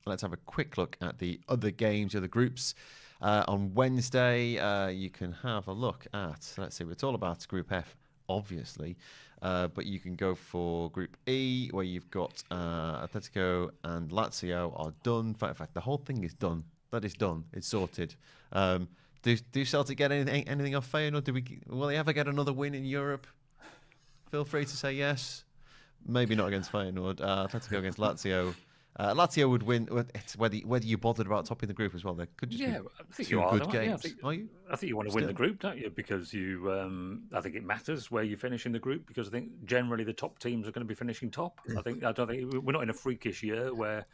let's have a quick look at the other games, the groups. On Wednesday, you can have a look at, let's see, it's all about Group F, obviously. But you can go for Group E, where you've got Atletico and Lazio are done. In fact, the whole thing is done. That is done. It's sorted. Do Celtic get anything off Feyenoord? Will they ever get another win in Europe? Feel free to say yes. Maybe not against Feyenoord. Atletico against Lazio. Lazio would win. It's whether you bothered about topping the group as well. There could just be I think two you are, good games. Are you? I think you want to win the group, don't you? Because I think it matters where you finish in the group. Because I think generally the top teams are going to be finishing top. I don't think we're not in a freakish year where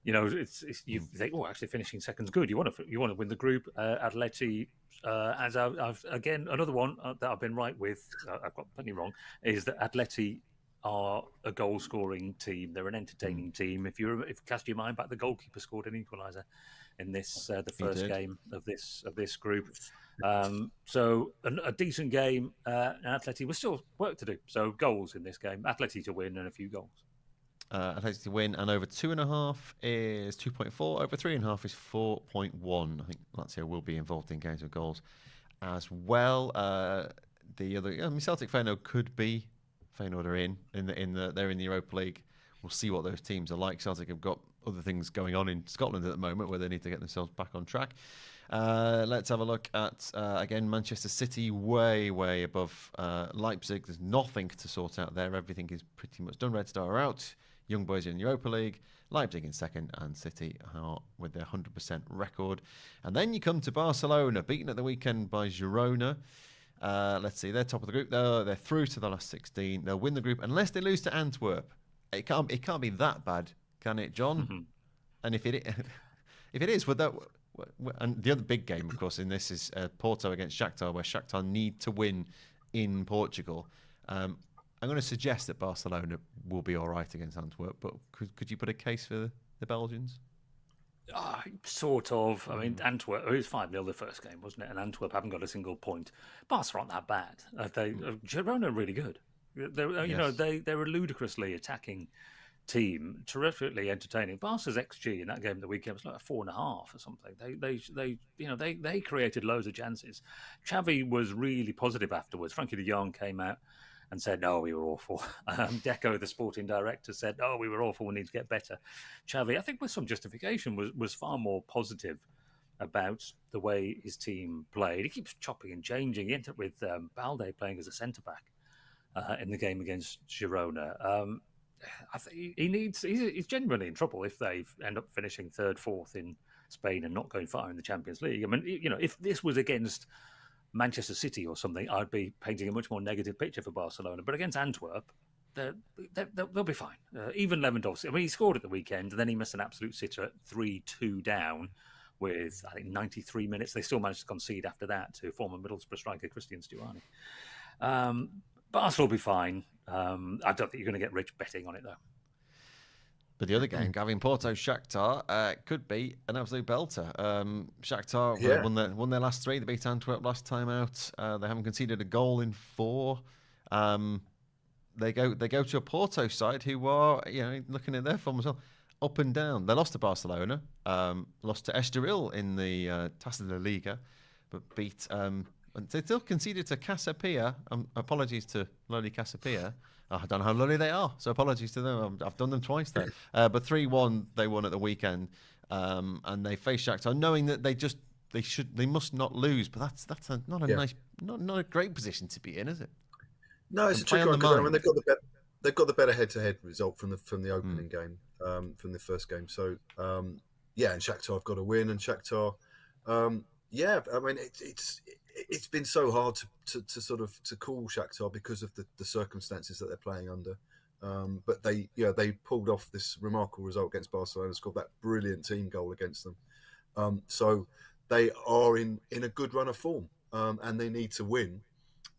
it's you think, oh, actually finishing second's good. You want to win the group. Atleti, as I've again another one that I've been right with. I've got plenty wrong. Is that Atleti are a goal-scoring team. They're an entertaining team. If you cast your mind back, the goalkeeper scored an equaliser in this the first game of this group. So a decent game. And Atleti was still work to do. So goals in this game. Atleti to win and a few goals. Atleti to win, and over 2.5 is 2.4. Over 3.5 is 4.1. I think Lazio will be involved in games with goals as well. The other Celtic Feyenoord could be. Feyenoord are they're in the Europa League. We'll see what those teams are like. Celtic have got other things going on in Scotland at the moment where they need to get themselves back on track. Let's have a look at, again, Manchester City way above Leipzig. There's nothing to sort out there. Everything is pretty much done. Red Star are out. Young Boys in the Europa League. Leipzig in second, and City are with their 100% record. And then you come to Barcelona, beaten at the weekend by Girona. Let's see, they're top of the group. They're through to the last 16. They'll win the group unless they lose to Antwerp. It can't be that bad, can it, John? Mm-hmm. And if it is, would that? And the other big game, of course, in this is Porto against Shakhtar, where Shakhtar need to win in Portugal. I'm going to suggest that Barcelona will be all right against Antwerp, but could you put a case for the Belgians? Sort of. I mean, Antwerp, it was 5-0 the first game, wasn't it? And Antwerp haven't got a single point. Barca aren't that bad. Girona are really good. They're a ludicrously attacking team, terrifically entertaining. Barca's XG in that game of the weekend was like 4.5 or something. They created loads of chances. Xavi was really positive afterwards. Frankie de Jong came out and said, no, we were awful. Deco, the sporting director, said, no, we were awful, we need to get better. Xavi, I think with some justification, was far more positive about the way his team played. He keeps chopping and changing. He ended up with Balde playing as a centre-back in the game against Girona. I think he's genuinely in trouble if they end up finishing 3rd, 4th in Spain and not going far in the Champions League. I mean, if this was against Manchester City or something, I'd be painting a much more negative picture for Barcelona. But against Antwerp, they'll be fine. Even Lewandowski, I mean, he scored at the weekend, and then he missed an absolute sitter at 3-2 down with, I think, 93 minutes. They still managed to concede after that to former Middlesbrough striker Christian Stuani. Barca will be fine. I don't think you're going to get rich betting on it, though. But the other game, Gavin, Porto Shakhtar, could be an absolute belter. Shakhtar won their last 3. They beat Antwerp last time out. They haven't conceded a goal in 4. They go to a Porto side who are, looking at their form as well, up and down. They lost to Barcelona, lost to Estoril in the Taça da Liga, but beat. They still conceded to Casapia. Apologies to lowly Casapia. I don't know how lowly they are, so apologies to them. I've done them twice there. But 3-1 they won at the weekend, and they face Shakhtar, knowing that they must not lose. But that's not a great position to be in, is it? No, it's a tricky one because they've got the better head-to-head result from the opening game, from the first game. So and Shakhtar have got to win, and Shakhtar, I mean it's been so hard to call Shakhtar because of the circumstances that they're playing under. But they pulled off this remarkable result against Barcelona, scored that brilliant team goal against them. So they are in a good run of form, and they need to win.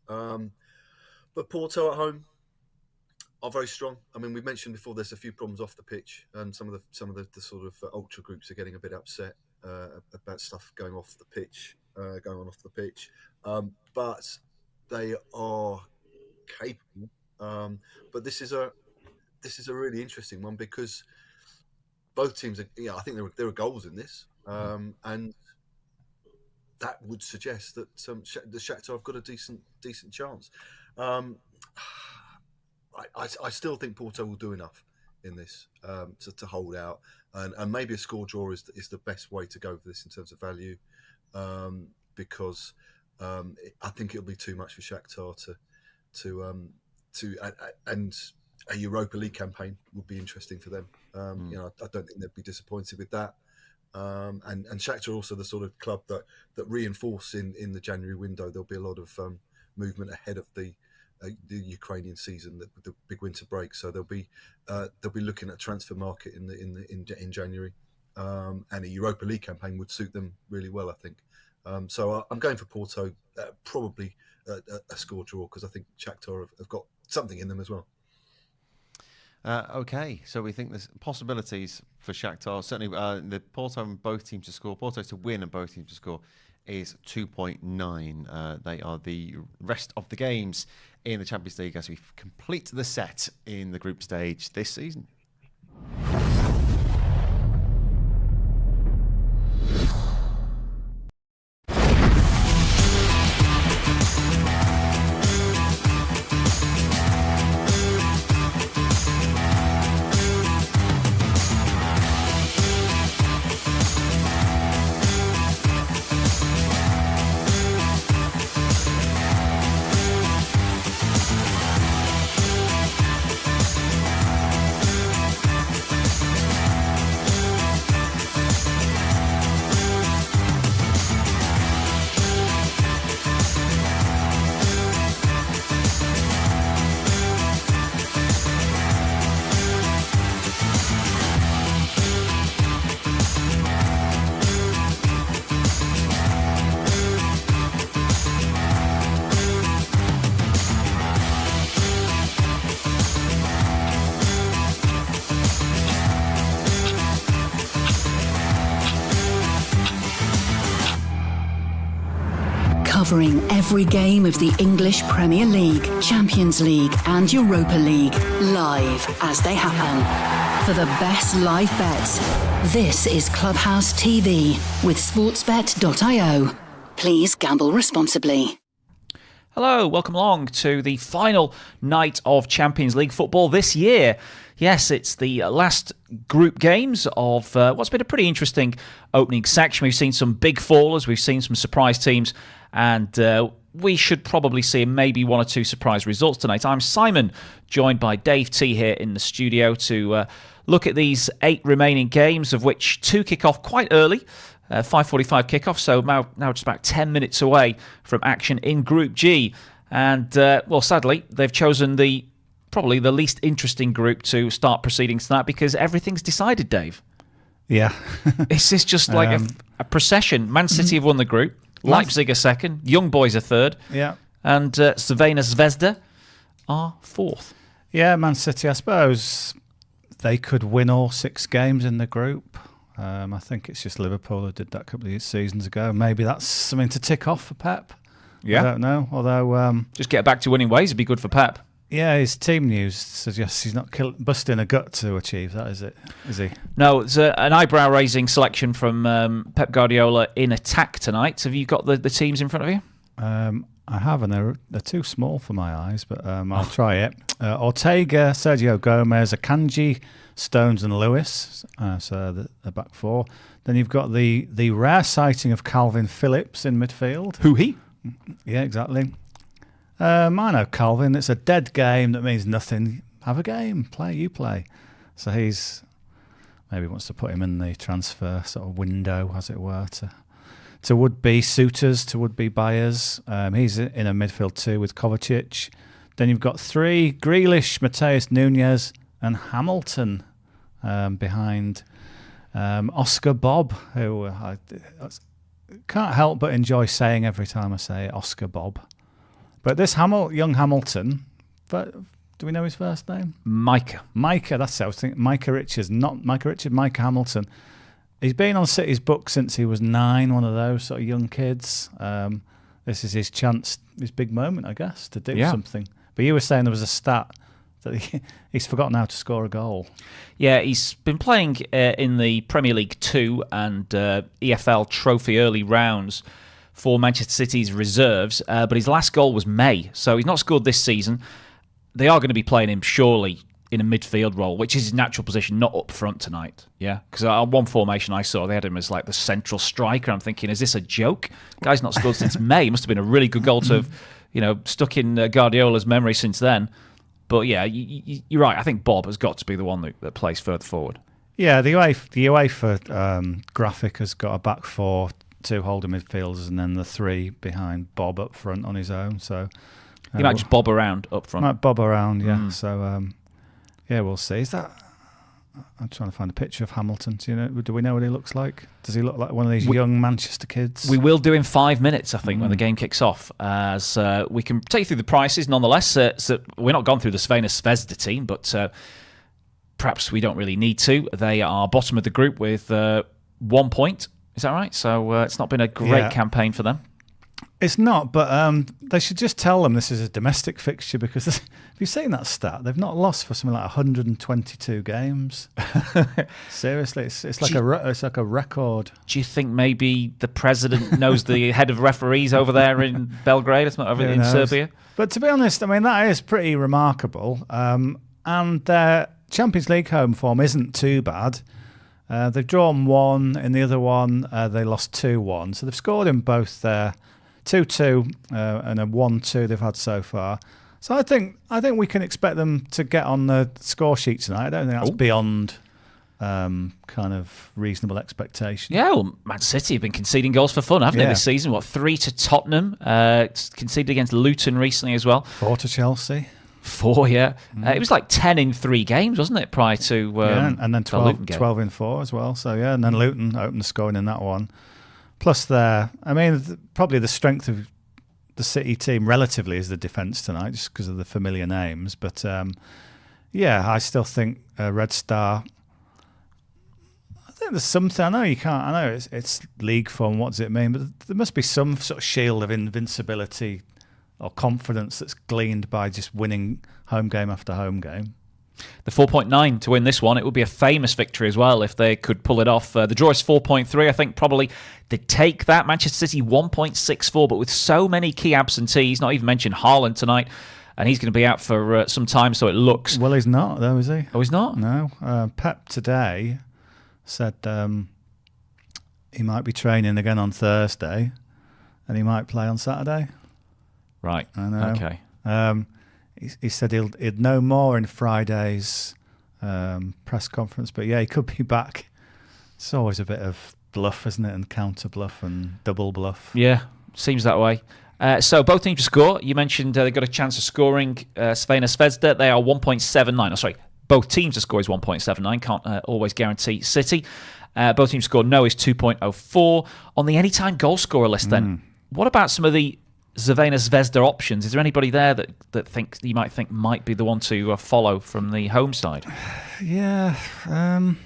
But Porto at home are very strong. I mean, we mentioned before there's a few problems off the pitch, and some of the sort of ultra groups are getting a bit upset about stuff going off the pitch. But they are capable. But this is a really interesting one because both teams are. Yeah, I think there are goals in this, and that would suggest that the Shakhtar have got a decent chance. I still think Porto will do enough in this to hold out, and maybe a score draw is the best way to go for this in terms of value, because I think it'll be too much for Shakhtar and a Europa League campaign would be interesting for them. I don't think they'd be disappointed with that. And Shakhtar are also the sort of club that reinforce in the January window. There'll be a lot of movement ahead of the Ukrainian season, the big winter break. So they'll be looking at transfer market in January, and a Europa League campaign would suit them really well, I think. So I'm going for Porto, probably a score draw, because I think Shakhtar have got something in them as well. Okay, so we think there's possibilities for Shakhtar. Certainly, the Porto and both teams to score. Porto to win and both teams to score is 2.9. They are the rest of the games in the Champions League as we complete the set in the group stage this season. Covering every game of the English Premier League, Champions League and Europa League, live as they happen. For the best live bets, this is Clubhouse TV with sportsbet.io. Please gamble responsibly. Hello, welcome along to the final night of Champions League football this year. Yes, it's the last group games of what's been a pretty interesting opening section. We've seen some big fallers, we've seen some surprise teams, and we should probably see maybe one or two surprise results tonight. I'm Simon, joined by Dave T here in the studio to look at these 8 remaining games, of which 2 kick off quite early. 5:45 kickoff, so now just about 10 minutes away from action in Group G. And, well, sadly, they've chosen probably the least interesting group to start proceedings tonight because everything's decided, Dave. Yeah. Is this just like a procession? Man City have won the group, Leipzig are second, Young Boys are third, and Crvena Zvezda are fourth. Yeah, Man City, I suppose they could win all 6 games in the group. I think it's just Liverpool who did that a couple of seasons ago. Maybe that's something to tick off for Pep. Yeah. I don't know. Although just get back to winning ways would be good for Pep. Yeah, his team news suggests he's not busting a gut to achieve that, is it? Is he? No, it's an eyebrow-raising selection from Pep Guardiola in attack tonight. Have you got the teams in front of you? I have, and they're too small for my eyes, but I'll try it. Ortega, Sergio Gomez, Akanji, Stones and Lewis, so the back 4. Then you've got the rare sighting of Calvin Phillips in midfield. Who he? Yeah, exactly. I know Calvin. It's a dead game. That means nothing. Have a game. You play. So he's maybe wants to put him in the transfer sort of window, as it were, to would-be suitors, to would-be buyers. He's in a midfield 2 with Kovacic. Then you've got 3, Grealish, Mateus Nunes and Hamilton behind Oscar Bob, who I can't help but enjoy saying every time I say it, Oscar Bob. But this young Hamilton, do we know his first name? Micah. That's it. I was thinking Micah Richards, not Micah Richard, Micah Hamilton. He's been on City's book since he was 9, one of those sort of young kids. This is his chance, his big moment, I guess, to do something. But you were saying there was a stat that he's forgotten how to score a goal. Yeah, he's been playing in the Premier League 2 and EFL Trophy early rounds for Manchester City's reserves, but his last goal was May, so he's not scored this season. They are going to be playing him surely in a midfield role, which is his natural position, not up front tonight. Yeah, because on one formation I saw, they had him as like the central striker. I'm thinking, is this a joke? Guy's not scored since May. It must have been a really good goal to have, stuck in Guardiola's memory since then. But yeah, you're right. I think Bob has got to be the one that plays further forward. Yeah, the UEFA graphic has got a back four, 2 holding midfielders, and then the 3 behind Bob up front on his own. So he might just bob around up front. Might bob around, yeah. So yeah, we'll see. Is that? I'm trying to find a picture of Hamilton. Do we know what he looks like? Does he look like one of these young Manchester kids? We will do in 5 minutes, I think, when the game kicks off. As we can take you through the prices, nonetheless. So we're not gone through the Svena Zvezda team, but perhaps we don't really need to. They are bottom of the group with 1 point. Is that right? So it's not been a great campaign for them. It's not, but they should just tell them this is a domestic fixture, because have you seen that stat? They've not lost for something like 122 games. Seriously, it's like a record. Do you think maybe the president knows the head of referees over there in Belgrade? It's not over in Serbia. But to be honest, I mean, that is pretty remarkable. And their Champions League home form isn't too bad. They've drawn 1 in the other one. They lost 2-1, so they've scored in both their 2-2 and a 1-2 they've had so far. So I think we can expect them to get on the score sheet tonight. I don't think that's beyond kind of reasonable expectation. Yeah, well, Man City have been conceding goals for fun, haven't they, this season? 3 to Tottenham, conceded against Luton recently as well. 4 to Chelsea. 4, yeah. It was like 10 in 3 games, wasn't it, prior to and then 12 in 4 as well. So, yeah, and then Luton opened the scoring in that one. Plus probably the strength of the City team relatively is the defence tonight, just because of the familiar names. But, I still think Red Star... I think there's something... I know it's league form, what does it mean? But there must be some sort of shield of invincibility or confidence that's gleaned by just winning home game after home game. The 4.9 to win this one. It would be a famous victory as well if they could pull it off. The draw is 4.3. I think probably they take that. Manchester City 1.64, but with so many key absentees, not even mentioned Haaland tonight, and he's going to be out for some time, so it looks... Well, he's not, though, is he? Oh, he's not? No. Pep today said he might be training again on Thursday, and he might play on Saturday. Right. I know. Okay. He said he'd know more in Friday's press conference, but yeah, he could be back. It's always a bit of bluff, isn't it, and counter bluff and double bluff. Yeah, seems that way. So both teams to score. You mentioned they got a chance of scoring Svena Zvezda. They are 1.79. Oh, sorry, both teams to score is 1.79. Can't always guarantee City. Both teams to score no is 2.04. On the anytime goal scorer list then, what about some of the Svena Zvezda options? Is there anybody there that you might think might be the one to follow from the home side? Yeah, I'm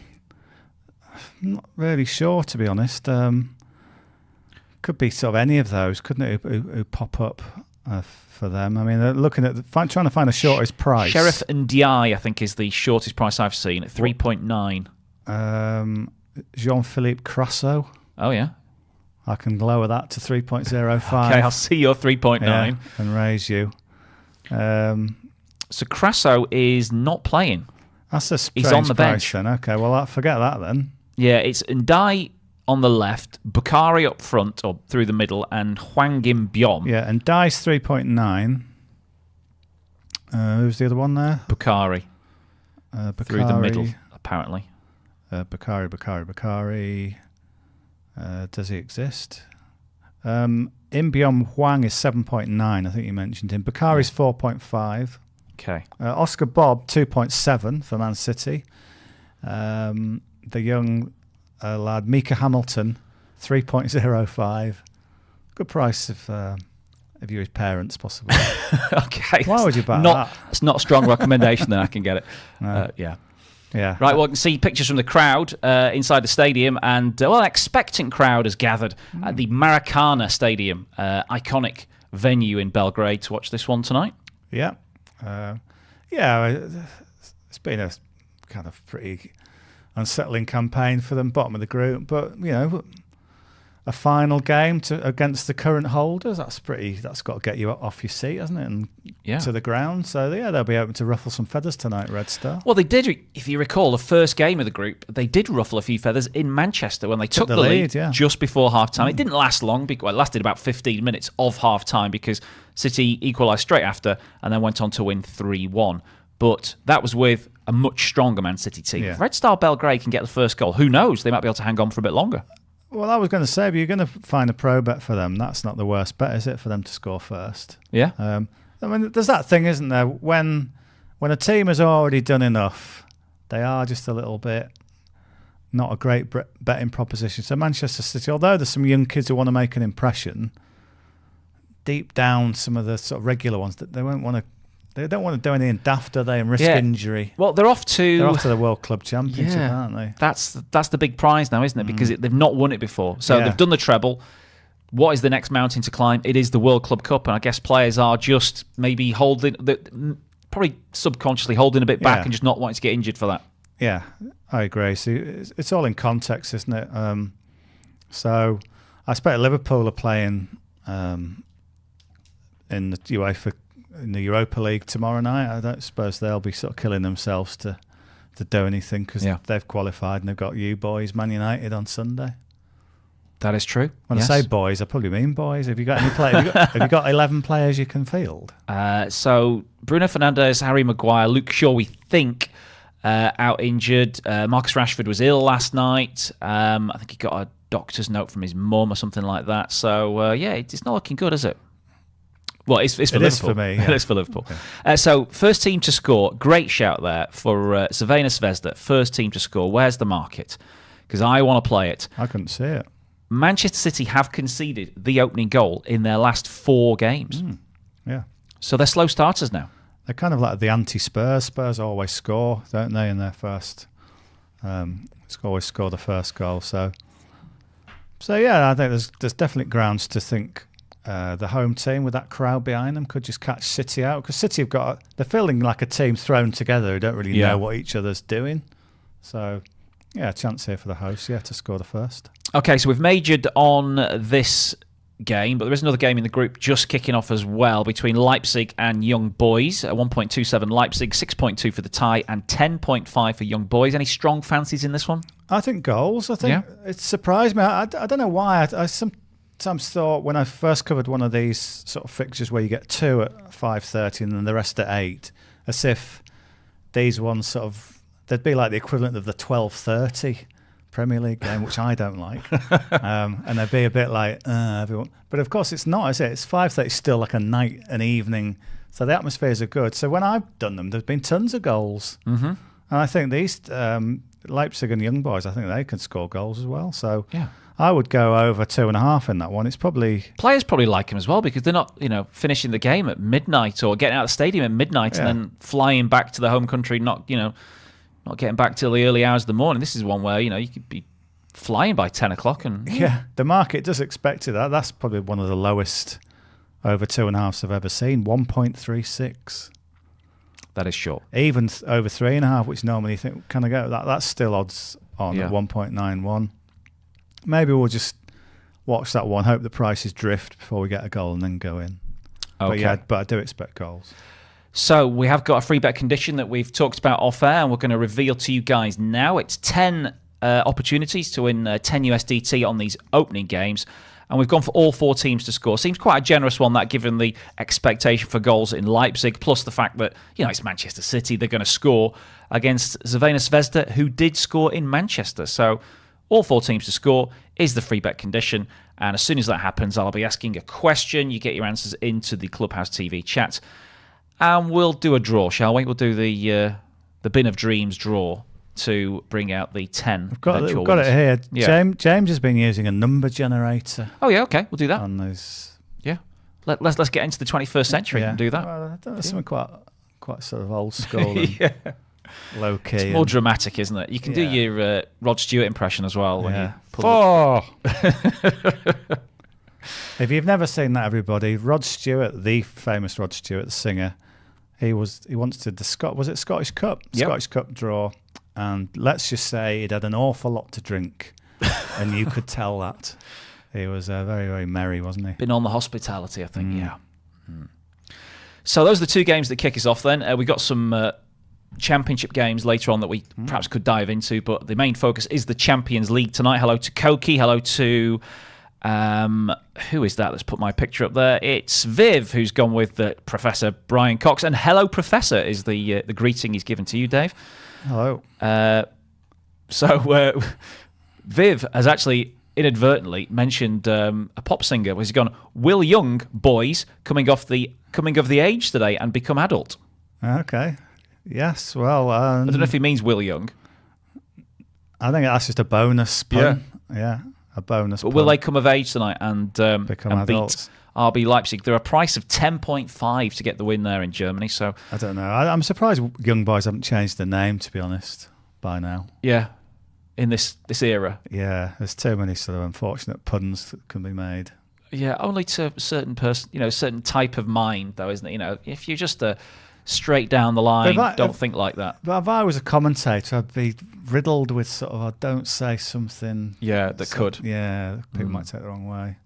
not really sure, to be honest. Could be sort of any of those, couldn't it, who pop up for them? I mean, they're looking at trying to find the shortest price. Sheriff and Diaye, I think, is the shortest price I've seen at 3.9. Jean-Philippe Crasso. Oh yeah. I can lower that to 3.05. Okay, I'll see your 3.9 and raise you. So Crasso is not playing. That's a strange He's on the price bench. Then. Okay, well, forget that then. Yeah, it's Ndai on the left, Bukhari up front or through the middle, and Hwang Im Byom. Yeah, and Ndai's 3.9. Who's the other one there? Bukhari. Through the middle, apparently. Bukhari. Does he exist? Im Byom Hwang is 7.9. I think you mentioned him. Bukhari's 4.5. Okay. Oscar Bob 2.7 for Man City. The young lad Mika Hamilton 3.05. Good price if you're his parents, possibly. Okay. Why would you back that? It's not a strong recommendation. Then I can get it. No. Yeah. Yeah. Right, well, you can see pictures from the crowd inside the stadium, and an expectant crowd has gathered at the Maracana Stadium, iconic venue in Belgrade, to watch this one tonight. Yeah. Yeah, it's been a kind of pretty unsettling campaign for them, bottom of the group. But a final game against the current holders, that's got to get you off your seat, hasn't it? And to the ground. So they'll be able to ruffle some feathers tonight, Red Star. Well, they did. If you recall, the first game of the group, they did ruffle a few feathers in Manchester when they took the lead just before half-time. It didn't last long. It lasted about 15 minutes of half-time because City equalised straight after and then went on to win 3-1. But that was with a much stronger Man City team. Yeah. If Red Star Belgrade can get the first goal, who knows? They might be able to hang on for a bit longer. Well, I was going to say, if you're going to find a pro bet for them, that's not the worst bet, is it, for them to score first? Yeah. I mean, there's that thing, isn't there? When a team has already done enough, they are just a little bit not a great betting proposition. So Manchester City, although there's some young kids who want to make an impression, deep down, some of the sort of regular ones, they won't want to. They don't want to do anything daft, do they, and risk injury. Well, they're off to the World Club Championship, aren't they? That's the big prize now, isn't it? Because they've not won it before. So they've done the treble. What is the next mountain to climb? It is the World Club Cup, and I guess players are just maybe probably subconsciously holding a bit back and just not wanting to get injured for that. Yeah, I agree. So it's all in context, isn't it? So I expect Liverpool are playing in the UEFA. In the Europa League tomorrow night. I don't suppose they'll be sort of killing themselves to do anything because they've qualified and they've got you boys, Man United, on Sunday. That is true. When I say boys, I probably mean boys. Have you got any players? Have you got 11 players you can field? So Bruno Fernandes, Harry Maguire, Luke Shaw, we think out injured. Marcus Rashford was ill last night. I think he got a doctor's note from his mum or something like that. So it's not looking good, is it? Well, it's for Liverpool. Is for me. Yeah. It is for Liverpool. Okay. So, first team to score. Great shout there for Crvena Zvezda. First team to score. Where's the market? Because I want to play it. I couldn't see it. Manchester City have conceded the opening goal in their last 4 games. Yeah. So they're slow starters now. They're kind of like the anti-Spurs. Spurs always score, don't they, in their first... always score the first goal. So yeah, I think there's definitely grounds to think... the home team with that crowd behind them could just catch City out because City they're feeling like a team thrown together who don't really know what each other's doing. So, a chance here for the hosts, to score the first. Okay, so we've majored on this game, but there is another game in the group just kicking off as well between Leipzig and Young Boys. 1.27 Leipzig, 6.2 for the tie, and 10.5 for Young Boys. Any strong fancies in this one? I think goals. I think it surprised me. I don't know why. I sometimes thought when I first covered one of these sort of fixtures where you get 2 at 5:30 and then the rest at 8, as if these ones they'd be like the equivalent of the 12:30 Premier League game, which I don't like, and they'd be a bit like everyone. But of course, it's not, is it? It's 5:30, still like a night and evening, so the atmospheres are good. So when I've done them, there's been tons of goals, and I think these Leipzig and Young Boys, I think they can score goals as well. So I would go over 2.5 in that one. It's probably... Players probably like him as well because they're not, finishing the game at midnight or getting out of the stadium at midnight and then flying back to the home country, not getting back till the early hours of the morning. This is one where, you could be flying by 10 o'clock. And the market does expect it. That's probably one of the lowest over 2.5s I've ever seen. 1.36. That is short. Even over 3.5, which normally you think, can I go? That's still odds on at 1.91. Maybe we'll just watch that one, hope the prices drift before we get a goal and then go in. Okay. But I do expect goals. So we have got a free bet condition that we've talked about off air and we're going to reveal to you guys now. It's 10 opportunities to win 10 USDT on these opening games. And we've gone for all 4 teams to score. Seems quite a generous one, that, given the expectation for goals in Leipzig, plus the fact that, it's Manchester City. They're going to score against Crvena Zvezda, who did score in Manchester. So... all 4 teams to score is the free bet condition. And as soon as that happens, I'll be asking a question. You get your answers into the Clubhouse TV chat. And we'll do a draw, shall we? We'll do the Bin of Dreams draw to bring out the 10 We've got it here. Yeah. James has been using a number generator. Oh, yeah, okay. We'll do that. On those... Yeah. Let's get into the 21st century and do that. Well, that's something quite sort of old school. And low key. It's more dramatic, isn't it? You can do your Rod Stewart impression as well. When you pull If you've never seen that, everybody, Rod Stewart, the famous Rod Stewart, the singer, He wanted was it Scottish Cup? Yep. Scottish Cup draw. And let's just say he'd had an awful lot to drink. And you could tell that. He was very, very merry, wasn't he? Been on the hospitality, I think, yeah. So those are the two games that kick us off then. We've got some championship games later on that we perhaps could dive into, but the main focus is the Champions League tonight. Hello to Koki. Hello to... who is that? Let's put my picture up there. It's Viv, who's gone with Professor Brian Cox. And hello, Professor, is the greeting he's given to you, Dave. Hello. So Viv has actually inadvertently mentioned a pop singer. He's gone, Will Young, boys, coming of the age today and become adult. Okay. Yes, well... I don't know if he means Will Young. I think that's just a bonus pun. Yeah, a bonus But pun. will they come of age tonight and Become beat adults. RB Leipzig? They're a price of 10.5 to get the win there in Germany. So I don't know. I'm surprised young boys haven't changed the name, to be honest, by now. yeah, in this era. Yeah, there's too many sort of unfortunate puns that can be made. Yeah, only to a certain person, certain type of mind, though, isn't it? If you're just a straight down the line, don't think like that. But if I was a commentator, I'd be riddled with sort of, I don't say something. Yeah, that could. Yeah, people might take it the wrong way.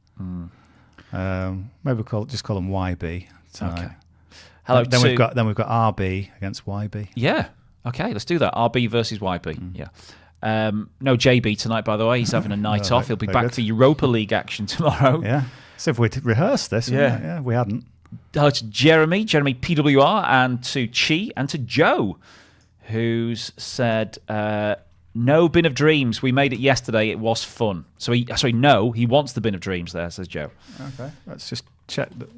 Maybe just call them YB tonight. Okay. Hello. Then we've got RB against YB. Yeah. Okay, let's do that. RB versus YB. Yeah. No JB tonight, by the way. He's having a night off. He'll be back for Europa League action tomorrow. Yeah. So if we'd rehearsed this, yeah, we hadn't. Hello to Jeremy PWR, and to Chi, and to Joe, who's said, no bin of dreams. We made it yesterday. It was fun. So he wants the bin of dreams there, says Joe. Okay, let's just check that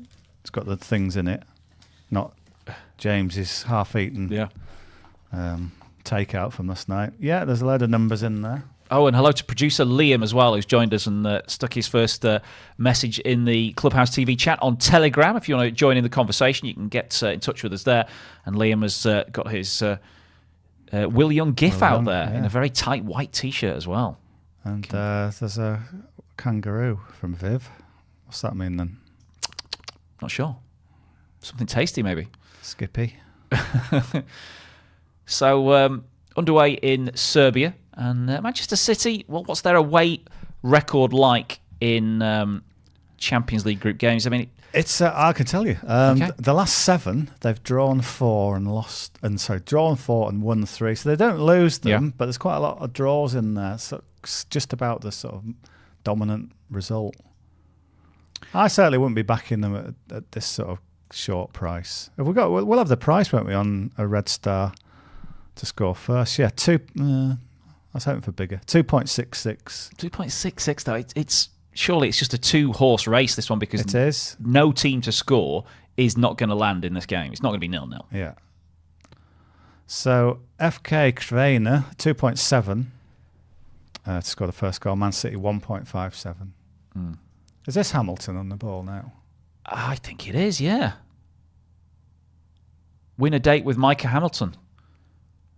it's got the things in it. Not James's half-eaten takeout from last night. Yeah, there's a load of numbers in there. Oh, and hello to producer Liam as well, who's joined us and stuck his first message in the Clubhouse TV chat on Telegram. If you want to join in the conversation, you can get in touch with us there. And Liam has got his Will Young gif out there in a very tight white T-shirt as well. And there's a kangaroo from Viv. What's that mean then? Not sure. Something tasty, maybe. Skippy. So, underway in Serbia. And Manchester City, well, what's their away record like in Champions League group games? I mean, it's I can tell you. The last 7, they've drawn 4 and lost, drawn 4 and won 3. So they don't lose them, but there's quite a lot of draws in there. So it's just about the sort of dominant result. I certainly wouldn't be backing them at this sort of short price. We'll have the price, won't we, on a Red Star to score first? Yeah, I was hoping for bigger. 2.66. 2.66 though. It's surely it's just a 2-horse race, this one, because it is. No team to score is not going to land in this game. It's not going to be 0-0. Yeah. So FK Kvena 2.7 to score the first goal. Man City 1.57. Is this Hamilton on the ball now? I think it is. Yeah. Win a date with Micah Hamilton.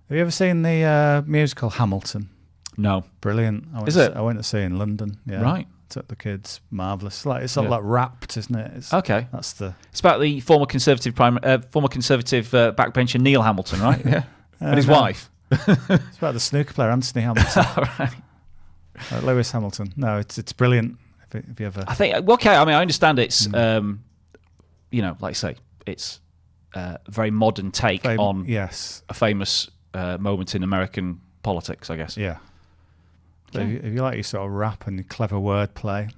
Have you ever seen the musical Hamilton? No. Brilliant. I went to see it in London. Yeah. Right. Took the kids. Marvellous. It's sort of like Wrapped, isn't it? Okay. It's about the former Conservative backbencher Neil Hamilton, right? Yeah. And his wife. It's about the snooker player Anthony Hamilton. Right. Lewis Hamilton. No, it's brilliant. If you ever... I think, okay, I mean, I understand it's, like I say, it's a very modern take on a famous moment in American politics, I guess. Yeah. Okay. If you like your sort of rap and clever wordplay,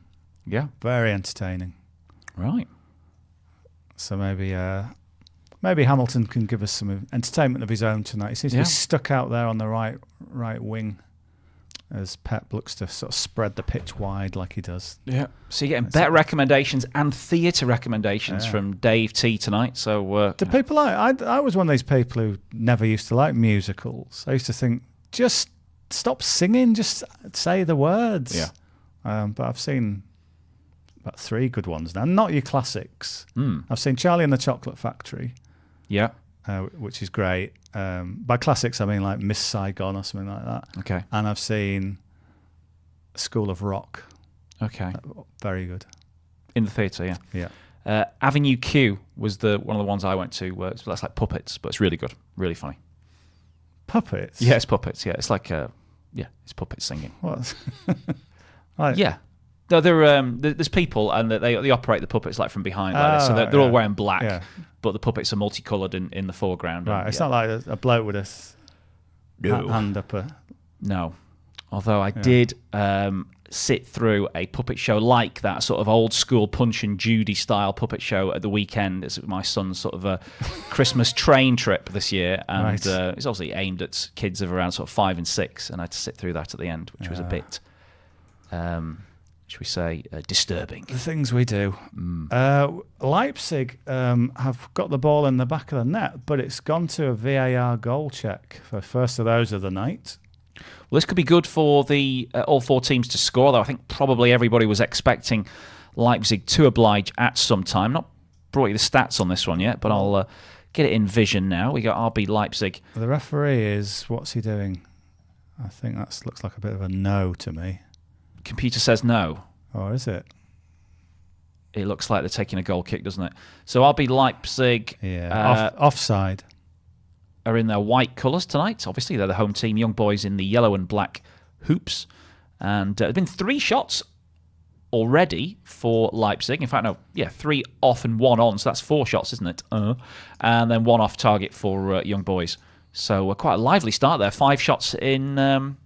very entertaining. Right. So maybe Hamilton can give us some entertainment of his own tonight. He seems to be stuck out there on the right wing as Pep looks to sort of spread the pitch wide like he does. Yeah. So you're getting bet recommendations and theatre recommendations from Dave T tonight. So do people like? I was one of these people who never used to like musicals. I used to think, just stop singing, just say the words. Yeah. But I've seen about 3 good ones now. Not your classics. I've seen Charlie and the Chocolate Factory. Yeah. Which is great. By classics, I mean like Miss Saigon or something like that. Okay. And I've seen School of Rock. Okay. Very good. In the theatre, yeah. Yeah. Avenue Q was one of the ones I went to. That's like puppets, but it's really good, really funny. Puppets? Yeah, it's puppets. Yeah, it's like it's puppets singing. What? Yeah. No, there's people, and they operate the puppets like from behind, like this. So they're all wearing black, but the puppets are multicoloured in the foreground. Right, it's not like a bloke with a hand up a... No. Although I did sit through a puppet show like that, sort of old school Punch and Judy style puppet show at the weekend. It's my son's sort of a Christmas train trip this year, and it's obviously aimed at kids of around sort of 5 and 6, and I had to sit through that at the end, which was a bit, should we say, disturbing. The things we do. Leipzig have got the ball in the back of the net, but it's gone to a VAR goal check for first of those of the night. Well, this could be good for the all 4 teams to score, though I think probably everybody was expecting Leipzig to oblige at some time. Not brought you the stats on this one yet, but I'll get it in vision now. We got RB Leipzig. The referee what's he doing? I think that looks like a bit of a no to me. Computer says no. Or is it? It looks like they're taking a goal kick, doesn't it? So RB Leipzig... Yeah, offside. Are in their white colours tonight. Obviously, they're the home team. Young Boys in the yellow and black hoops. And there have been 3 shots already for Leipzig. In fact, 3 off and 1 on. So that's 4 shots, isn't it? And then 1 off target for Young Boys. So quite a lively start there. 5 shots in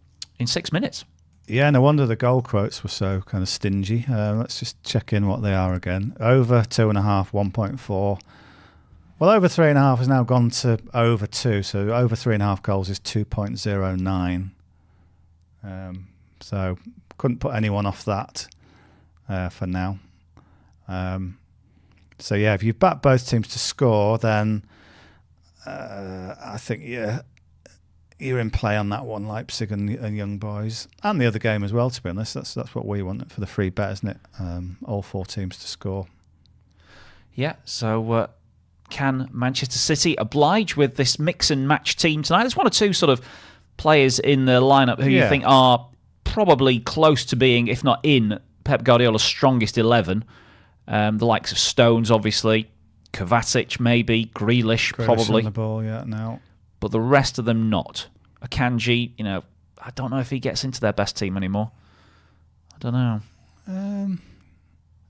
6 minutes. Yeah, no wonder the goal quotes were so kind of stingy. Let's just check in what they are again. Over 2.5, 1.4. Well, over 3.5 has now gone to over 2, so over 3.5 goals is 2.09. So couldn't put anyone off that for now. So yeah, if you back both teams to score, then I think you're in play on that one, Leipzig and Young Boys, and the other game as well. To be honest, that's what we want for the free bet, isn't it? All 4 teams to score. Yeah. So. Can Manchester City oblige with this mix and match team tonight? There's 1 or 2 sort of players in the lineup who you think are probably close to being, if not in, Pep Guardiola's strongest 11. The likes of Stones, obviously, Kovacic, maybe, Grealish probably. On the ball, now. But the rest of them not. Akanji, I don't know if he gets into their best team anymore. I don't know.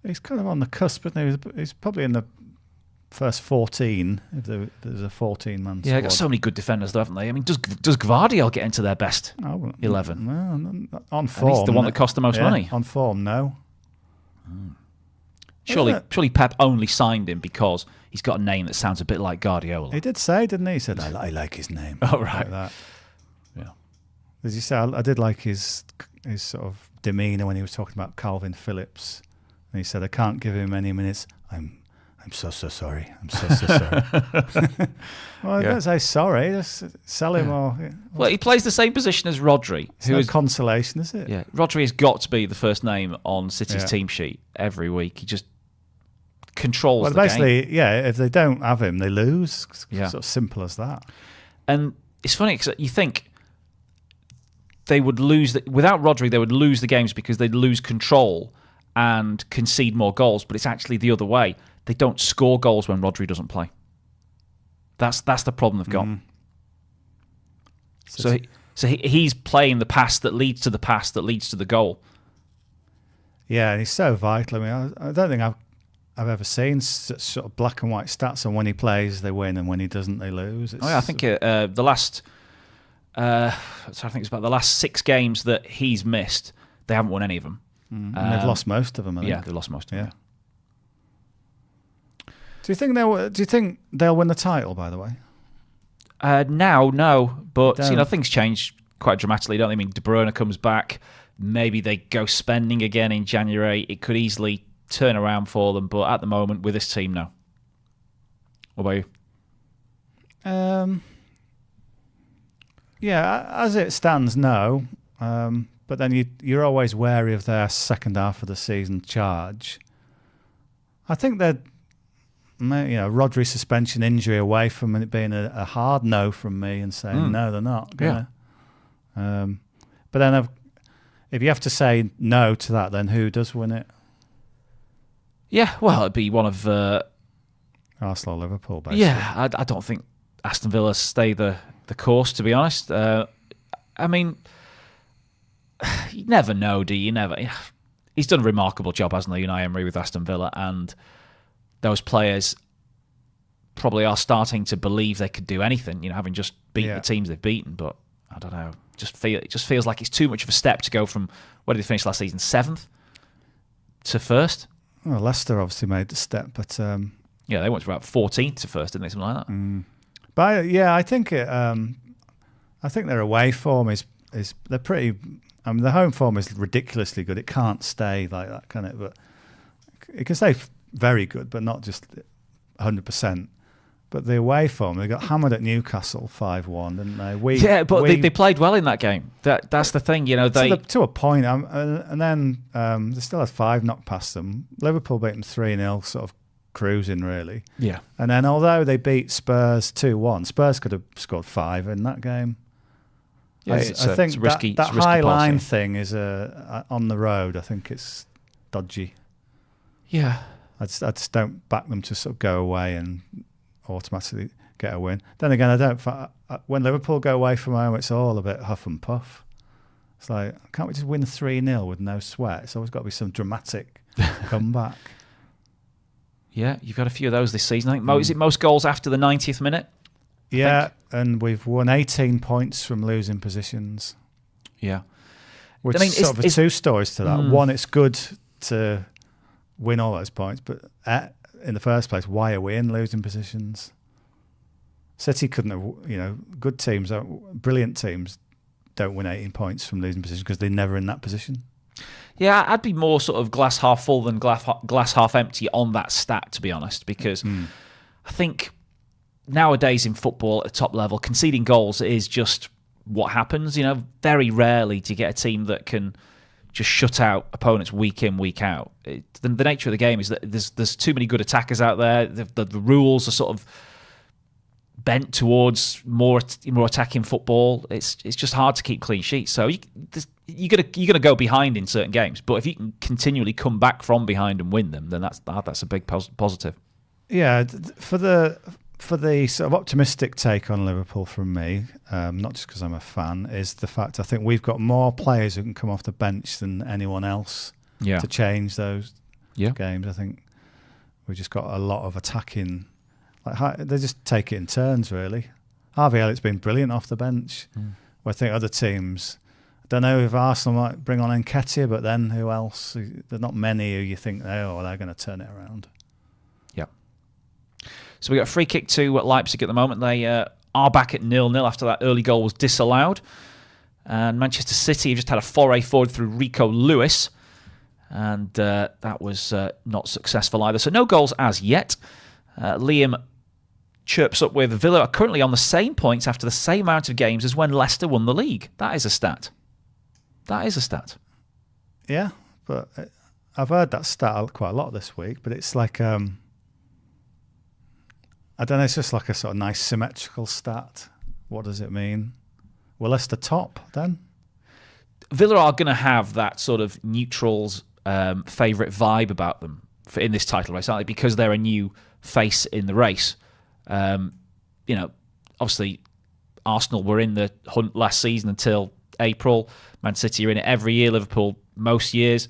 He's kind of on the cusp, isn't he? He's probably in the first 14, if there's a 14-man squad. Yeah, they've got so many good defenders, though, haven't they? I mean, does Gvardiol get into their best 11? No, on form. And he's the one that cost the most money. On form, no. Surely Pep only signed him because he's got a name that sounds a bit like Guardiola. He did say, didn't he? He said, I like his name. Oh, right. Like that. Yeah. As you say, I did like his sort of demeanour when he was talking about Calvin Phillips. And he said, I can't give him any minutes. I'm so sorry. I'm so sorry. Well, don't say sorry. Just sell him or... Well, he plays the same position as Rodri. It's no consolation, is it? Yeah, Rodri has got to be the first name on City's team sheet every week. He just controls the game. Basically, if they don't have him, they lose. Sort of simple as that. And it's funny because you think they would lose... without Rodri, they would lose the games because they'd lose control and concede more goals, but it's actually the other way. They don't score goals when Rodri doesn't play. That's the problem they've got. So he's playing the pass that leads to the pass that leads to the goal. Yeah, and he's so vital. I mean, I don't think I've ever seen sort of black and white stats on when he plays they win and when he doesn't they lose. I think the last I think it's about the last 6 games that he's missed, they haven't won any of them. And they've lost most of them. I think. Yeah, they've lost most of them. Yeah. Do you think they'll win the title? By the way, now, no, but things change quite dramatically, don't they? I mean, De Bruyne comes back. Maybe they go spending again in January. It could easily turn around for them, but at the moment, with this team, no. What about you? Yeah, as it stands, no. But then you're always wary of their second half of the season charge. I think that Rodri suspension injury away from it being a hard no from me and saying no, they're not. Yeah. But then if you have to say no to that, then who does win it? Yeah, well, it'd be one of Arsenal, Liverpool, basically. Yeah, I don't think Aston Villa stay the course, to be honest. I mean, you never know, do you? Never. He's done a remarkable job, hasn't he, Unai Emery, with Aston Villa, and those players probably are starting to believe they could do anything, having just beaten the teams they've beaten. But I don't know. It just feels like it's too much of a step to go from, where did they finish last season, 7th to 1st? Well, Leicester obviously made the step, but yeah, they went from about 14th to 1st, didn't they? Something like that. But yeah, I think their away form is they're pretty. I mean, the home form is ridiculously good. It can't stay like that, can it? But it can stay very good, but not just 100%. But the away form, they got hammered at Newcastle 5-1, didn't they? They played well in that game. That's the thing, to a point. And then they still had 5 knocked past them. Liverpool beat them 3-0, sort of cruising really. Yeah. And then although they beat Spurs 2-1, Spurs could have scored 5 in that game. Yeah, I think that high line thing is on the road. I think it's dodgy. Yeah. I just don't back them to sort of go away and automatically get a win. Then again, I don't. When Liverpool go away from home, it's all a bit huff and puff. It's like, can't we just win 3-0 with no sweat? It's always got to be some dramatic comeback. Yeah, you've got a few of those this season. I think is it most goals after the 90th minute? Yeah, and we've won 18 points from losing positions. Yeah. Which is sort of two stories to that. One, it's good to win all those points, but in the first place, why are we in losing positions? City couldn't have, good teams, brilliant teams don't win 18 points from losing positions because they're never in that position. Yeah, I'd be more sort of glass half full than glass half empty on that stat, to be honest, because I think nowadays in football at the top level, conceding goals is just what happens. Very rarely do you get a team that can just shut out opponents week in, week out. The nature of the game is that there's too many good attackers out there. The rules are sort of bent towards more attacking football. It's just hard to keep clean sheets. So you're gonna go behind in certain games, but if you can continually come back from behind and win them, then that's a big positive. Yeah, for the sort of optimistic take on Liverpool from me, not just because I'm a fan, is the fact I think we've got more players who can come off the bench than anyone else to change those games. I think we've just got a lot of attacking. They just take it in turns, really. Harvey Elliott's been brilliant off the bench. Well, I think other teams, I don't know if Arsenal might bring on Nketiah, but then who else? There's not many who you think they're going to turn it around. Yeah. So we got a free kick to Leipzig at the moment. They are back at 0-0 after that early goal was disallowed. And Manchester City have just had a foray forward through Rico Lewis. And that was not successful either. So no goals as yet. Liam chirps up with Villa are currently on the same points after the same amount of games as when Leicester won the league. That is a stat. Yeah, but I've heard that stat quite a lot this week, but it's like, I don't know, it's just like a sort of nice symmetrical stat. What does it mean? Well, Leicester top then? Villa are going to have that sort of neutrals favourite vibe about them in this title race, aren't they? Because they're a new face in the race. Obviously Arsenal were in the hunt last season until April. Man City are in it every year, Liverpool most years.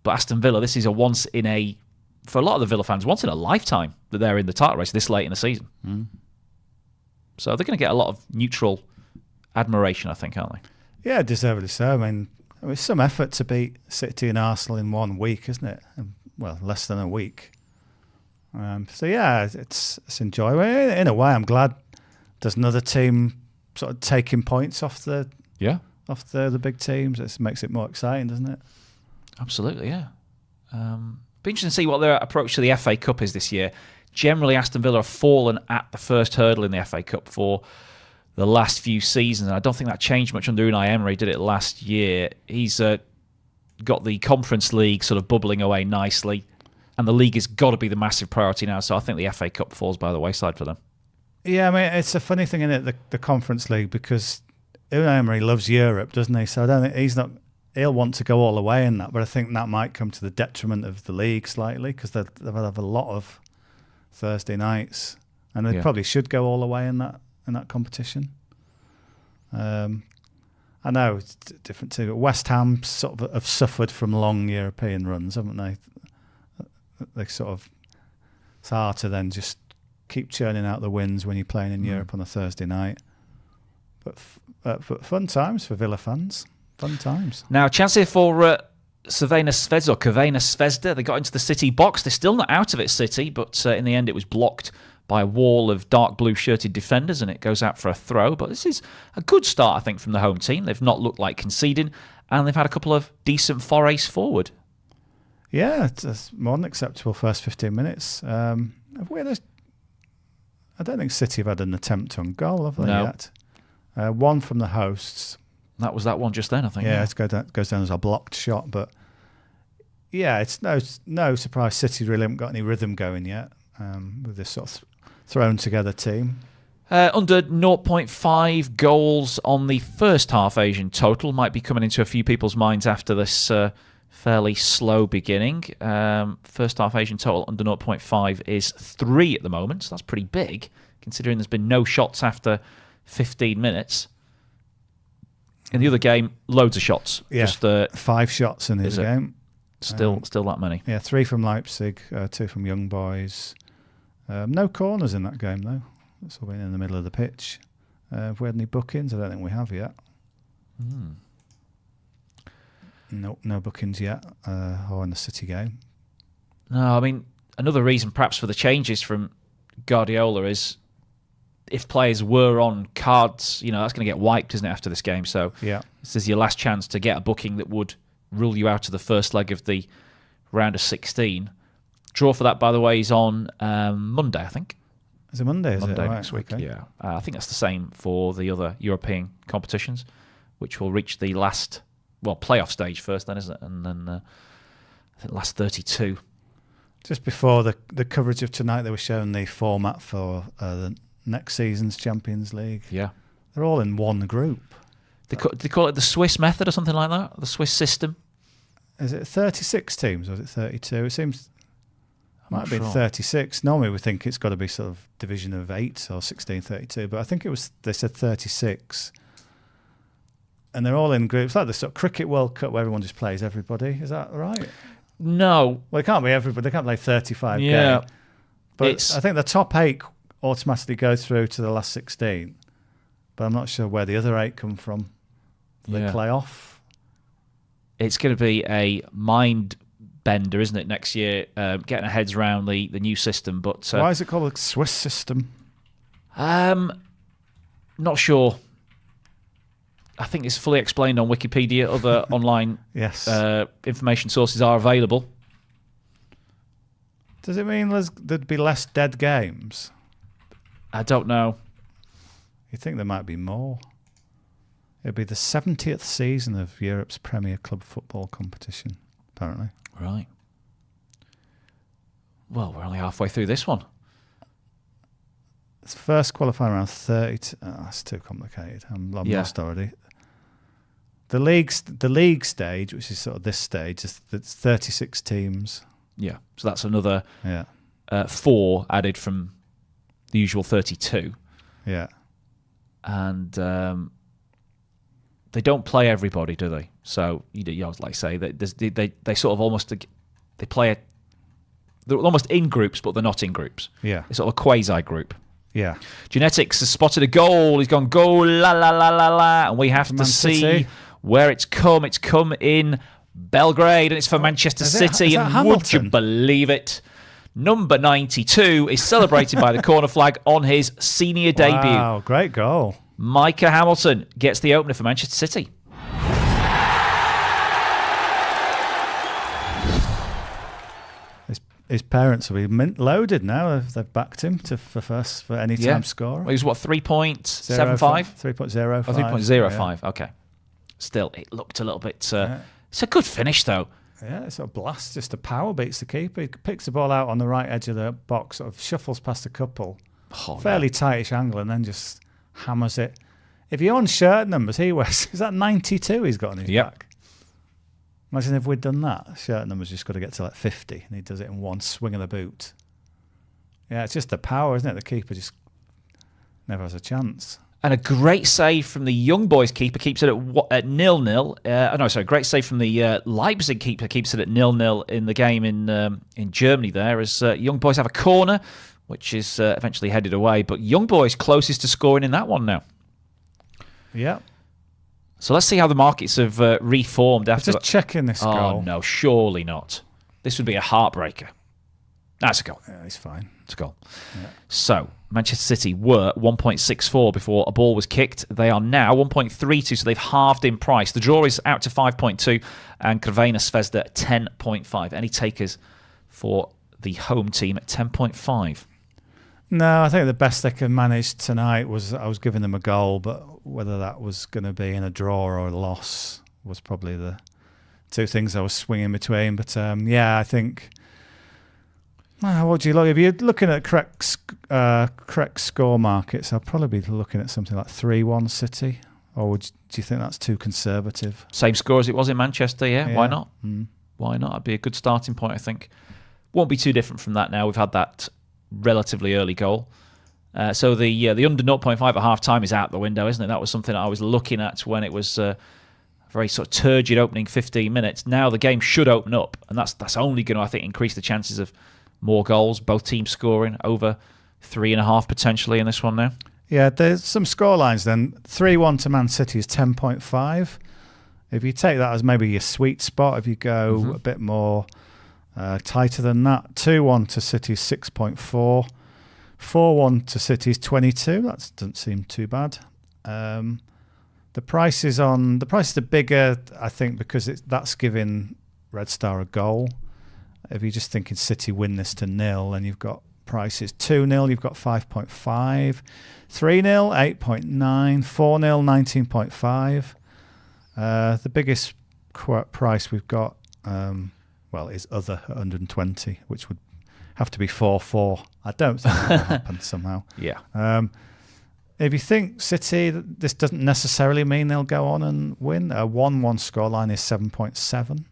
But Aston Villa, this is for a lot of the Villa fans, once in a lifetime that they're in the title race this late in the season. So they're going to get a lot of neutral admiration, I think, aren't they? Yeah, deservedly so. I mean, it's some effort to beat City and Arsenal in 1 week, isn't it? Well, less than a week. So yeah, it's enjoyable. In a way, I'm glad there's another team sort of taking points off the big teams. It makes it more exciting, doesn't it? Absolutely, yeah. Be interesting to see what their approach to the FA Cup is this year. Generally, Aston Villa have fallen at the first hurdle in the FA Cup for the last few seasons. And I don't think that changed much under Unai Emery. Did it last year. He's got the Conference League sort of bubbling away nicely. And the league has got to be the massive priority now. So I think the FA Cup falls by the wayside for them. Yeah, I mean, it's a funny thing, isn't it, the Conference League, because Unai Emery loves Europe, doesn't he? So I don't think he'll want to go all the way in that, but I think that might come to the detriment of the league slightly because they'll have a lot of Thursday nights, and they probably should go all the way in that competition. I know it's different too, but West Ham sort of have suffered from long European runs, haven't they? They sort of, it's hard to then just keep churning out the wins when you're playing in Europe on a Thursday night. But fun times for Villa fans. Fun times. Now, chance here for Crvena Zvezda. They got into the City box. They're still not out of it, City, but in the end it was blocked by a wall of dark blue shirted defenders, and it goes out for a throw. But this is a good start, I think, from the home team. They've not looked like conceding, and they've had a couple of decent forays forward. Yeah, it's more than acceptable first 15 minutes. I don't think City have had an attempt on goal, have they yet? One from the hosts. That was that one just then, I think. Yeah, it goes down as a blocked shot. But yeah, it's no surprise City really haven't got any rhythm going yet with this sort of thrown together team. Under 0.5 goals on the first half Asian total might be coming into a few people's minds after this fairly slow beginning. First half Asian total under 0.5 is 3 at the moment, so that's pretty big considering there's been no shots after 15 minutes. In the other game, loads of shots. Yeah, just 5 shots in his game. Still that many. Yeah, 3 from Leipzig, 2 from Young Boys. No corners in that game though. It's all been in the middle of the pitch. Have we had any bookings? I don't think we have yet. No bookings yet. Or in the City game. No, I mean, another reason perhaps for the changes from Guardiola is if players were on cards, that's going to get wiped, isn't it, after this game? So this is your last chance to get a booking that would rule you out of the first leg of the round of 16. Draw for that, by the way, is on Monday, I think. Is it Monday? Monday next week, okay. Yeah. I think that's the same for the other European competitions, which will reach the last, playoff stage first then, isn't it? And then I think last 32. Just before the coverage of tonight, they were showing the format for the next season's Champions League. Yeah. They're all in one group. They call it the Swiss method or something like that? The Swiss system? Is it 36 teams or is it 32? It seems... Might have been sure. 36. Normally we think it's got to be sort of division of 8 or 16-32, but I think they said 36. And they're all in groups, like the sort of Cricket World Cup where everyone just plays everybody. Is that right? No. Well, it can't be everybody. They can't play 35 yeah. games. But I think the top 8 automatically go through to the last 16. But I'm not sure where the other 8 come from. Do they play off? It's going to be a mind bender, isn't it, next year, getting our heads around the new system. But why is it called a Swiss system? Not sure. I think it's fully explained on Wikipedia. Other online information sources are available. Does it mean there'd be less dead games? I don't know. You think there might be more? It'd be the 70th season of Europe's premier club football competition, apparently. Right. Well, we're only halfway through this one. It's first qualifying round 30. That's too complicated. I'm lost already. The league stage, which is sort of this stage, it's 36 teams. Yeah. So that's another 4 added from the usual 32. Yeah. And they don't play everybody, do they? So you always like say that they sort of almost they play they're almost in groups, but they're not in groups. Yeah, it's sort of a quasi group. Yeah. Genetics has spotted a goal. He's gone goal la la la la la, and we have to see where it's come. It's come in Belgrade, and it's for Manchester City. And Hamilton? Would you believe it? Number 92 is celebrated by the corner flag on his senior debut. Wow, great goal. Micah Hamilton gets the opener for Manchester City. His parents will be mint loaded now. They've backed him for any time scorer. Well, he was what, 3.75? 3.05. 3.05. Okay. Still, it looked a little bit. It's a good finish though. Yeah, it's a blast. Just a power beats the keeper. He picks the ball out on the right edge of the box, sort of shuffles past a couple, fairly tightish angle, and then just hammers it. If you're on shirt numbers, he wears, is that 92 he's got on his back? Imagine if we'd done that. Cheltenham has just got to get to like 50 and he does it in one swing of the boot. Yeah, it's just the power, isn't it? The keeper just never has a chance. And a great save from the Young Boys keeper, keeps it at 0-0. Great save from the Leipzig keeper, keeps it at 0-0 in the game in Germany there, as Young Boys have a corner, which is eventually headed away. But Young Boys closest to scoring in that one now. Yeah. So let's see how the markets have reformed after. Just checking this goal. Oh, no, surely not. This would be a heartbreaker. That's a goal. Yeah, he's fine. It's a goal. Yeah. So, Manchester City were 1.64 before a ball was kicked. They are now 1.32, so they've halved in price. The draw is out to 5.2 and Crvena Zvezda 10.5. Any takers for the home team at 10.5? No, I think the best they could manage tonight was I was giving them a goal, but whether that was going to be in a draw or a loss was probably the two things I was swinging between. But I think... what do you look? If you're looking at correct score markets, I'll probably be looking at something like 3-1 City. Or do you think that's too conservative? Same score as it was in Manchester, yeah. Why not? Mm. Why not? That'd be a good starting point, I think. Won't be too different from that now. We've had that relatively early goal. So the under 0.5 at half-time is out the window, isn't it? That was something I was looking at when it was a very sort of turgid opening 15 minutes. Now the game should open up, and that's only going to, I think, increase the chances of more goals, both teams scoring over 3.5 potentially in this one now. Yeah, there's some scorelines then. 3-1 to Man City is 10.5. If you take that as maybe your sweet spot, if you go a bit more tighter than that, 2-1 to City is 6.4. 4-1 to City is 22. That doesn't seem too bad. The prices are bigger, I think, because that's giving Red Star a goal. If you're just thinking City win this to 0, then you've got prices 2-0, you've got 5.5, 3-0, 8.9, 4-0, 19.5. The biggest price we've got, is other at 120, which would have to be 4-4. I don't think that will happen somehow. Yeah. If you think City, this doesn't necessarily mean they'll go on and win. A 1-1 scoreline is 7.7.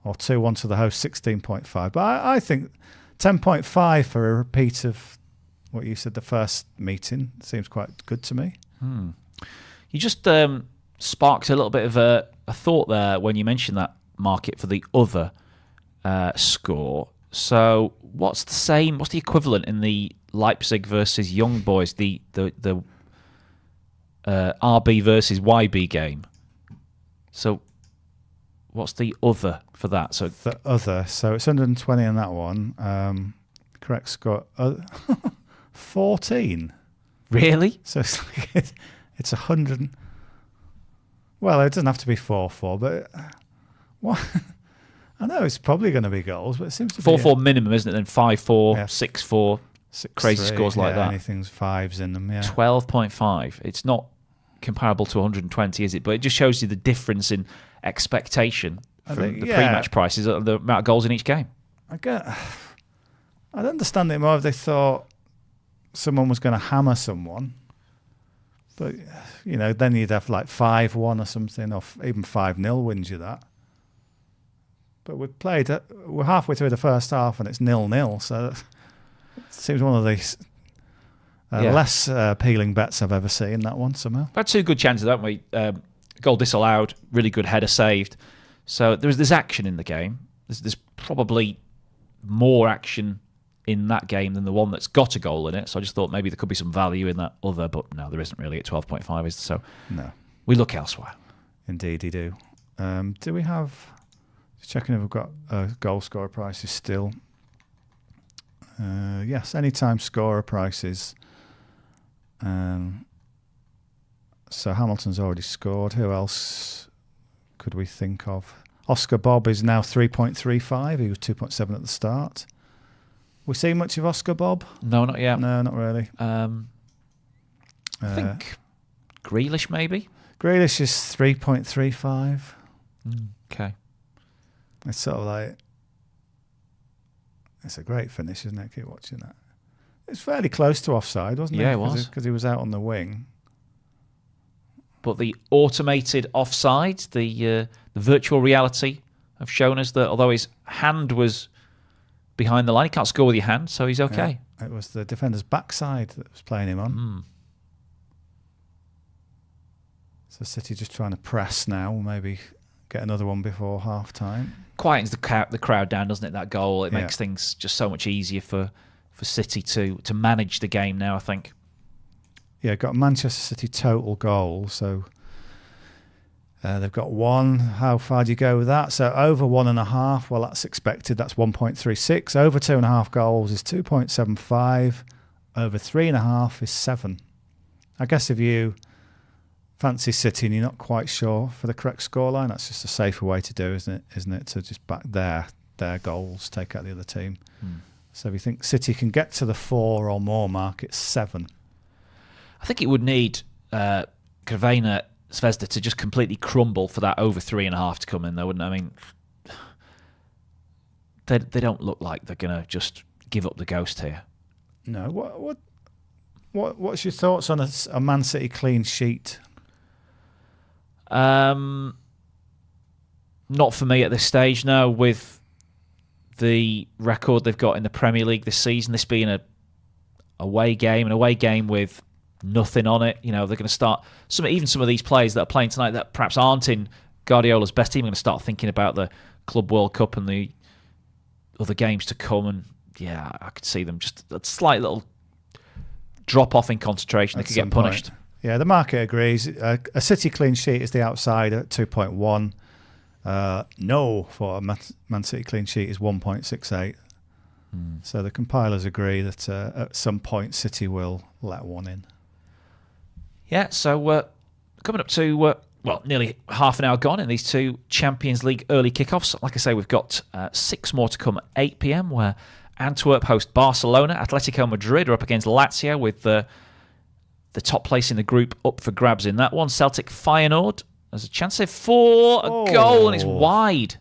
Or 2-1 to the host, 16.5. But I think 10.5 for a repeat of what you said the first meeting seems quite good to me. You just sparked a little bit of a thought there when you mentioned that market for the other score. So what's the equivalent in the Leipzig versus Young Boys, the RB versus YB game? So what's the other for that? So the other, so it's 120 on that one. Correct score, 14. Really? So it's 100. Well, it doesn't have to be 4-4, but what? I know it's probably going to be goals, but it seems to 4-4 minimum, isn't it? Then 5-4, Yeah. 6-4, 6-3, crazy scores like that. Anything's fives in them. Yeah. 12.5. It's not comparable to 120, is it? But it just shows you the difference in expectation from the pre-match prices, the amount of goals in each game. I'd understand it more if they thought someone was going to hammer someone. But, then you'd have like 5-1 or something, or even 5-0 wins you that. But we're halfway through the first half and it's 0-0, so it seems one of these less appealing bets I've ever seen, that one, somehow. We've had two good chances, haven't we? Goal disallowed, really good header saved. So there's action in the game. There's probably more action in that game than the one that's got a goal in it. So I just thought maybe there could be some value in that other, but no, there isn't really at 12.5, is there? So no, we look elsewhere. Indeed, you do. Do we have... Just checking if we've got goal scorer prices still. Yes, anytime scorer prices. So Hamilton's already scored. Who else could we think of? Oscar Bob is now 3.35. He was 2.7 at the start. We see much of Oscar Bob? No, not yet. No, not really. I think Grealish maybe. Grealish is 3.35. Okay. It's sort of like, it's a great finish, isn't it? Keep watching that. It's fairly close to offside, wasn't it? Yeah, it was. Because he was out on the wing. But the automated offside, the virtual reality have shown us that although his hand was behind the line, he can't score with your hand, so he's okay. Yeah, it was the defender's backside that was playing him on. So City just trying to press now, maybe get another one before half-time. Quietens the crowd down, doesn't it, that goal? It makes things just so much easier for City to manage the game now, I think. Yeah, got Manchester City total goals, so they've got one. How far do you go with that? So over 1.5, well, that's expected. That's 1.36. Over 2.5 goals is 2.75. Over 3.5 is 7. I guess if you fancy City and you're not quite sure for the correct scoreline, that's just a safer way to do, isn't it? To just back their goals, take out the other team. So if you think City can get to the 4 or more mark, it's 7. I think it would need Crvena Zvezda to just completely crumble for that over 3.5 to come in, though, wouldn't it? I mean, they don't look like they're going to just give up the ghost here. No. What's your thoughts on a Man City clean sheet? Not for me at this stage, no. With the record they've got in the Premier League this season, this being an away game with nothing on it. You know, they're going to start even some of these players that are playing tonight that perhaps aren't in Guardiola's best team are going to start thinking about the Club World Cup and the other games to come. And yeah, I could see them just a slight little drop off in concentration. They could get punished. Point. Yeah, the market agrees. A City clean sheet is the outside at 2.1. No for a Man City clean sheet is 1.68. So the compilers agree that at some point City will let one in. Yeah, so coming up to, nearly half an hour gone in these two Champions League early kickoffs. Like I say, we've got 6 more to come at 8 p.m, where Antwerp host Barcelona. Atletico Madrid are up against Lazio with the top place in the group up for grabs in that one. Celtic Feyenoord. There's a chance for a goal, and it's wide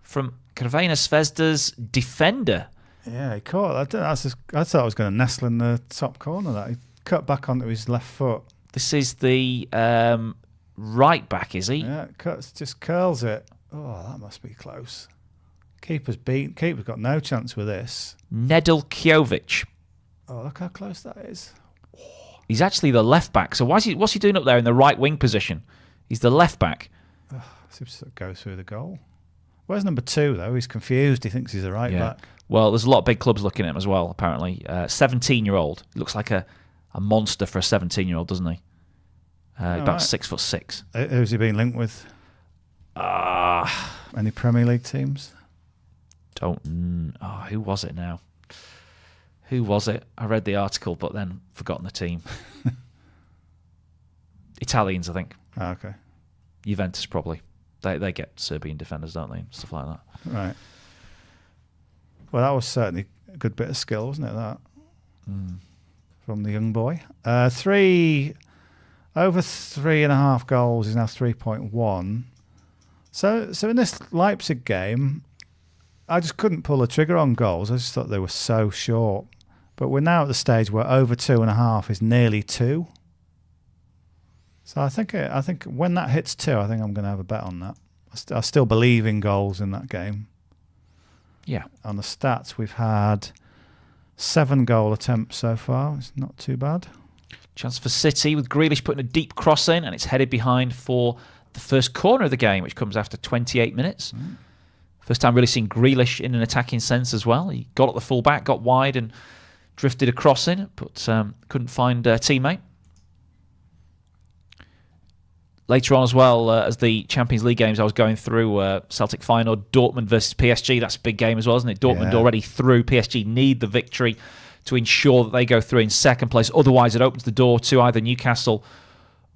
from Crvena Zvezda's defender. Yeah, he caught. I thought I was going to nestle in the top corner. That he cut back onto his left foot. This is the right back, is he? Yeah, just curls it. Oh, that must be close. Keeper's beaten. Keeper's got no chance with this. Nedeljkovic. Oh, look how close that is. He's actually the left back. So what's he doing up there in the right wing position? He's the left back. Seems to go through the goal. Where's number 2 though? He's confused. He thinks he's a right back. Well, there's a lot of big clubs looking at him as well. Apparently, 17-year-old looks like a monster for a 17-year-old, doesn't he? About 6'6". Who's he been linked with? Any Premier League teams? Who was it now? Who was it? I read the article, but then forgotten the team. Italians, I think. Oh, okay. Juventus, probably. They get Serbian defenders, don't they? Stuff like that. Right. Well, that was certainly a good bit of skill, wasn't it, that? From the young boy. Over 3.5 goals is now 3.1. So in this Leipzig game, I just couldn't pull the trigger on goals. I just thought they were so short. But we're now at the stage where over 2.5 is nearly 2. So I think when that hits 2, I think I'm going to have a bet on that. I still believe in goals in that game. Yeah. On the stats, we've had 7 goal attempts so far. It's not too bad. Chance for City with Grealish putting a deep cross in, and it's headed behind for the first corner of the game, which comes after 28 minutes. First time really seeing Grealish in an attacking sense as well. He got at the full-back, got wide and drifted a cross in, but couldn't find a teammate. Later on as well, as the Champions League games I was going through, Celtic Feyenoord, Dortmund versus PSG, that's a big game as well, isn't it? Dortmund already through. PSG need the victory to ensure that they go through in second place. Otherwise, it opens the door to either Newcastle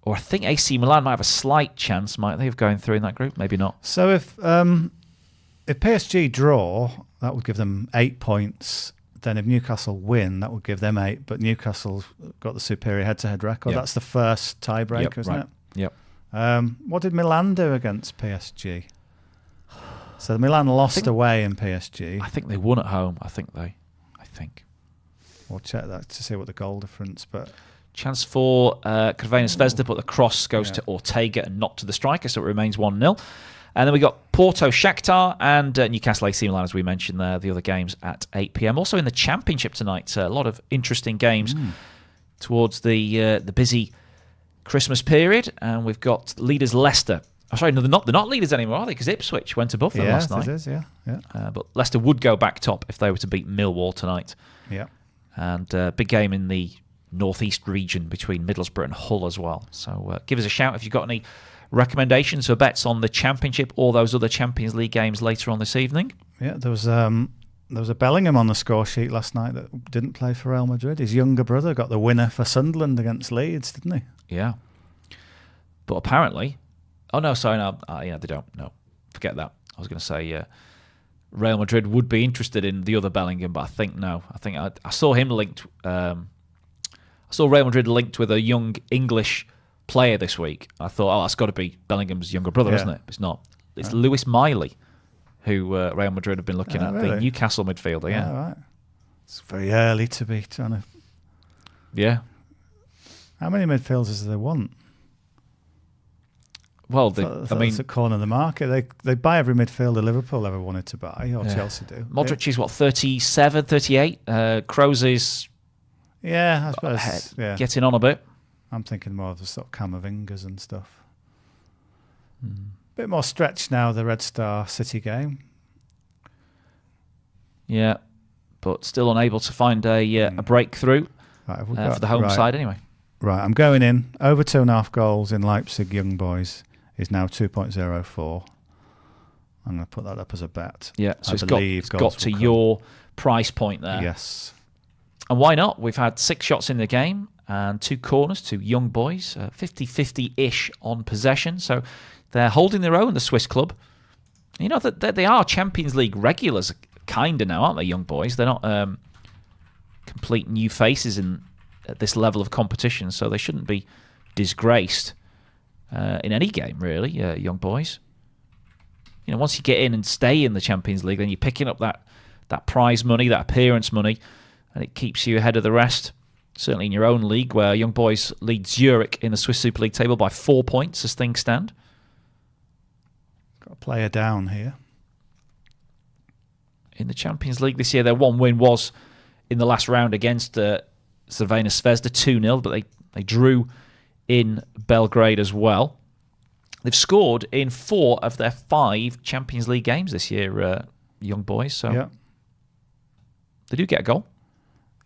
or I think AC Milan might have a slight chance, might they, of going through in that group? Maybe not. So if PSG draw, that would give them 8 points. Then if Newcastle win, that would give them 8. But Newcastle's got the superior head-to-head record. That's the first tiebreaker, isn't it? Yep. What did Milan do against PSG? So Milan lost away in PSG. I think they won at home. I think. We'll check that to see what the goal difference. But chance for Crvena Zvezda, but the cross goes to Ortega and not to the striker, so it remains 1-0. And then we got Porto, Shakhtar, and Newcastle AC Milan, as we mentioned there, the other games at 8 p.m. Also in the Championship tonight, a lot of interesting games towards the busy Christmas period. And we've got leaders Leicester. Oh, sorry, no, they're not leaders anymore, are they? Because Ipswich went above them last night. Yes, it is, yeah. But Leicester would go back top if they were to beat Millwall tonight. Yeah. And big game in the northeast region between Middlesbrough and Hull as well. So give us a shout if you've got any recommendations or bets on the Championship or those other Champions League games later on this evening. Yeah, there was a Bellingham on the score sheet last night that didn't play for Real Madrid. His younger brother got the winner for Sunderland against Leeds, didn't he? Yeah. But apparently... Oh, no, sorry, no. They don't. No, forget that. I was going to say Real Madrid would be interested in the other Bellingham, but I think no. I think I saw him linked... I saw Real Madrid linked with a young English player this week. I thought, that's got to be Bellingham's younger brother, isn't it? It's not. It's Lewis Miley, who Real Madrid have been looking at, really? the Newcastle midfielder. Yeah, right. It's very early to be trying to. Yeah. How many midfielders do they want? Well, it's a corner of the market. They buy every midfielder Liverpool ever wanted to buy, or Chelsea do. Modric is 37, 38. Kroos is. Yeah, I suppose. Getting on a bit. I'm thinking more of the sort of Camavingas and stuff. Bit more stretched now, the Red Star City game. Yeah, but still unable to find a breakthrough for the home side anyway. Right, I'm going in. Over 2.5 goals in Leipzig Young Boys is now 2.04. I'm going to put that up as a bet. Yeah, so it's got to your price point there. Yes. And why not? We've had 6 shots in the game and 2 corners to Young Boys, 50-50-ish on possession. So they're holding their own, the Swiss club. You know, that they are Champions League regulars, kind of now, aren't they, Young Boys? They're not complete new faces at this level of competition, so they shouldn't be disgraced in any game, really, Young Boys. You know, once you get in and stay in the Champions League, then you're picking up that prize money, that appearance money, and it keeps you ahead of the rest. Certainly in your own league, where Young Boys lead Zurich in the Swiss Super League table by 4 points as things stand. Got a player down here. In the Champions League this year, their one win was in the last round against Crvena Zvezda 2-0, but they drew in Belgrade as well. They've scored in 4 of their 5 Champions League games this year, Young Boys. So they do get a goal.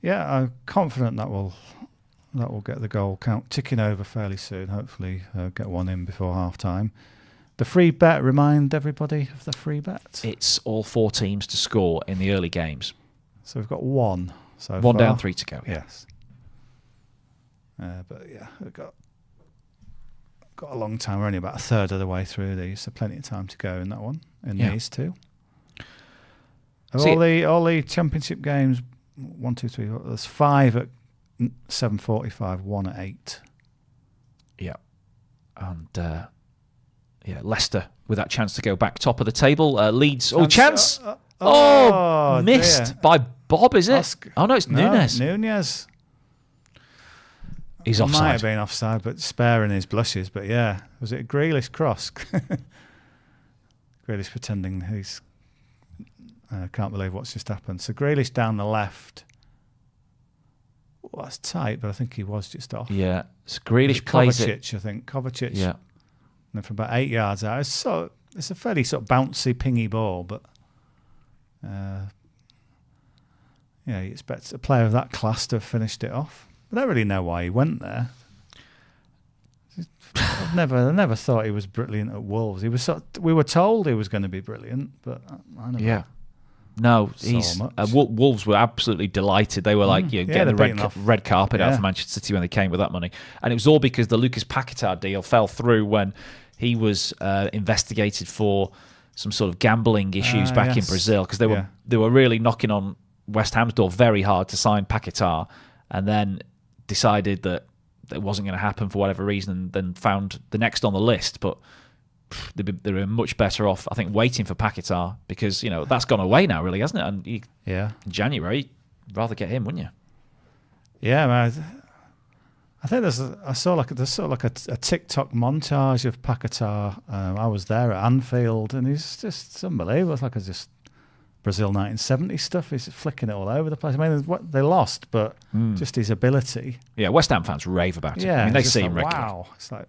Yeah, I'm confident that will get the goal count ticking over fairly soon. Hopefully get one in before half-time. The free bet, remind everybody of the free bet. It's all 4 teams to score in the early games. So we've got 1 so 1 far. down, 3 to go. Yes. But yeah, we've got a long time. We're only about a third of the way through these, so plenty of time to go in that one, these 2. All the Championship games, 1, 2, 3, 4, there's 5 at 7:45, 1 at 8. Yeah. And Leicester with that chance to go back top of the table. Leeds. Chance! Missed dear. by Bob, is it? No, it's Nunes. Nunez. He's offside. Might have been offside, but sparing his blushes. But yeah, was it a Grealish cross? Grealish pretending he's can't believe what's just happened. So Grealish down the left. Well, that's tight, but I think he was just off. Yeah, so Grealish plays Kovacic, I think. Kovacic. Yeah. And then from about 8 yards out, it's a fairly sort of bouncy, pingy ball, but you expect a player of that class to have finished it off. I don't really know why he went there. I never thought he was brilliant at Wolves. We were told he was going to be brilliant, but I don't know. No, Wolves were absolutely delighted. They were like, getting the red carpet out for Manchester City when they came with that money. And it was all because the Lucas Paquetá deal fell through when he was investigated for some sort of gambling issues back in Brazil, because they were really knocking on West Ham's door very hard to sign Paquetá, and then decided that it wasn't going to happen for whatever reason, and then found the next on the list. But they were much better off, I think, waiting for Paquetá, because that's gone away now, really, hasn't it? And in January, you'd rather get him, wouldn't you? Yeah, man. I think there's sort of like a TikTok montage of Paquetá. I was there at Anfield, and it's just unbelievable. It's like just Brazil 1970 stuff. He's flicking it all over the place. I mean, they lost, but just his ability. Yeah, West Ham fans rave about it. Yeah, I mean, they see him regularly. Wow, it's like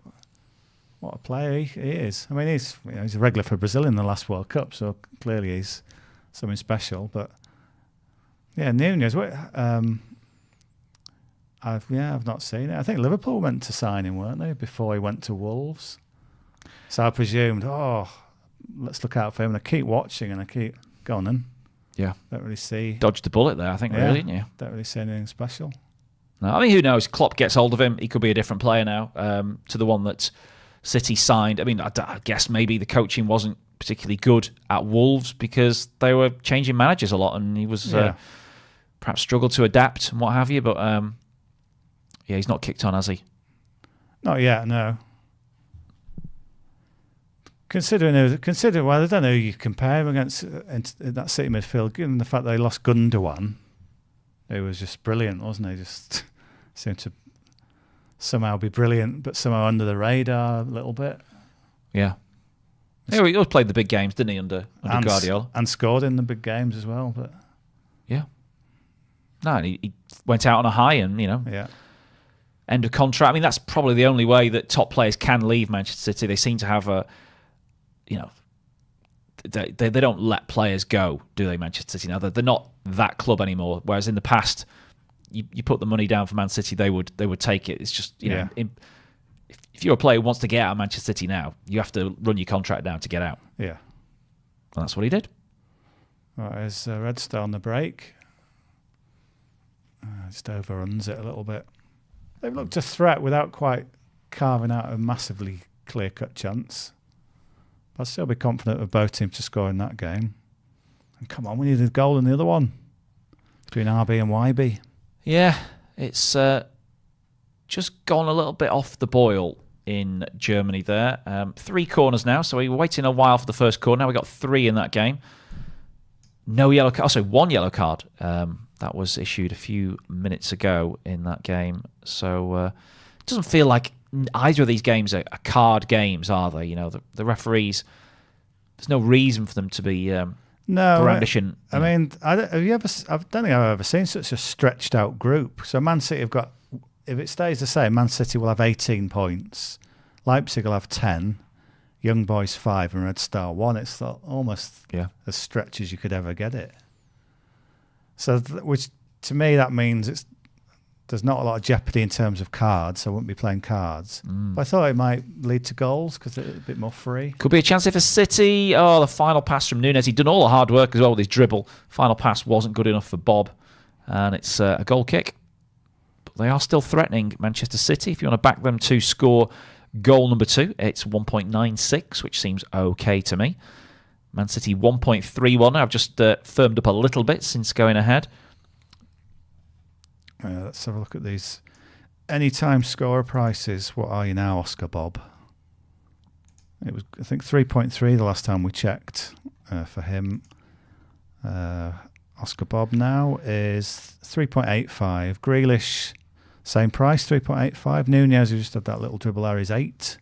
what a player he is. I mean, he's a regular for Brazil in the last World Cup, so clearly he's something special. But yeah, Nunez. I've not seen it. I think Liverpool went to sign him, weren't they, before he went to Wolves? So I presumed, let's look out for him. And I keep watching, and I keep going then. Yeah. Don't really see. Dodged the bullet there, I think, really, didn't you? Don't really see anything special. No, I mean, who knows? Klopp gets hold of him. He could be a different player now to the one that City signed. I mean, I guess maybe the coaching wasn't particularly good at Wolves because they were changing managers a lot, and he was perhaps struggled to adapt and what have you, but... yeah, he's not kicked on, has he? Not yet, no. Considering, well, I don't know who you compare him against in that City midfield, given the fact they lost Gundogan, who was just brilliant, wasn't he? Just seemed to somehow be brilliant, but somehow under the radar a little bit. Yeah. He always played the big games, didn't he, under Guardiola? And scored in the big games as well. But yeah. No, and he went out on a high and, Yeah. End of contract. I mean, that's probably the only way that top players can leave Manchester City. They seem to have they don't let players go, do they, Manchester City? Now, they're not that club anymore, whereas in the past, you put the money down for Man City, they would take it. It's just, if you're a player who wants to get out of Manchester City now, you have to run your contract down to get out. Yeah. And that's what he did. Right, there's Red Star on the break. Just overruns it a little bit. They've looked a threat without quite carving out a massively clear-cut chance. But I'd still be confident of both teams to score in that game. And come on, we need a goal in the other one between RB and YB. Yeah, it's just gone a little bit off the boil in Germany there. 3 corners now, so we were waiting a while for the first corner. Now we got 3 in that game. No yellow card. Also, 1 yellow card. That was issued a few minutes ago in that game. So it doesn't feel like either of these games are card games, are they? The referees, there's no reason for them to be brandishing. I mean, I don't think I've ever seen such a stretched out group. So Man City have got, if it stays the same, Man City will have 18 points. Leipzig will have 10. Young Boys 5 and Red Star 1. It's almost as stretched as you could ever get it. So, which to me that means there's not a lot of jeopardy in terms of cards. I wouldn't be playing cards. But I thought it might lead to goals because it's a bit more free. Could be a chance here for City. Oh, the final pass from Nunez. He'd done all the hard work as well with his dribble. Final pass wasn't good enough for Bob. And it's a goal kick. But they are still threatening Manchester City. If you want to back them to score goal number 2, it's 1.96, which seems okay to me. Man City 1.31. I've just firmed up a little bit since going ahead. Let's have a look at these anytime scorer prices. What are you now, Oscar Bob? It was, I think, 3.3 the last time we checked for him. Oscar Bob now is 3.85. Grealish, same price, 3.85. Nunez, who just had that little dribble there, is 8.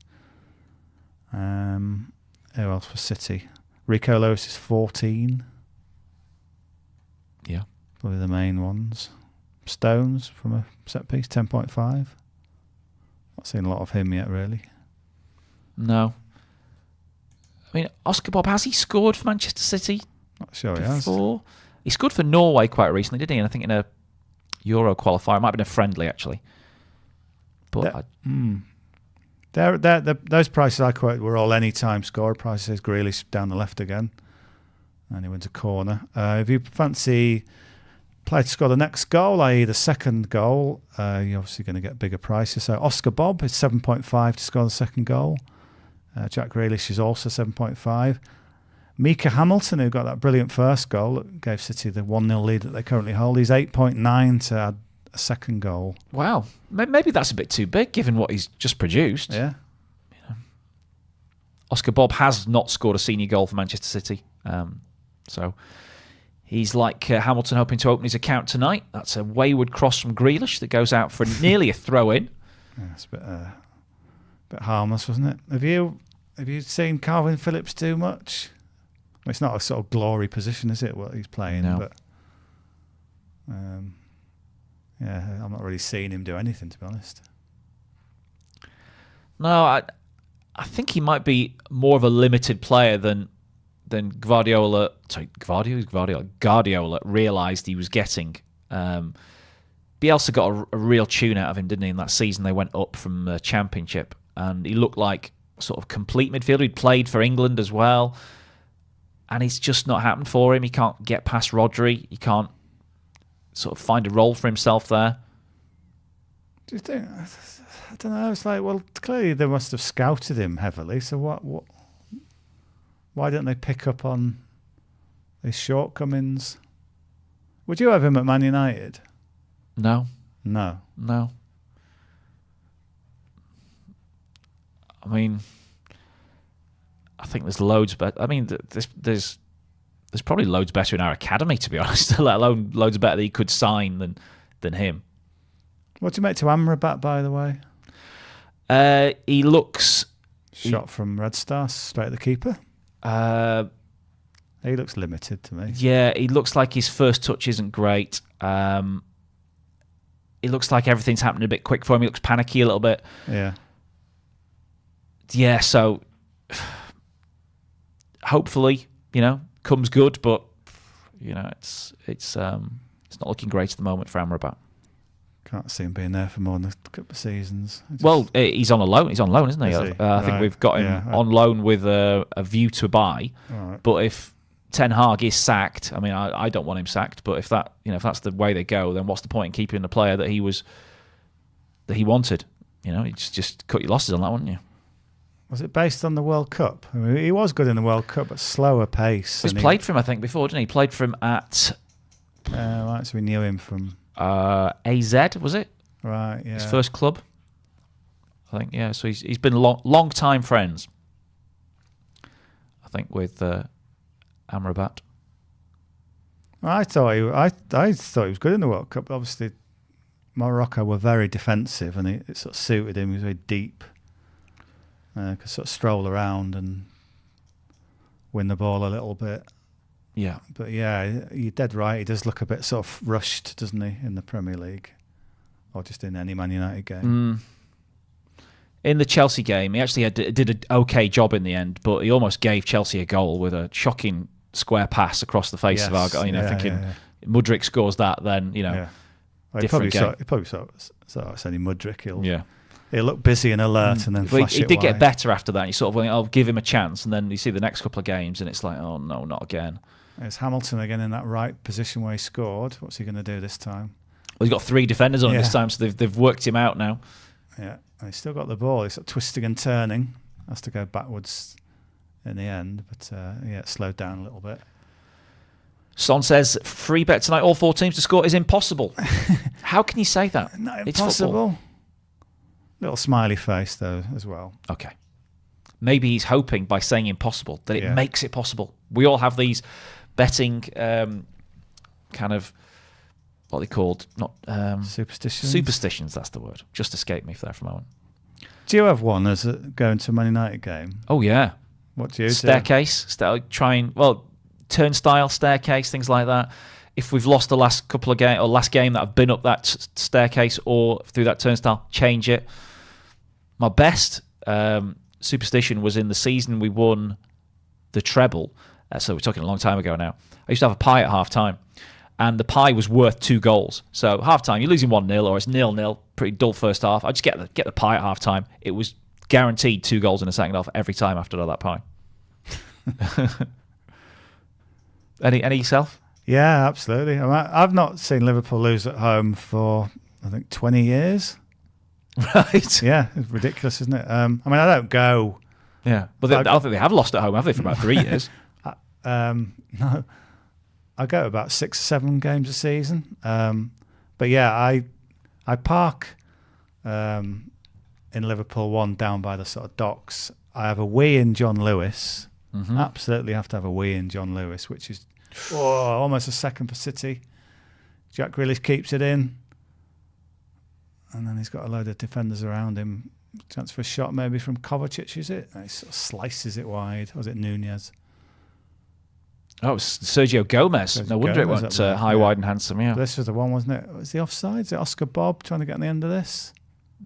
Who else for City? Rico Lewis is 14. Yeah. Probably the main ones. Stones from a set piece, 10.5. Not seen a lot of him yet, really. No. I mean, Oscar Bob, has he scored for Manchester City? Not sure before? He has. He scored for Norway quite recently, didn't he? And I think in a Euro qualifier. It might have been a friendly, actually. But those prices I quoted were all anytime scorer prices. Grealish down the left again. And he went to corner. If you fancy player to score the next goal, i.e. the second goal, you're obviously going to get bigger prices. So Oscar Bob is 7.5 to score the second goal. Jack Grealish is also 7.5. Mika Hamilton, who got that brilliant first goal that gave City the 1-0 lead that they currently hold, he's 8.9 to add a second goal. Wow. Maybe that's a bit too big, given what he's just produced. Yeah. Oscar Bob has not scored a senior goal for Manchester City. So he's like Hamilton, hoping to open his account tonight. That's a wayward cross from Grealish that goes out for nearly a throw-in. Yeah, it's a bit harmless, wasn't it? Have you seen Calvin Phillips do much? Well, it's not a sort of glory position, is it? What he's playing, No. But I'm not really seeing him do anything, to be honest. No, I think he might be more of a limited player than Guardiola realised he was getting. Bielsa got a real tune out of him, didn't he? In that season, they went up from the Championship, and he looked like sort of complete midfielder. He'd played for England as well, and it's just not happened for him. He can't get past Rodri. He can't sort of find a role for himself there. Do you think? I don't know. It's like, well, clearly they must have scouted him heavily. So what? Why don't they pick up on his shortcomings? Would you have him at Man United? No. I mean, I think there's loads, but I mean, there's probably loads better in our academy, to be honest. Let alone loads better that he could sign than him. What do you make to Amrabat, by the way? He looks shot from Red Star straight at the keeper. He looks limited to me. Yeah, he looks like his first touch isn't great. It looks like everything's happening a bit quick for him. He looks panicky a little bit. Yeah, so hopefully, comes good, but it's not looking great at the moment for Amrabat. Can't see him being there for more than a couple of seasons. Well, he's on a loan. He's on loan, isn't he? Is he? I think we've got him on loan with a view to buy. Right. But if Ten Hag is sacked, I mean, I don't want him sacked. But if that's the way they go, then what's the point in keeping the player that he wanted? You just cut your losses on that, wouldn't you? Was it based on the World Cup? I mean, he was good in the World Cup, but slower pace. He's played for him, I think, before, didn't he? He played for him at. Right, so we knew him from. AZ, was it? Right, yeah. His first club, I think. Yeah, so he's been long time friends, I think, with Amrabat. I thought he was good in the World Cup. Obviously, Morocco were very defensive, and it sort of suited him. He was very deep, could sort of stroll around and win the ball a little bit. Yeah. But yeah, you're dead right. He does look a bit sort of rushed, doesn't he, in the Premier League? Or just in any Man United game. In the Chelsea game, he actually did an okay job in the end, but he almost gave Chelsea a goal with a shocking square pass across the face of our goal. Thinking Mudryk scores that, then, Well, different game. He probably saw it's only Mudryk. He'll look busy and alert and then flash it He did get wide. better after that. You sort of went, I'll give him a chance, and then you see the next couple of games, and it's like, oh, no, not again. There's Hamilton again in that right position where he scored. What's he going to do this time? Well, he's got 3 defenders on him this time, so they've worked him out now. Yeah, and he's still got the ball. He's sort of twisting and turning. Has to go backwards in the end, but it slowed down a little bit. Son says, free bet tonight, all 4 teams to score is impossible. How can you say that? Not It's impossible. football. Little smiley face, though, as well. Okay. Maybe he's hoping by saying impossible that it makes it possible. We all have these betting kind of, what are they called? Not Superstitions. Superstitions, that's the word. Just escaped me there for a moment. Do you have one as going to a Man United game? Oh, yeah. What do you Staircase. Turnstile, staircase, things like that. If we've lost the last couple of games or last game that I've been up that staircase or through that turnstile, change it. My best superstition was in the season we won the treble. So we're talking a long time ago now. I used to have a pie at half time, and the pie was worth 2 goals. So half time, you're losing 1-0 or it's 0-0, pretty dull first half. I just get the pie at half time. It was guaranteed 2 goals in the second half every time after that pie. Any yourself? Yeah, absolutely. I've not seen Liverpool lose at home for, I think, 20 years. Right. Yeah, it's ridiculous, isn't it? I I don't go. Yeah, but I don't think they have lost at home, have they, for about 3 years? No. I go about 6 or 7 games a season. But yeah, I park in Liverpool 1 down by the sort of docks. I have a wee in John Lewis. Mm-hmm. Absolutely have to have a wee in John Lewis, which is almost a second for City. Jack Grealish keeps it in. and then he's got a load of defenders around him. Chance for a shot maybe from Kovacic, is it? And he sort of slices it wide. Or was it Nunez? Oh, it was Sergio Gomez. No wonder it went high, wide and handsome, yeah. But this was the one, wasn't it? Was the offside? Is it Oscar Bob trying to get on the end of this?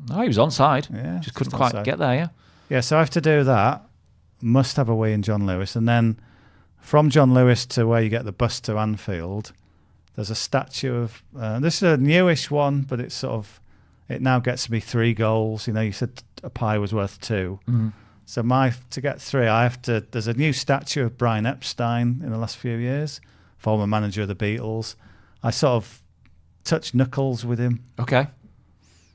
No, he was onside. Yeah, just couldn't quite get there, yeah. Yeah, so I have to do that. Must have a wee in John Lewis. And then from John Lewis to where you get the bus to Anfield, there's a statue of... this is a newish one, but it's sort of... It now gets me 3 goals. You know, you said a pie was worth 2. Mm-hmm. So to get 3, I have to... There's a new statue of Brian Epstein in the last few years, former manager of the Beatles. I sort of touch knuckles with him. Okay.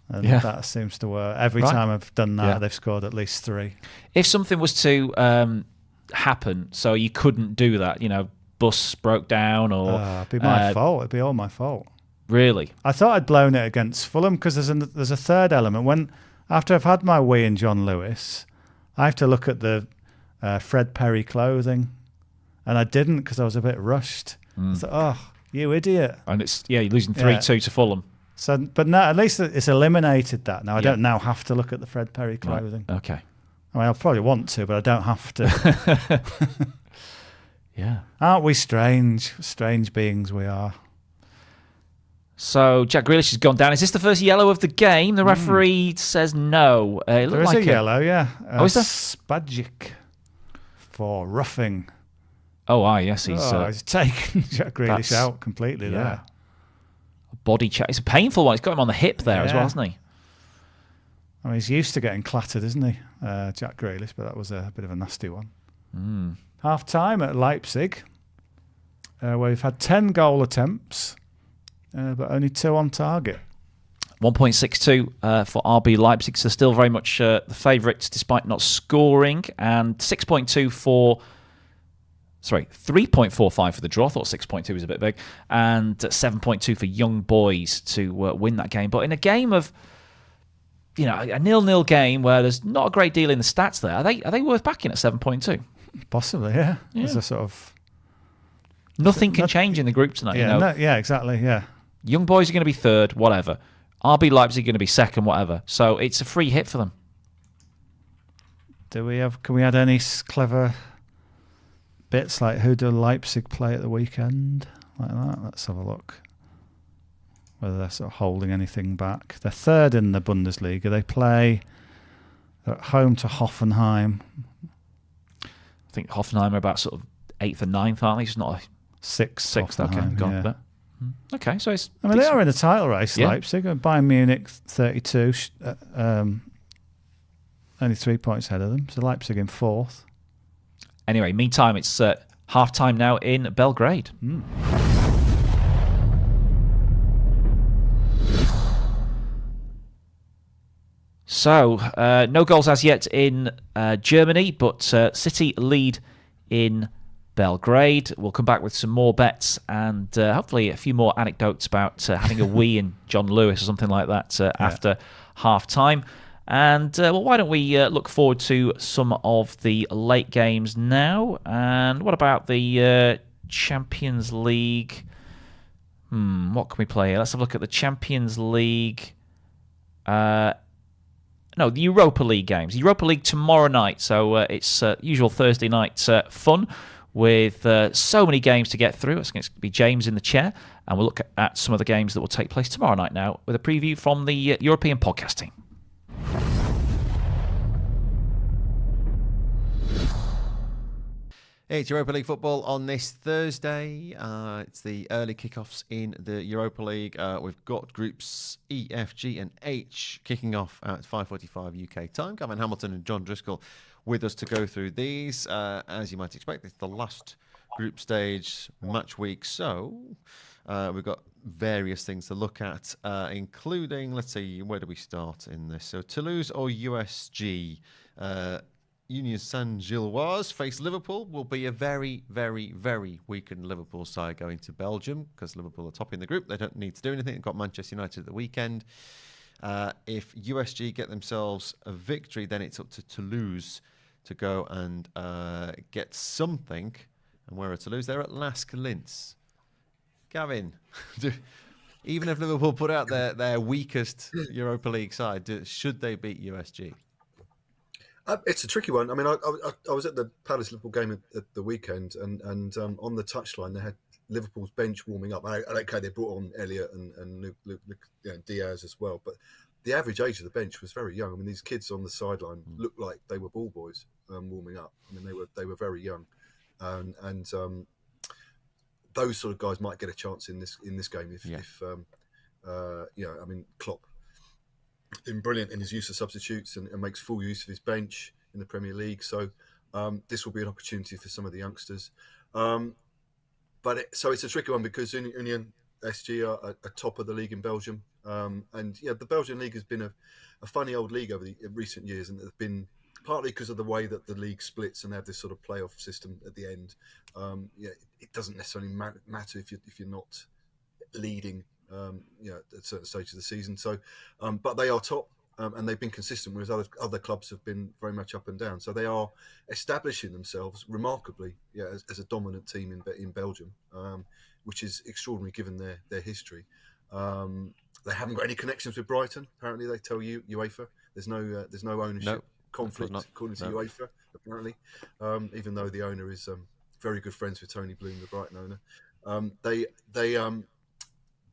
And that seems to work. Every time I've done that, they've scored at least 3. If something was to happen, so you couldn't do that, you know, bus broke down or... it'd be my fault. It'd be all my fault. Really? I thought I'd blown it against Fulham because there's a third element. After I've had my wee in John Lewis, I have to look at the Fred Perry clothing, and I didn't because I was a bit rushed. I thought, oh, you idiot! And you're losing 3-2 to Fulham. So, but now at least it's eliminated that. Now I don't now have to look at the Fred Perry clothing. Right. Okay. I mean, I'll probably want to, but I don't have to. Yeah. Aren't we strange? Strange beings we are. So Jack Grealish has gone down. Is this the first yellow of the game? The referee says no. There is a yellow, yeah. Is there? Spajic for roughing. Oh, yes. He's taken Jack Grealish out completely there. A body check. It's a painful one. He's got him on the hip there as well, hasn't he? I mean, he's used to getting clattered, isn't he, Jack Grealish? But that was a bit of a nasty one. Half time at Leipzig, where we've had 10 goal attempts. But only 2 on target. 1.62 for RB Leipzig, so still very much the favourites despite not scoring. And 3.45 for the draw. I thought 6.2 was a bit big. And 7.2 for Young Boys to win that game. But in a game of, you know, a 0-0 game where there's not a great deal in the stats there, are they worth backing at 7.2? Possibly, yeah. There's a sort of... Nothing can change in the group tonight. Yeah, you know? Exactly, yeah. Young Boys are going to be 3rd, whatever. RB Leipzig are going to be 2nd, whatever. So it's a free hit for them. Can we add any clever bits like who do Leipzig play at the weekend? Like that? Let's have a look. Whether they're sort of holding anything back. They're 3rd in the Bundesliga. They're at home to Hoffenheim. I think Hoffenheim are about sort of 8th and 9th, aren't they? It's not a 6th. Okay, got that. Okay, so it's... I mean, they are in the title race, Leipzig. Bayern Munich, 32. Only 3 points ahead of them. So Leipzig in 4th. Anyway, meantime, it's half-time now in Belgrade. So, no goals as yet in Germany, but City lead in Belgrade. We'll come back with some more bets and hopefully a few more anecdotes about having a wee in John Lewis or something like that after half-time. And, why don't we look forward to some of the late games now? And what about the Champions League? What can we play here? Let's have a look at the Champions League. The Europa League games. Europa League tomorrow night. So it's usual Thursday night fun with so many games to get through. It's going to be James in the chair. And we'll look at some of the games that will take place tomorrow night now with a preview from the European podcast team. It's Europa League football on this Thursday. It's the early kickoffs in the Europa League. We've got groups E, F, G and H kicking off at 5:45 UK time. Gavin Hamilton and John Driscoll with us to go through these. As you might expect, it's the last group stage match week. So we've got various things to look at, including, let's see, where do we start in this? So Toulouse or USG? Union Saint-Gilloise face Liverpool. Will be a very, very, very weakened Liverpool side going to Belgium because Liverpool are top in the group. They don't need to do anything. They've got Manchester United at the weekend. If USG get themselves a victory, then it's up to Toulouse to go and get something. And where are Toulouse? They're at Lask Linz. Gavin, Even if Liverpool put out their weakest Europa League side, should they beat USG? It's a tricky one. I mean, I was at the Palace Liverpool game at the weekend, and on the touchline they had Liverpool's bench warming up. Okay, they brought on Elliott and Diaz as well, but the average age of the bench was very young. I mean, these kids on the sideline looked like they were ball boys warming up. I mean, they were very young, and those sort of guys might get a chance in this game if I mean, Klopp been brilliant in his use of substitutes and makes full use of his bench in the Premier League. So this will be an opportunity for some of the youngsters. So it's a tricky one because Union SG are top of the league in Belgium. And the Belgian league has been a funny old league over the recent years, and it's been partly because of the way that the league splits and they have this sort of playoff system at the end. It doesn't necessarily matter if you're not leading at certain stages of the season. So, but they are top, and they've been consistent, whereas other clubs have been very much up and down. So they are establishing themselves remarkably, as a dominant team in Belgium, which is extraordinary given their history. They haven't got any connections with Brighton. Apparently, they tell you UEFA there's no ownership conflict according to UEFA. Apparently, even though the owner is very good friends with Tony Bloom, the Brighton owner,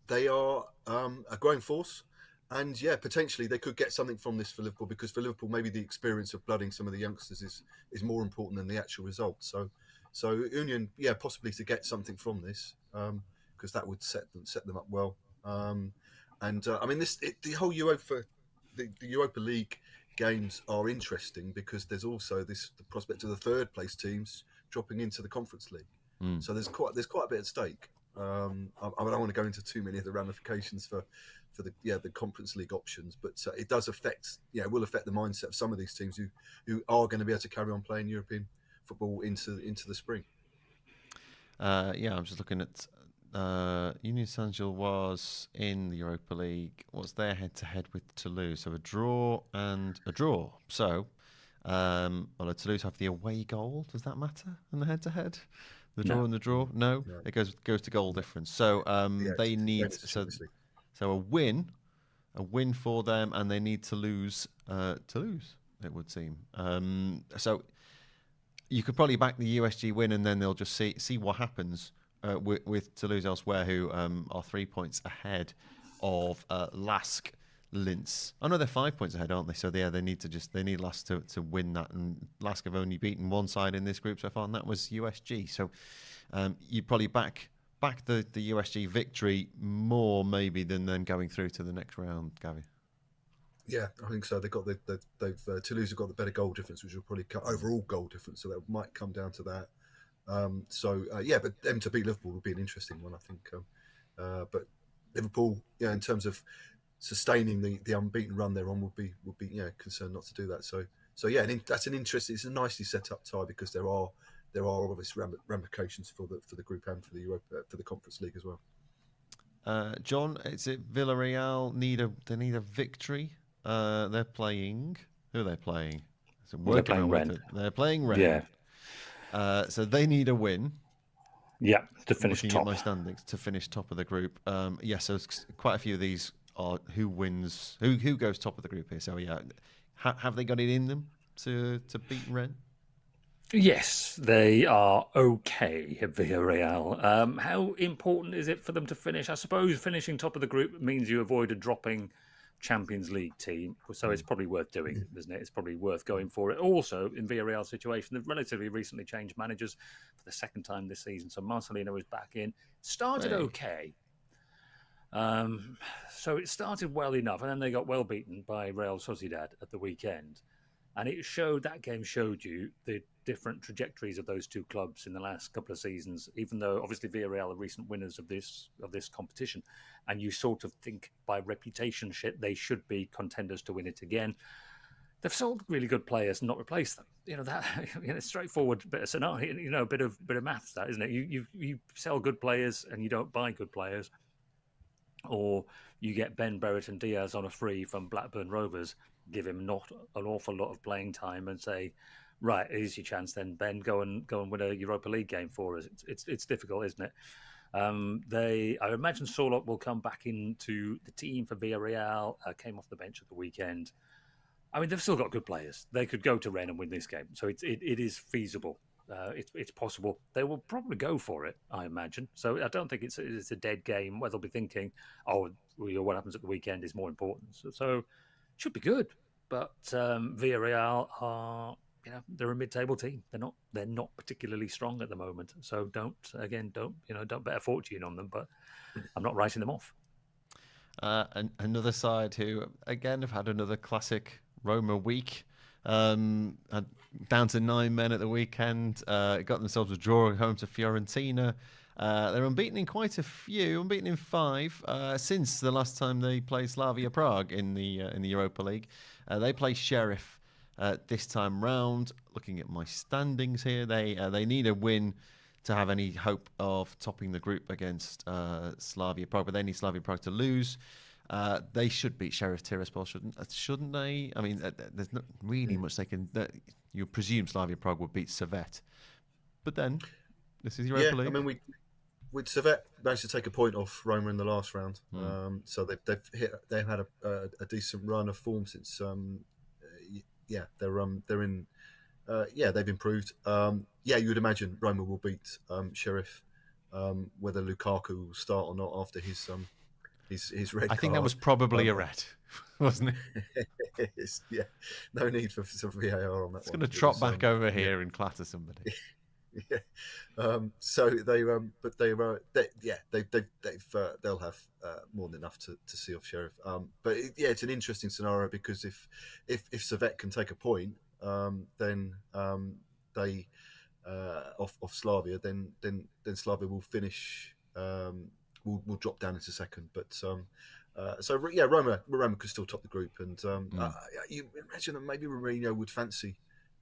they are a growing force, and potentially they could get something from this for Liverpool, because for Liverpool maybe the experience of blooding some of the youngsters is more important than the actual result. So Union, possibly to get something from this, because that would set them up well. I mean, the whole UEFA, the Europa League games are interesting because there's also the prospect of the third place teams dropping into the Conference League. So there's quite a bit at stake. I don't want to go into too many of the ramifications for the Conference League options, but it does affect, will affect the mindset of some of these teams who are going to be able to carry on playing European football into the spring. I'm just looking at Union Saint-Gilles was in the Europa League. Was their head-to-head with Toulouse? So a draw and a draw. So, Toulouse have the away goal. Does that matter in the head-to-head? The draw and the draw? No, it goes to goal difference. So they need so a win for them, and they need to lose. It would seem. So you could probably back the USG win, and then they'll just see what happens with Toulouse elsewhere, who are 3 points ahead of Lask, Linz. Oh no, they're 5 points ahead, aren't they? So they need Lask to win that, and Lask have only beaten one side in this group so far, and that was USG. So you'd probably back the USG victory more maybe than them going through to the next round, Gavin. Yeah, I think so. They've got Toulouse have got the better goal difference, which will probably cut overall goal difference. So that might come down to that. But them to beat Liverpool would be an interesting one, I think. But Liverpool, in terms of sustaining the unbeaten run they're on, would be concerned not to do that. So that's an interesting. It's a nicely set up tie because there are obvious ramifications for the group and for the Conference League as well. John, is it Villarreal need a victory? They're playing. Who are they playing? They're playing Rennes. They're playing Rennes. Yeah. So they need a win. Yeah, to finish top. top. My standings to finish top of the group. So quite a few of these are who wins, who goes top of the group here. So have they got it in them to beat Rennes? Yes, they are okay at Villarreal. How important is it for them to finish? I suppose finishing top of the group means you avoid a dropping Champions League team, so it's probably worth doing, isn't it? It's probably worth going for it. Also, in Villarreal's situation, they've relatively recently changed managers for the second time this season, so Marcelino is back in. Started okay. So it started well enough, and then they got well beaten by Real Sociedad at the weekend. And that game showed you the different trajectories of those two clubs in the last couple of seasons, even though obviously Villarreal are recent winners of this competition. And you sort of think by reputation they should be contenders to win it again. They've sold really good players and not replaced them. It's straightforward bit of scenario, a bit of maths, that, isn't it? You sell good players and you don't buy good players. Or you get Ben Berrett and Diaz on a free from Blackburn Rovers, give him not an awful lot of playing time, and say, right, here's your chance then, Ben, go and win a Europa League game for us. It's difficult, isn't it? I imagine Sorloth will come back into the team for Villarreal. Came off the bench at the weekend. I mean, they've still got good players. They could go to Rennes and win this game, so it is feasible. It's possible. They will probably go for it, I imagine. So I don't think it's a dead game where they'll be thinking, "Oh, what happens at the weekend is more important." So it should be good. But Villarreal are, they're a mid-table team. They're not particularly strong at the moment. So don't bet a fortune on them. But I'm not writing them off. Another side who again have had another classic Roma week. Down to 9 men at the weekend. Got themselves a draw at home to Fiorentina. They're unbeaten in quite a few, unbeaten in 5 since the last time they played Slavia Prague in the Europa League. They play Sheriff this time round. Looking at my standings here, they need a win to have any hope of topping the group against Slavia Prague, but they need Slavia Prague to lose. They should beat Sheriff Tiraspol, shouldn't they? I mean, there's not really much they can. You presume Slavia Prague would beat Servette, but then this is Europa League. I mean, with Servette managed to take a point off Roma in the last round, so they've had a decent run of form since. They're in. They've improved. You would imagine Roma will beat Sheriff. Whether Lukaku will start or not after his red card. I think that was probably a red, wasn't it? No need for some VAR on that. It's going to trot back over here and clatter somebody. So they'll have more than enough to see off Sheriff. But it's an interesting scenario because if Servette can take a point, then they off Slavia, then Slavia will finish. Will drop down into second, but Roma could still top the group, and you imagine that maybe Mourinho would fancy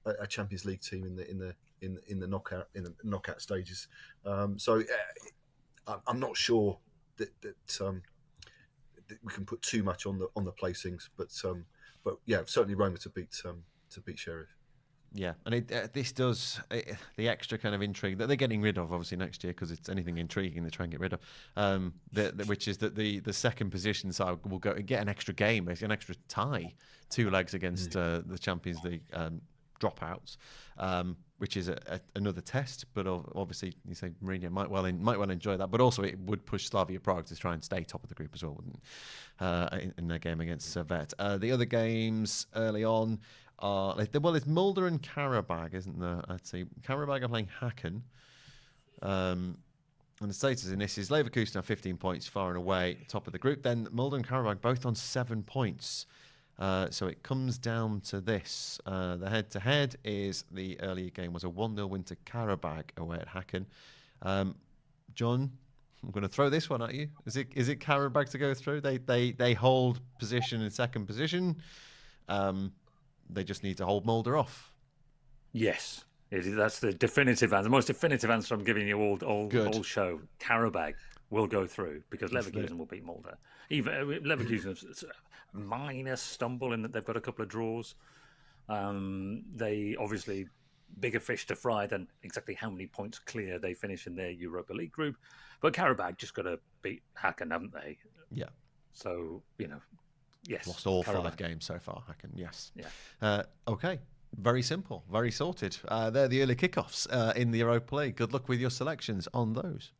a Champions League team in the knockout stages. I'm not sure that we can put too much on the placings, but certainly Roma to beat Sheriff. Yeah, and this does the extra kind of intrigue that they're getting rid of, obviously, next year, because it's anything intriguing they try and get rid of, which is that the second position side will get an extra game, an extra tie, 2 legs against the Champions League dropouts, which is another test. But obviously, you say Mourinho might well enjoy that, but also it would push Slavia Prague to try and stay top of the group as well, wouldn't in their game against Servette. The other games early on. It's Mulder and Karabag, isn't there? Let's see. Karabag are playing Hacken. And the status in this is Leverkusen have 15 points, far and away, top of the group. Then Mulder and Karabag both on 7 points. So it comes down to this. The head-to-head is the earlier game was a 1-0 win to Karabag away at Hacken. John, I'm going to throw this one at you. Is it Karabag to go through? They hold position in second position. They just need to hold Mulder off. Yes, that's the definitive answer. The most definitive answer I'm giving you all show. Karabag will go through because Leverkusen will beat Mulder. Even Leverkusen minor stumble in that they've got a couple of draws. They obviously bigger fish to fry than exactly how many points clear they finish in their Europa League group. But Karabag just got to beat Hacken, haven't they? Yeah. So, yes. Lost all Karabag. 5 games so far, Hacken, yes. Yeah. Okay. Very simple, very sorted. They're the early kickoffs in the Europa League. Good luck with your selections on those.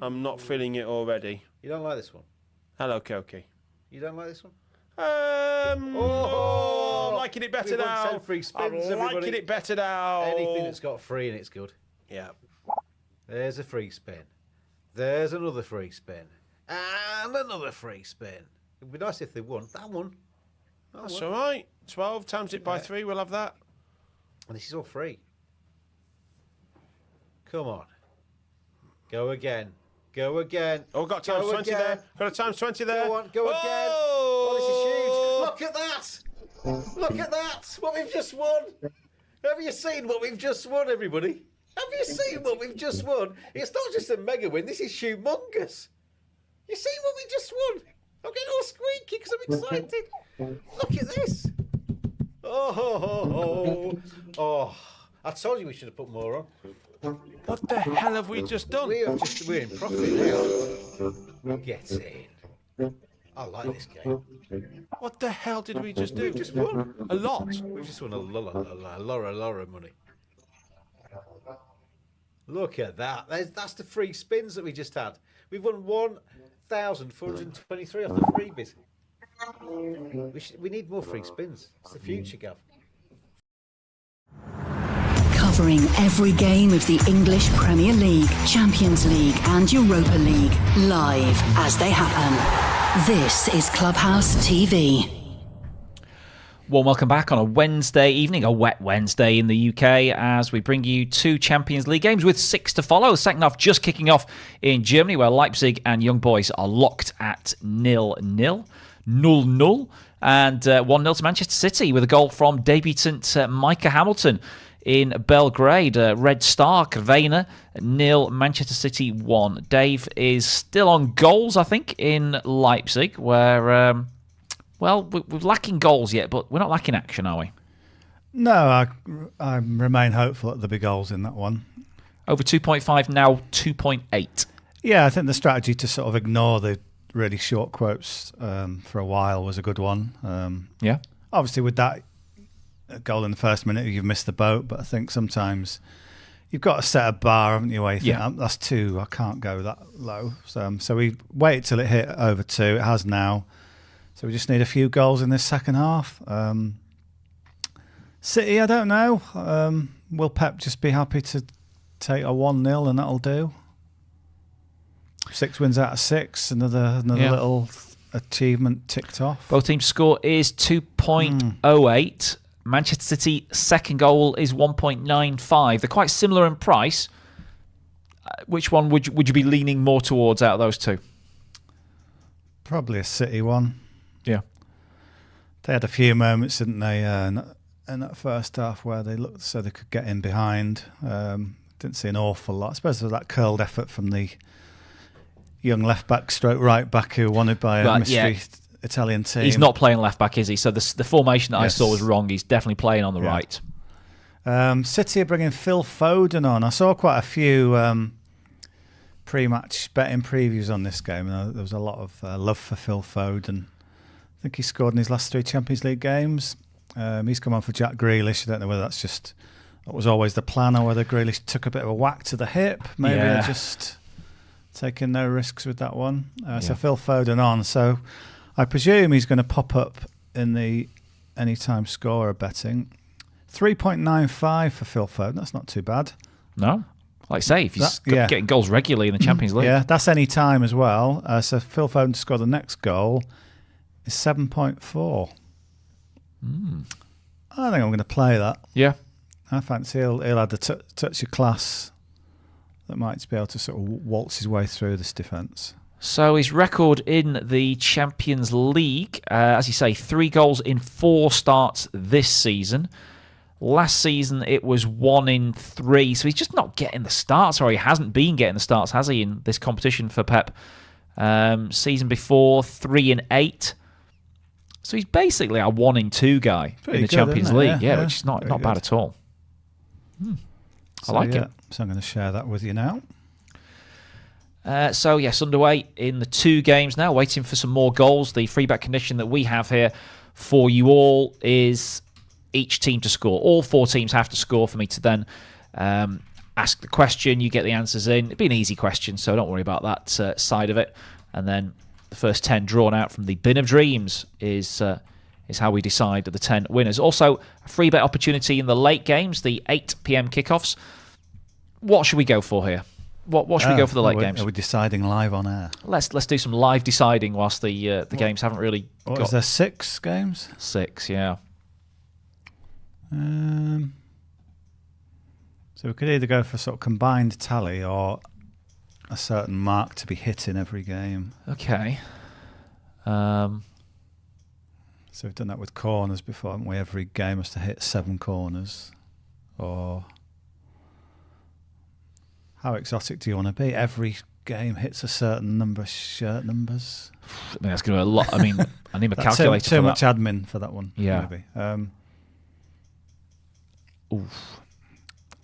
I'm not feeling it already. You don't like this one? Hello, Koki. You don't like this one? Liking it better now. 10 free spins, I'm liking it better now. Anything that's got free in it's good. Yeah. There's a free spin. There's another free spin. And another free spin. It'd be nice if they won. That one. That's all right. 12 times it by 3. We'll have that. And this is all free. Come on. Go again. Go again. Oh, got times 20 there. Got a times 20 there. Go on. Go again. Oh, this is huge. Look at that. Look at that. What we've just won. Have you seen what we've just won, everybody? Have you seen what we've just won? It's not just a mega win. This is humongous. You see what we just won? I'm getting all squeaky because I'm excited. Look at this. Oh. I told you we should have put more on. What the hell have we just done? We're in profit now. Get in. I like this game. What the hell did we just do? We've just won. A lot. We've just won a lot of money. Look at that. That's the free spins that we just had. We've won 1,423 off the freebies. We need more free spins. It's the future, Gav. Covering every game of the English Premier League, Champions League and Europa League, live as they happen. This is Clubhouse TV. Well, welcome back on a Wednesday evening, a wet Wednesday in the UK, as we bring you 2 Champions League games with 6 to follow. The second half just kicking off in Germany, where Leipzig and Young Boys are locked at 0-0, and 1-0 to Manchester City with a goal from debutant Micah Hamilton in Belgrade. Red Star, Crvena, 0, Manchester City 1. Dave is still on goals, I think, in Leipzig, where... Well, we're lacking goals yet, but we're not lacking action, are we? No, I remain hopeful that there'll be goals in that one. Over 2.5, now 2.8. Yeah, I think the strategy to sort of ignore the really short quotes for a while was a good one. Yeah. Obviously, with that goal in the first minute, you've missed the boat, but I think sometimes you've got to set a bar, haven't you, where you think, that's 2, I can't go that low. So we waited till it hit over 2. It has now. So we just need a few goals in this second half. City, I don't know. Will Pep just be happy to take a 1-0 and that'll do? 6 wins out of 6. Another little achievement ticked off. Both teams' score is 2.08. Manchester City second goal is 1.95. They're quite similar in price. Which one would you be leaning more towards out of those 2? Probably a City one. Yeah. They had a few moments, didn't they, in that first half where they looked so they could get in behind. Didn't see an awful lot. I suppose there was that curled effort from the young left-back stroke right-back who wanted by a mystery Italian team. He's not playing left-back, is he? So the formation that I saw was wrong. He's definitely playing on the right. City are bringing Phil Foden on. I saw quite a few pre-match betting previews on this game. There was a lot of love for Phil Foden. I think he scored in his last 3 Champions League games. He's come on for Jack Grealish. I don't know whether that was always the plan or whether Grealish took a bit of a whack to the hip. Maybe they're just taking no risks with that one. So Phil Foden on. So I presume he's going to pop up in the anytime scorer betting. 3.95 for Phil Foden. That's not too bad. No. Like I say, if he's getting goals regularly in the Champions League. Yeah, that's any time as well. So Phil Foden to score the next goal is 7.4. I think I'm going to play that. Yeah. I fancy he'll add the touch of class that might be able to sort of waltz his way through this defence. So his record in the Champions League, as you say, 3 goals in 4 starts this season. Last season it was 1 in 3, so he's just not getting the starts, or he hasn't been getting the starts, has he, in this competition for Pep? Season before, 3 in 8. So he's basically a 1 in 2 guy in the Champions League, which is not bad at all. I like it. So I'm going to share that with you now. So yes, underway in the 2 games now, waiting for some more goals. The free bet condition that we have here for you all is each team to score. All 4 teams have to score for me to then ask the question, you get the answers in. It'd be an easy question, so don't worry about that side of it. And then the first 10 drawn out from the Bin of Dreams is how we decide the 10 winners. Also, a free bet opportunity in the late games, the 8 p.m. kickoffs. What should we go for here? What should we go for the late games? Are we deciding live on air? Let's do some live deciding whilst the games haven't really got... Is there 6 games? 6, yeah. So we could either go for sort of combined tally or a certain mark to be hit in every game. Okay. So we've done that with corners before, haven't we? Every game has to hit 7 corners. Or how exotic do you want to be? Every game hits a certain number of shirt numbers. I mean, that's going to be a lot. I mean, I need a calculator. Too much admin for that one. Yeah. Maybe.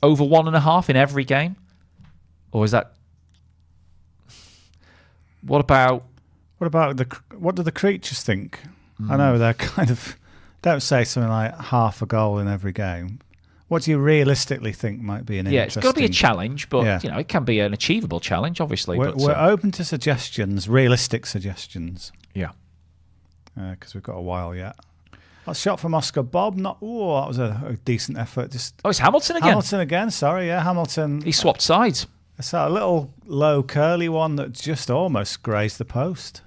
Over 1.5 in every game, or is that? What do the creatures think? I know they're kind of, don't say something like half a goal in every game. What do you realistically think might be an interesting... Yeah, it's got to be a challenge, but it can be an achievable challenge, obviously. We're open to suggestions, realistic suggestions. Yeah. Because we've got a while yet. That shot from Oscar Bob, that was a decent effort. It's Hamilton again. Hamilton again, sorry, yeah, Hamilton. He swapped sides. It's a little low curly one that just almost grazed the post.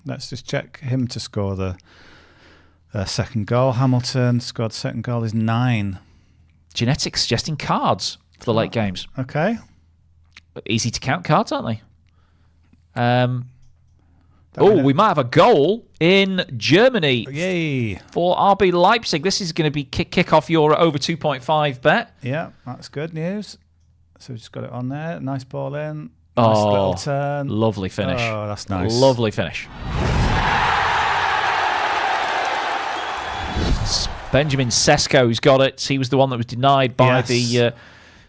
Let's just check him to score the second goal. Hamilton scored the second goal is 9. Genetics suggesting cards for the late games. Okay. Easy to count cards, aren't they? We might have a goal in Germany. Yay. For RB Leipzig. This is going to be kick off your over 2.5 bet. Yeah, that's good news. So we've just got it on there. Nice ball in. Nice little turn. Lovely finish. Oh, that's nice. Lovely finish. Benjamin Sesko's got it. He was the one that was denied by the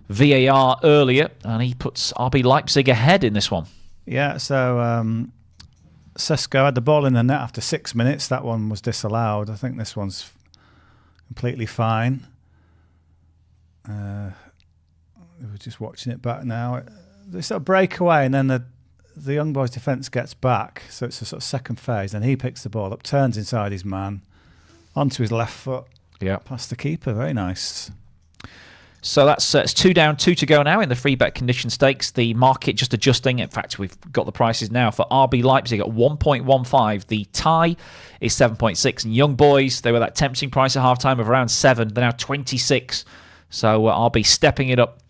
VAR earlier, and he puts RB Leipzig ahead in this one. Yeah, so Sesko had the ball in the net after 6 minutes. That one was disallowed. I think this one's completely fine. We're just watching it back now. They sort of break away, and then the young boy's defence gets back. So it's a sort of second phase. Then he picks the ball up, turns inside his man, onto his left foot, past the keeper. Very nice. So that's it's 2 down, 2 to go now in the free bet condition stakes. The market just adjusting. In fact, we've got the prices now for RB Leipzig at 1.15. The tie is 7.6. And Young Boys, they were that tempting price at half-time of around 7. They're now 26. So RB stepping it up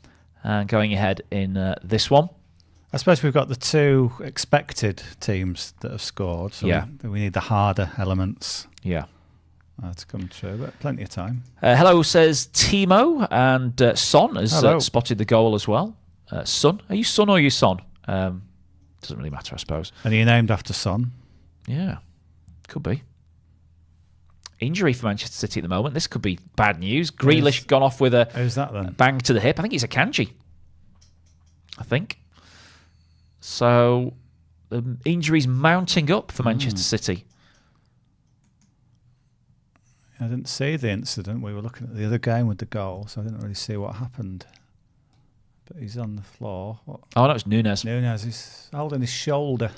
and going ahead in this one. I suppose we've got the 2 expected teams that have scored. So we need the harder elements. Yeah. To come true, but plenty of time. Hello, says Timo, and Son has spotted the goal as well. Son? Are you Son or are you Son? Doesn't really matter, I suppose. And are you named after Son? Yeah, could be. Injury for Manchester City at the moment. This could be bad news. Grealish gone off with who's that then? Bang to the hip. I think he's a Kanji. I think. So, the injury's mounting up for Manchester City. I didn't see the incident. We were looking at the other game with the goal, so I didn't really see what happened. But he's on the floor. Oh, no, it's Nunes. Nunes, he's holding his shoulder.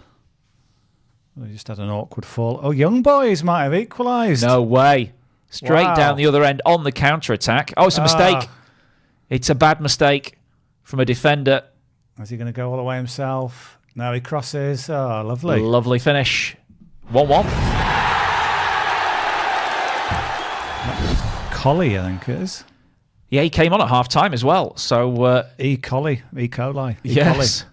Well, he just had an awkward fall. Oh, Young Boys might have equalised. No way. Straight down the other end on the counter-attack. Oh, it's a mistake. It's a bad mistake from a defender. Is he going to go all the way himself? No, he crosses. Oh, lovely. Lovely finish. 1-1. Collie, I think it is. Yeah, he came on at half-time as well. So E. coli. Yes.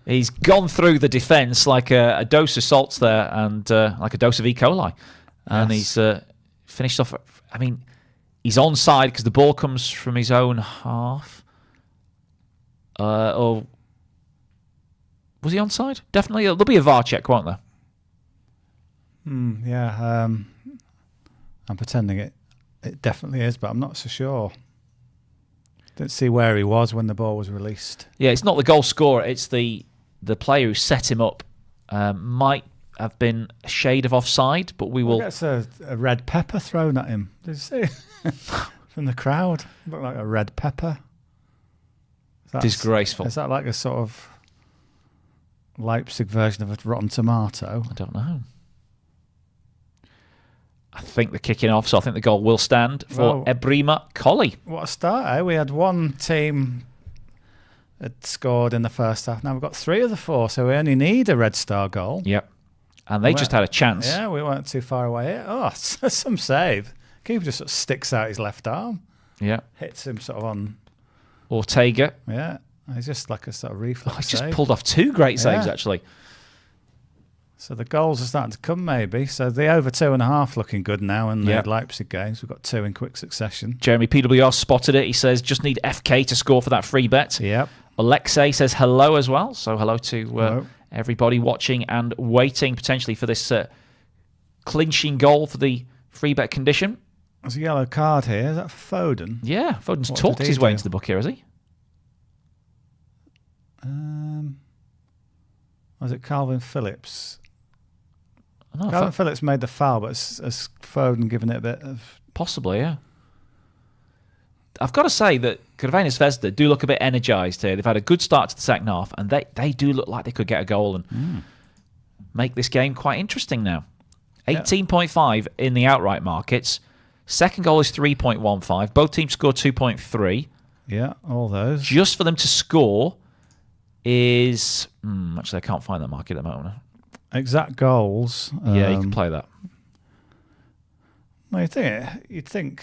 He's gone through the defence like a dose of salts there and like a dose of E. coli. And he's finished off. I mean, he's onside because the ball comes from his own half. Or was he onside? Definitely. There'll be a VAR check, won't there? Yeah. I'm pretending it definitely is, but I'm not so sure. Didn't see where he was when the ball was released. Yeah, it's not the goal scorer. It's the player who set him up. Might have been a shade of offside, but we will... Gets a red pepper thrown at him. Did you see? from the crowd. Looked like a red pepper. Disgraceful. Is that like a sort of Leipzig version of a rotten tomato? I don't know. I think they're kicking off, so I think the goal will stand for Ebrima Colley. What a start, eh? We had one team had scored in the first half. Now we've got 3 of the 4, so we only need a Red Star goal. Yep. And they just had a chance. Yeah, we weren't too far away here. Oh, some save. Keeper just sort of sticks out his left arm. Yeah. Hits him sort of on... Ortega. Yeah. He's just like a sort of reflex He's save. just pulled off 2 great saves, actually. So the goals are starting to come, maybe. So the over 2.5 looking good now in the Leipzig games. We've got 2 in quick succession. Jeremy PWR spotted it. He says, just need FK to score for that free bet. Yep. Alexei says hello as well. So hello to everybody watching and waiting potentially for this clinching goal for the free bet condition. There's a yellow card here. Is that for Foden? Yeah, Foden's talked his way into the book here, has he? Was it Calvin Phillips? No, Calvin Phillips made the foul, but has Foden given it a bit of... Possibly, yeah. I've got to say that Crvena Zvezda do look a bit energised here. They've had a good start to the second half, and they do look like they could get a goal and make this game quite interesting now. 18.5 in the outright markets. Second goal is 3.15. Both teams score 2.3. Yeah, all those. Just for them to score is... actually, I can't find that market at the moment. Exact goals. Yeah, you can play that. Well, you'd think,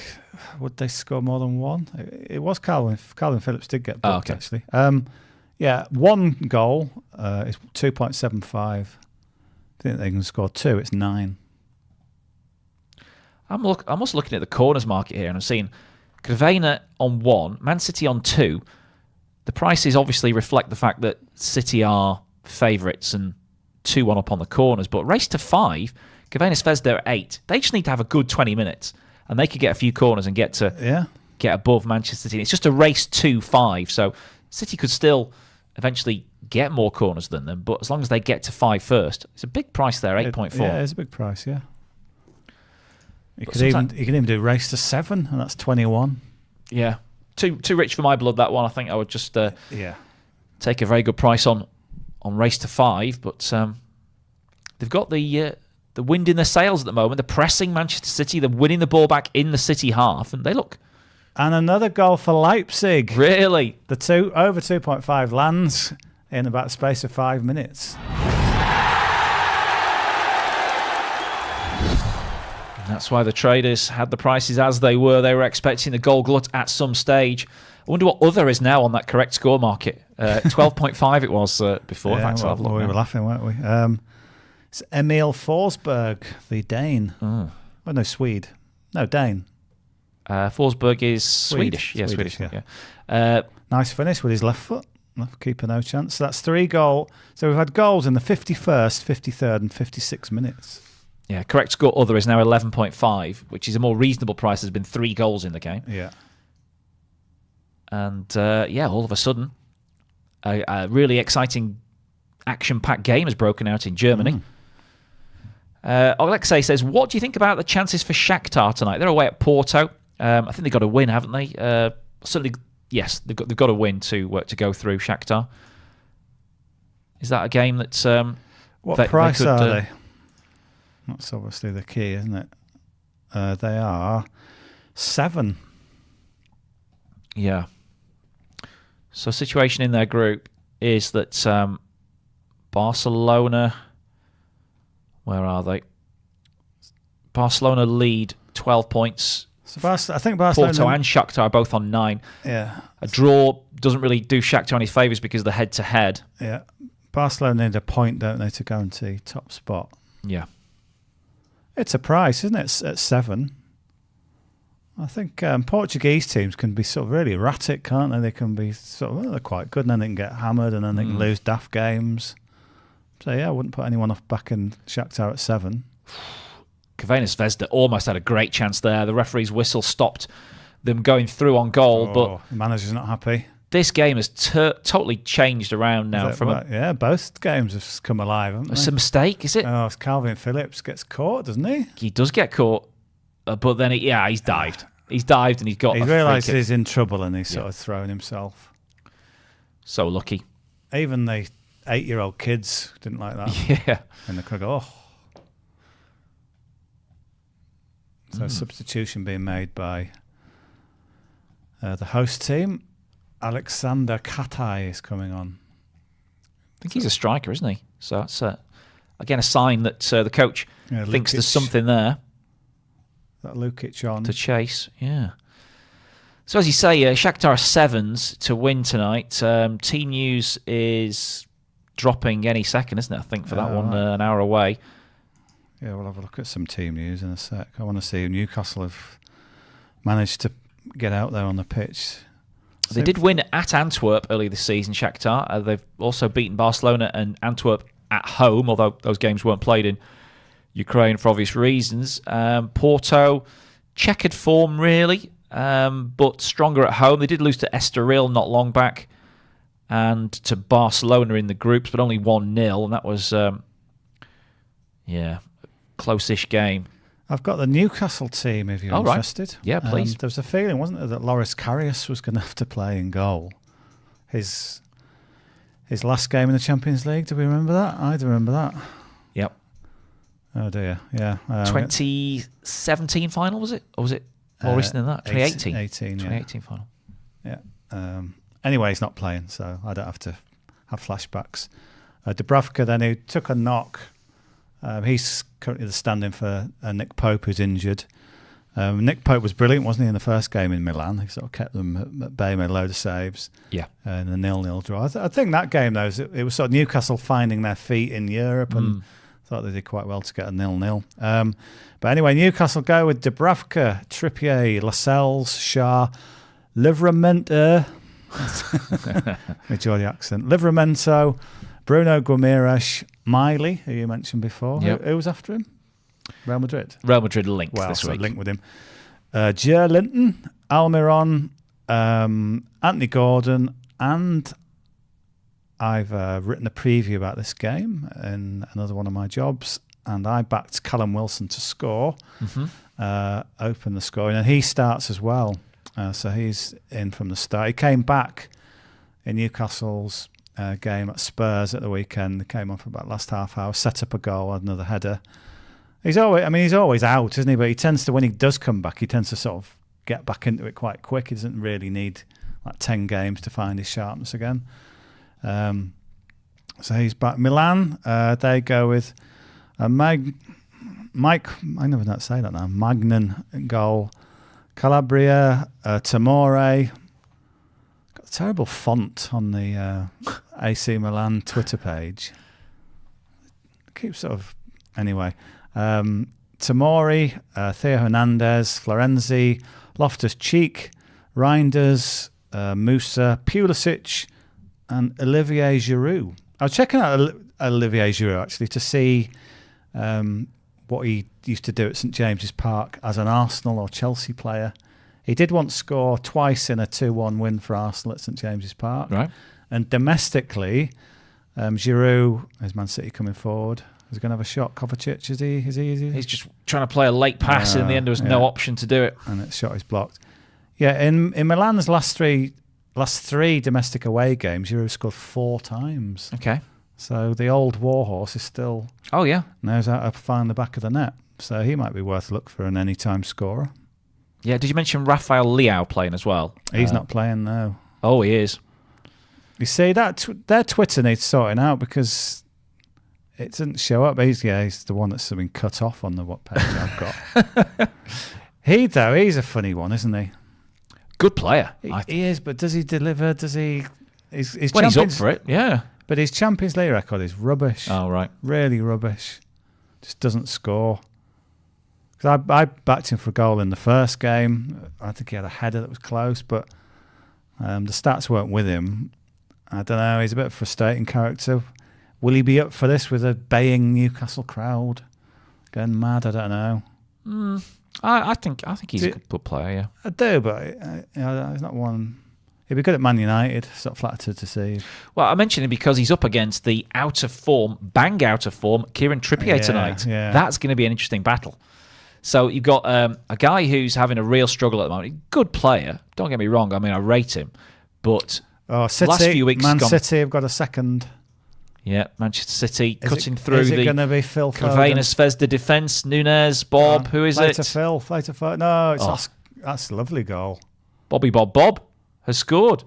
would they score more than 1? It was Calvin Phillips did get booked, actually. Yeah, 1 goal is 2.75. I think they can score 2. It's 9. I'm also looking at the corners market here, and I'm seeing Crvena on 1, Man City on 2. The prices obviously reflect the fact that City are favourites and 2-1 up on the corners, but race to 5, Crvena Zvezda at 8. They just need to have a good 20 minutes, and they could get a few corners and get above Manchester City. It's just a race to 5, so City could still eventually get more corners than them, but as long as they get to 5 first, it's a big price there, 8.4. Yeah, it's a big price, yeah. You could even do race to 7, and that's 21. Yeah. Too rich for my blood, that one. I think I would just take a very good price on race to 5, but they've got the wind in their sails at the moment. They're pressing Manchester City. They're winning the ball back in the City half, and they look... And another goal for Leipzig. Really? The over 2.5 lands in about the space of 5 minutes. And that's why the traders had the prices as they were. They were expecting the goal glut at some stage. I wonder what other is now on that correct score market. 12.5 it was before. Yeah, we were laughing, weren't we? It's Emil Forsberg, the Dane. Oh. Well, no, Swede. No, Dane. Forsberg is Swedish. Yeah, Swedish. Yeah. Nice finish with his left foot. Left keeper, no chance. So that's 3 goals. So we've had goals in the 51st, 53rd and 56 minutes. Yeah, correct score other is now 11.5, which is a more reasonable price. There's been 3 goals in the game. Yeah. And, all of a sudden, a really exciting action-packed game has broken out in Germany. Alexei says, what do you think about the chances for Shakhtar tonight? They're away at Porto. I think they've got to win, haven't they? Certainly, yes, they've got to win to go through Shakhtar. Is that a game that's... what price are they? That's obviously the key, isn't it? They are 7. Yeah. So situation in their group is that Barcelona... Where are they? Barcelona lead 12 points. So I think Barcelona... Porto and Shakhtar are both on 9. Yeah. A draw doesn't really do Shakhtar any favours because of the head-to-head. Yeah. Barcelona need a point, don't they, to guarantee top spot. Yeah. It's a price, isn't it, at 7? I think Portuguese teams can be sort of really erratic, can't they? They can be sort of, they're quite good, and then they can get hammered, and then they can lose daft games. So, yeah, I wouldn't put anyone off back in Shakhtar at 7. Crvena Zvezda almost had a great chance there. The referee's whistle stopped them going through on goal, but the manager's not happy. This game has totally changed around now. Yeah, both games have come alive, haven't they? It's a mistake, is it? Oh, Calvin Phillips gets caught, doesn't he? He does get caught, but then he's dived. He's dived and he's got. He realised he's in trouble and he's sort of thrown himself. So lucky. Even the 8-year-old kids didn't like that. Yeah. And the crowd go, oh. So substitution being made by the host team. Alexander Katai is coming on. I think he's a striker, isn't he? So that's, again, a sign that the coach thinks there's something there. That Lukic on. To chase, yeah. So as you say, Shakhtar are 7s to win tonight. Team News is dropping any second, isn't it? I think for that one, an hour away. Yeah, we'll have a look at some team news in a sec. I want to see if Newcastle have managed to get out there on the pitch. They did win at Antwerp earlier this season, Shakhtar. They've also beaten Barcelona and Antwerp at home, although those games weren't played in Ukraine for obvious reasons. Porto, checkered form really, but stronger at home. They did lose to Estoril not long back and to Barcelona in the groups, but only 1-0, and that was, close-ish game. I've got the Newcastle team if you're interested. Right. Yeah, please. There was a feeling, wasn't there, that Loris Karius was going to have to play in goal. His last game in the Champions League, do we remember that? I do remember that. Yep. Oh dear, yeah. 2017 final, was it? Or was it more recent than that? 2018. 2018 final. Yeah. Anyway, he's not playing, so I don't have to have flashbacks. Dubravka then, who took a knock. He's currently the stand-in for Nick Pope, who's injured. Nick Pope was brilliant, wasn't he, in the first game in Milan? He sort of kept them at bay, made a load of saves. Yeah. And a 0-0 draw. I think that game, though, it was sort of Newcastle finding their feet in Europe and thought they did quite well to get a 0-0. But anyway, Newcastle go with Dubravka, Trippier, Lascelles, Shah, Livramento. With Geordie accent. Livramento, Bruno Guimaraes, Miley, who you mentioned before. Yep. Who was after him? Real Madrid. Real Madrid linked this week. Linked with him. Jer Linton, Almiron, Anthony Gordon, and I've written a preview about this game in another one of my jobs, and I backed Callum Wilson to score, open the scoring, and he starts as well. So he's in from the start. He came back in Newcastle's game at Spurs at the weekend. He came on for about last half hour, set up a goal, had another header. He's always out, isn't he? But he tends to, when he does come back, he tends to sort of get back into it quite quick. He doesn't really need like 10 games to find his sharpness again. So he's back. Milan, they go with Mike, I never know how to say that now, Magnan goal. Calabria, Tamore. Got a terrible font on the AC Milan Twitter page. Keeps sort of... Anyway. Tamori, Theo Hernandez, Florenzi, Loftus-Cheek, Reinders, Musa, Pulisic, and Olivier Giroud. I was checking out Olivier Giroud, actually, to see what he used to do at St James's Park as an Arsenal or Chelsea player. He did once score twice in a 2-1 win for Arsenal at St James's Park. Right. And domestically, Giroud, is Man City coming forward? Is he going to have a shot? Kovacic, is he? He's just trying to play a late pass, and in the end there was no option to do it. And its shot is blocked. Yeah, in Milan's last three domestic away games, Giroud scored 4 times. Okay. So the old warhorse is still... Oh, yeah. Knows how to find the back of the net. So he might be worth a look for an anytime scorer. Yeah, did you mention Rafael Leao playing as well? He's not playing, no. Oh, he is. You see, their Twitter needs sorting out because it doesn't show up. He's the one that's been cut off on the what page I've got. He's a funny one, isn't he? Good player. He is, but does he deliver? Does he... His when he's up for it, yeah. But his Champions League record is rubbish. Oh, right. Really rubbish. Just doesn't score. Because I backed him for a goal in the first game. I think he had a header that was close, but the stats weren't with him. I don't know. He's a bit of a frustrating character. Will he be up for this with a baying Newcastle crowd? Going mad? I don't know. I think he's a good player, yeah. I do, but he's not one... He'd be good at Man United, sort of flattered to see. Well, I mention him because he's up against the bang out of form, Kieran Trippier tonight. Yeah. That's going to be an interesting battle. So you've got a guy who's having a real struggle at the moment. Good player. Don't get me wrong. I mean, I rate him. But City, last few weeks... Man City have got a second. Yeah, Manchester City cutting through is the... Is it going to be Phil Foden? Cavanis, Zvezda defence, Nunez, Bob, who is it? Phil. No, that's a lovely goal. Bobby Bob has scored.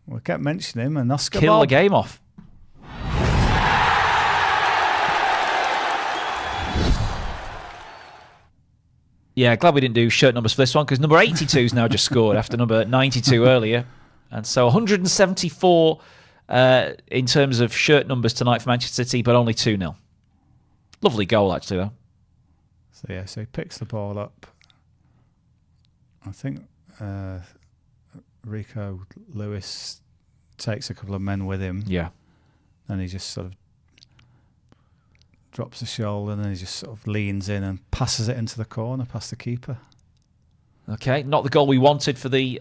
We kept mentioning him, and Oscar Kill Bob. the game off. Yeah, glad we didn't do shirt numbers for this one because number 82's now just scored after number 92 earlier. And so 174 in terms of shirt numbers tonight for Manchester City, but only 2-0. Lovely goal, actually, though. So he picks the ball up. I think Rico Lewis takes a couple of men with him. Yeah. And he just sort of drops the shoulder and then he just sort of leans in and passes it into the corner past the keeper. Okay, not the goal we wanted for the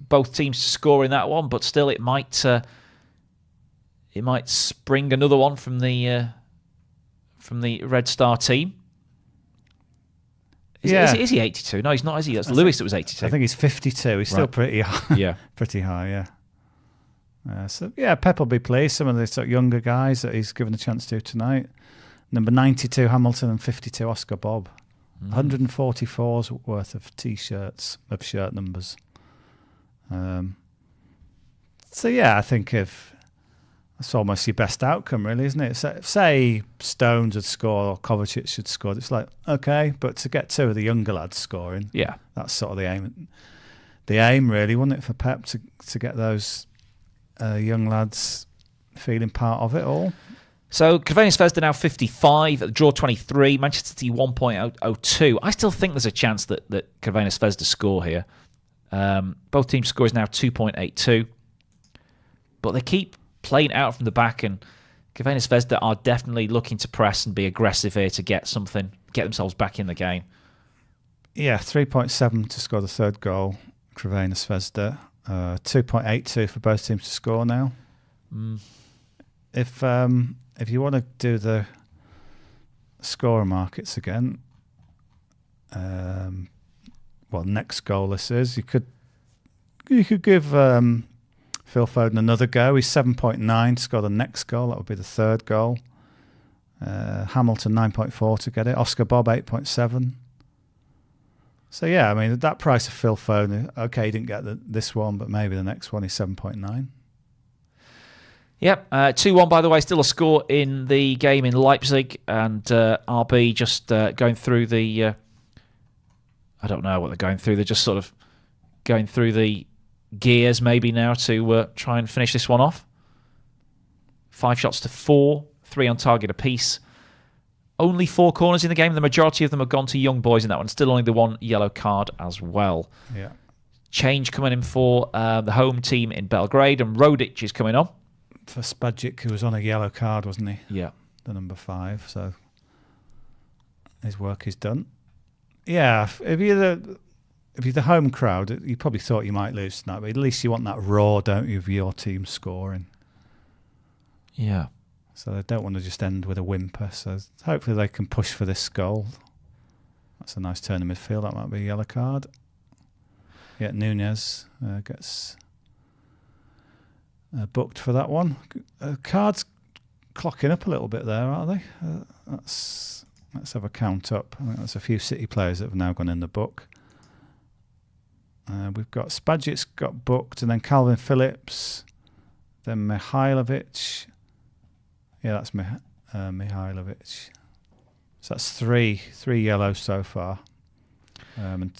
both teams to score in that one, but still it might spring another one from the Red Star team. Is he 82? No, he's not, is he? That's Lewis that was 82. I think he's 52. He's still pretty high. Yeah. Pretty high, yeah. Pep will be pleased. Some of the sort of younger guys that he's given a chance to tonight. Number 92, Hamilton, and 52, Oscar Bob. 144's worth of T-shirts, of shirt numbers. I think if that's almost your best outcome, really, isn't it? Say Stones would score or Kovacic should score. It's like, okay, but to get two of the younger lads scoring, that's sort of the aim. The aim, really, wasn't it, for Pep to get those young lads feeling part of it all? So, Cavanis Zvezda now 55, at the draw 23, Manchester City 1.02. I still think there's a chance that Cavanis Zvezda score here. Both teams' score is now 2.82. But they keep playing out from the back, and Cavanis Zvezda are definitely looking to press and be aggressive here to get themselves back in the game. Yeah, 3.7 to score the third goal, Cavanis Zvezda. 2.82 for both teams to score now. If you want to do the scorer markets again, next goal this is, you could give Phil Foden another go. He's 7.9 to score the next goal. That would be the third goal. Hamilton 9.4 to get it. Oscar Bob 8.7. So yeah, I mean that price of Phil Foden. Okay, he didn't get this one, but maybe the next one is 7.9. Yep, 2-1, by the way, still a score in the game in Leipzig, and RB just going through the... I don't know what they're going through. They're just sort of going through the gears maybe now to try and finish this one off. 5 shots to 4, 3 on target apiece. Only 4 corners in the game. The majority of them have gone to young boys in that one. Still only the 1 yellow card as well. Yeah. Change coming in for the home team in Belgrade, and Rodic is coming on. For Spajic, who was on a yellow card, wasn't he? Yeah. The number 5, so his work is done. Yeah, if you're the home crowd, you probably thought you might lose tonight, but at least you want that raw, don't you, of your team scoring. Yeah. So they don't want to just end with a whimper, so hopefully they can push for this goal. That's a nice turn in midfield. That might be a yellow card. Yeah, Nunez gets... booked for that one. Cards clocking up a little bit there, aren't they? Let's have a count up. I think there's a few City players that have now gone in the book. We've got Spajic got booked, and then Calvin Phillips, then Mihailovic. Yeah, that's Mihailovic. So that's three yellows so far, and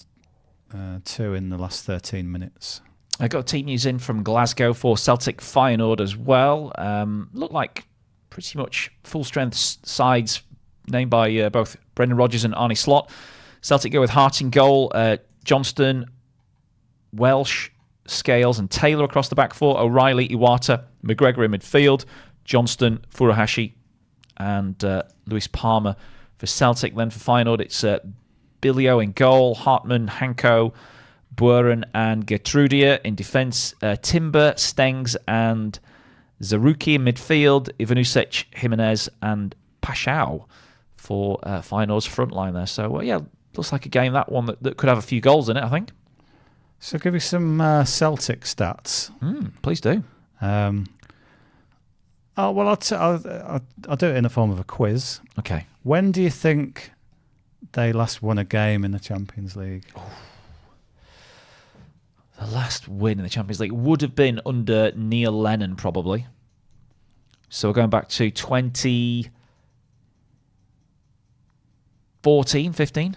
2 in the last 13 minutes. I got team news in from Glasgow for Celtic Feyenoord as well. Looked like pretty much full-strength sides named by both Brendan Rodgers and Arne Slot. Celtic go with Hart in goal, Johnston, Welsh, Scales and Taylor across the back four, O'Reilly, Iwata, McGregor in midfield, Johnston, Furuhashi and Lewis Palmer for Celtic. Then for Feyenoord, it's Billio in goal, Hartmann, Hanko, Buren and Gertrudia in defence, Timber, Stengs and Zaruki in midfield, Ivanusic, Jimenez and Pashao for Feyenoord's front line there. So, looks like a game, that one, that could have a few goals in it, I think. So I'll give you some Celtic stats. Please do. I'll do it in the form of a quiz. Okay. When do you think they last won a game in the Champions League? The last win in the Champions League would have been under Neil Lennon, probably. So we're going back to 2014, 15?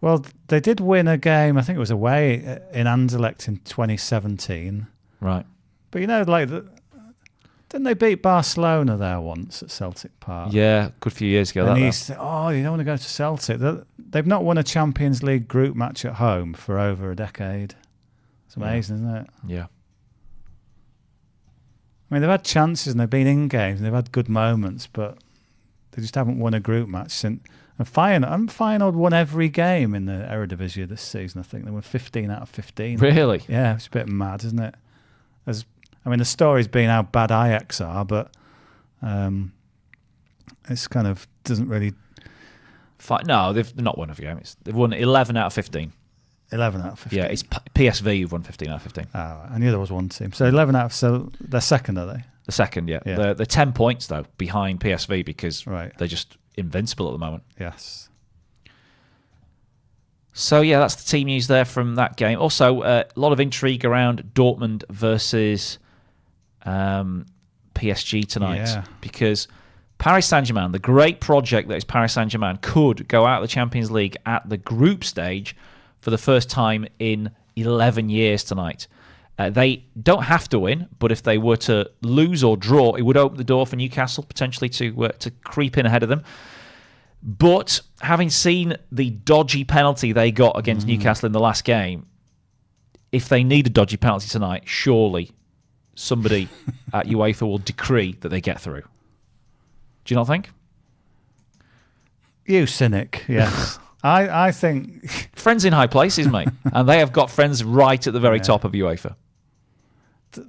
Well, they did win a game, I think it was away in Anderlecht in 2017. Right. But didn't they beat Barcelona there once at Celtic Park? Yeah, a good few years ago. And he said, you don't want to go to Celtic. They've not won a Champions League group match at home for over a decade. It's amazing, isn't it? Yeah. I mean, they've had chances and they've been in games and they've had good moments, but they just haven't won a group match since. And Feyenoord won every game in the Eredivisie this season, I think. They won 15 out of 15. Really? Yeah, it's a bit mad, isn't it? The story's been how bad Ajax are, but it's kind of doesn't really... No, they've not won every game. They've won 11 out of 15. 11 out of 15? Yeah, it's PSV who've won 15 out of 15. Oh, I knew there was one team. So 11 out of... So they're second, are they? The second, yeah. They're 10 points, though, behind PSV because they're just invincible at the moment. Yes. So, yeah, that's the team news there from that game. Also, a lot of intrigue around Dortmund versus PSG tonight because Paris Saint-Germain, the great project that is Paris Saint-Germain, could go out of the Champions League at the group stage for the first time in 11 years tonight. They don't have to win, but if they were to lose or draw, it would open the door for Newcastle potentially to creep in ahead of them. But having seen the dodgy penalty they got against Newcastle in the last game, if they need a dodgy penalty tonight, surely somebody at UEFA will decree that they get through. Do you not think? You cynic, yes. I think... Friends in high places, mate. And they have got friends right at the very top of UEFA.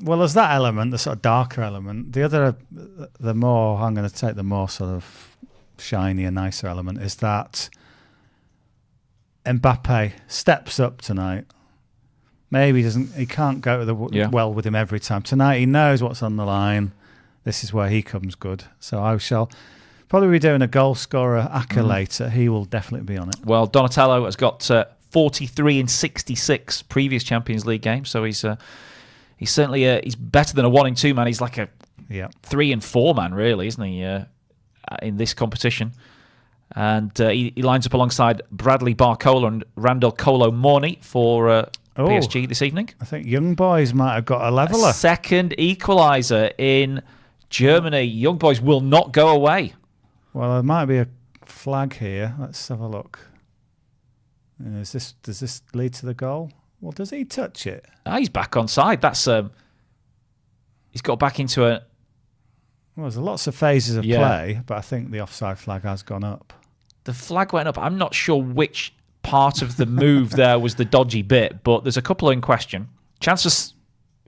Well, there's that element, the sort of darker element. The other, the more, I'm going to take the more sort of shiny and nicer element, is that Mbappe steps up tonight. Maybe he can't go to the well with him every time. Tonight he knows what's on the line. This is where he comes good. So I shall probably be doing a goal scorer accolade. He will definitely be on it. Well, Donatello has got 43 in 66 previous Champions League games. So he's certainly he's better than a 1-2 man. He's like a 3-4 man, really, isn't he? In this competition. And he lines up alongside Bradley Barcola and Randall Kolo Morny for PSG this evening. I think Young Boys might have got a leveller. A second equaliser in Germany. Young Boys will not go away. Well, there might be a flag here. Let's have a look. Does this lead to the goal? Well, does he touch it? He's back on side. That's he's got back into a... Well, there's lots of phases of play, but I think the offside flag has gone up. The flag went up. I'm not sure which part of the move there was the dodgy bit, but there's a couple in question. Chances...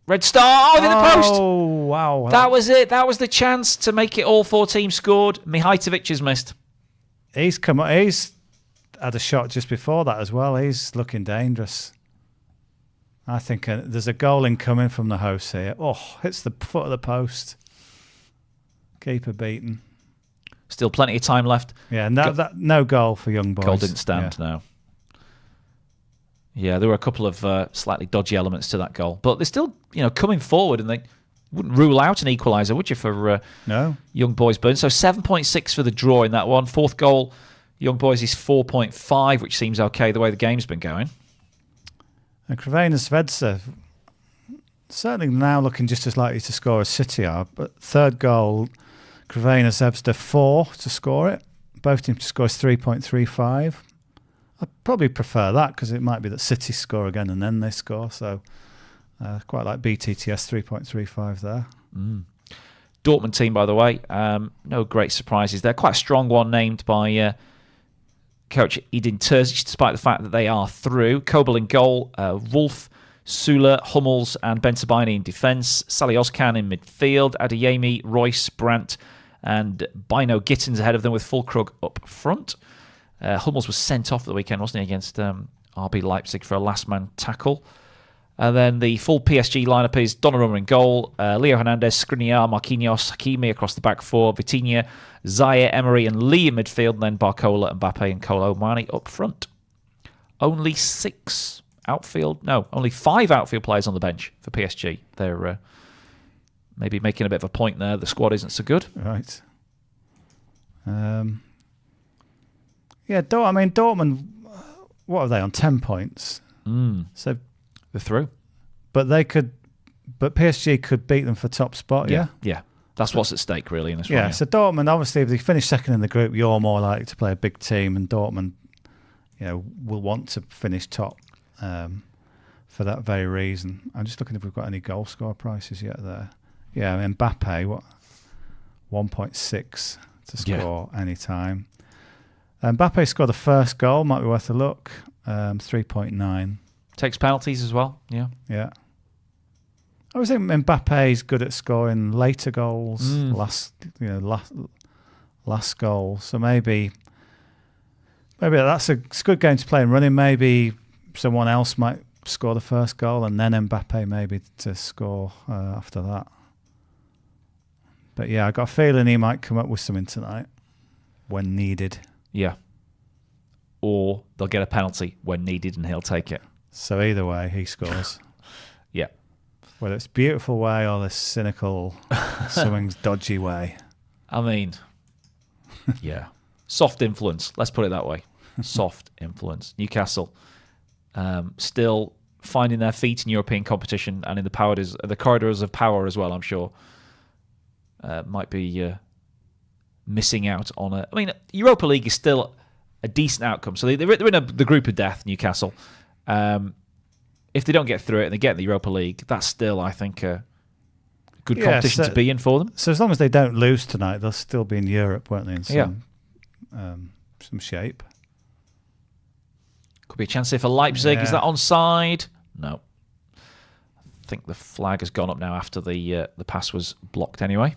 Red star! Oh, in the post! Oh, wow. That was it. That was the chance to make it all four teams scored. Mihajtovic has missed. He's had a shot just before that as well. He's looking dangerous. I think there's a goal incoming from the host here. Oh, hits the foot of the post. Keeper beaten. Still plenty of time left. Yeah, no goal for Young Boys. Goal didn't stand, no. Yeah, there were a couple of slightly dodgy elements to that goal. But they're still, coming forward, and they wouldn't rule out an equaliser, would you, for no. Young Boys Burn? So 7.6 for the draw in that one. Fourth goal, Young Boys is 4.5, which seems okay the way the game's been going. And Crvena Zvezda certainly now looking just as likely to score as City are. But third goal, Crvena Zvezda 4 to score it. Both teams to score is 3.35. I'd probably prefer that because it might be that City score again and then they score. So quite like BTTS 3.35 there. Dortmund team, by the way, no great surprises there. Quite a strong one named by coach Edin Terzic, despite the fact that they are through. Kobel in goal, Wolf, Sula, Hummels and Bentabini in defence. Salih Ozcan in midfield. Adeyemi, Royce, Brandt and Bino Gittins ahead of them with Fulkrug up front. Hummels was sent off at the weekend, wasn't he, against RB Leipzig for a last-man tackle. And then the full PSG lineup is Donnarumma in goal, Leo Hernandez, Skriniar, Marquinhos, Hakimi across the back four, Vitinha, Zaire, Emery and Lee in midfield, and then Barcola, Mbappe and Kolo Muani up front. Only 5 outfield players on the bench for PSG. They're maybe making a bit of a point there. The squad isn't so good. Right. Dortmund, what are they on? 10 points. So they're through. But PSG could beat them for top spot, yeah? Yeah. That's what's at stake, really, in this one. Yeah, so Dortmund, obviously, if they finish second in the group, you're more likely to play a big team, and Dortmund, will want to finish top for that very reason. I'm just looking if we've got any goal score prices yet there. Yeah, Mbappe, 1.6 to score any time. Mbappe scored the first goal, might be worth a look. 3.9. Takes penalties as well. Yeah. I always think Mbappe's good at scoring later goals, last goal. So maybe that's a good game to play in running. Maybe someone else might score the first goal and then Mbappe maybe to score after that. But yeah, I got a feeling he might come up with something tonight when needed. Yeah. Or they'll get a penalty when needed and he'll take it. So either way, he scores. Yeah. Whether it's beautiful way or the cynical, something's dodgy way. I mean, yeah. Soft influence. Let's put it that way. Soft influence. Newcastle still finding their feet in European competition and in the corridors of power as well, I'm sure. Might be missing out on a... I mean, Europa League is still a decent outcome. So they're in the group of death, Newcastle. If they don't get through it and they get in the Europa League, that's still, I think, a good competition to be in for them. So as long as they don't lose tonight, they'll still be in Europe, won't they, in some shape. Could be a chance here for Leipzig. Is that onside? No. I think the flag has gone up now after the pass was blocked anyway.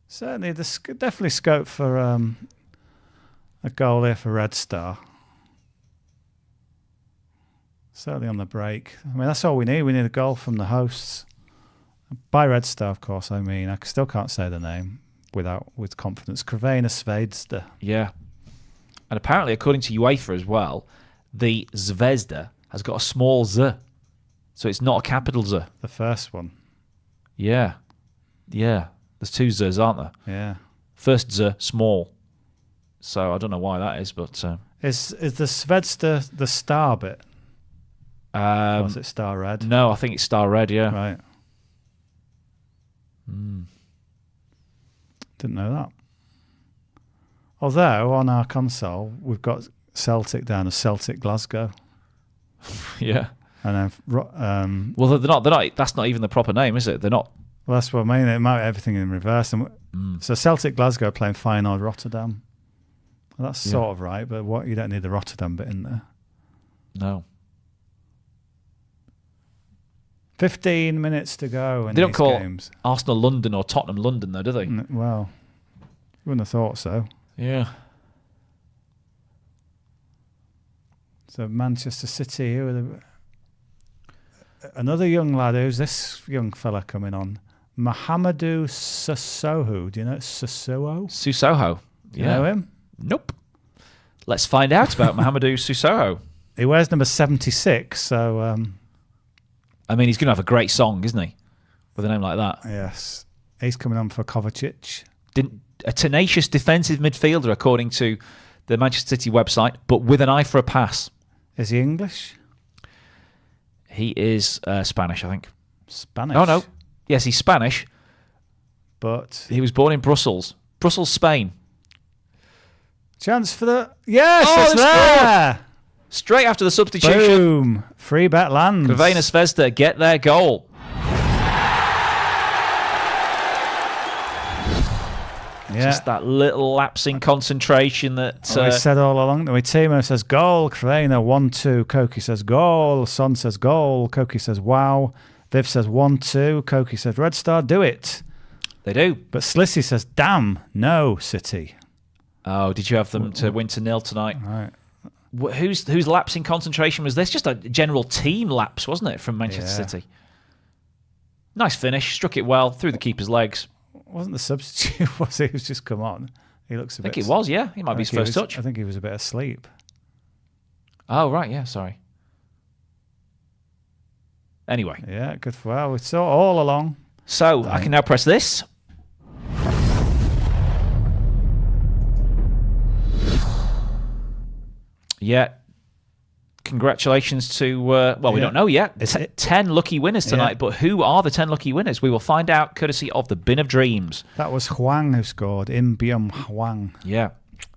Certainly, there's definitely scope for a goal here for Red Star. Certainly on the break. I mean, that's all we need. We need a goal from the hosts. By Red Star, of course, I mean. I still can't say the name with confidence. Crvena Zvezda. Yeah. And apparently, according to UEFA as well, the Zvezda has got a small Z. So it's not a capital Z. The first one. Yeah. Yeah. There's 2 Z's, aren't there? Yeah. First Z, small. So I don't know why that is, but... Is the Zvezda the star bit? Or is it star red? No, I think it's star red, yeah. Right. Didn't know that. Although, on our console, we've got Celtic down as Celtic Glasgow. Yeah. And then... well, they're not. That's not even the proper name, is it? They're not... Well, that's what I mean. It might be everything in reverse. So Celtic Glasgow playing Feyenoord Rotterdam. Well, that's sort of right, but you don't need the Rotterdam bit in there. No. 15 minutes to go in they don't these call games. Arsenal London or Tottenham London, though, do they? Well, you wouldn't have thought so. Yeah. So Manchester City, another young lad. Who's this young fella coming on? Mahamadou Sissoko. Do you know Sissoko? Sissoko. Do you know him? Nope. Let's find out about Mahamadou Sissoko. He wears number 76, so... I mean, he's going to have a great song, isn't he? With a name like that. Yes. He's coming on for Kovacic. A tenacious defensive midfielder, according to the Manchester City website, but with an eye for a pass. Is he English? He is Spanish, I think. Spanish? Oh, no. Yes, he's Spanish. But... he was born in Brussels. Brussels, Spain. Chance for the... Yes, it's there! Scored. Straight after the substitution. Boom. Free bet lands. Crvena Zvezda get their goal. Yeah. Just that little lapsing concentration that... we said all along. Timo says goal. Crvena 1-2. Koki says goal. Son says goal. Koki says wow. Viv says 1-2. Koki says Red Star, do it. They do. But Slissy says damn, no, City. Oh, did you have them to win to 0 tonight? Right. Whose lapse in concentration was this? Just a general team lapse, wasn't it, from Manchester City? Nice finish, struck it well through the keeper's legs. Wasn't the substitute? Was he? Who's just come on? He looks a bit. I think it was. Yeah, he might be his first touch. I think he was a bit asleep. Oh right, yeah. Sorry. Anyway. Yeah, good for well. We saw all along. So I can now press this. Yeah. Congratulations to, we don't know yet. 10 lucky winners tonight, but who are the 10 lucky winners? We will find out courtesy of the Bin of Dreams. That was Huang who scored. Im Byung Huang. Yeah.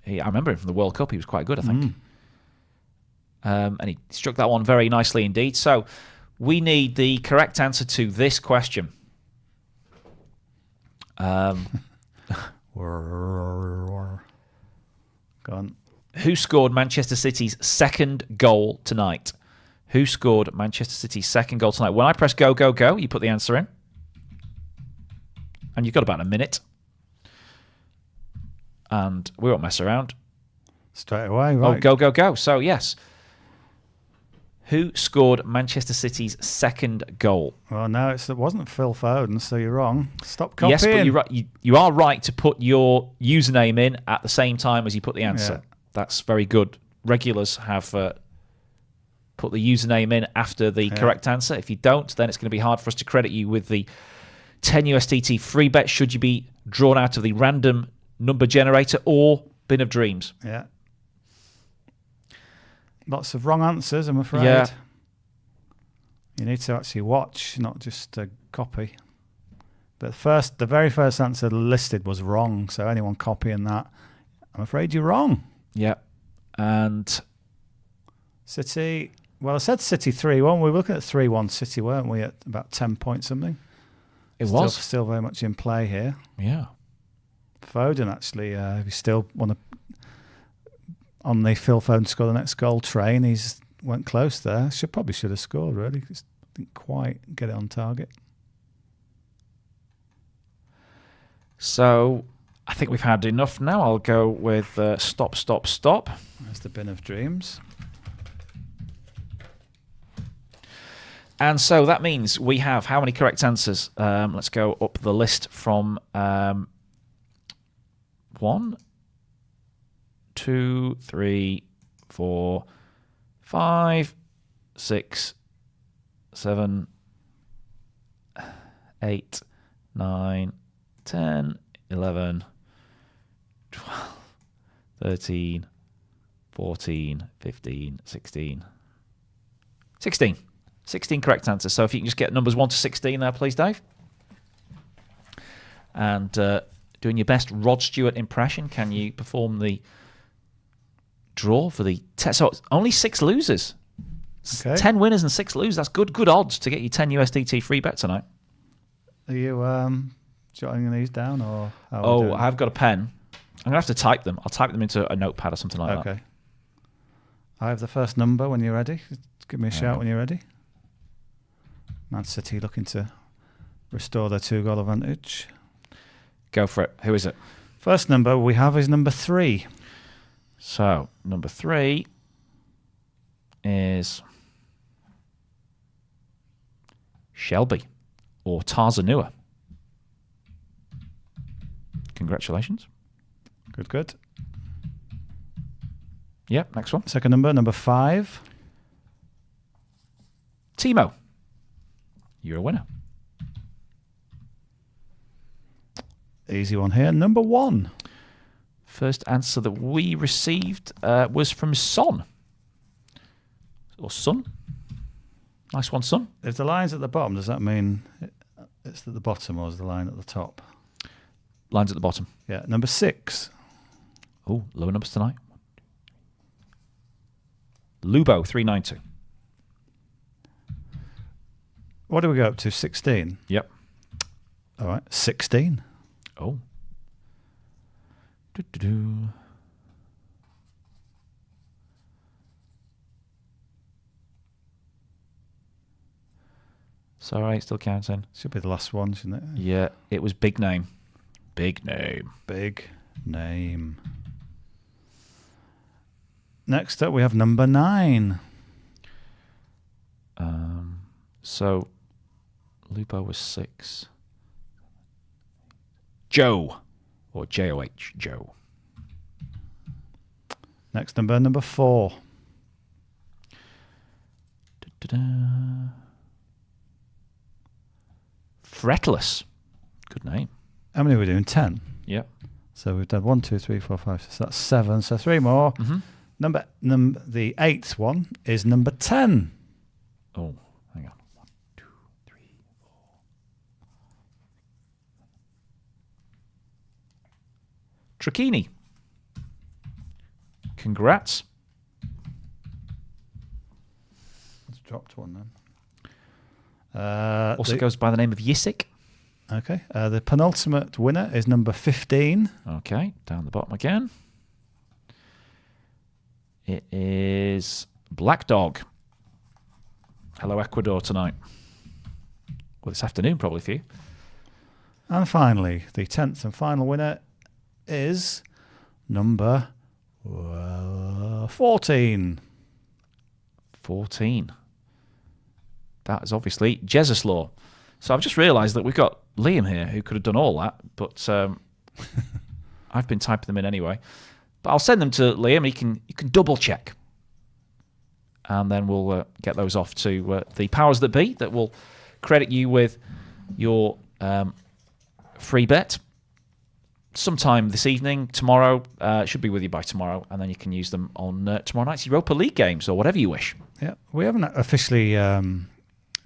I remember him from the World Cup. He was quite good, I think. And he struck that one very nicely indeed. So we need the correct answer to this question. Go on. Who scored Manchester City's second goal tonight? Who scored Manchester City's second goal tonight? When I press go, go, go, you put the answer in. And you've got about a minute. And we won't mess around. Straight away, right? Oh, go, go, go. So, yes. Who scored Manchester City's second goal? Well, no, it wasn't Phil Foden, so you're wrong. Stop copying. Yes, but you are right to put your username in at the same time as you put the answer. Yeah. That's very good. Regulars have put the username in after the correct answer. If you don't, then it's going to be hard for us to credit you with the 10 USDT free bet should you be drawn out of the random number generator or Bin of Dreams. Yeah. Lots of wrong answers, I'm afraid. Yeah. You need to actually watch, not just copy. But the very first answer listed was wrong, so anyone copying that, I'm afraid you're wrong. Yeah. And City, well, I said City 3-1. We were looking at 3-1 City, weren't we, at about 10 points something? It was. Still very much in play here. Yeah. Foden, actually, we still want to, on the Phil Foden score the next goal train, he's went close there. Probably should have scored, really. Just didn't quite get it on target. So I think we've had enough now. I'll go with stop, stop, stop. That's the Bin of Dreams. And so that means we have how many correct answers? Let's go up the list from 1, 2, 3, 4, 5, 6, 7, 8, 9, 10, 11, 12, 13, 14, 15, 16. 16 correct answers. So if you can just get numbers 1 to 16 there, please, Dave. And doing your best Rod Stewart impression, can you perform the draw for the... So it's only 6 losers. Okay. 10 winners and 6 losers. That's good odds to get you 10 USDT free bet tonight. Are you jotting these down? Or I've got a pen. I'm going to have to type them. I'll type them into a notepad or something like that. Okay. I have the first number when you're ready. Just give me a shout when you're ready. Man City looking to restore their 2-goal advantage. Go for it. Who is it? First number we have is number 3. So, number 3 is Shelby or Tarzanua. Congratulations. Good. Yep, next one. Second number 5. Timo. You're a winner. Easy one here. Number 1. First answer that we received was from Son. Or Son. Nice one, Son. If the line's at the bottom, does that mean it's at the bottom or is the line at the top? Line's at the bottom. Yeah. Number 6. Oh, lower numbers tonight. Lubo, 392. What do we go up to? 16? Yep. All right. 16. Oh. Do-do-do. Sorry, still counting. Should be the last one, shouldn't it? Yeah, it was Big Name. Big Name. Big Name. Next up, we have number 9. So, Lupo was 6. Joe. Or J-O-H, Joe. Next number 4. Fretless. Good name. How many are we doing? 10? Yep. So we've done 1, 2, 3, 4, 5, 6. That's 7. So 3 more. Mm-hmm. The 8th one is number 10. Oh, hang on. 1, 2, 3, 4. Trachini. Congrats. Let's dropped one then. Also goes by the name of Yisik. Okay. The penultimate winner is number 15. Okay, down the bottom again. It is Black Dog. Hello, Ecuador tonight. Well, this afternoon probably for you. And finally, the 10th and final winner is number 14. 14. That is obviously Jezeslaw. So I've just realised that we've got Liam here who could have done all that, but I've been typing them in anyway. But I'll send them to Liam. You can double check, and then we'll get those off to the powers that be that will credit you with your free bet sometime this evening, tomorrow. Should be with you by tomorrow, and then you can use them on tomorrow night's Europa League games or whatever you wish. Yeah, we haven't officially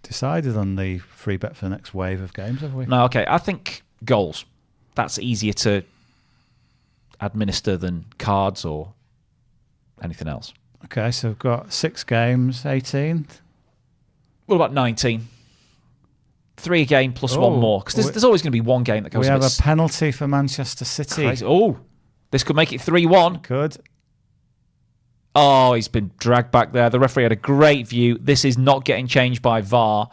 decided on the free bet for the next wave of games, have we? No, okay. I think goals. That's easier to administer than cards or anything else. Okay, so we've got 6 games, 18. What about 19? 3 a game plus 1 more. Because there's always going to be one game that goes We have bit a penalty for Manchester City. crazy. Oh, this could make it 3-1. Good. Oh, he's been dragged back there. The referee had a great view. This is not getting changed by VAR.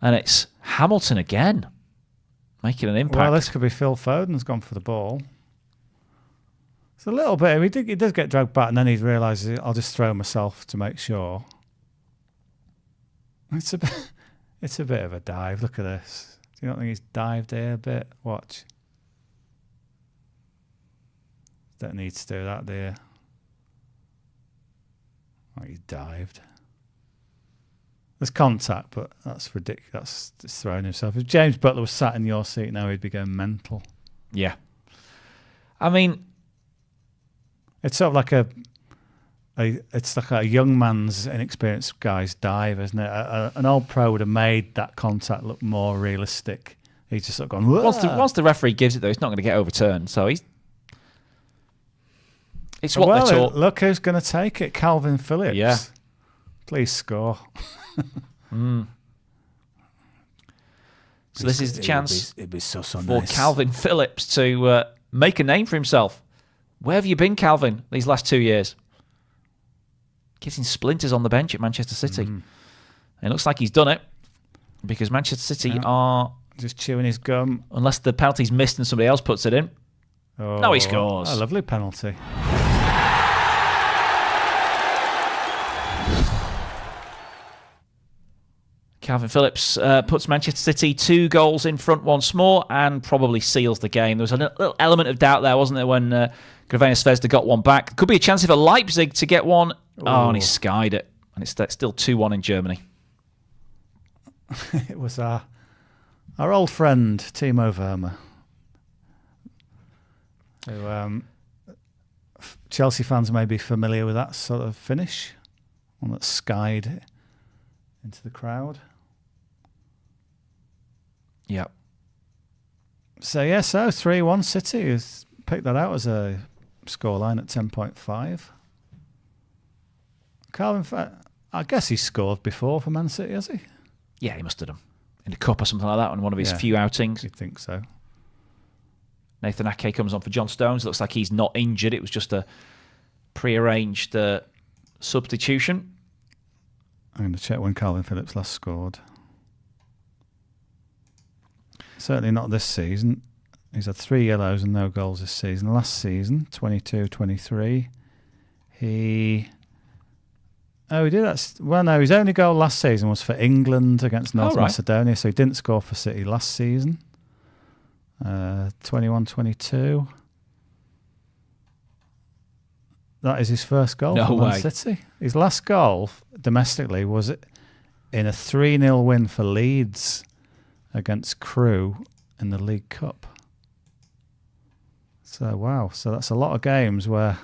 And it's Hamilton again, making an impact. Well, this could be Phil Foden's gone for the ball. It's a little bit. He does get dragged back, and then he realises I'll just throw myself to make sure. It's a bit of a dive. Look at this. Do you not think he's dived here a bit? Watch. Don't need to do that, do you? Oh, he's dived. There's contact, but that's ridiculous. That's just throwing himself. If James Butler was sat in your seat now, he'd be going mental. Yeah. I mean, it's sort of like a young man's inexperienced guy's dive, isn't it? An old pro would have made that contact look more realistic. He's just sort of gone. Once the referee gives it, though, it's not going to get overturned. So it's what they're taught. Look who's going to take it, Calvin Phillips. Yeah. Please score. So this is the chance it'd be so for nice. Calvin Phillips to make a name for himself. Where have you been, Calvin, these last 2 years? Getting splinters on the bench at Manchester City. And it looks like he's done it because Manchester City are just chewing his gum. Unless the penalty's missed and somebody else puts it in. Oh, no, he scores. A lovely penalty. Calvin Phillips puts Manchester City 2 goals in front once more and probably seals the game. There was a little element of doubt there, wasn't there, when Gravena Zvezda got one back. Could be a chance for Leipzig to get one. Oh, and he skied it. And it's still 2-1 in Germany. It was our old friend, Timo Werner, who Chelsea fans may be familiar with that sort of finish. One that skied into the crowd. Yeah. So 3-1 City has picked that out as a scoreline at 10.5. Calvin, I guess he's scored before for Man City, has he? Yeah, he must have done. In a cup or something like that on one of his few outings. You'd think so. Nathan Ake comes on for John Stones. Looks like he's not injured. It was just a pre-arranged substitution. I'm going to check when Calvin Phillips last scored. Certainly not this season. He's had 3 yellows and no goals this season. Last season, 22-23, He did that. Well, no, his only goal last season was for England against North Macedonia, so he didn't score for City last season. 21-22. That is his first goal for Man City. His last goal domestically was in a 3-0 win for Leeds against Crewe in the League Cup. So, wow. So that's a lot of games where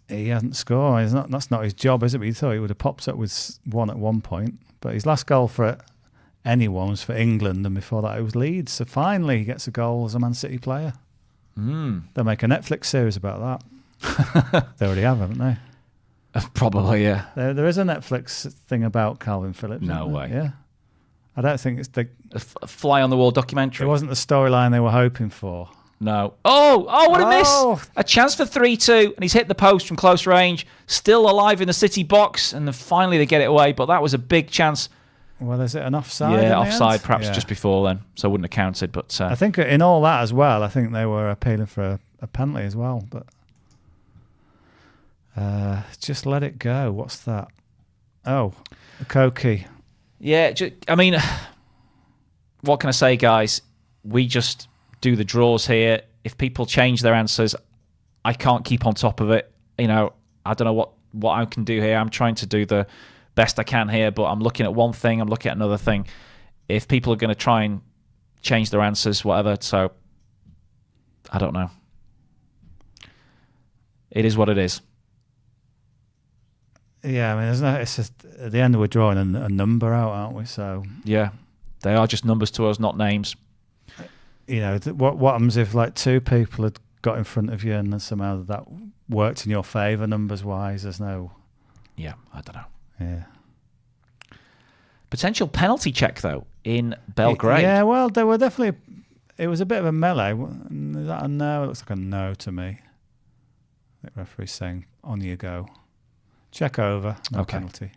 he hasn't scored. That's not his job, is it? But you thought he would have popped up with one at one point. But his last goal for anyone was for England, and before that it was Leeds. So finally he gets a goal as a Man City player. They'll make a Netflix series about that. They already have, haven't they? Probably, yeah. There is a Netflix thing about Calvin Phillips. No way. Yeah. I don't think it's a fly-on-the-wall documentary. It wasn't the storyline they were hoping for. No. Oh, what a miss! A chance for 3-2, and he's hit the post from close range. Still alive in the City box, and then finally they get it away, but that was a big chance. Well, is it an offside? Yeah, offside perhaps just before then, so I wouldn't have counted. But I think in all that as well, I think they were appealing for a penalty as well. But just let it go. What's that? Oh, Koki. Yeah, I mean, what can I say, guys? We just do the draws here. If people change their answers, I can't keep on top of it. I don't know what I can do here. I'm trying to do the best I can here, but I'm looking at one thing, I'm looking at another thing. If people are going to try and change their answers, whatever, so I don't know. It is what it is. Yeah, I mean, it's just at the end we're drawing a number out, aren't we? So yeah, they are just numbers to us, not names. What happens if like two people had got in front of you and then somehow that worked in your favour numbers wise? There's no. Yeah, I don't know. Yeah. Potential penalty check though in Belgrade. Yeah, well, there were definitely. It was a bit of a melee. Is that a no? It looks like a no to me. The referee's saying on you go. Check over. No penalty.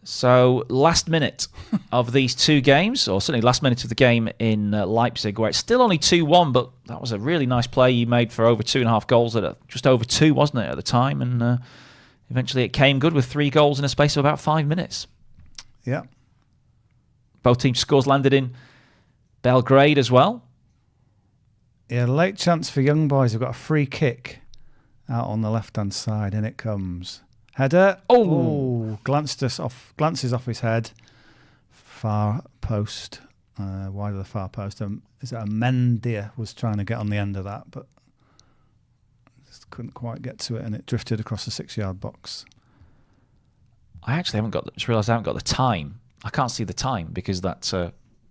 So last minute of these two games, or certainly last minute of the game in Leipzig, where it's still only 2-1, but that was a really nice play you made for over 2.5 goals at just over 2, wasn't it, at the time? And eventually it came good with 3 goals in a space of about 5 minutes. Yeah. Both teams' scores landed in Belgrade as well. Yeah, late chance for young boys. They've got a free kick out on the left-hand side, and it comes. Header. Oh, glances off his head. Far post. Wide of the far post. Is it Amendia was trying to get on the end of that, but just couldn't quite get to it, and it drifted across the 6-yard box. I actually just realised I haven't got the time. I can't see the time because that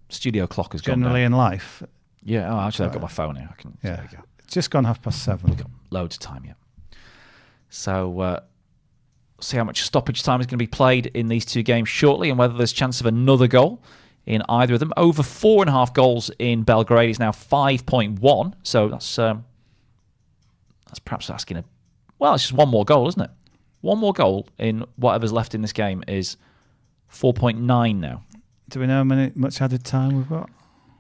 studio clock has gone down. Generally in life. Yeah, actually I've got my phone here. There you go. It's just gone 7:30. We've got loads of time, yeah. So, see how much stoppage time is going to be played in these two games shortly and whether there's a chance of another goal in either of them. Over 4.5 goals in Belgrade is now 5.1. So that's perhaps asking it's just one more goal, isn't it? One more goal in whatever's left in this game is 4.9 now. Do we know how much added time we've got?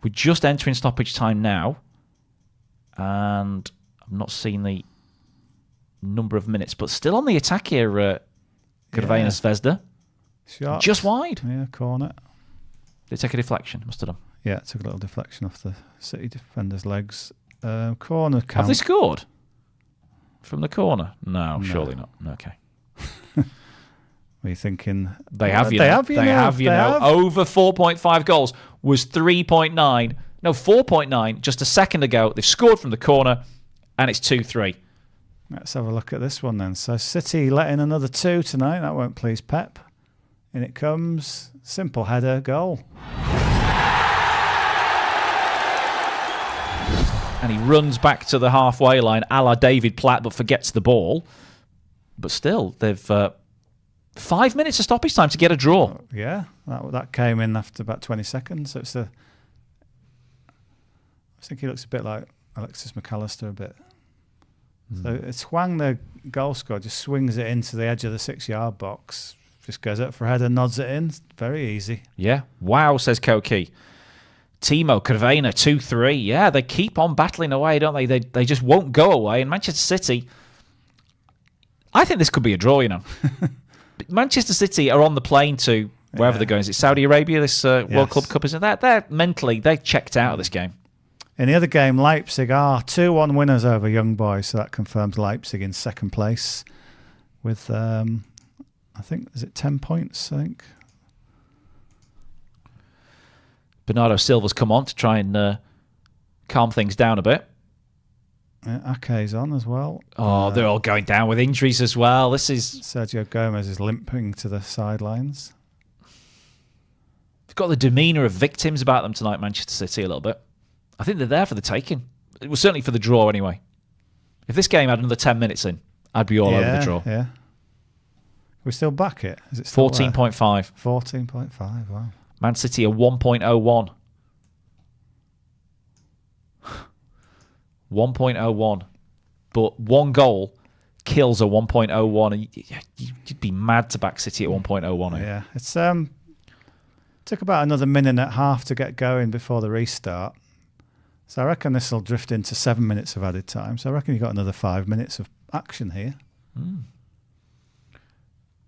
We're just entering stoppage time now. And I've not seen the number of minutes, but still on the attack here, Crvena Zvezda. Shot. Just wide. Yeah, corner. They take a deflection, must have done. Yeah, it took a little deflection off the City defender's legs. Corner count. Have they scored? From the corner? No, surely not. Okay. Were you thinking? They have, you know. Over 4.5 goals was 3.9. No, 4.9 just a second ago. They've scored from the corner, and it's 2-3. Let's have a look at this one then. So City letting another 2 tonight. That won't please Pep. In it comes. Simple header, goal. And he runs back to the halfway line, a la David Platt, but forgets the ball. But still, they've 5 minutes of stoppage time to get a draw. Yeah, that came in after about 20 seconds. So it's I think he looks a bit like Alexis McAllister a bit. So it's Hwang, the goal scorer, just swings it into the edge of the 6-yard box. Just goes up for a header, nods it in. Very easy. Yeah. Wow, says Koki. Timo, Crvena, 2-3. Yeah, they keep on battling away, don't they? They just won't go away. And Manchester City, I think this could be a draw, you know. Manchester City are on the plane to wherever they're going. Is it Saudi Arabia, this World Club Cup? Isn't that? They're mentally, they're checked out of this game. In the other game, Leipzig are 2-1 winners over Young Boys, so that confirms Leipzig in second place with, I think, is it 10 points, I think? Bernardo Silva's come on to try and calm things down a bit. Ake's on as well. Oh, they're all going down with injuries as well. This is... Sergio Gomez is limping to the sidelines. They've got the demeanour of victims about them tonight, Manchester City, a little bit. I think they're there for the taking. It was certainly for the draw anyway. If this game had another 10 minutes in, I'd be all over the draw. Yeah. We're still back it? Is it still 14.5. 14.5, wow. Man City are 1.01. 1.01. But one goal kills a 1.01. And you'd be mad to back City at 1.01. Yeah. It's took about another minute and a half to get going before the restart. So I reckon this will drift into 7 minutes of added time. So I reckon you've got another 5 minutes of action here.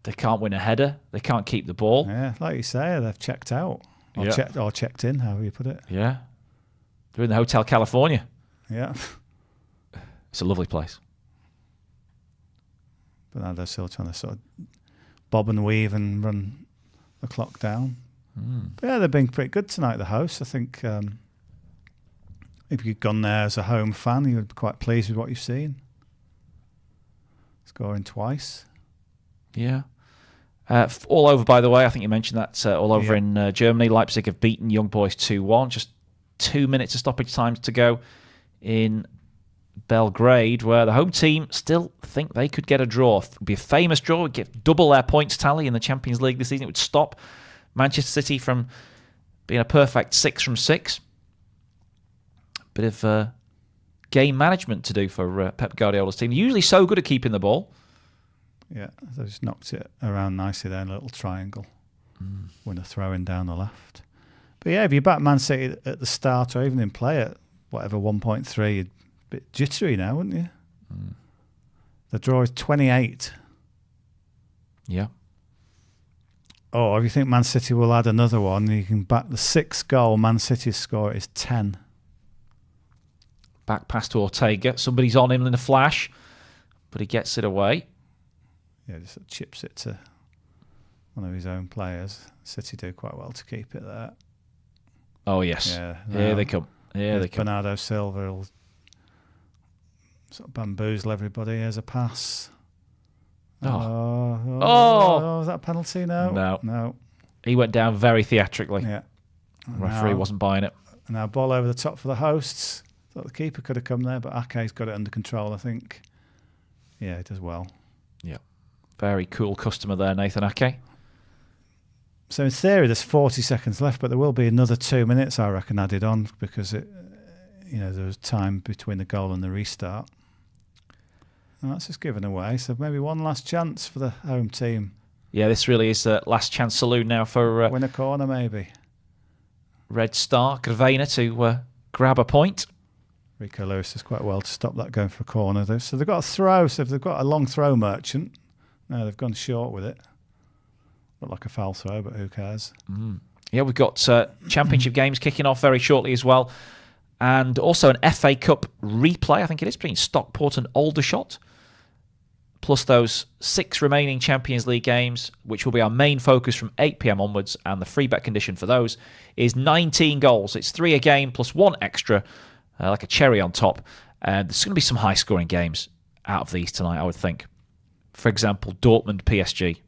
They can't win a header. They can't keep the ball. Yeah, like you say, they've checked out. Or checked in, however you put it. Yeah. They're in the Hotel California. Yeah. It's a lovely place. But now they're still trying to sort of bob and weave and run the clock down. But yeah, they've been pretty good tonight, the hosts. I think if you'd gone there as a home fan, you would be quite pleased with what you've seen. Scoring twice. Yeah. All over, by the way. I think you mentioned that all over in Germany. Leipzig have beaten Young Boys 2-1. Just 2 minutes of stoppage time to go in Belgrade, where the home team still think they could get a draw. It would be a famous draw. It would get double their points tally in the Champions League this season. It would stop Manchester City from being a perfect 6 from 6. Bit of game management to do for Pep Guardiola's team. Usually so good at keeping the ball. Yeah, they just knocked it around nicely there in a little triangle. Win a throw-in down the left. But yeah, if you back Man City at the start or even in play at whatever 1.3, you'd be a bit jittery now, wouldn't you? The draw is 28. Yeah. Or if you think Man City will add another one, you can back the 6th goal Man City's score is 10. Back pass to Ortega. Somebody's on him in a flash, but he gets it away. Yeah, just chips it to one of his own players. City do quite well to keep it there. Oh, yes. Yeah, Here they come. Here they come. Bernardo Silva will sort of bamboozle everybody. Here's a pass. Oh, was that a penalty? No. He went down very theatrically. Yeah. Referee wasn't buying it. Now ball over the top for the hosts. Thought the keeper could have come there, but Ake's got it under control, I think. Yeah, he does well. Yeah. Very cool customer there, Nathan Ake. So in theory, there's 40 seconds left, but there will be another 2 minutes, I reckon, added on because there was time between the goal and the restart. And that's just given away. So maybe one last chance for the home team. Yeah, this really is a last chance saloon now for win a corner, maybe. Red Star Crvena to grab a point. Rico Lewis does quite well to stop that going for a corner. So they've got a throw. So if they've got a long throw merchant, no, they've gone short with it. Looked like a foul throw, but who cares? Yeah, we've got championship games kicking off very shortly as well. And also an FA Cup replay, I think it is, between Stockport and Aldershot. Plus those 6 remaining Champions League games, which will be our main focus from 8 p.m. onwards. And the free bet condition for those is 19 goals. It's 3 a game plus 1 extra, like a cherry on top. And there's going to be some high-scoring games out of these tonight, I would think. For example, Dortmund PSG.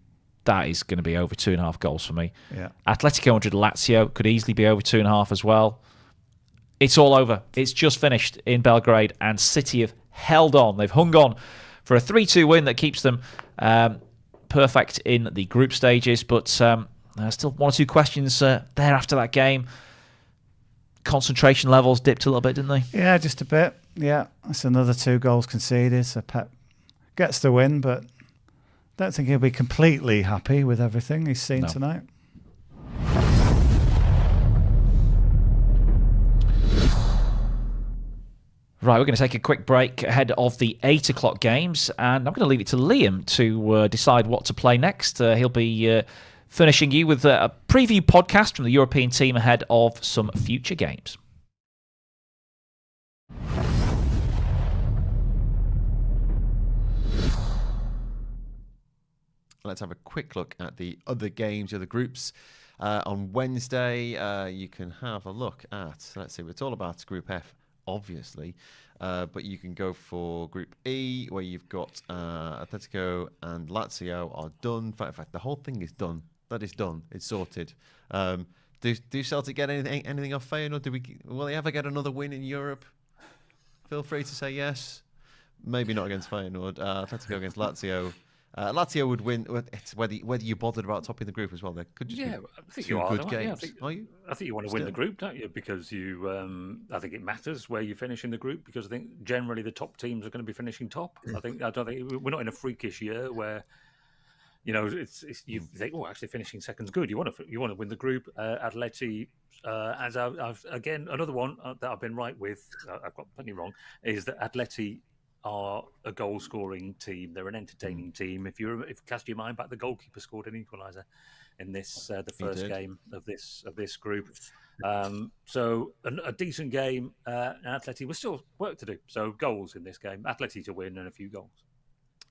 That is going to be over 2.5 goals for me. Yeah. Atletico Madrid Lazio could easily be over 2.5 as well. It's all over. It's just finished in Belgrade, and City have held on. They've hung on for a 3-2 win that keeps them perfect in the group stages. But still 1 or 2 questions there after that game. Concentration levels dipped a little bit, didn't they? Yeah, just a bit. Yeah, that's another 2 goals conceded. So Pep gets the win, but don't think he'll be completely happy with everything he's seen tonight. Right, we're going to take a quick break ahead of the 8 o'clock games, and I'm going to leave it to Liam to decide what to play next. He'll be furnishing you with a preview podcast from the European team ahead of some future games. Let's have a quick look at the other games of the groups. On Wednesday, you can have a look at, let's see, it's all about Group F, obviously, but you can go for Group E, where you've got Atletico and Lazio are done. In fact, the whole thing is done. That is done. It's sorted. Do Celtic get anything off Feyenoord? Will they ever get another win in Europe? Feel free to say yes. Maybe not against Feyenoord. Atletico against Lazio. Lazio would win. It's whether you bothered about topping the group as well. There could just be I think two you are. good games. Are you? I think you want to win the group, don't you? Because you, I think it matters where you finish in the group. Because I think generally the top teams are going to be finishing top. I don't think we're not in a freakish year where, it's you think, oh, actually finishing second's good. You want to win the group. Atleti, as I've again another one that I've been right with. I've got plenty wrong. Is that Atleti are a goal-scoring team. They're an entertaining team. If you cast your mind back, the goalkeeper scored an equaliser in this the first game of this group. So a decent game. And Atleti was still work to do. So goals in this game. Atleti to win and a few goals.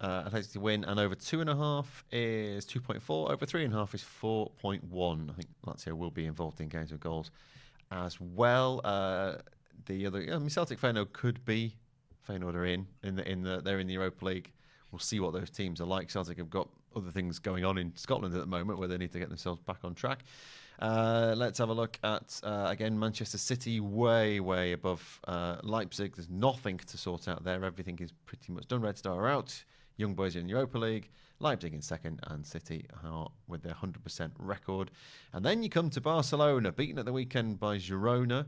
Atleti to win, and over 2.5 is 2.4. Over 3.5 is 4.1. I think Lazio will be involved in games with goals as well. The other, Celtic Feyenoord could be. Feyenoord are they're in the Europa League. We'll see what those teams are like. Celtic have got other things going on in Scotland at the moment where they need to get themselves back on track. Let's have a look at, again, Manchester City way above Leipzig. There's nothing to sort out there. Everything is pretty much done. Red Star are out. Young Boys are in Europa League. Leipzig in second, and City are with their 100% record. And then you come to Barcelona, beaten at the weekend by Girona.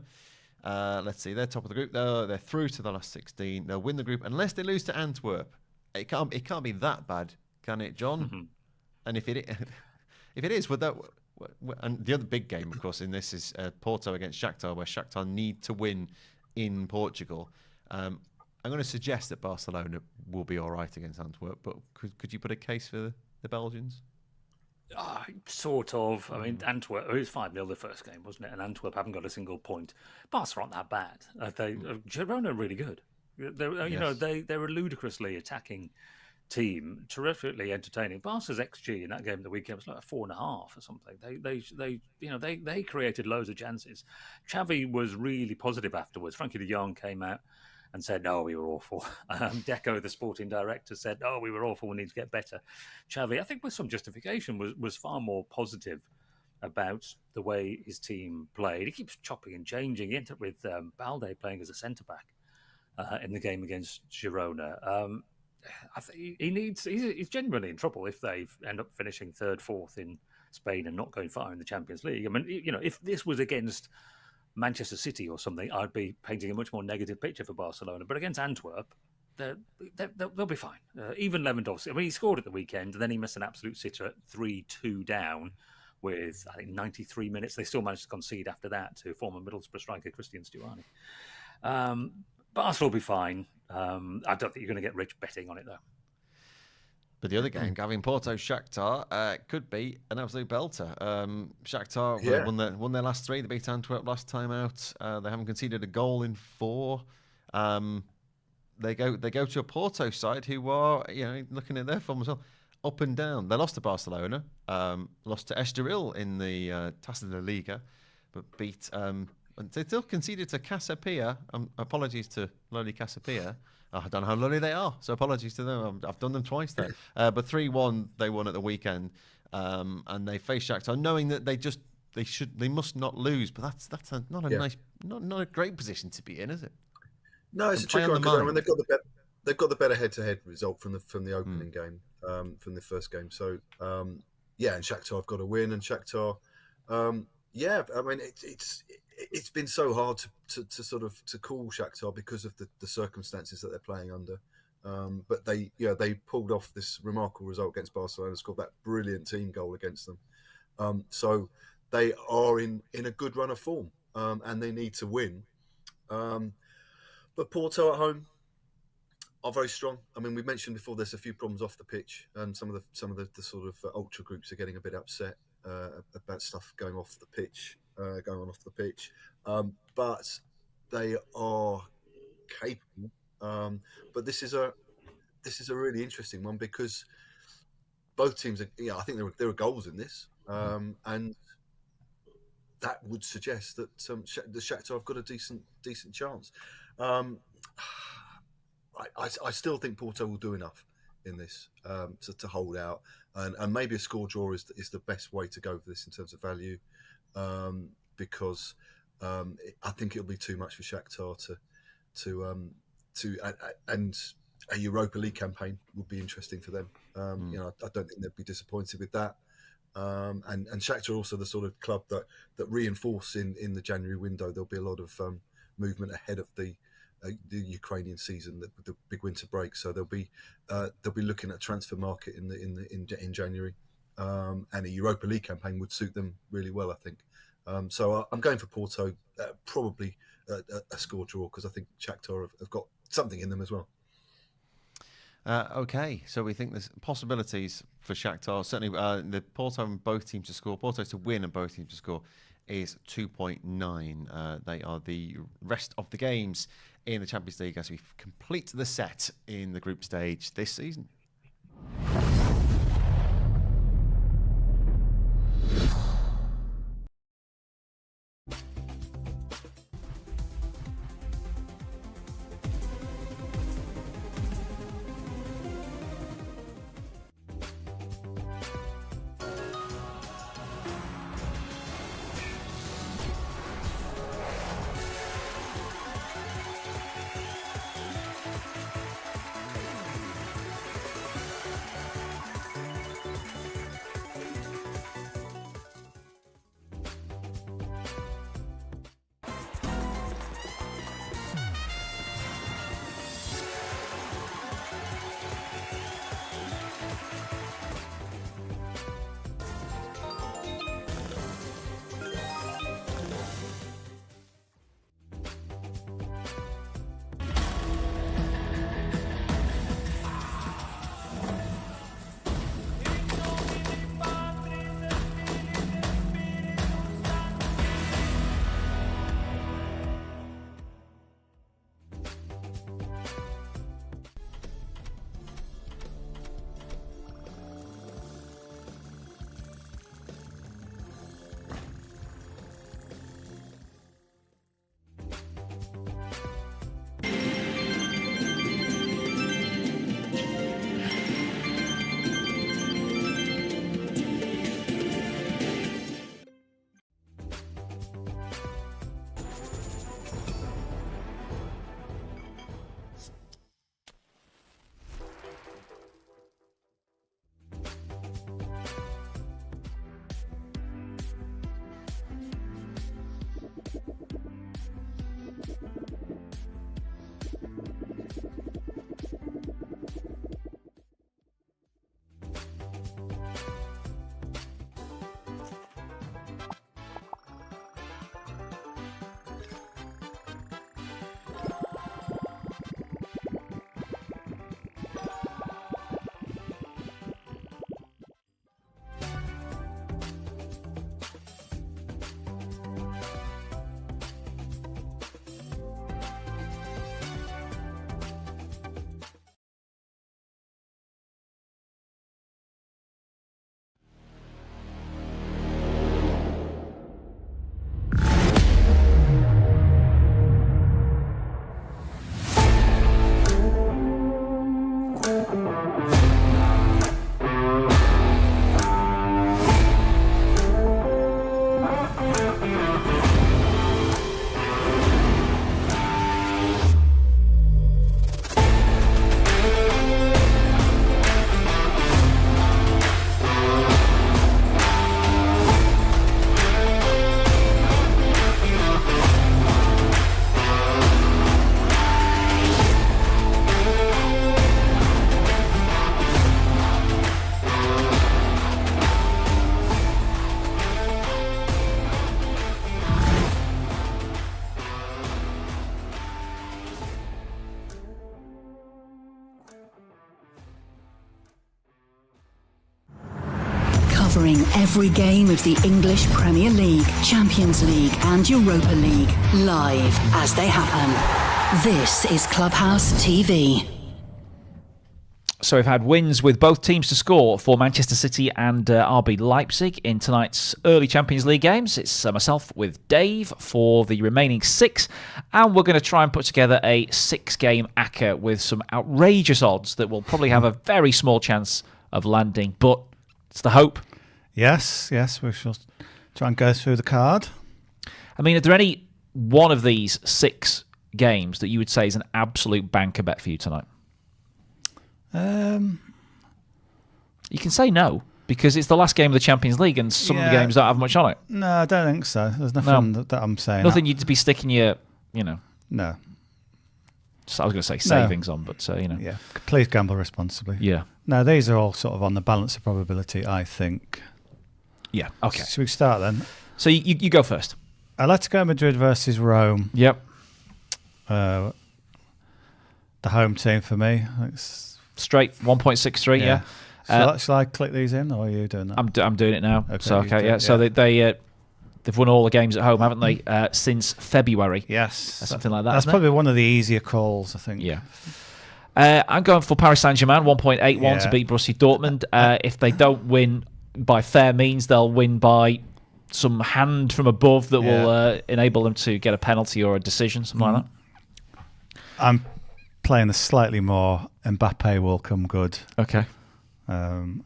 Let's see, they're top of the group. They're through to the last 16. They'll win the group unless they lose to Antwerp. It can't be that bad, can it, John? Mm-hmm. And if it is, would that? And the other big game, of course, in this is Porto against Shakhtar, where Shakhtar need to win in Portugal. I'm going to suggest that Barcelona will be all right against Antwerp, but could you put a case for the Belgians? Sort of. I mean, Antwerp, it was 5-0 the first game, wasn't it? And Antwerp haven't got a single point. Barca aren't that bad. Girona are really good. They're a ludicrously attacking team, terrifically entertaining. Barca's XG in that game the weekend was like 4.5 or something. They created loads of chances. Xavi was really positive afterwards. Frankie de Jong came out and said, no, we were awful. Deco, the sporting director, said, no, we were awful, we need to get better. Xavi, I think with some justification, was far more positive about the way his team played. He keeps chopping and changing. He ended up with Balde playing as a centre-back in the game against Girona. I think he's genuinely in trouble if they end up finishing 3rd, 4th in Spain and not going far in the Champions League. I mean, if this was against Manchester City or something, I'd be painting a much more negative picture for Barcelona. But against Antwerp, they'll be fine. Even Lewandowski, I mean, he scored at the weekend, and then he missed an absolute sitter at 3-2 down with, I think, 93 minutes. They still managed to concede after that to former Middlesbrough striker Christian Stuani. Barca will be fine. I don't think you're going to get rich betting on it, though. But the other game, Gavin, Porto, Shakhtar, could be an absolute belter. Shakhtar won their last 3. They beat Antwerp last time out. They haven't conceded a goal in 4. They go to a Porto side who are, looking at their form as well, up and down. They lost to Barcelona, lost to Estoril in the Taça de la Liga, but beat. They still conceded to Casapia. Apologies to lowly Casapia. I don't know how lonely they are, so apologies to them. I've done them twice there. But 3-1 they won at the weekend, and they faced Shakhtar, knowing that they must not lose. But that's not a great position to be in, is it? No, it's a tricky one because they've got the better head-to-head result from the opening game, from the first game. So and Shakhtar have got to win, and Shakhtar, I mean it's been so hard to call Shakhtar because of the circumstances that they're playing under. But they pulled off this remarkable result against Barcelona, scored that brilliant team goal against them. So they are in a good run of form, and they need to win. But Porto at home are very strong. I mean, we mentioned before there's a few problems off the pitch, and some of the sort of ultra groups are getting a bit upset about stuff going on off the pitch. But they are capable. But this is a really interesting one because both teams are. I think there are goals in this, and that would suggest that the Shakhtar have got a decent chance. I still think Porto will do enough in this to hold out, and maybe a score draw is the best way to go for this in terms of value, because I think it'll be too much for Shakhtar and a Europa League campaign would be interesting for them. I don't think they'd be disappointed with that. And Shakhtar are also the sort of club that reinforce in the January window. There'll be a lot of movement ahead of the Ukrainian season, the big winter break. So they'll be looking at transfer market in January, and a Europa League campaign would suit them really well, I think. So I'm going for Porto, probably a score draw, because I think Shakhtar have got something in them as well. Okay, so we think there's possibilities for Shakhtar. Certainly, the Porto and both teams to score. Porto to win and both teams to score is 2.9. They are the rest of the games in the Champions League as we complete the set in the group stage this season. Covering every game of the English Premier League, Champions League and Europa League, live as they happen. This is Clubhouse TV. So we've had wins with both teams to score for Manchester City and RB Leipzig in tonight's early Champions League games. It's myself with Dave for the remaining 6, and we're going to try and put together a 6-game ACCA with some outrageous odds that will probably have a very small chance of landing, but it's the hope. Yes, we shall try and go through the card. I mean, are there any one of these 6 games that you would say is an absolute banker bet for you tonight? You can say no, because it's the last game of the Champions League and some of the games don't have much on it. No, I don't think so. There's nothing that I'm saying. Nothing you'd be sticking your, No. So I was going to say savings on, but, Yeah, please gamble responsibly. Yeah. No, these are all sort of on the balance of probability, I think. Yeah, okay. Should we start then? So you go first. Atletico Madrid versus Rome. Yep. The home team for me. It's Straight 1.63, yeah. Shall I click these in, or are you doing that? I'm doing it now. Okay, So, yeah. So they've won all the games at home, haven't they, since February? Yes. Something like that. That's probably one of the easier calls, I think. Yeah. I'm going for Paris Saint-Germain, 1.81 to beat Borussia Dortmund. If they don't win by fair means, they'll win by some hand from above that will enable them to get a penalty or a decision, something like that. I'm playing a slightly more Mbappe will come good. Okay. Good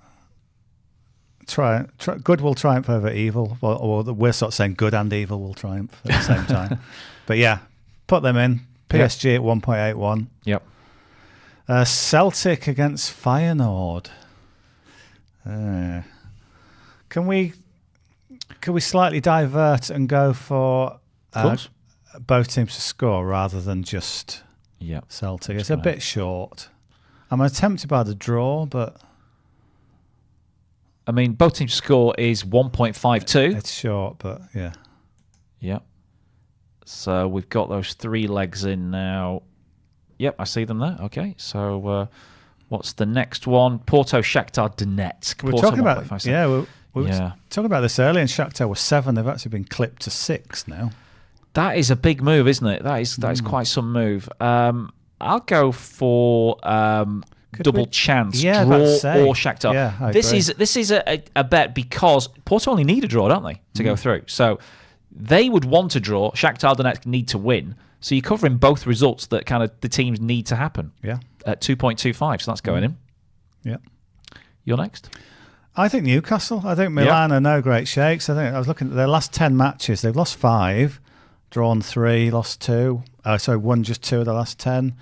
will triumph over evil. Or we're sort of saying good and evil will triumph at the same time. But yeah, put them in. PSG at 1.81. Yep. Celtic against Feyenoord. Can we slightly divert and go for both teams to score rather than just Celtic? It's a bit short. I'm tempted by the draw, but I mean, both teams to score is 1.52. It's short, but yeah. Yep. So we've got those 3 legs in now. Yep, I see them there. Okay, so what's the next one? Porto, Shakhtar Donetsk. We're talking about we were talking about this earlier, and Shakhtar was 7. They've actually been clipped to 6 now. That is a big move, isn't it? That is quite some move. I'll go for double chance draw or Shakhtar. Yeah, this is a bet because Porto only need a draw, don't they, to go through? So they would want to draw. Shakhtar Donetsk need to win. So you're covering both results that kind of the teams need to happen. Yeah. At 2.25, so that's going in. Yeah. You're next. I think Newcastle. I think Milan are no great shakes. I think I was looking at their last 10 matches. They've lost 5, drawn 3, lost 2. Won just 2 of the last 10.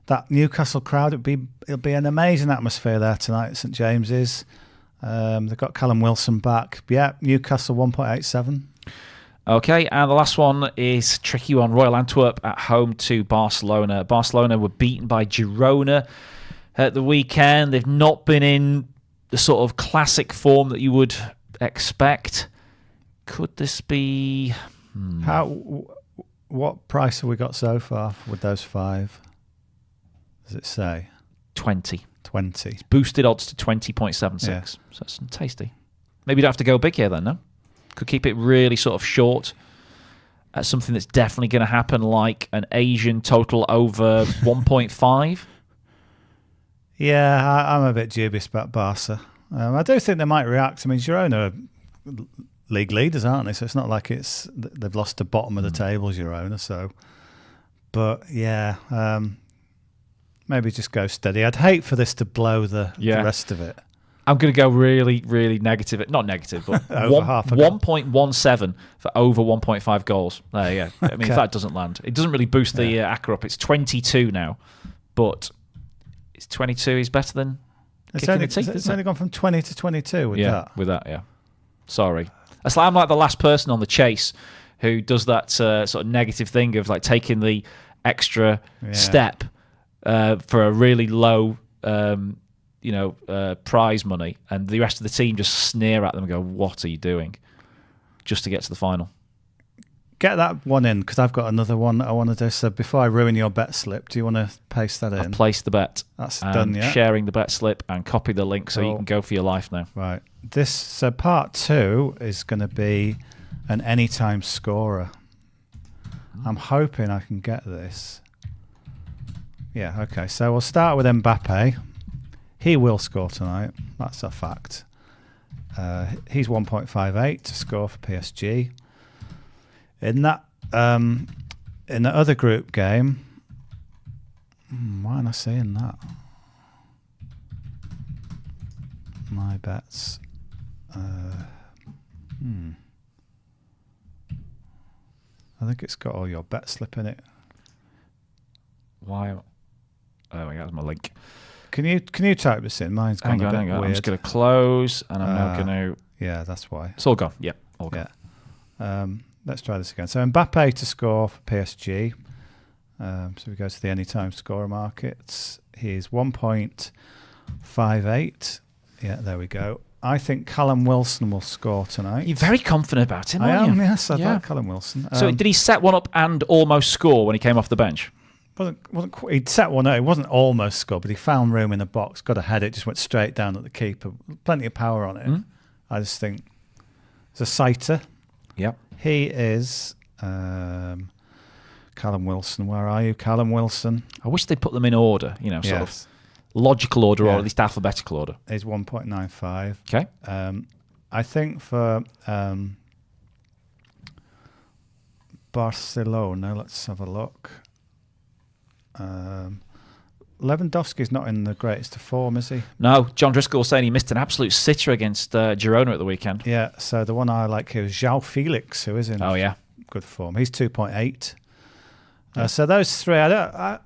That Newcastle crowd, it'll be an amazing atmosphere there tonight at St James's. They've got Callum Wilson back. Yeah, Newcastle 1.87. Okay, and the last one is tricky one. Royal Antwerp at home to Barcelona. Barcelona were beaten by Girona at the weekend. They've not been in the sort of classic form that you would expect. Could this be... What price have we got so far with those 5? Does it say? 20. It's boosted odds to 20.76. Yeah. So that's tasty. Maybe you don't have to go big here then, no? Could keep it really sort of short at something that's definitely going to happen, like an Asian total over 1.5. Yeah, I'm a bit dubious about Barca. I do think they might react. I mean, Girona are league leaders, aren't they? So it's not like they've lost the bottom of the table, Girona. So, but yeah, maybe just go steady. I'd hate for this to blow the rest of it. I'm going to go really, really negative. Not negative, but 1.17 for over 1.5 goals. There you go. I mean, if that doesn't land, it doesn't really boost the ACCA up. It's 22 now, but it's 22 is better than kicking the teeth. It's only gone from 20 to 22 with that. With that, yeah. Sorry. I'm like the last person on the chase who does that sort of negative thing of like taking the extra step for a really low prize money, and the rest of the team just sneer at them and go, "What are you doing?" Just to get to the final. Get that one in, because I've got another one that I want to do. So before I ruin your bet slip, do you want to paste that in? I've placed the bet. That's done, yeah. Sharing the bet slip and copy the link so you can go for your life now. Right. So part 2 is going to be an anytime scorer. I'm hoping I can get this. Yeah, okay. So we'll start with Mbappe. He will score tonight. That's a fact. He's 1.58 to score for PSG. In the other group game, why am I saying that? My bets. I think it's got all your bet slip in it. Why? Oh my God, that's my link. Can you type this in? Mine's gone a bit weird. I'm just going to close, and I'm now going to... Yeah, that's why. It's all gone. Yep, all gone. Yeah. Let's try this again. So Mbappe to score for PSG. So we go to the anytime scorer markets. He's 1.58. Yeah, there we go. I think Callum Wilson will score tonight. You're very confident about him, aren't you? Yes, I like Callum Wilson. So did he set one up and almost score when he came off the bench? He'd set one up. It wasn't almost score, but he found room in the box, got a header, just went straight down at the keeper. Plenty of power on it. I just think it's a sighter. Yep. He is Callum Wilson. Where are you, Callum Wilson? I wish they'd put them in order, sort of logical order, or at least alphabetical order. He's 1.95. Okay. I think for Barcelona, let's have a look. Lewandowski's not in the greatest of form, is he? No, John Driscoll was saying he missed an absolute sitter against Girona at the weekend. Yeah, so the one I like here is João Felix, who is in good form. He's 2.8. So those three, I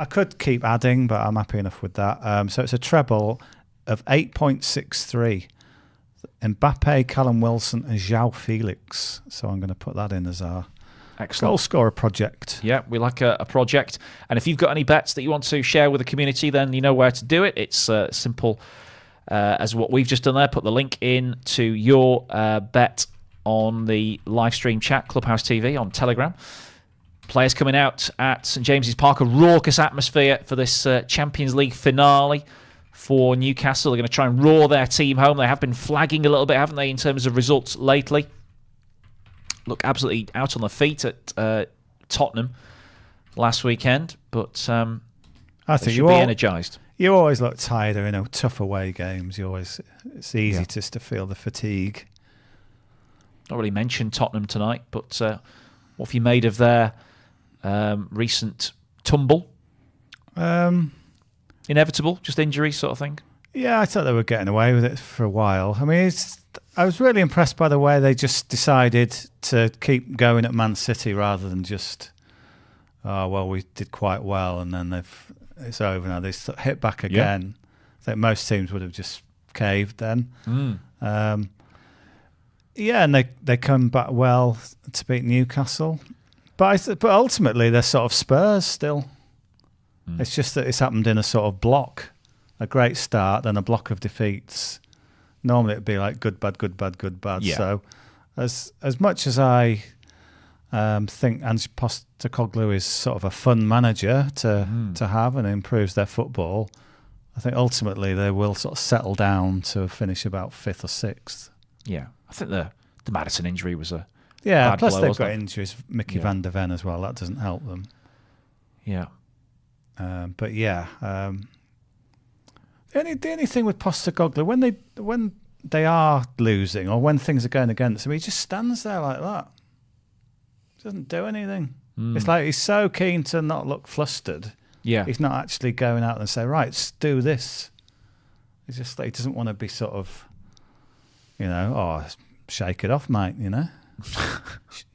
could keep adding, but I'm happy enough with that. So it's a treble of 8.63. Mbappe, Callum Wilson, and João Felix. So I'm going to put that in as our goal scorer project. Yeah, we like a project. And if you've got any bets that you want to share with the community, then you know where to do it. It's simple as what we've just done there. Put the link in to your bet on the live stream chat, Clubhouse TV on Telegram. Players coming out at St James's Park, a raucous atmosphere for this Champions League finale for Newcastle. They're going to try and roar their team home. They have been flagging a little bit, haven't they, in terms of results lately. Look absolutely out on the feet at Tottenham last weekend, but I think you should be energised. You always look tired in tough away games. It's easy just to feel the fatigue. Not really mentioned Tottenham tonight, but what have you made of their recent tumble? Inevitable, just injury sort of thing? Yeah, I thought they were getting away with it for a while. I mean, I was really impressed by the way they just decided to keep going at Man City rather than just, we did quite well and then it's over now. They hit back again. I think most teams would have just caved then. And they come back well to beat Newcastle. But ultimately, they're sort of Spurs still. It's just that it's happened in a sort of block. A great start, then a block of defeats. Normally it'd be like good, bad, good, bad, good, bad. Yeah. So as much as I think Ange Postecoglou is sort of a fun manager to have and improves their football, I think ultimately they will sort of settle down to finish about 5th or 6th. Yeah, I think the Maddison injury was a bad plus blow, they've got injuries. Mickey van der Ven as well. That doesn't help them. Yeah. The only thing with Postecoglou, when they are losing or when things are going against him, he just stands there like that. He doesn't do anything. It's like he's so keen to not look flustered. Yeah. He's not actually going out and say, right, let's do this. He's just like, he doesn't want to be sort of, shake it off, mate,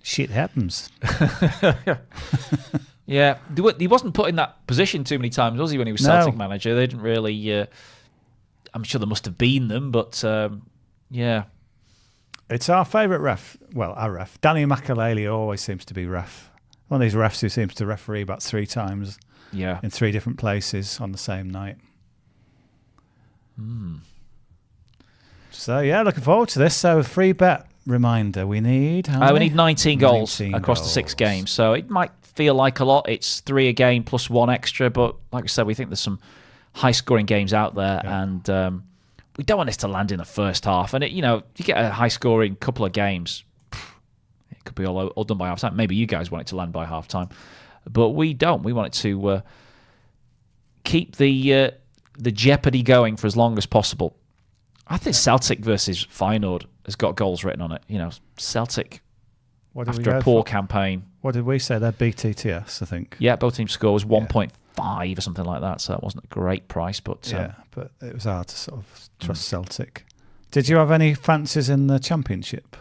Shit happens. Yeah, he wasn't put in that position too many times, was he, when he was Celtic manager? They didn't really... I'm sure there must have been them, but yeah. It's our favourite ref. Well, our ref. Danny Makaleli always seems to be ref. One of these refs who seems to referee about 3 times in 3 different places on the same night. So, looking forward to this. So, a free bet reminder. We need... we need 19 goals across the 6 games. So, it might feel like a lot. It's 3 a game plus 1 extra, but like I said, we think there's some high-scoring games out there, and we don't want this to land in the first half. And, you get a high-scoring couple of games, it could be all done by half-time. Maybe you guys want it to land by half-time. But we don't. We want it to keep the jeopardy going for as long as possible. I think Celtic versus Feyenoord has got goals written on it. Celtic, after a poor campaign. What did we say? They're BTTS, I think. Yeah, both teams' score was 1.5 or something like that, so that wasn't a great price. But but it was hard to sort of trust Celtic. Did you have any fancies in the Championship?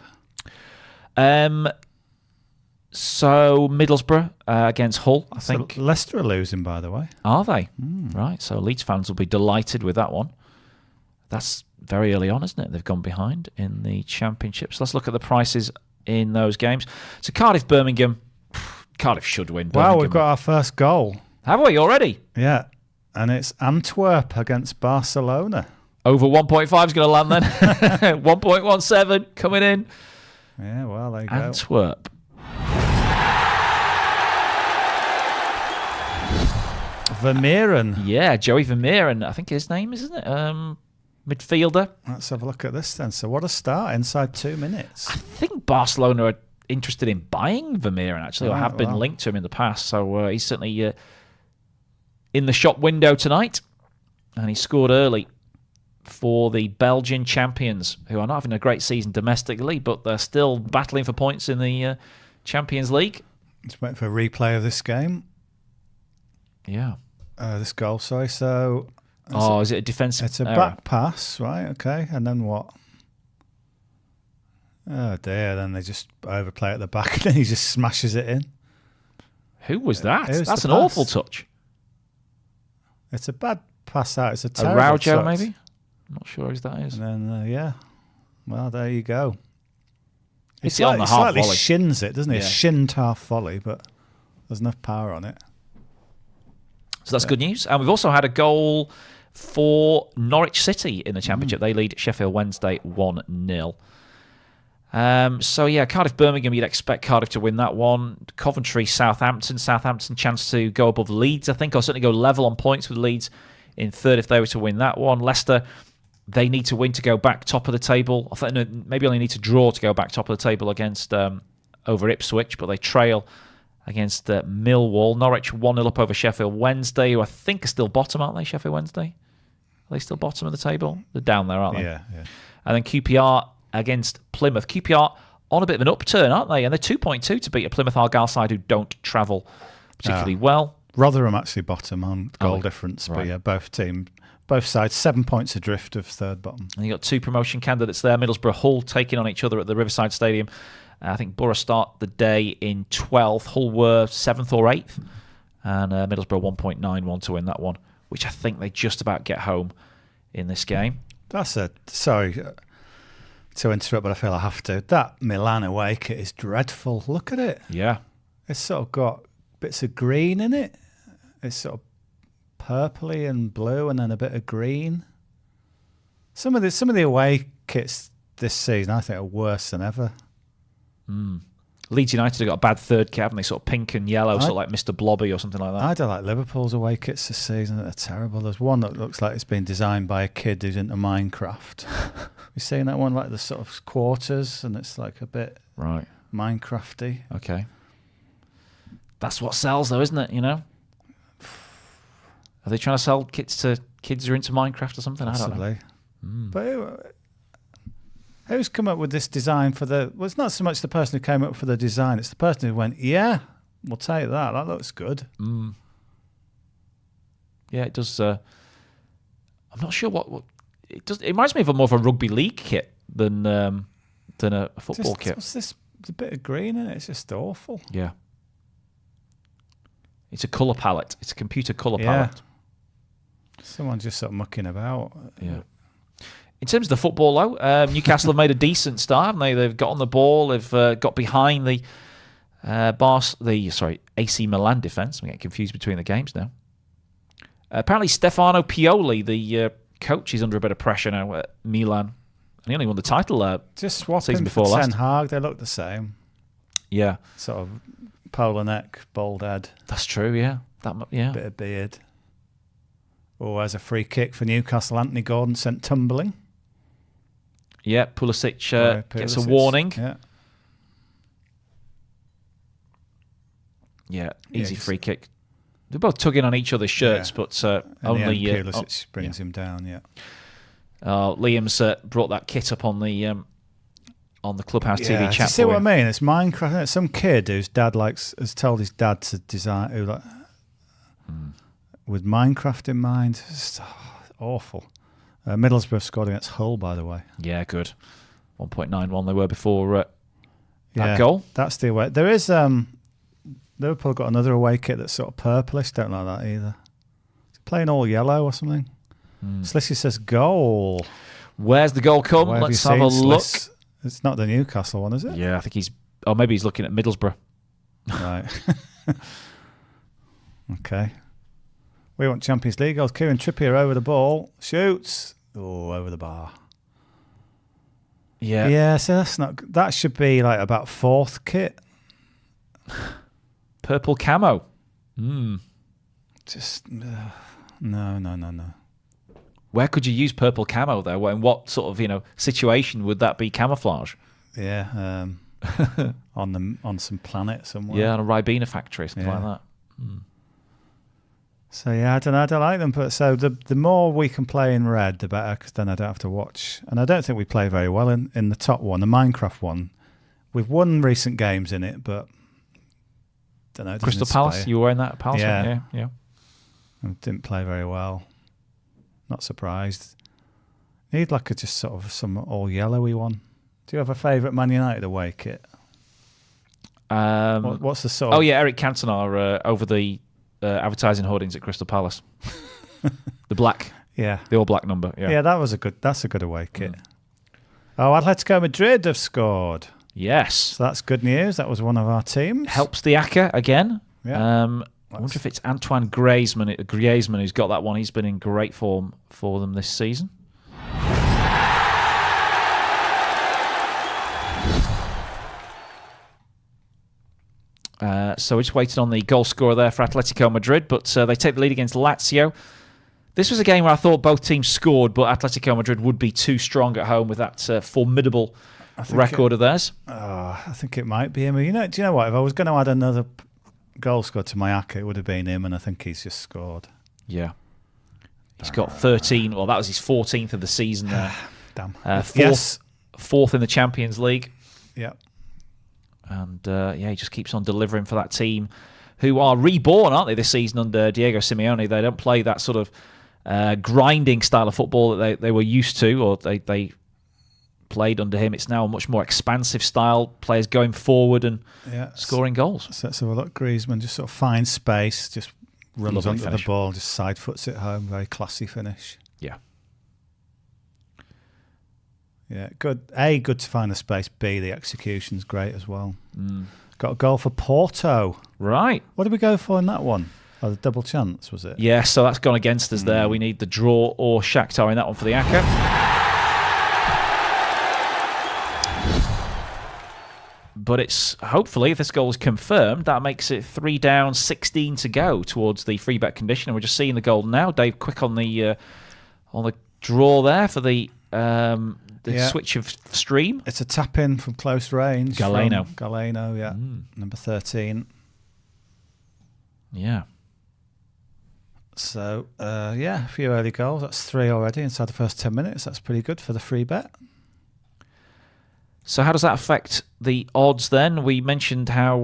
So Middlesbrough against Hull, I think. So Leicester are losing, by the way. Are they? Right, so Leeds fans will be delighted with that one. That's very early on, isn't it? They've gone behind in the Championship. So let's look at the prices in those games. So Cardiff-Birmingham. Cardiff should win. Wow, we've got our first goal. Have we already? Yeah, and it's Antwerp against Barcelona. Over 1.5 is going to land then. 1.17 coming in. Yeah, well, there you go. Antwerp. Vermeeren. Yeah, Joey Vermeeren. I think his name, isn't it? Midfielder. Let's have a look at this then. So what a start inside 2 minutes. I think Barcelona are interested in buying Vermeeren, actually, or have been linked to him in the past. So he's certainly in the shop window tonight. And he scored early for the Belgian champions, who are not having a great season domestically, but they're still battling for points in the Champions League. Let's wait for a replay of this game. Yeah. This goal, sorry. So... is it a defensive It's a error? back pass, right? Okay. And then what? Oh, dear. Then they just overplay at the back and then he just smashes it in. Who was that? Who's That's the an pass? awful touch. It's a bad pass out. It's a terrible Araujo, touch. maybe? I'm not sure who that is. And then, yeah. Well, there you go. It's on the half slightly volley. shins it, doesn't it? Yeah. Shinned half volley, but there's enough power on it. So that's good news. And we've also had a goal for Norwich City in the Championship. They lead Sheffield Wednesday 1-0. Cardiff-Birmingham, you'd expect Cardiff to win that one. Coventry-Southampton. Southampton chance to go above Leeds, I think, or certainly go level on points with Leeds in third if they were to win that one. Leicester, they need to win to go back top of the table. I think maybe only need to draw to go back top of the table against over Ipswich, but they trail against Millwall. Norwich 1-0 up over Sheffield Wednesday, who I think are still bottom, aren't they, Sheffield Wednesday? Are they still bottom of the table? They're down there, aren't they? Yeah. And then QPR against Plymouth. QPR on a bit of an upturn, aren't they? And they're 2.2 to beat a Plymouth Argyle side who don't travel particularly well. Rotherham actually bottom on goal Oh, difference, right. but yeah, both sides 7 points adrift of third bottom. And you got two promotion candidates there. Middlesbrough, Hull taking on each other at the Riverside Stadium. I think Borough start the day in 12th. Hull were 7th or 8th. And Middlesbrough 1.91 to win that one, which I think they just about get home in this game. Sorry to interrupt, but I feel I have to. That Milan away kit is dreadful. Look at it. Yeah. It's sort of got bits of green in it. It's sort of purpley and blue and then a bit of green. Some of the away kits this season I think are worse than ever. Leeds United have got a bad third kit, haven't they? Sort of pink and yellow, sort of like Mr. Blobby or something like that. I don't like Liverpool's away kits this season. They're terrible. There's one that looks like it's been designed by a kid who's into Minecraft. You seen that one, like the sort of quarters, and it's like a bit Right. Minecrafty. Okay. That's what sells, though, isn't it? You know? Are they trying to sell kits to kids who are into Minecraft or something? I don't know. Possibly. But who's come up with this design for the... Well, it's not so much the person who came up for the design. It's the person who went, yeah, we'll take that. That looks good. Yeah, it does. I'm not sure what it does. It reminds me of more of a rugby league kit than a football kit. What's this? There's a bit of green in it. It's just awful. Yeah. It's a colour palette. It's a computer colour palette. Someone's just sort of mucking about. Yeah. In terms of the football, though, Newcastle have made a decent start, haven't they? They've got on the ball. They've got behind the AC Milan defence. I'm getting confused between the games now. Apparently, Stefano Pioli, the coach, is under a bit of pressure now at Milan. And he only won the title just swap season him before for last. Ten Hag. They look the same. Yeah. Sort of polar neck, bald head. That's true, yeah. Bit of beard. Oh, there's a free kick for Newcastle. Anthony Gordon sent tumbling. Yeah, Pulisic gets a Pulisic. warning. Yeah. Yeah, easy free kick. They're both tugging on each other's shirts, but only Pulisic brings him down. Yeah. Liam's brought that kit up on the Clubhouse TV chat. You see what I mean? It's Minecraft. It's some kid whose dad has told his dad to design with Minecraft in mind. It's awful. Middlesbrough scored against Hull, by the way. Yeah, good. 1.91 they were before that goal. That's the away. There is Liverpool got another away kit that's sort of purplish. Don't like that either. It's playing all yellow or something. Slissy says goal. Where's the goal come? Let's have a look. It's not the Newcastle one, is it? Yeah, I think he's... Oh, maybe he's looking at Middlesbrough. Right. Okay. We want Champions League goals. Kieran Trippier over the ball. Shoots. Oh, over the bar. Yeah. Yeah, so that should be like about fourth kit. Purple camo. Just... No. Where could you use purple camo, though? In what sort of situation would that be camouflage? Yeah, on some planet somewhere. Yeah, on a Ribena factory, something like that. So yeah, I don't know. I don't like them, but so the more we can play in red, the better, because then I don't have to watch. And I don't think we play very well in the top one, the Minecraft one. We've won recent games in it, but don't know. Crystal Palace, you were in that Palace one? Yeah. I didn't play very well. Not surprised. Need like just sort of some all yellowy one. Do you have a favourite Man United away kit? What's the sort of... Oh yeah, Eric Cantona over the advertising hoardings at Crystal Palace. The black. Yeah. The all black number. Yeah. Yeah, that's a good away kit. Oh, Atletico Madrid have scored. Yes. So that's good news. That was one of our teams. Helps the ACCA again. Yeah. I wonder if it's Antoine Griezmann who's got that one. He's been in great form for them this season. So we're just waiting on the goal scorer there for Atletico Madrid, but they take the lead against Lazio. This was a game where I thought both teams scored, but Atletico Madrid would be too strong at home with that formidable record of theirs. I think it might be him. Do you know what? If I was going to add another goal scored to my ACCA, it would have been him, and I think he's just scored. Yeah. He's got 13. Well, that was his 14th of the season there. Damn. Fourth in the Champions League. Yeah. And, he just keeps on delivering for that team, who are reborn, aren't they, this season under Diego Simeone. They don't play that sort of grinding style of football that they were used to, or they played under him. It's now a much more expansive style, players going forward and scoring goals. So let's have a look. Griezmann just sort of finds space, just runs onto the ball, just side foots it home. Very classy finish. Yeah. Yeah, good. A, good to find the space. B, the execution's great as well. Got a goal for Porto. Right. What did we go for in that one? Oh, the double chance, was it? Yeah, so that's gone against us there. We need the draw or Shakhtar in that one for the ACCA. But it's hopefully, if this goal is confirmed, that makes it 3 down, 16 to go towards the free bet condition. And we're just seeing the goal now. Dave, quick on the draw there for the switch of stream. It's a tap in from close range. Galeno, yeah. Number 13. Yeah. So, a few early goals. That's 3 already inside the first 10 minutes. That's pretty good for the free bet. So how does that affect the odds then? We mentioned how...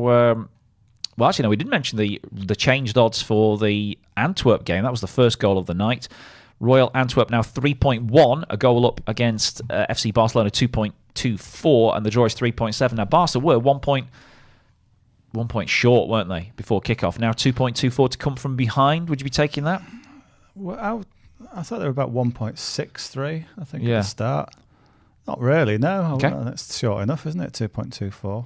we didn't mention the changed odds for the Antwerp game. That was the first goal of the night. Royal Antwerp now 3.1, a goal up against FC Barcelona 2.24, and the draw is 3.7. Now, Barca were 1 point short, weren't they, before kickoff? Now 2.24 to come from behind. Would you be taking that? Well, I thought they were about 1.63, I think, at the start. Not really, no. Okay. That's short enough, isn't it? 2.24.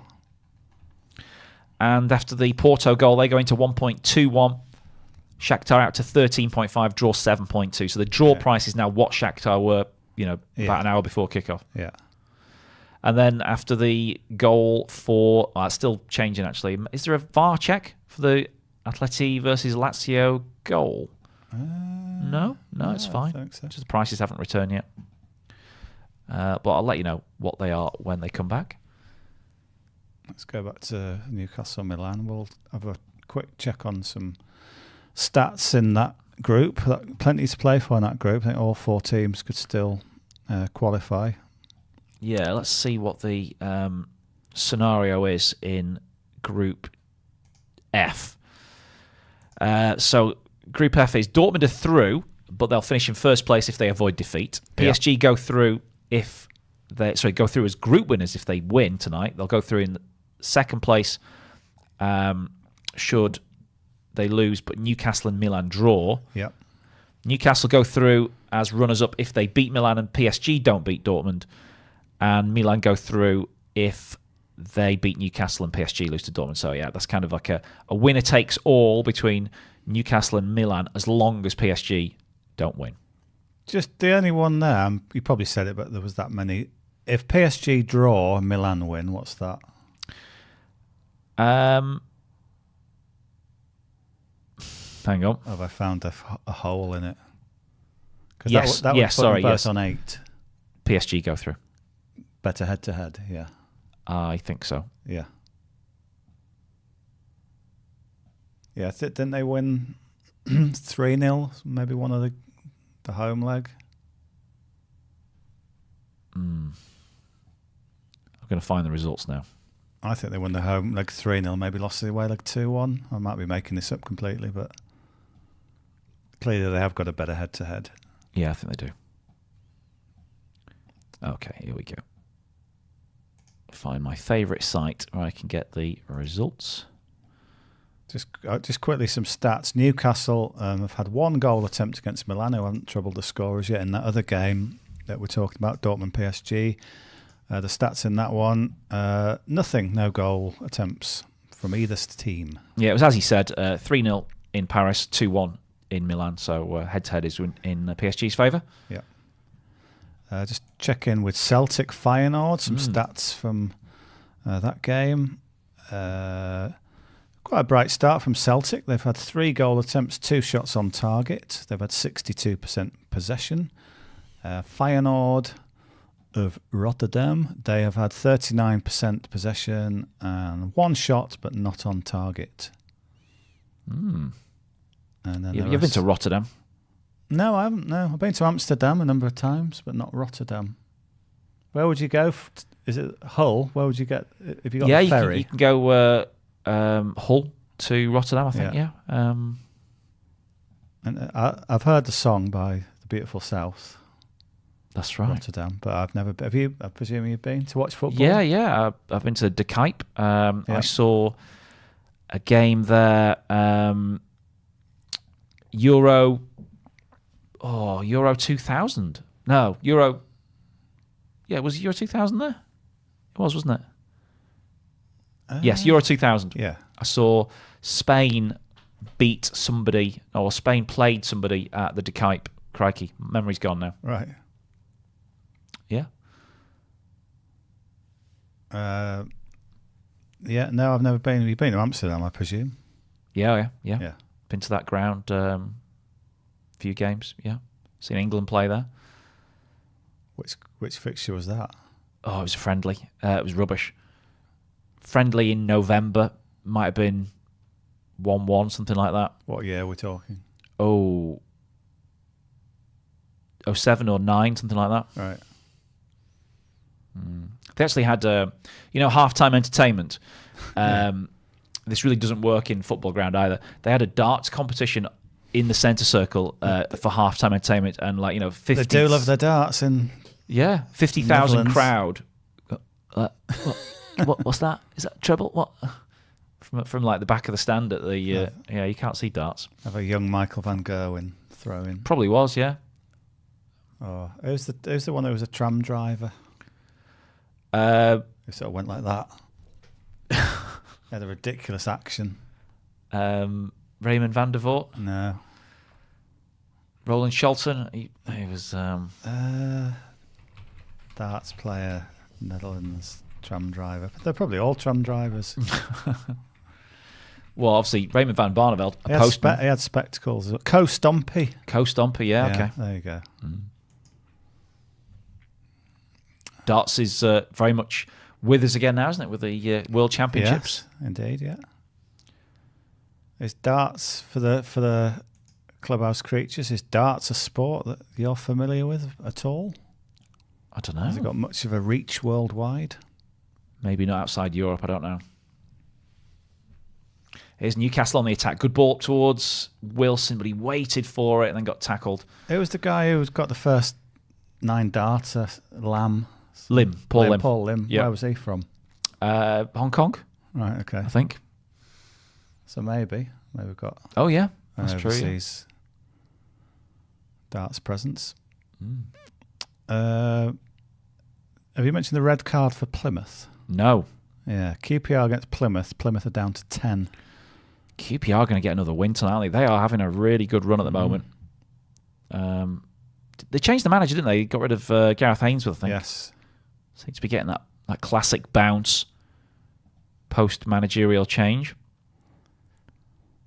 And after the Porto goal, they go into 1.21. Shakhtar out to 13.5, draw 7.2. So the draw price is now what Shakhtar were, about an hour before kickoff. Yeah. And then after the goal for... it's still changing, actually. Is there a VAR check for the Atleti versus Lazio goal? No, it's fine. I think so. Just the prices haven't returned yet. But I'll let you know what they are when they come back. Let's go back to Newcastle Milan. We'll have a quick check on some stats in that group. Plenty to play for in that group. I think all 4 teams could still qualify. Yeah, let's see what the scenario is in Group F. So Group F is Dortmund are through, but they'll finish in first place if they avoid defeat. PSG go through go through as group winners if they win tonight. They'll go through in second place should they lose, but Newcastle and Milan draw. Yep. Newcastle go through as runners-up if they beat Milan and PSG don't beat Dortmund. And Milan go through if they beat Newcastle and PSG lose to Dortmund. So, yeah, that's kind of like a winner takes all between Newcastle and Milan as long as PSG don't win. Just the only one there, you probably said it, but there was that many. If PSG draw and Milan win, what's that? Hang on. Have I found a hole in it? Yes, that yes, would put them sorry, both yes. on 8. PSG go through. Better head-to-head, yeah. I think so. Yeah. Yeah, didn't they win 3-0? Maybe one of the home leg? I'm going to find the results now. I think they won the home leg 3-0, maybe lost the away leg 2-1. I might be making this up completely, but clearly they have got a better head-to-head. Yeah, I think they do. Okay, here we go. Find my favourite site where I can get the results. Just quickly some stats. Newcastle have had 1 goal attempt against Milan, who haven't troubled the scorers yet in that other game that we're talking about, Dortmund PSG. The stats in that one, nothing, no goal attempts from either team. Yeah, it was as you said, 3-0 in Paris, 2-1 in Milan. So head-to-head is in PSG's favour. Yeah. Just check in with Celtic Feyenoord, some stats from that game. Quite a bright start from Celtic. They've had 3 goal attempts, 2 shots on target. They've had 62% possession. Feyenoord of Rotterdam, they have had 39% possession and 1 shot, but not on target. And then you've been to Rotterdam? No, I haven't. No, I've been to Amsterdam a number of times, but not Rotterdam. Where would you go? Is it Hull? Where would you get if you got a ferry? You can go Hull to Rotterdam, I think. Yeah. And I've heard the song by The Beautiful South. That's right. Rotterdam, but I've never been. Have you? I presume you've been to watch football? Yeah. I've been to De Kuip. I saw a game there. Euro 2000. No, Euro. Yeah, was it Euro 2000 there? It was, wasn't it? Yes, Euro 2000. Yeah. I saw Spain beat somebody, or Spain played somebody at the De Kuip. Crikey, memory's gone now. Right. Yeah. Yeah. No, I've never been. You've been to Amsterdam, I presume. Yeah. Yeah. Been to that ground. Few games. Yeah. Seen England play there. Which fixture was that? Oh, it was friendly. It was rubbish. Friendly in November. Might have been 1-1, something like that. What year are we talking? 07 or 09, something like that. Right. They actually had, halftime entertainment. This really doesn't work in football ground either. They had a darts competition in the centre circle for halftime entertainment, and 50. They do love their darts in. Yeah, 50,000 Netherlands. crowd. What's that? Is that treble? What? From like the back of the stand at the you can't see darts. Have a young Michael van Gerwen throwing. Probably was, yeah. Oh, who's the one that was a tram driver? Who sort of went like that. Had a ridiculous action. Raymond van der Voort. No. Roland Scholten. He was. Darts player, Netherlands tram driver. They're probably all tram drivers. Well, obviously Raymond van Barneveld, a postman. He had spectacles. Co-Stompy. Co-Stompy, yeah, okay. There you go. Darts is very much with us again now, isn't it, with the World Championships? Yes, indeed, yeah. Is darts for the Clubhouse creatures? Is darts a sport that you're familiar with at all? I don't know. Has it got much of a reach worldwide? Maybe not outside Europe. I don't know. Here's Newcastle on the attack. Good ball up towards Wilson, but he waited for it and then got tackled. It was the guy who's got the first 9 darts, Paul Lim. Yep. Where was he from? Hong Kong. Right, okay. I think. So maybe we've got. Oh yeah, that's true. Yeah. Darts presence. Have you mentioned the red card for Plymouth? No. Yeah, QPR against Plymouth. Plymouth are down to 10. QPR are going to get another win tonight, aren't they? They are having a really good run at the moment. They changed the manager, didn't they? Got rid of Gareth Ainsworth, I think. Yes. Seems to be getting that classic bounce post-managerial change.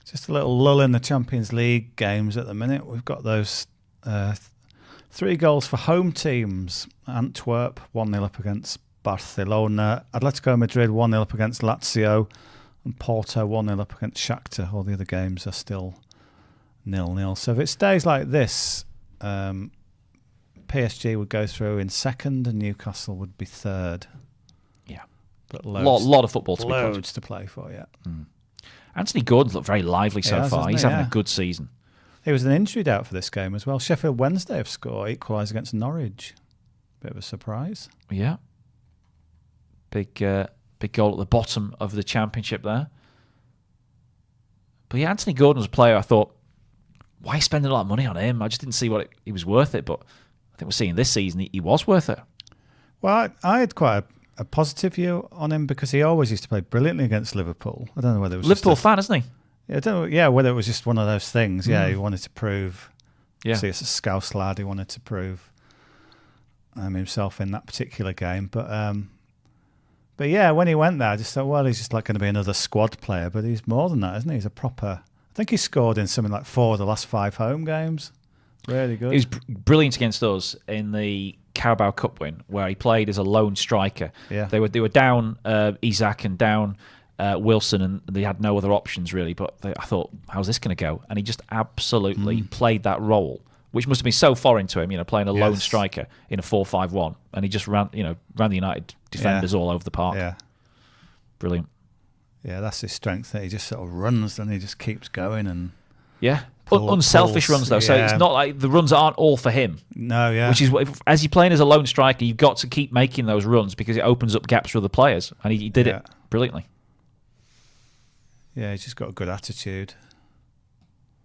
Just a little lull in the Champions League games at the minute. We've got those 3 goals for home teams. Antwerp 1-0 up against Barcelona. Atletico Madrid 1-0 up against Lazio. And Porto 1-0 up against Shakhtar. All the other games are still 0-0. So if it stays like this, PSG would go through in second and Newcastle would be third. Yeah. But lot of football to be played. Loads to play for, yeah. Anthony Gordon's looked very lively so far. He's having a good season. He was an injury doubt for this game as well. Sheffield Wednesday have scored, equalised against Norwich. Bit of a surprise. Yeah. Big goal at the bottom of the Championship there. But yeah, Anthony Gordon was a player I thought, why spending a lot of money on him? I just didn't see he was worth it, but I think we're seeing this season he was worth it. Well, I had quite a positive view on him because he always used to play brilliantly against Liverpool. I don't know whether it was Liverpool fan, isn't he? I don't know. Yeah, whether it was just one of those things. Yeah, he wanted to prove. Yeah, see, it's a Scouse lad. He wanted to prove himself in that particular game. But yeah, when he went there, I just thought, well, he's just like going to be another squad player. But he's more than that, isn't he? He's a proper. I think he scored in something like 4 of the last 5 home games. Really good. He was brilliant against us in the Carabao Cup win, where he played as a lone striker. Yeah. They were down Isaac and down Wilson, and they had no other options really. But I thought, how's this going to go? And he just absolutely played that role, which must have been so foreign to him, playing a lone striker in a 4-5-1, and he just ran the United defenders all over the park. Yeah, brilliant. Yeah, that's his strength. That he just sort of runs and he just keeps going and unselfish runs though. So it's not like the runs aren't all for him. No, yeah. Which is as you're playing as a lone striker, you've got to keep making those runs because it opens up gaps for other players, and he did it brilliantly. Yeah, he's just got a good attitude.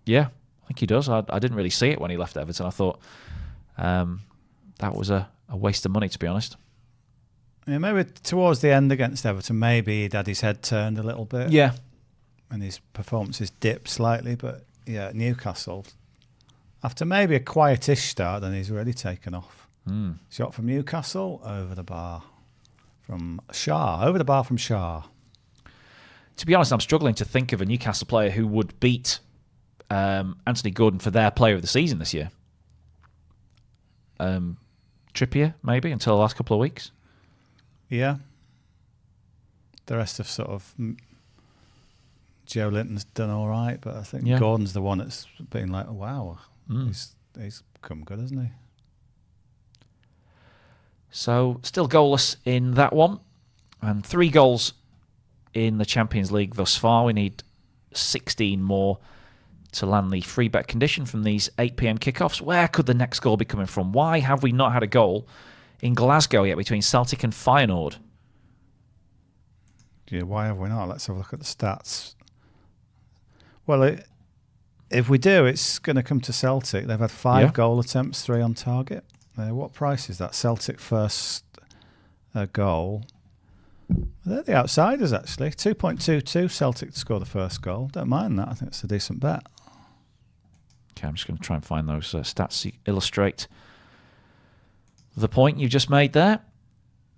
Yeah, I think he does. I didn't really see it when he left Everton. I thought that was a waste of money, to be honest. Yeah, maybe towards the end against Everton, maybe he'd had his head turned a little bit. Yeah. And his performances dipped slightly, but yeah, Newcastle, after maybe a quietish start, then he's really taken off. Shot from Newcastle, over the bar from Shah. Over the bar from Shah. To be honest, I'm struggling to think of a Newcastle player who would beat Anthony Gordon for their player of the season this year. Trippier, maybe, until the last couple of weeks. Yeah. The rest of sort of Joe Linton's done all right, but I think Gordon's the one that's been like, wow, he's come good, hasn't he? So still goalless in that one, and 3 goals in the Champions League thus far. We need 16 more to land the free bet condition from these 8 p.m. kickoffs. Where could the next goal be coming from? Why have we not had a goal in Glasgow yet between Celtic and Feyenoord? Yeah, why have we not? Let's have a look at the stats. Well, if we do, it's going to come to Celtic. They've had 5 goal attempts, 3 on target. What price is that? Celtic first goal. They're the outsiders, actually. 2.22 Celtic to score the first goal. Don't mind that. I think it's a decent bet. Okay, I'm just going to try and find those stats to illustrate the point you just made there.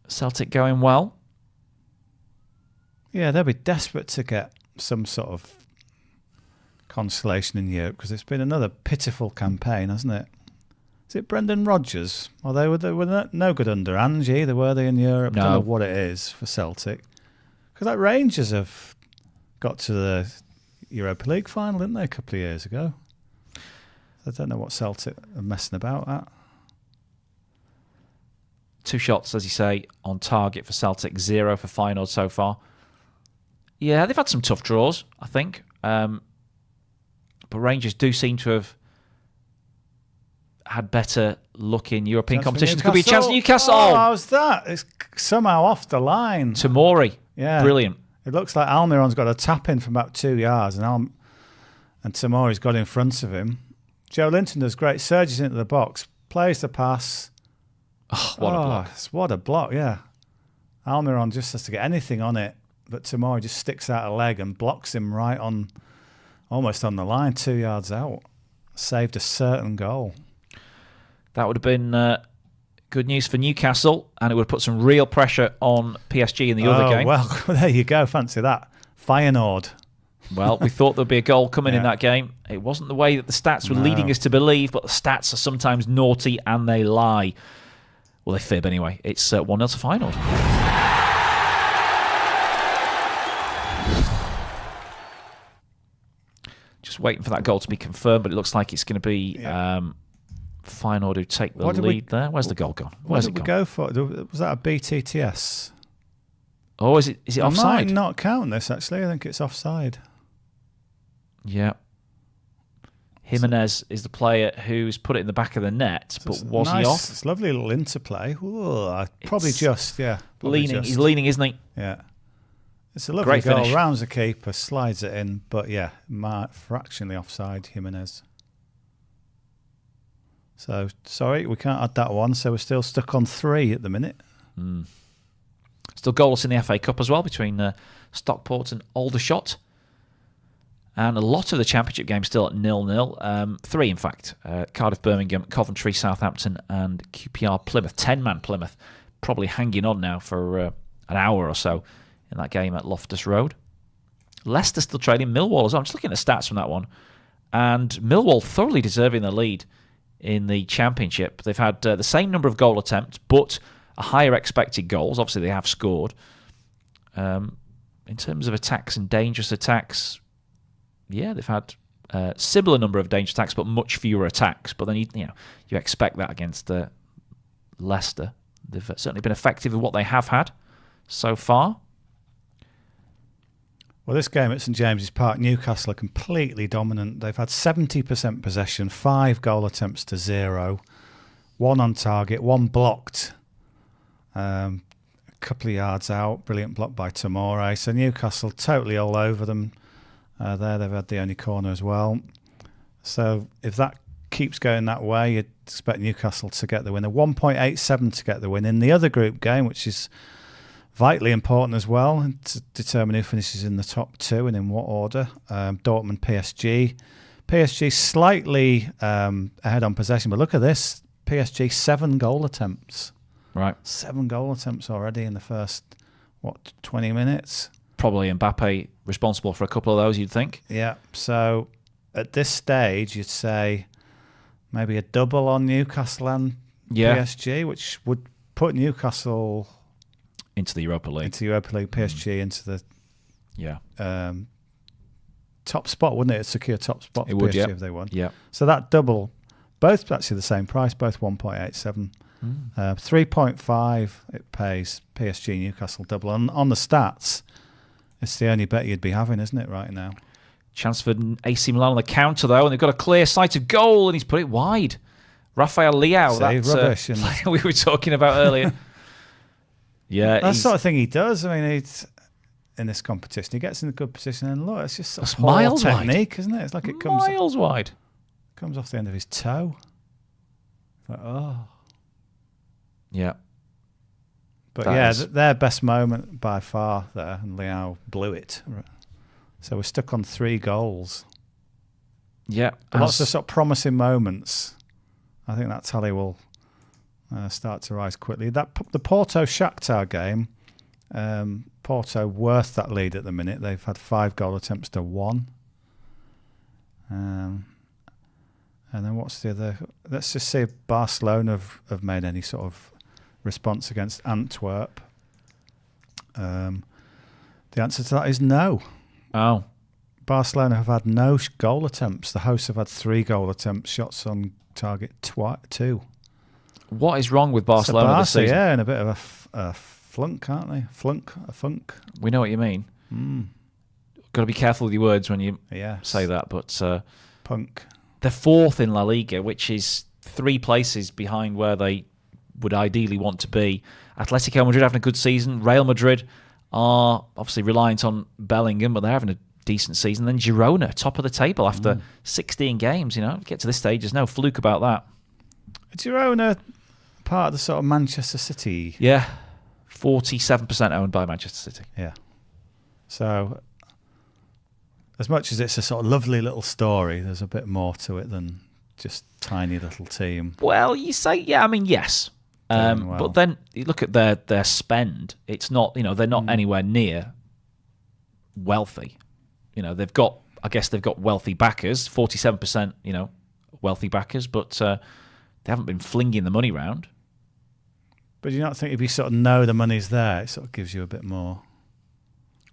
Celtic going well. Yeah, they'll be desperate to get some sort of consolation in Europe because it's been another pitiful campaign, hasn't it? Is it Brendan Rodgers? Well, they were no good under Ange either, were they, in Europe? No. I don't know what it is for Celtic. Because like Rangers have got to the Europa League final, didn't they, a couple of years ago? I don't know what Celtic are messing about at. 2 shots, as you say, on target for Celtic, 0 for Feyenoord so far. Yeah, they've had some tough draws, I think. But Rangers do seem to have had better luck in European competitions. Could be a chance for Newcastle. Oh, how's that? It's somehow off the line. Tamori. Yeah. Brilliant. It looks like Almiron's got a tap in from about 2 yards, and Tamori's got in front of him. Joe Linton does great, surges into the box, plays the pass. Oh, what a block. What a block, yeah. Almiron just has to get anything on it, but Tamori just sticks out a leg and blocks him right on, almost on the line, 2 yards out. Saved a certain goal. That would have been good news for Newcastle, and it would have put some real pressure on PSG in the other game. Well, there you go. Fancy that. Feyenoord. Well, we thought there'd be a goal coming in that game. It wasn't the way that the stats were leading us to believe, but the stats are sometimes naughty and they lie. Well, they fib anyway. It's 1-0 to Feyenoord. Just waiting for that goal to be confirmed, but it looks like it's going to be Feyenoord who take the lead there. Where's the goal gone? Where's it gone? What did we go for? Was that a BTTS? Oh, is it offside? I might not count this, actually. I think it's offside. Yeah. Jimenez is the player who's put it in the back of the net, but was he off? It's lovely little interplay. He's leaning, isn't he? Yeah. It's a lovely goal. Finish. Rounds the keeper, slides it in, but yeah, fractionally offside, Jimenez. So, sorry, we can't add that one, so we're still stuck on 3 at the minute. Still goalless in the FA Cup as well between Stockport and Aldershot. And a lot of the Championship games still at 0-0. 3, in fact. Cardiff, Birmingham, Coventry, Southampton and QPR Plymouth. 10-man Plymouth. Probably hanging on now for an hour or so in that game at Loftus Road. Leicester still trading. Millwall as well. I'm just looking at the stats from that one. And Millwall thoroughly deserving the lead in the Championship. They've had the same number of goal attempts, but a higher expected goals. Obviously, they have scored. In terms of attacks and dangerous attacks, yeah, they've had a similar number of dangerous attacks, but much fewer attacks. But then you expect that against Leicester. They've certainly been effective with what they have had so far. Well, this game at St James's Park, Newcastle are completely dominant. They've had 70% possession, 5 goal attempts to 0, 1 on target, 1 blocked. A couple of yards out, brilliant block by Tamori. So Newcastle totally all over them. There they've had the only corner as well. So if that keeps going that way, you'd expect Newcastle to get the win. A 1.87 to get the win. In the other group game, which is vitally important as well, to determine who finishes in the top 2 and in what order, Dortmund, PSG. PSG slightly ahead on possession, but look at this. PSG 7 goal attempts. Right. 7 goal attempts already in the first, 20 minutes? Probably Mbappe responsible for a couple of those, you'd think. Yeah. So at this stage, you'd say maybe a double on Newcastle and PSG, which would put Newcastle into the Europa League. PSG into the top spot, wouldn't it? It'd secure top spot for PSG if they won. Yeah. So that double, both actually the same price, both 1.87. 3.5 it pays PSG Newcastle double. On the stats, it's the only bet you'd be having, isn't it, right now? Chance for AC Milan on the counter, though, and they've got a clear sight of goal, and he's put it wide. Rafael Leao, that's rubbish, player we were talking about earlier. Yeah, that's the sort of thing he does. I mean, he's in this competition, he gets in a good position, and look, it's just sort of miles technique, wide. Isn't it? It's like it comes miles wide. Comes off the end of his toe. Like, yeah. But their best moment by far there, and Leao blew it. So we're stuck on 3 goals. Yeah. Lots of sort of promising moments. I think that tally will start to rise quickly. The Porto-Shakhtar game, Porto worth that lead at the minute. They've had 5 goal attempts to 1. And And then what's the other? Let's just see if Barcelona have made any sort of response against Antwerp. The answer to that is no. Oh. Barcelona have had no goal attempts. The hosts have had 3 goal attempts, shots on target 2. What is wrong with Barcelona this season? Yeah, in a bit of a flunk, aren't they? A funk. We know what you mean. Got to be careful with your words when you say that. But punk. They're 4th in La Liga, which is 3 places behind where they would ideally want to be. Atletico Madrid having a good season. Real Madrid are obviously reliant on Bellingham, but they're having a decent season. Then Girona, top of the table after 16 games. Get to this stage, there's no fluke about that. Girona part of the sort of Manchester City. Yeah, 47% owned by Manchester City. Yeah. So, as much as it's a sort of lovely little story, there's a bit more to it than just tiny little team. Well, you say, yes. But then you look at their spend. It's not, they're not anywhere near wealthy. They've got wealthy backers, 47%, wealthy backers, but they haven't been flinging the money round. But do you not think if you sort of know the money's there, it sort of gives you a bit more?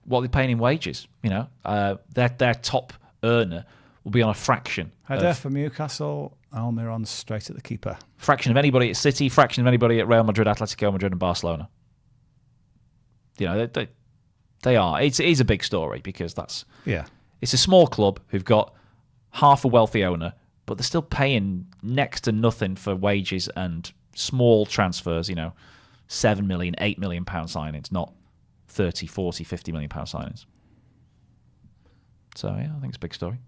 What they're paying in wages, their top earner will be on a fraction. Header from Newcastle, Almiron straight at the keeper. Fraction of anybody at City, fraction of anybody at Real Madrid, Atletico Madrid and Barcelona. They are. It is a big story because it's a small club who've got half a wealthy owner, but they're still paying next to nothing for wages and small transfers, 7 million, 8 million pound signings, not 30, 40, 50 million pound signings. So, I think it's a big story.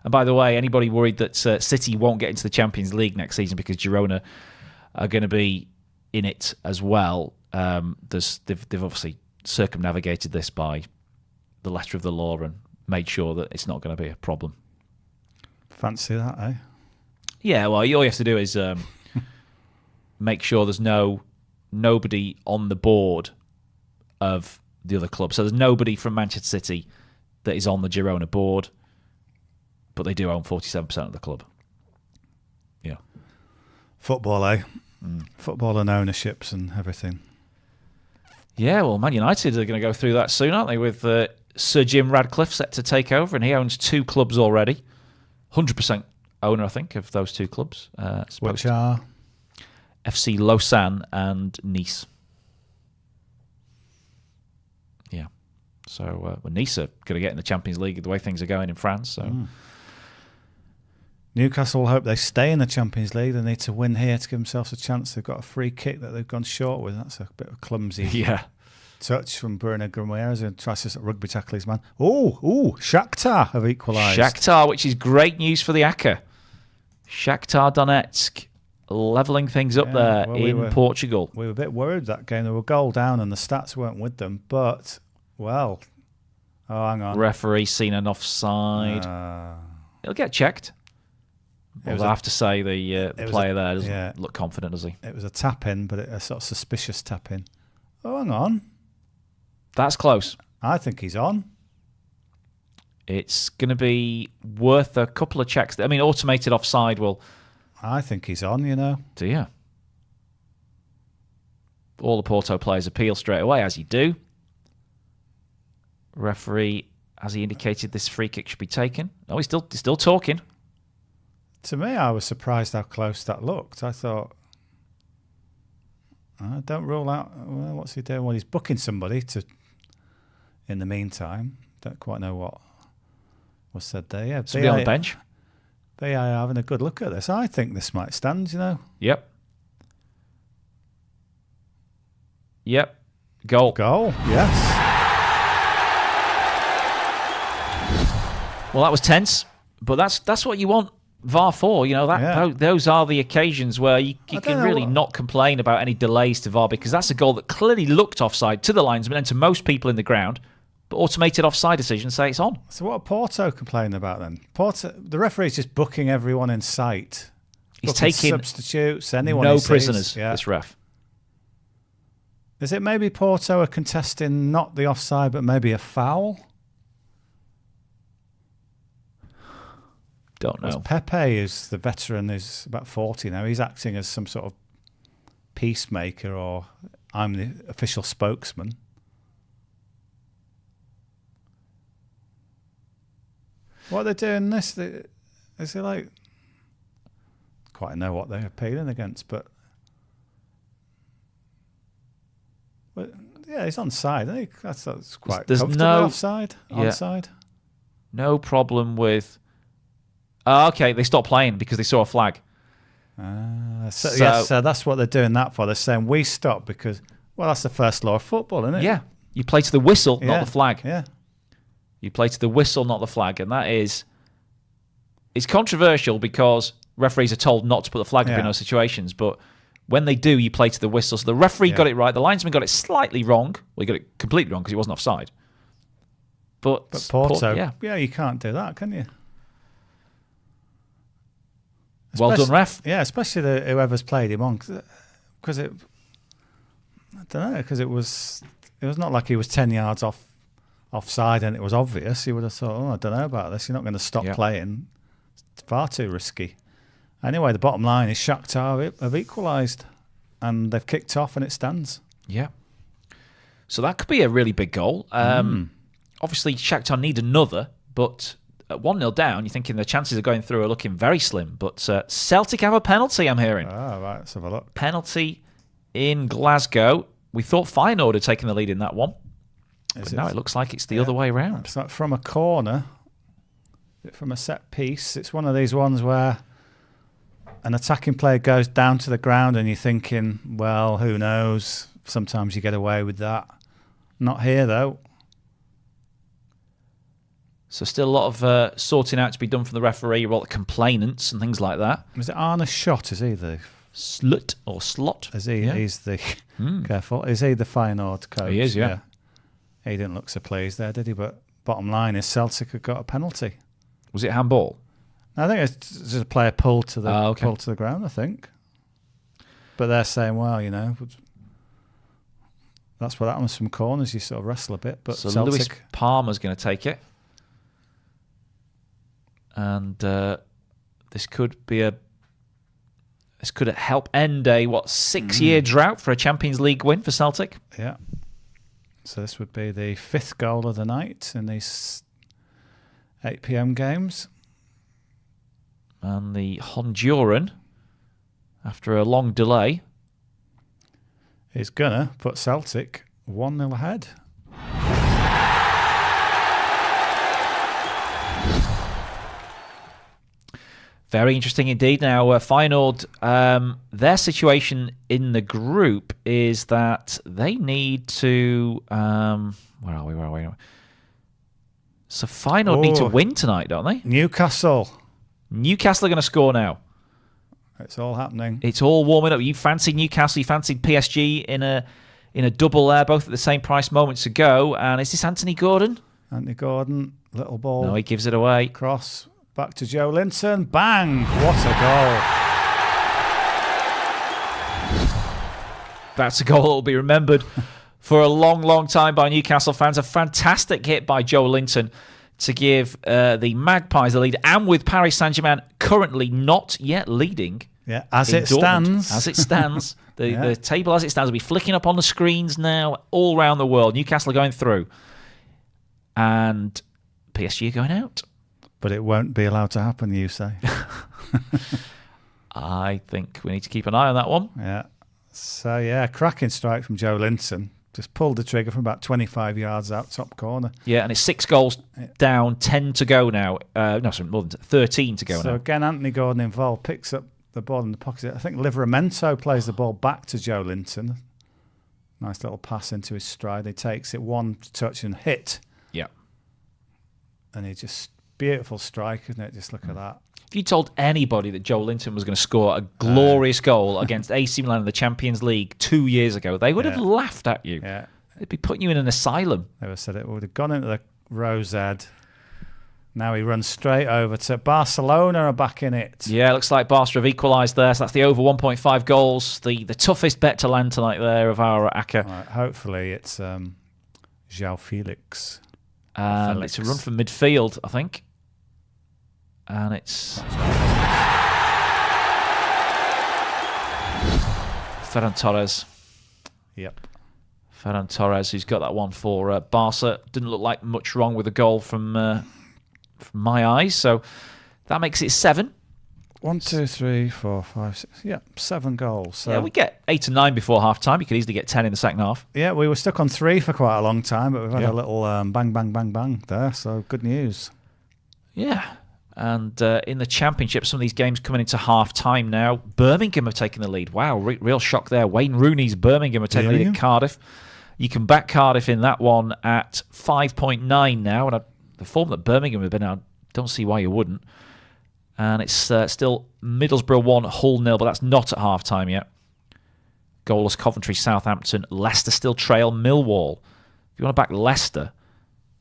And by the way, anybody worried that City won't get into the Champions League next season because Girona are going to be in it as well, they've obviously circumnavigated this by the letter of the law and made sure that it's not going to be a problem. Fancy that, eh? Yeah, well, all you have to do is make sure there's nobody on the board of the other club. So there's nobody from Manchester City that is on the Girona board, but they do own 47% of the club. Yeah. Football, eh? Football and ownerships and everything. Yeah, well, Man United are going to go through that soon, aren't they, with Sir Jim Radcliffe set to take over, and he owns 2 clubs already. 100% owner, I think, of those 2 clubs. Which are? FC Lausanne and Nice. Yeah. So Nice are going to get in the Champions League the way things are going in France. So Newcastle will hope they stay in the Champions League. They need to win here to give themselves a chance. They've got a free kick that they've gone short with. That's a bit of a clumsy touch from Bruno Guimaraes, who tries to rugby tackle his man. Oh, Shakhtar have equalised. Shakhtar, which is great news for the ACCA. Shakhtar Donetsk levelling things up there in Portugal. We were a bit worried that game. They were a goal down and the stats weren't with them. But, hang on. Referee seen an offside. It'll get checked. Well, I have to say the player there doesn't look confident, does he? It was a tap-in, but a sort of suspicious tap-in. Oh, hang on. That's close. I think he's on. It's going to be worth a couple of checks. I mean, automated offside will... I think he's on, Do you? All the Porto players appeal straight away, as you do. Referee, has he indicated this free kick should be taken? No, he's still talking. To me, I was surprised how close that looked. I thought, I don't rule out. Well, what's he doing? Well, he's booking somebody to. In the meantime, don't quite know what was said there. Yeah, somebody on the bench. They are having a good look at this. I think this might stand. Yep. Goal. Yes. Well, that was tense, but that's what you want VAR for. Those are the occasions where you can really not complain about any delays to VAR, because that's a goal that clearly looked offside to the linesman and to most people in the ground, but automated offside decisions say it's on. So what are Porto complaining about then? The referee's just booking everyone in sight. He's taking substitutes, anyone no prisoners, this ref. Is it maybe Porto are contesting not the offside, but maybe a foul? Don't know. Pepe is the veteran, who's about 40 now. He's acting as some sort of peacemaker, or I'm the official spokesman. What are they doing this? Is it like... Quite know what they're appealing against, but yeah, he's onside. I think that's quite comfortably offside. Onside. No problem with... okay, they stopped playing because they saw a flag. So that's what they're doing that for. They're saying we stop because, well, that's the first law of football, isn't it? Yeah, you play to the whistle, not the flag. Yeah. You play to the whistle, not the flag, and that is... It's controversial because referees are told not to put the flag up in those situations, but when they do, you play to the whistle. So the referee got it right. The linesman got it slightly wrong. Well, he got it completely wrong because he wasn't offside. But Porto, you can't do that, can you? Well done, ref. Yeah, especially whoever's played him on, because I don't know, because it was not like he was 10 yards offside and it was obvious. He would have thought, I don't know about this. You're not going to stop playing. It's far too risky. Anyway, the bottom line is Shakhtar have equalised and they've kicked off and it stands. Yeah. So that could be a really big goal. Obviously, Shakhtar need another, but at 1-0 down, you're thinking the chances of going through are looking very slim. But Celtic have a penalty, I'm hearing. Oh, right. Let's have a look. Penalty in Glasgow. We thought Feyenoord had taken the lead in that one. But now it looks like it's the other way around. It's like from a corner, from a set piece. It's one of these ones where an attacking player goes down to the ground and you're thinking, well, who knows? Sometimes you get away with that. Not here, though. So still a lot of sorting out to be done from the referee, a lot of complainants and things like that. Is it Arne Schott? Is he the... Slut or slot? Is he? Yeah. He's the... Careful. Is he the Feyenoord coach? He is, yeah. He didn't look so pleased there, did he? But bottom line is Celtic have got a penalty. Was it handball? I think it's just a player pulled to the ground, I think. But they're saying, well, you know, that's what happens from corners. You sort of wrestle a bit. But so Celtic... Lewis Palmer's going to take it. And this could help end a 6-year drought for a Champions League win for Celtic. Yeah. So this would be the 5th goal of the night in these 8 p.m. games. And the Honduran, after a long delay, is gonna put Celtic 1-0 ahead. Very interesting indeed. Now, Feyenoord, their situation in the group is that they need to... Where are we? So Feyenoord need to win tonight, don't they? Newcastle are going to score now. It's all happening. It's all warming up. You fancied Newcastle, you fancied PSG in a double there, both at the same price moments ago. And is this Anthony Gordon? Anthony Gordon, little ball. No, he gives it away. Cross. Back to Joe Linton. Bang! What a goal. That's a goal that will be remembered for a long, long time by Newcastle fans. A fantastic hit by Joe Linton to give the Magpies the lead. And with Paris Saint-Germain currently not yet leading. Yeah, as it stands. As it stands. The table as it stands will be flicking up on the screens now all around the world. Newcastle are going through. And PSG are going out. But it won't be allowed to happen, you say? I think we need to keep an eye on that one. Yeah. So, yeah, cracking strike from Joe Linton. Just pulled the trigger from about 25 yards out, top corner. Yeah, and it's 6 goals down, 10 to go now. No, sorry, more than 13 to go now. So, again, Anthony Gordon involved, picks up the ball in the pocket. I think Livramento plays the ball back to Joe Linton. Nice little pass into his stride. He takes it one touch and hit. Yeah. And he just... Beautiful strike, isn't it? Just look at that. If you told anybody that Joe Linton was going to score a glorious goal against AC Milan in the Champions League 2 years ago, they would have laughed at you. Yeah. They'd be putting you in an asylum. They would have said it would have gone into the Rosad. Now he runs straight over to Barcelona are back in it. Yeah, looks like Barca have equalised there. So that's the over 1.5 goals. The toughest bet to land tonight there of our Aka. Right, hopefully it's João Felix. It's a run from midfield, I think. and it's Ferran Torres. Yep. Ferran Torres, who's got that one for Barca. Didn't look like much wrong with the goal from my eyes. So that makes it 7. 1, 2, 3, 4, 5, 6. Yeah, 7 goals. So. Yeah, we get 8 and 9 before half time. You could easily get 10 in the second half. Yeah, we were stuck on 3 for quite a long time, but we've had a little bang, bang, bang, bang there. So good news. Yeah. And in the Championship, some of these games coming into half-time now. Birmingham have taken the lead. Wow, real shock there. Wayne Rooney's Birmingham have taken the lead at Cardiff. You can back Cardiff in that one at 5.9 now. And the form that Birmingham have been in, I don't see why you wouldn't. And it's still Middlesbrough 1, Hull 0, but that's not at half-time yet. Goalless Coventry, Southampton. Leicester still trail Millwall. If you want to back Leicester,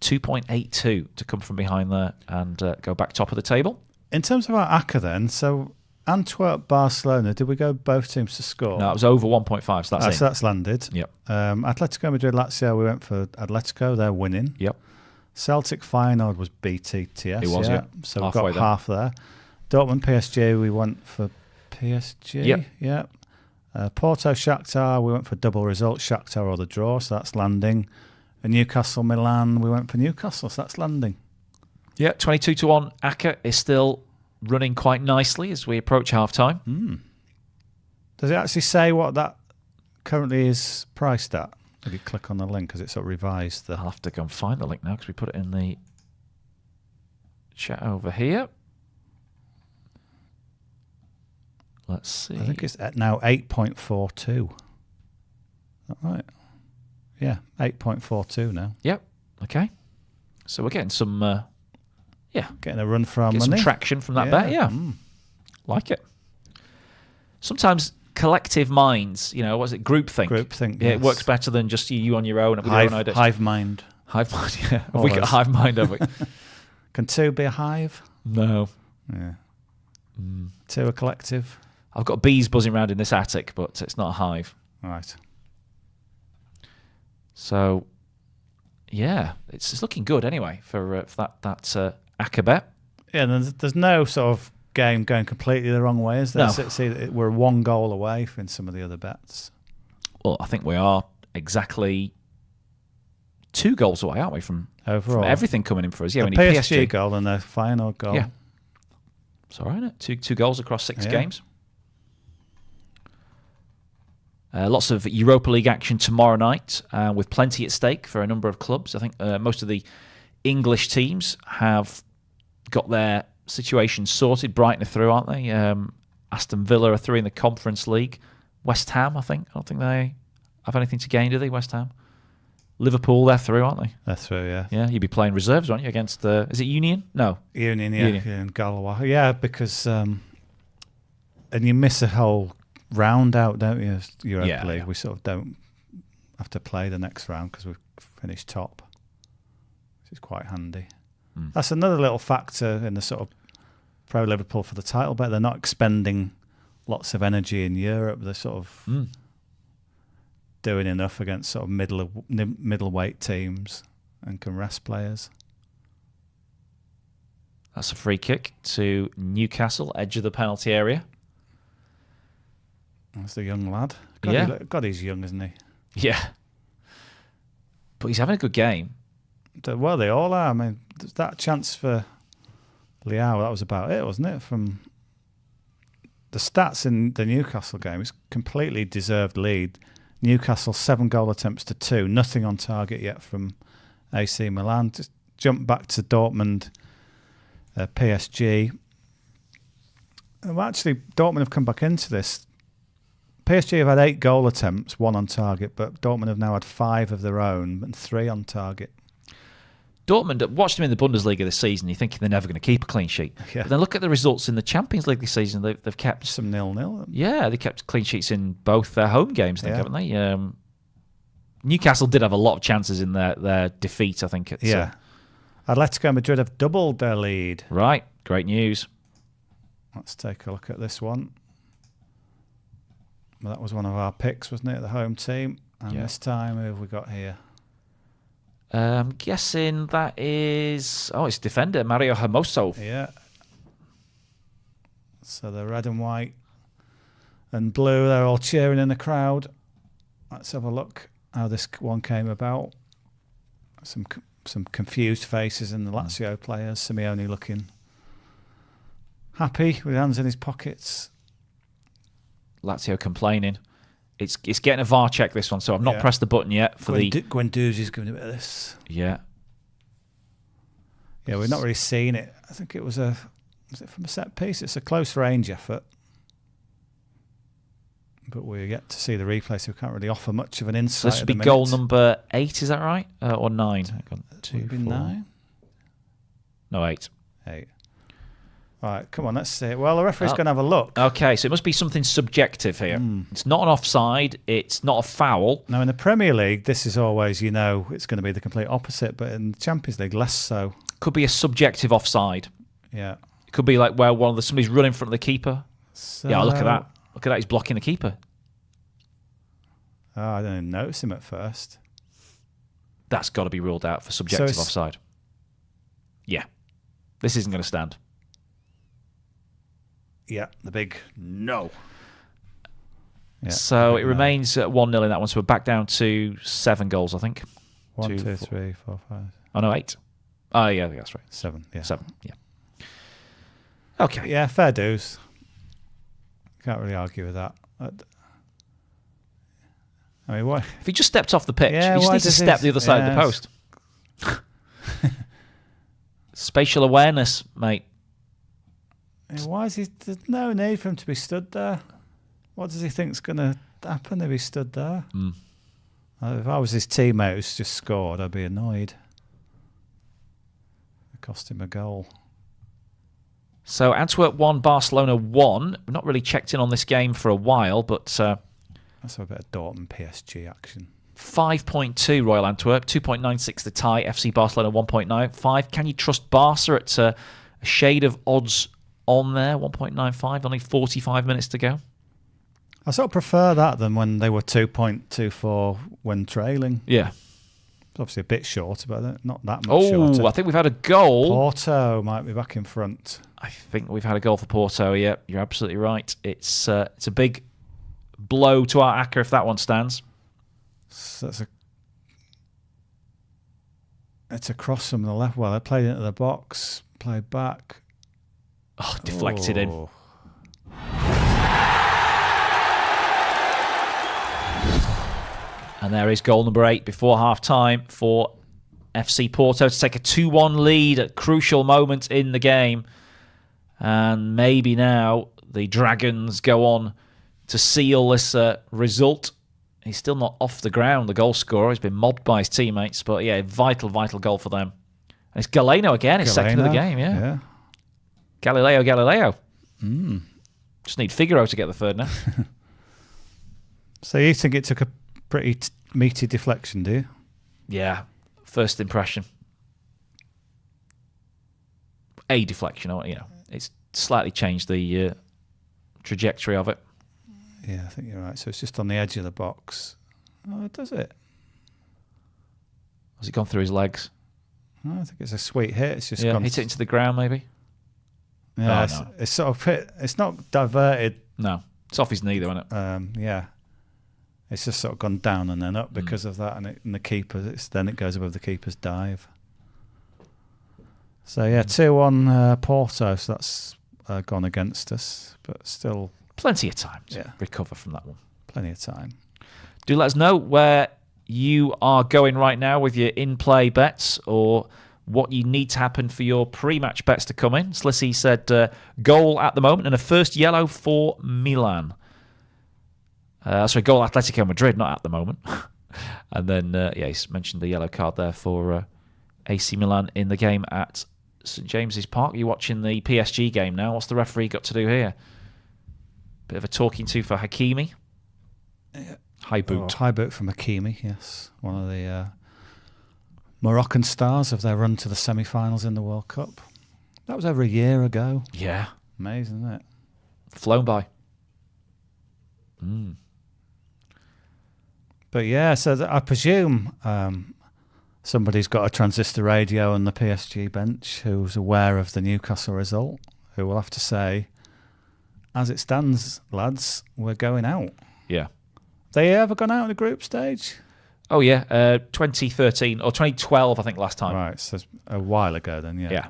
2.82 to come from behind there and go back top of the table. In terms of our ACCA then, so Antwerp, Barcelona, did we go both teams to score? No, it was over 1.5, so that's So that's landed. Yep. Atletico Madrid, Lazio, we went for Atletico, they're winning. Yep. Celtic Feyenoord was BTTS. It was, yeah. So we've got half there. Dortmund, PSG, we went for PSG. Yep. Porto, Shakhtar, we went for double result, Shakhtar or the draw, so that's landing. And Newcastle, Milan, we went for Newcastle, so that's landing. Yeah, 22-1. ACCA is still running quite nicely as we approach half-time. Does it actually say what that currently is priced at? If you click on the link, because it's sort of revised. I'll have to go and find the link now because we put it in the chat over here. Let's see. I think it's at now 8.42. Is that right? Yeah, 8.42 now. Yep. Okay. So we're getting some, getting a run for our money. Some traction from that bet. Yeah, like it. Sometimes collective minds, what's it? Groupthink. Groupthink. Yeah, it works better than just you on your own. Hive mind. Hive mind. Yeah. Have we got a hive mind? Have we? Can 2 be a hive? No. Yeah. 2 a collective. I've got bees buzzing around in this attic, but it's not a hive. Right. So, yeah, it's looking good anyway for that ACCA bet. Yeah, and there's no sort of game going completely the wrong way, is there? No. See, we're 1 goal away from some of the other bets. Well, I think we are exactly 2 goals away, aren't we, from overall everything coming in for us? Yeah, the we need PSG goal and the final goal. Yeah, it's all right, isn't it? Two goals across 6 games. Lots of Europa League action tomorrow night with plenty at stake for a number of clubs. I think most of the English teams have got their situation sorted. Brighton are through, aren't they? Aston Villa are through in the Conference League. West Ham, I don't think they have anything to gain, do they, West Ham? Liverpool, they're through, aren't they? They're through, yeah. Yeah, you'd be playing reserves, aren't you, against, is it Union? No. Union, yeah, in Galway. Yeah, because, and you miss a whole round out, don't you, Europa League? We sort of don't have to play the next round because we've finished top, which is quite handy. That's another little factor in the sort of pro Liverpool for the title bet. They're not expending lots of energy in Europe. They're sort of doing enough against sort of middleweight teams and can rest players. That's a free kick to Newcastle, edge of the penalty area. That's the young lad. God, he's young, isn't he? Yeah. But he's having a good game. Well, they all are. I mean, that chance for Liao, that was about it, wasn't it? From the stats in the Newcastle game, it's completely deserved lead. Newcastle 7 goal attempts to 2. Nothing on target yet from AC Milan. Just jump back to Dortmund, PSG. Well, actually, Dortmund have come back into this. PSG have had 8 goal attempts, 1 on target, but Dortmund have now had 5 of their own and 3 on target. Dortmund, watched them in the Bundesliga this season, you're thinking they're never going to keep a clean sheet. Yeah. But then look at the results in the Champions League this season. They've kept some 0-0. Yeah, they kept clean sheets in both their home games, I think, haven't they? Newcastle did have a lot of chances in their defeat, I think. Atletico Madrid have doubled their lead. Right, great news. Let's take a look at this one. Well, that was one of our picks, wasn't it, the home team? And this time, who have we got here? I'm guessing that is... it's defender, Mario Hermoso. Yeah. So the red and white and blue, they're all cheering in the crowd. Let's have a look how this one came about. Some confused faces in the Lazio players. Simeone looking happy with hands in his pockets. Lazio complaining. It's getting a VAR check, this one, so I've not pressed the button yet for Guendouzi's giving a bit of this. Yeah. Yeah, we've not really seen it. I think it was it from a set piece? It's a close range effort. But we get to see the replay, so we can't really offer much of an insight. So this would be goal number 8, is that right? Or 9? Hang on. 2, 4. 9? No, 8. 8. All right, come on, let's see it. Well, the referee's going to have a look. Okay, so it must be something subjective here. It's not an offside. It's not a foul. Now, in the Premier League, this is always, it's going to be the complete opposite. But in the Champions League, less so. Could be a subjective offside. Yeah. It could be like where somebody's running in front of the keeper. So, yeah, look at that. Look at that. He's blocking the keeper. Oh, I didn't even notice him at first. That's got to be ruled out for subjective offside. Yeah. This isn't going to stand. Yeah, the big no. Yeah, so it remains 1-0 in that one. So we're back down to 7 goals, I think. 1, 2, 3, 4, 5. Oh, no, 8. Oh, yeah, I think that's right. 7, yeah. 7, yeah. Okay. Yeah, fair dues. Can't really argue with that. I mean, what? If he just stepped off the pitch, Yeah, he just needs to step the other side of the post. Spatial awareness, mate. Why is he? There's no need for him to be stood there. What does he think's going to happen if he stood there? If I was his teammate who's just scored, I'd be annoyed. It cost him a goal. So Antwerp 1, Barcelona 1. We've not really checked in on this game for a while, but let's have a bit of Dortmund PSG action. 5.2 Royal Antwerp, 2.96 the tie. FC Barcelona 1.95. Can you trust Barca at a shade of odds on there? 1.95, only 45 minutes to go. I sort of prefer that than when they were 2.24 when trailing. Yeah. It's obviously a bit short, but not that much shorter. Oh, I think we've had a goal. Porto might be back in front. I think we've had a goal for Porto, yeah. You're absolutely right. It's a big blow to our ACCA if that one stands. So it's a cross from the left. Well, they played into the box, played back. Oh, deflected in. And there is goal number 8 before half-time for FC Porto to take a 2-1 lead at a crucial moment in the game. And maybe now the Dragons go on to seal this result. He's still not off the ground, the goal scorer. He's been mobbed by his teammates. But yeah, vital goal for them. And it's Galeno again, his second of the game, yeah. Galileo. Just need Figaro to get the third now. So you think it took a pretty meaty deflection, do you? Yeah, first impression. A deflection, it's slightly changed the trajectory of it. Yeah, I think you're right. So it's just on the edge of the box. Oh, does it? Has it gone through his legs? Oh, I think it's a sweet hit. It's just hit it into the ground, maybe. Yeah, it's sort of hit. It's not diverted. No, it's off his knee, though, isn't it? Yeah, it's just sort of gone down and then up because of that, and the keeper. Then it goes above the keeper's dive. So yeah, 2-1 Porto. So that's gone against us, but still plenty of time to recover from that one. Plenty of time. Do let us know where you are going right now with your in-play bets, or what you need to happen for your pre-match bets to come in. Slissy said goal at the moment and a first yellow for Milan. Goal Atletico Madrid, not at the moment. And then, he's mentioned the yellow card there for AC Milan in the game at St James's Park. You're watching the PSG game now. What's the referee got to do here? Bit of a talking to for Hakimi. High boot. High boot from Hakimi, yes. One of the Moroccan stars of their run to the semi-finals in the World Cup. That was over a year ago. Yeah. Amazing, isn't it? Flown by. But yeah, so I presume somebody's got a transistor radio on the PSG bench who's aware of the Newcastle result, who will have to say as it stands, lads, we're going out. Yeah. They ever gone out in the group stage? Oh, yeah. 2013 or 2012, I think, last time. Right, so it's a while ago then, yeah. Yeah.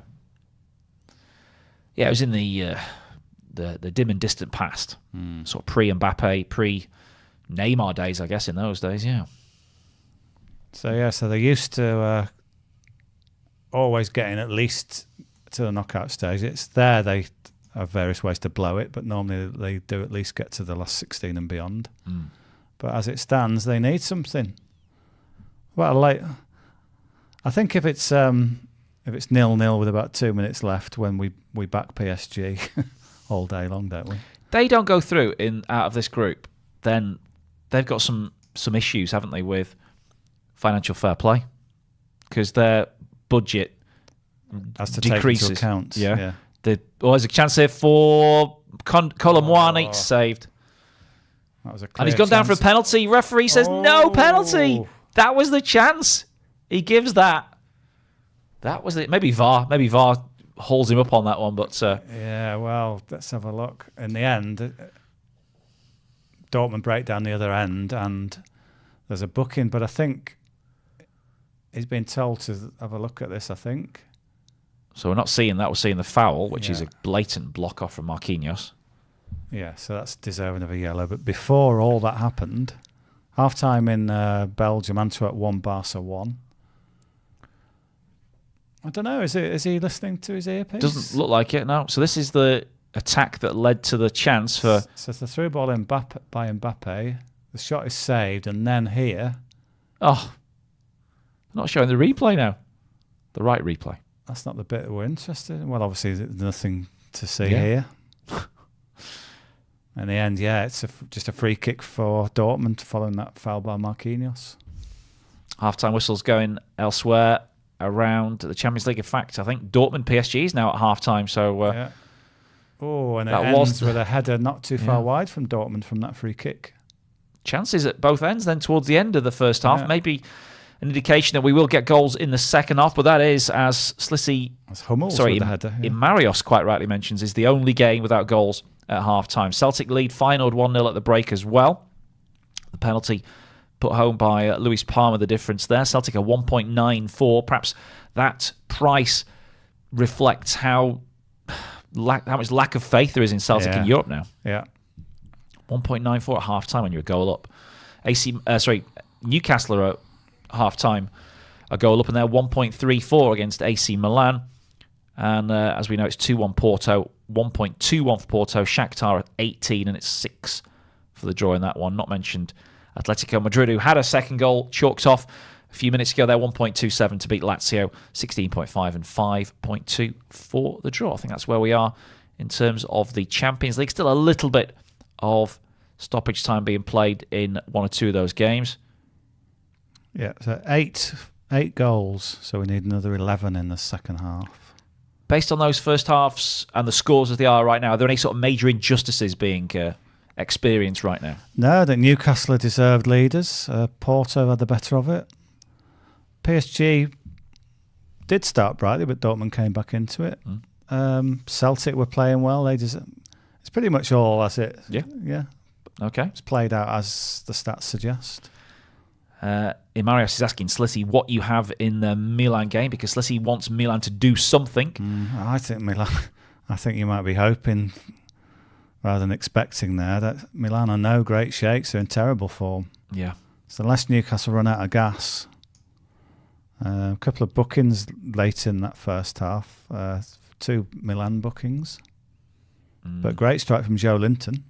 Yeah, it was in the dim and distant past. Sort of pre-Mbappe, pre-Neymar days, I guess, in those days, yeah. So they're used to always getting at least to the knockout stage. It's there they have various ways to blow it, but normally they do at least get to the last 16 and beyond. But as it stands, they need something. Well, I think if it's 0-0 with about 2 minutes left, when we back PSG all day long, don't we? They don't go through out of this group, then they've got some issues, haven't they, with financial fair play, because their budget has to decreases. Take into account. Yeah. There's a chance here for Colomwani saved. That was a and he's gone down for a penalty. Referee says no penalty. That was the chance. He gives that. That was it. Maybe VAR holds him up on that one, but yeah. Well, let's have a look. In the end, Dortmund break down the other end, and there's a booking. But I think he's been told to have a look at this. I think. So we're not seeing that. We're seeing the foul, which is a blatant block off from Marquinhos. Yeah, so that's deserving of a yellow. But before all that happened, half-time in Belgium, Antwerp 1, Barca 1. I don't know, is he listening to his earpiece? Doesn't look like it, no. So this is the attack that led to the chance for... So the through ball by Mbappe, the shot is saved, and then here... Oh, not showing the replay now. The right replay. That's not the bit that we're interested in. Well, obviously, there's nothing to see here. In the end, it's just a free kick for Dortmund following that foul by Marquinhos. Half-time whistles going elsewhere around the Champions League. In fact, I think Dortmund PSG is now at half-time. So, and it ends with a header not too far wide from Dortmund from that free kick. Chances at both ends then towards the end of the first half. Maybe an indication that we will get goals in the second half, but that is, as Slissy... Marios quite rightly mentions, is the only game without goals at half-time. Celtic lead, finalled 1-0 at the break as well. The penalty put home by Luis Palmer, the difference there. Celtic are 1.94. Perhaps that price reflects how much lack of faith there is in Celtic in Europe now. Yeah. 1.94 at half-time when you're a goal up. Newcastle are at half-time a goal up, and they're 1.34 against AC Milan. And as we know, it's 2-1 Porto, 1.21 for Porto. Shakhtar at 18, and it's 6 for the draw in that one. Not mentioned Atletico Madrid, who had a second goal chalked off a few minutes ago. They're 1.27 to beat Lazio, 16.5 and 5.2 for the draw. I think that's where we are in terms of the Champions League. Still a little bit of stoppage time being played in one or two of those games. Yeah, so eight goals, so we need another 11 in the second half. Based on those first halves and the scores as they are right now, are there any sort of major injustices being experienced right now? No, I think Newcastle are deserved leaders. Porto had the better of it. PSG did start brightly, but Dortmund came back into it. Celtic were playing well. It's pretty much all as it. Yeah. Okay. It's played out as the stats suggest. Imarius is asking Slissy what you have in the Milan game, because Slissy wants Milan to do something. I think you might be hoping rather than expecting there that Milan are no great shakes. They're in terrible form. Yeah. So unless Newcastle run out of gas, a couple of bookings late in that first half, 2 Milan bookings, but great strike from Joe Linton.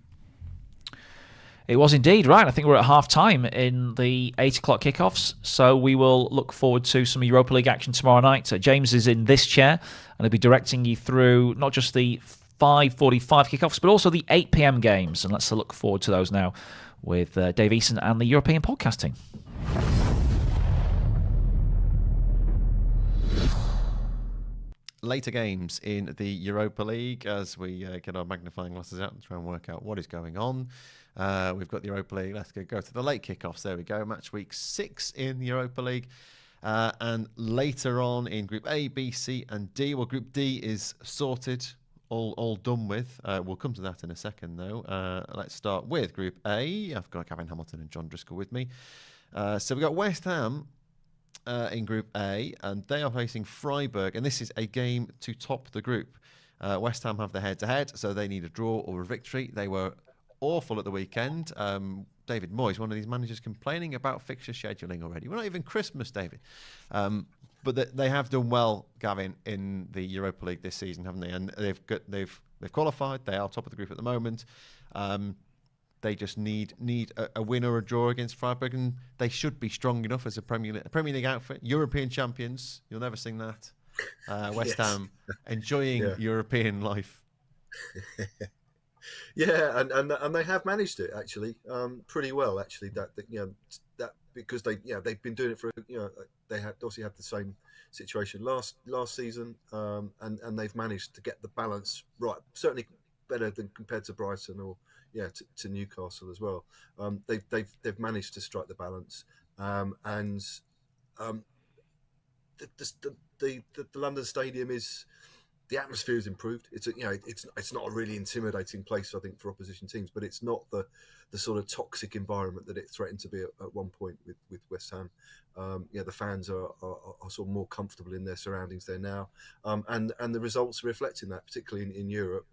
It was indeed, right. I think we're at half-time in the 8 o'clock kickoffs, so we will look forward to some Europa League action tomorrow night. James is in this chair, and he'll be directing you through not just the 5:45 kickoffs, but also the 8 p.m. games. And let's look forward to those now with Dave Eason and the European podcasting. Later games in the Europa League as we get our magnifying glasses out and try and work out what is going on. We've got the Europa League. Let's go to the late kickoffs. There we go. Match week 6 in the Europa League. And later on in Group A, B, C and D. Well, Group D is sorted all done with. We'll come to that in a second, though. Let's start with Group A. I've got Gavin Hamilton and John Driscoll with me. So we've got West Ham in Group A, and they are facing Freiburg, and this is a game to top the group. West Ham have the head-to-head, so they need a draw or a victory. They were awful at the weekend. David Moyes, one of these managers, complaining about fixture scheduling already. We're not even Christmas, David. But they have done well, Gavin, in the Europa League this season, haven't they? And they've qualified. They are top of the group at the moment. They just need a win or a draw against Freiburg, and they should be strong enough as a Premier League outfit. European champions. You'll never sing that. West Ham enjoying European life. Yeah, and they have managed it actually pretty well. Actually, that because they've been doing it for they obviously had the same situation last season, and they've managed to get the balance right. Certainly better than compared to Brighton or to Newcastle as well. They've managed to strike the balance, and the London Stadium is. The atmosphere has improved. It's not a really intimidating place, I think, for opposition teams, but it's not the sort of toxic environment that it threatened to be at one point with West Ham. The fans are sort of more comfortable in their surroundings there now, and the results are reflecting that, particularly in Europe.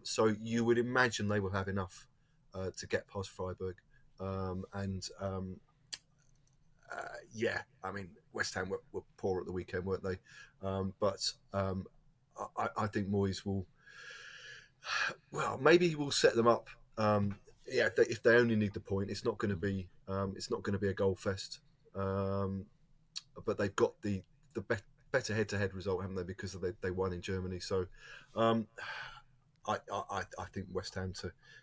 So you would imagine they will have enough to get past Freiburg, West Ham were poor at the weekend, weren't they? I think Moyes will. Well, maybe he will set them up. If they only need the point, it's not going to be. It's not going to be a goal fest. But they've got the better head-to-head result, haven't they? Because they won in Germany. So, I think West Ham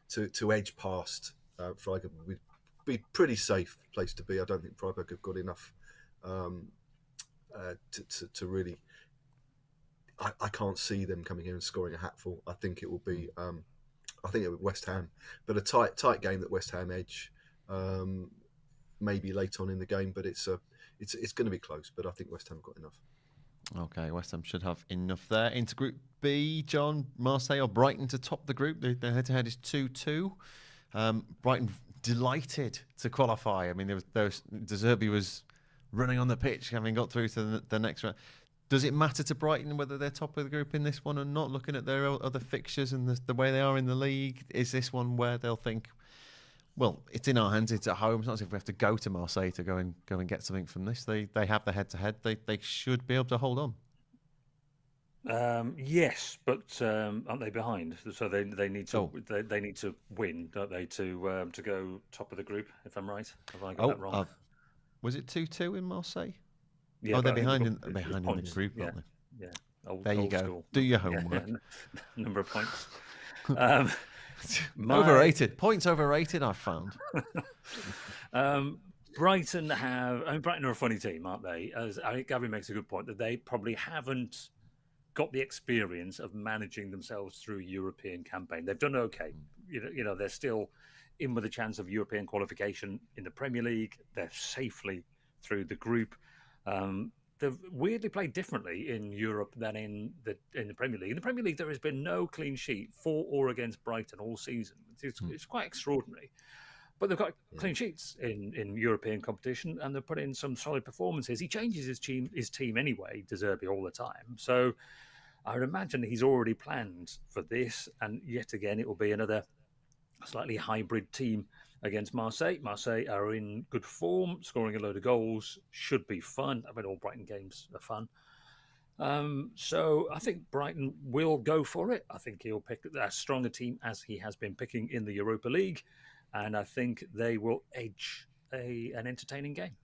to edge past Freiburg would be pretty safe place to be. I don't think Freiburg have got enough to really. I can't see them coming here and scoring a hatful. I think it will be. I think it will be West Ham, but a tight game that West Ham edge, maybe late on in the game. But it's going to be close. But I think West Ham have got enough. Okay, West Ham should have enough there. Into Group B, John, Marseille or Brighton to top the group. Their head-to-head is 2-2. Brighton delighted to qualify. I mean, there was De Zerbi was running on the pitch, having got through to the next round. Does it matter to Brighton whether they're top of the group in this one or not? Looking at their other fixtures and the way they are in the league, is this one where they'll think, well, it's in our hands, it's at home. It's not as if we have to go to Marseille to go and get something from this. They have the head-to-head. They should be able to hold on. Yes, but aren't they behind? So they need to they need to win, don't they, to go top of the group? If I'm right, have I got that wrong? Was it 2-2 in Marseille? Yeah, they're behind in the group, aren't they? Yeah. There you go. School. Do your homework. Number of points. Overrated. Points overrated, I've found. Brighton are a funny team, aren't they? As I think Gavin makes a good point that they probably haven't got the experience of managing themselves through a European campaign. They've done okay. They're still in with a chance of European qualification in the Premier League. They're safely through the group. They've weirdly played differently in Europe than in the Premier League. In the Premier League, there has been no clean sheet for or against Brighton all season. It's quite extraordinary. But they've got clean sheets in European competition, and they've put in some solid performances. He changes his team anyway, De Zerbi, all the time. So I would imagine he's already planned for this, and yet again, it will be another slightly hybrid team against Marseille. Marseille are in good form, scoring a load of goals, should be fun. I mean, all Brighton games are fun. So I think Brighton will go for it. I think he'll pick as strong a team as he has been picking in the Europa League, and I think they will edge an entertaining game.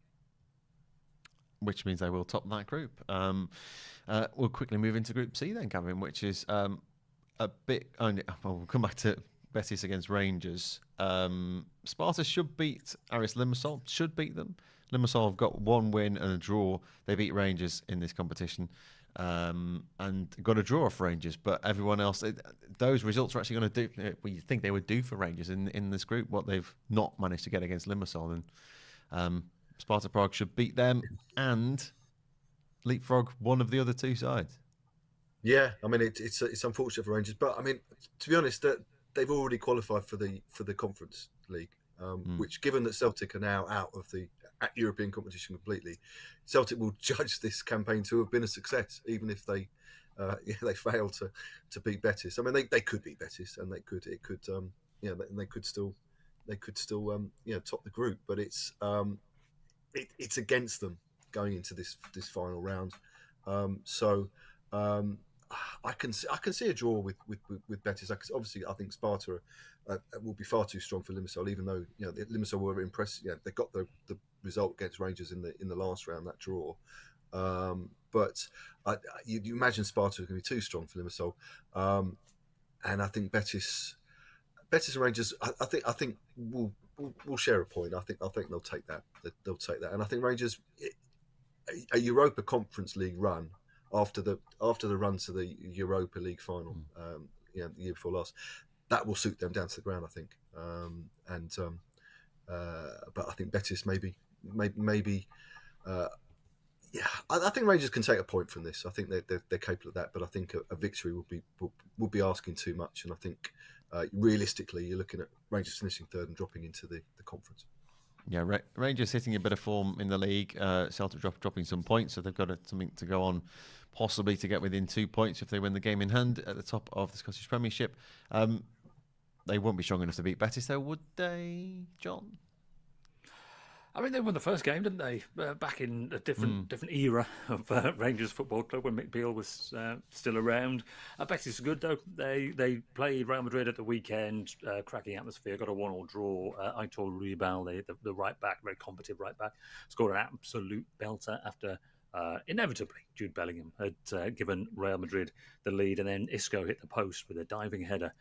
Which means they will top that group. We'll quickly move into Group C then, Gavin, which is a bit... we'll come back to Betis against Rangers. Sparta should beat Aris Limassol, should beat them. Limassol have got one win and a draw. They beat Rangers in this competition and got a draw off Rangers. But everyone else, those results are actually going to do what you think they would do for Rangers in this group, what they've not managed to get against Limassol. And Sparta Prague should beat them and leapfrog one of the other two sides. Yeah, I mean it's unfortunate for Rangers, but I mean to be honest, they've already qualified for the Conference League, which, given that Celtic are now out of the European competition completely, Celtic will judge this campaign to have been a success, even if they fail to beat Betis. I mean they could beat Betis, and they could still top the group, but it's against them going into this final round. I can see a draw with Betis. Obviously, I think Sparta will be far too strong for Limassol, even though Limassol were impressed. They got the result against Rangers in the last round, that draw. But you imagine Sparta is going to be too strong for Limassol, and I think Betis and Rangers. I think will share a point. I think they'll take that. They'll take that, and I think Rangers a Europa Conference League run after the run to the Europa League final, the year before last, that will suit them down to the ground, I think. But I think Betis maybe. I think Rangers can take a point from this. I think they're capable of that, but I think a victory would be asking too much. And I think realistically, you're looking at Rangers finishing third and dropping into the conference. Yeah, Rangers hitting a bit of form in the league. Celtic dropping some points, so they've got something to go on, possibly to get within 2 points if they win the game in hand at the top of the Scottish Premiership. They won't be strong enough to beat Betis, though, would they, John? I mean, they won the first game, didn't they? Back in a different era of Rangers Football Club when Mick Beale was still around. Betis is good, though. They played Real Madrid at the weekend, cracking atmosphere, got a 1-1 draw. Aitor Ruibal, the right back, very competent right back, scored an absolute belter after inevitably Jude Bellingham had given Real Madrid the lead, and then Isco hit the post with a diving header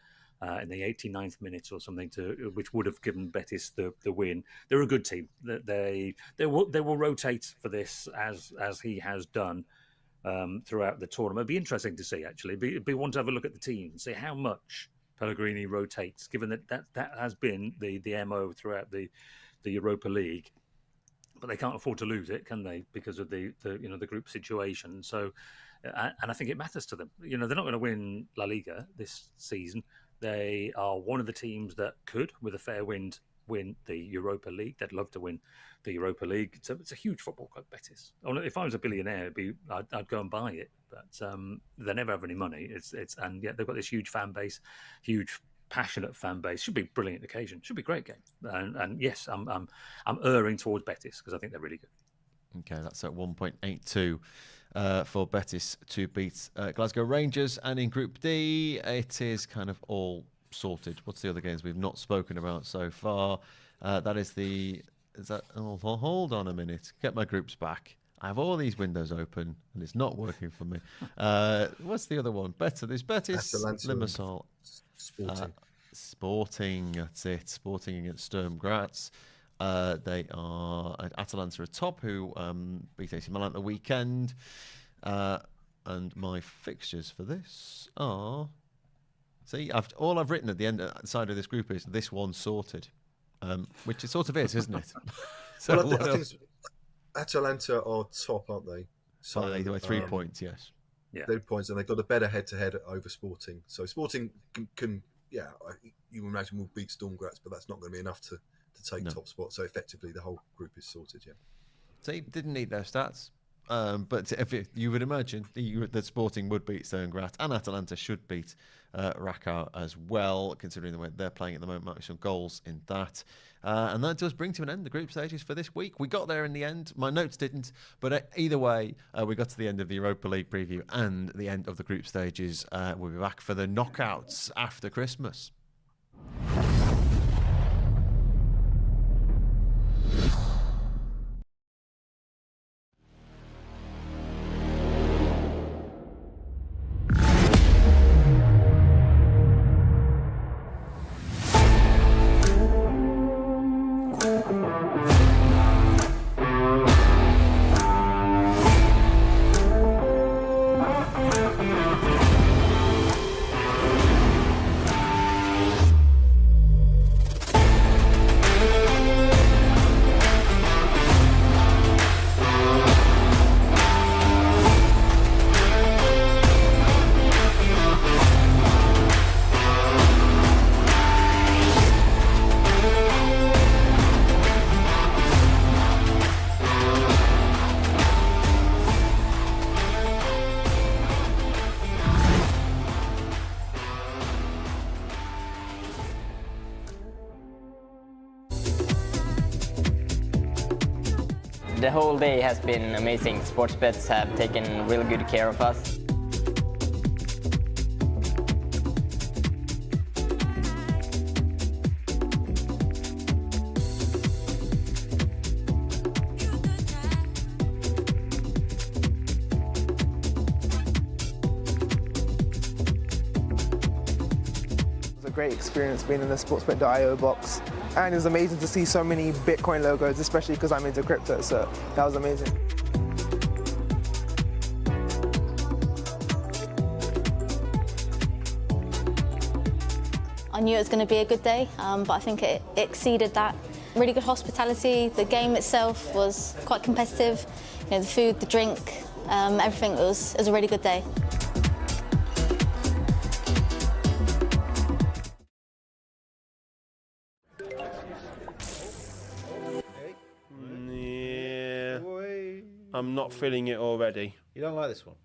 in the 89th minute or something, which would have given Betis the win. They're a good team. They will rotate for this as he has done throughout the tournament. It'd be interesting to see, actually. It'd be one to have a look at the team and see how much Pellegrini rotates, given that has been the MO throughout the Europa League. But they can't afford to lose it, can they? Because of the group situation. So, and I think it matters to them. They're not going to win La Liga this season. They are one of the teams that could, with a fair wind, win the Europa League. They'd love to win the Europa League. It's a huge football club, Betis. If I was a billionaire, I'd go and buy it. But they never have any money. And yet they've got this huge fan base, huge passionate fan base. Should be a brilliant occasion. Should be a great game. And yes, I'm erring towards Betis because I think they're really good. Okay, that's at 1.82 for Betis to beat Glasgow Rangers. And in Group D, it is kind of all sorted. What's the other games we've not spoken about so far? Hold on a minute. Get my groups back. I have all these windows open and it's not working for me. What's the other one? There's Betis, Limassol, Sporting. That's it. Sporting against Sturm Graz. They are Atalanta are top, who beat AC Milan at the weekend. And my fixtures for this are... See, all I've written at the end side of this group is this one sorted, which it sort of is, isn't it? So well, I think Atalanta are top, aren't they? So they have 3 points, yes. Yeah. 3 points, and they've got a better head-to-head over Sporting. So Sporting can you imagine will beat Sturm Graz, but that's not going to be enough to take top spot. So effectively, the whole group is sorted. Yeah. So you didn't need those stats, but if you would imagine that Sporting would beat Sturm Graz, and Atalanta should beat Rakow as well, considering the way they're playing at the moment. Might be some goals in that. And that does bring to an end the group stages for this week. We got there in the end. My notes didn't, but either way, we got to the end of the Europa League preview and the end of the group stages. We'll be back for the knockouts after Christmas. The whole day has been amazing. Sportsbets have taken really good care of us. Great experience being in the sportsbet.io box, and it was amazing to see so many Bitcoin logos, especially because I'm into crypto, so that was amazing. I knew it was going to be a good day, but I think it exceeded that. Really good hospitality. The game itself was quite competitive. You know, the food, the drink, everything was a really good day. I'm not feeling it already. You don't like this one?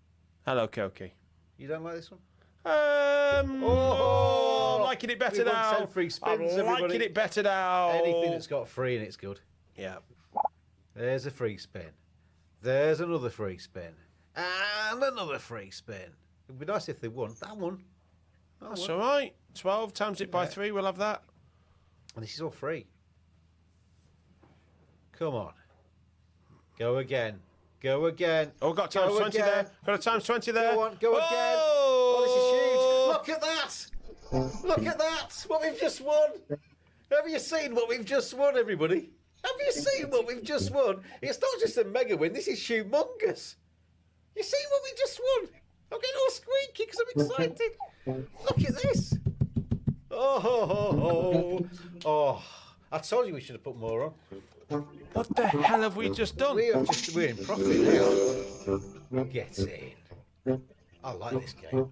Hello, Koki. You don't like this one? I'm liking it better now. 10 free spins, I'm everybody. liking it better now. Anything that's got free and it's good. Yeah. There's a free spin. There's another free spin. And another free spin. It'd be nice if they won. That one. That's all right. 12 times it by 3. We'll have that. And this is all free. Come on. Go again. Go again. Oh, got times 20 there. Got a times 20 there. Go on, go again. Oh, this is huge. Look at that. Look at that. What we've just won. Have you seen what we've just won, everybody? Have you seen what we've just won? It's not just a mega win. This is humongous. You see what we just won? I'm getting all squeaky because I'm excited. Look at this. Oh. I told you we should have put more on. What the hell have we just done? We're in profit now. Get in. I like this game.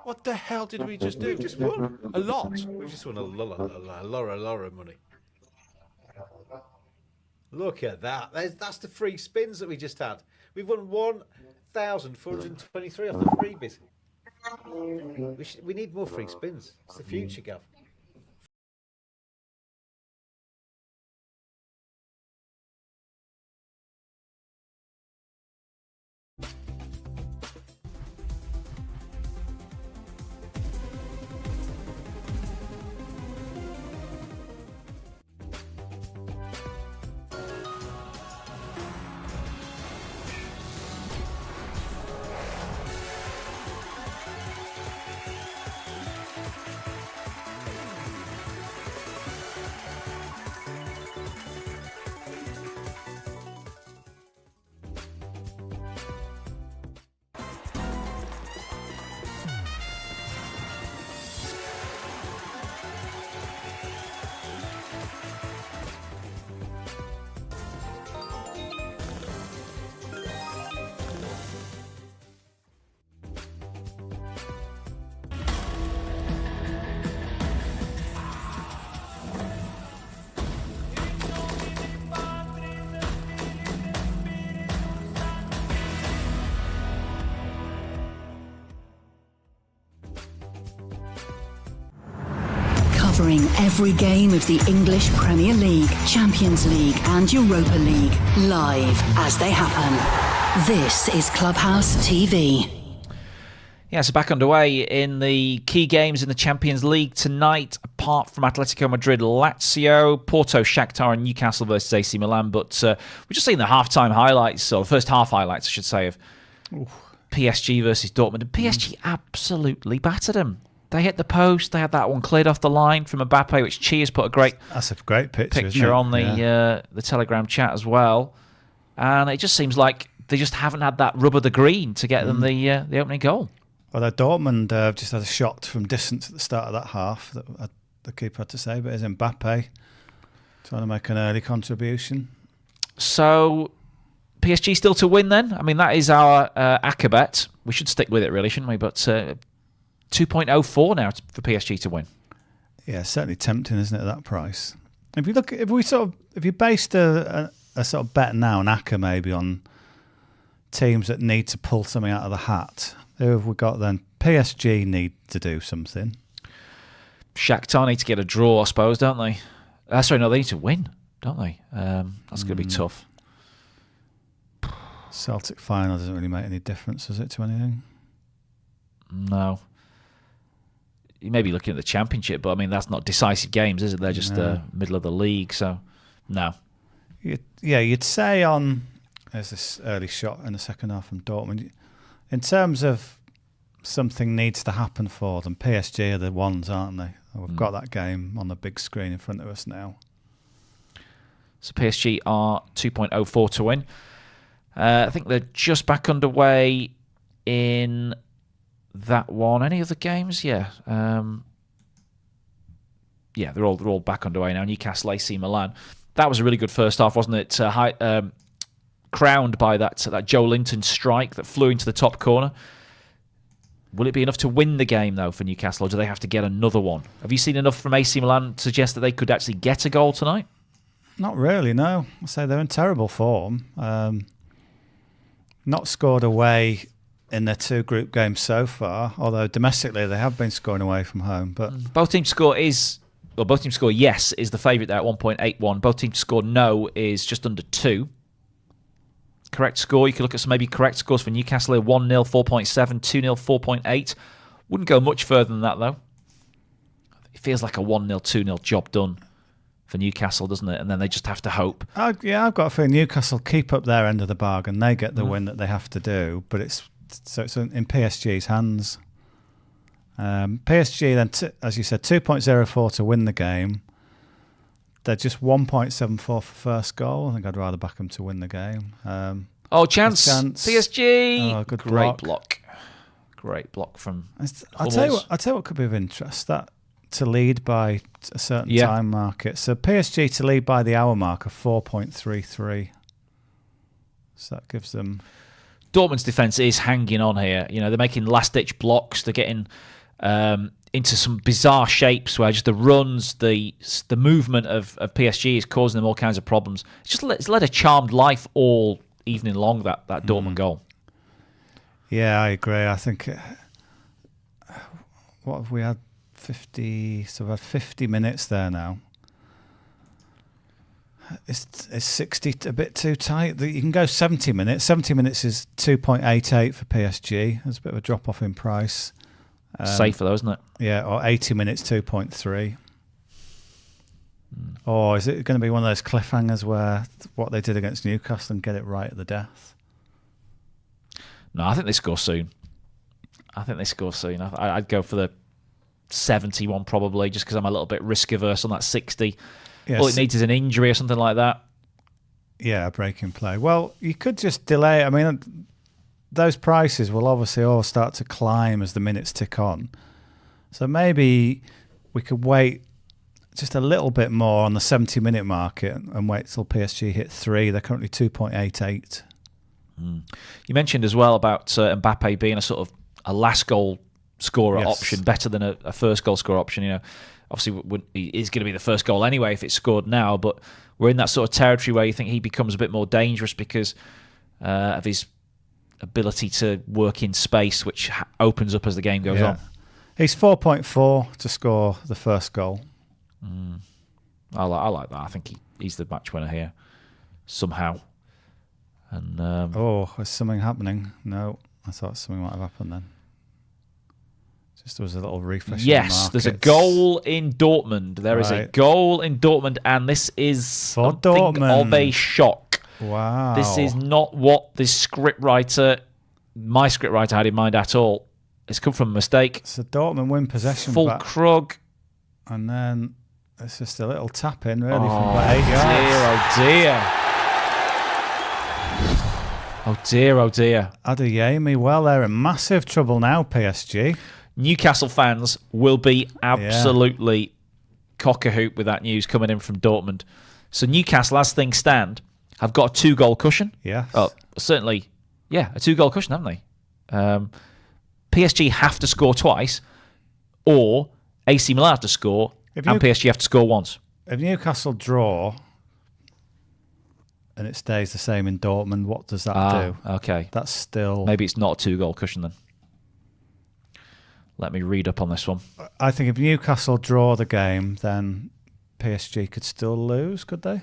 What the hell did we just do? We've just won. A lot. We've just won a lot of money. Look at that. That's the free spins that we just had. We've won 1,423 off the freebies. We need more free spins. It's the future, Gav. Covering every game of the English Premier League, Champions League and Europa League, live as they happen. This is Clubhouse TV. Yeah, so back underway in the key games in the Champions League tonight, apart from Atletico Madrid, Lazio, Porto, Shakhtar and Newcastle versus AC Milan. But we've just seen the half-time highlights, or the first half highlights, I should say, of PSG versus Dortmund. And PSG absolutely battered them. They hit the post. They had that one cleared off the line from Mbappe, which Chia's put a great that's a great picture on the Telegram chat as well. And it just seems like they just haven't had that rub of the green to get them the opening goal. Although Dortmund just had a shot from distance at the start of that half that the keeper had to save. It is Mbappe trying to make an early contribution. So PSG still to win then? I mean, that is our Aka bet. We should stick with it really, shouldn't we? But 2.04 now for PSG to win. Yeah, certainly tempting, isn't it, at that price? If you based a sort of bet now, an Aka maybe, on teams that need to pull something out of the hat, who have we got then? PSG need to do something. Shakhtar need to get a draw, I suppose, don't they? Sorry, no, they need to win, don't they? That's going to be tough. Celtic final doesn't really make any difference, does it, to anything? No. You may be looking at the Championship, but I mean, that's not decisive games, is it? They're just middle of the league, so no. You'd say there's this early shot in the second half from Dortmund. In terms of something needs to happen for them, PSG are the ones, aren't they? We've got that game on the big screen in front of us now. So PSG are 2.04 to win. I think they're just back underway in that one. Any other games? Yeah. They're all back underway now. Newcastle, AC Milan. That was a really good first half, wasn't it? Crowned by that Joe Linton strike that flew into the top corner. Will it be enough to win the game, though, for Newcastle, or do they have to get another one? Have you seen enough from AC Milan to suggest that they could actually get a goal tonight? Not really, no. I say they're in terrible form. Not scored away in their 2 group games so far, although domestically they have been scoring away from home. But both teams score yes is the favourite there at 1.81. Both teams score no is just under 2. Correct score, you could look at some maybe correct scores for Newcastle here. 1-0, 4.7, 2-0, 4.8. Wouldn't go much further than that, though. It feels like a 1-0, 2-0 job done for Newcastle, doesn't it? And then they just have to hope. I've got a feeling Newcastle keep up their end of the bargain. They get the win that they have to do, but it's in PSG's hands. PSG then, as you said, 2.04 to win the game. They're just 1.74 for first goal. I think I'd rather back them to win the game. Chance. PSG. Oh, good Great block. Great block from. I'll tell you what could be of interest. That to lead by a certain time market. So PSG to lead by the hour mark of 4.33. So that gives them. Dortmund's defence is hanging on here. You know, they're making last-ditch blocks. They're getting into some bizarre shapes where just the runs, the movement of PSG is causing them all kinds of problems. It's led a charmed life all evening long, that Dortmund goal. Yeah, I agree. I think what have we had? 50. So we've had 50 minutes there now. Is 60 a bit too tight? You can go 70 minutes. 70 minutes is 2.88 for PSG. There's a bit of a drop off in price. Safer though, isn't it? Yeah, or 80 minutes, 2.3. Or is it going to be one of those cliffhangers where what they did against Newcastle and get it right at the death? No, I think they score soon. I'd go for the 71 probably, just because I'm a little bit risk averse on that 60. Yes. All it needs is an injury or something like that. Yeah, a break in play. Well, you could just delay. I mean, those prices will obviously all start to climb as the minutes tick on. So maybe we could wait just a little bit more on the 70-minute market and wait till PSG hit 3. They're currently 2.88. You mentioned as well about Mbappe being a sort of a last goal scorer option, better than a first goal scorer option. You know, obviously he is going to be the first goal anyway if it's scored now, but we're in that sort of territory where you think he becomes a bit more dangerous because of his ability to work in space, which opens up as the game goes on. He's 4.4 to score the first goal. I like that. I think he's the match winner here somehow. And is something happening? No, I thought something might have happened then. Just there was a little refresh. Yes, there's a goal in Dortmund. There is a goal in Dortmund, and this is something of a shock. Wow. This is not what my scriptwriter had in mind at all. It's come from a mistake. So Dortmund win possession. Full Krug. And then it's just a little tap in, really, from about 8 yards. Oh dear, oh dear. Adeyemi, well, they're in massive trouble now, PSG. Newcastle fans will be absolutely cock-a-hoop with that news coming in from Dortmund. So Newcastle, as things stand, have got a 2-goal cushion. Yes. Oh, certainly, a 2-goal cushion, haven't they? PSG have to score twice, or AC Milan have to score, and PSG have to score once. If Newcastle draw and it stays the same in Dortmund, what does that do? Okay. That's still... Maybe it's not a 2-goal cushion then. Let me read up on this one. I think if Newcastle draw the game, then PSG could still lose, could they?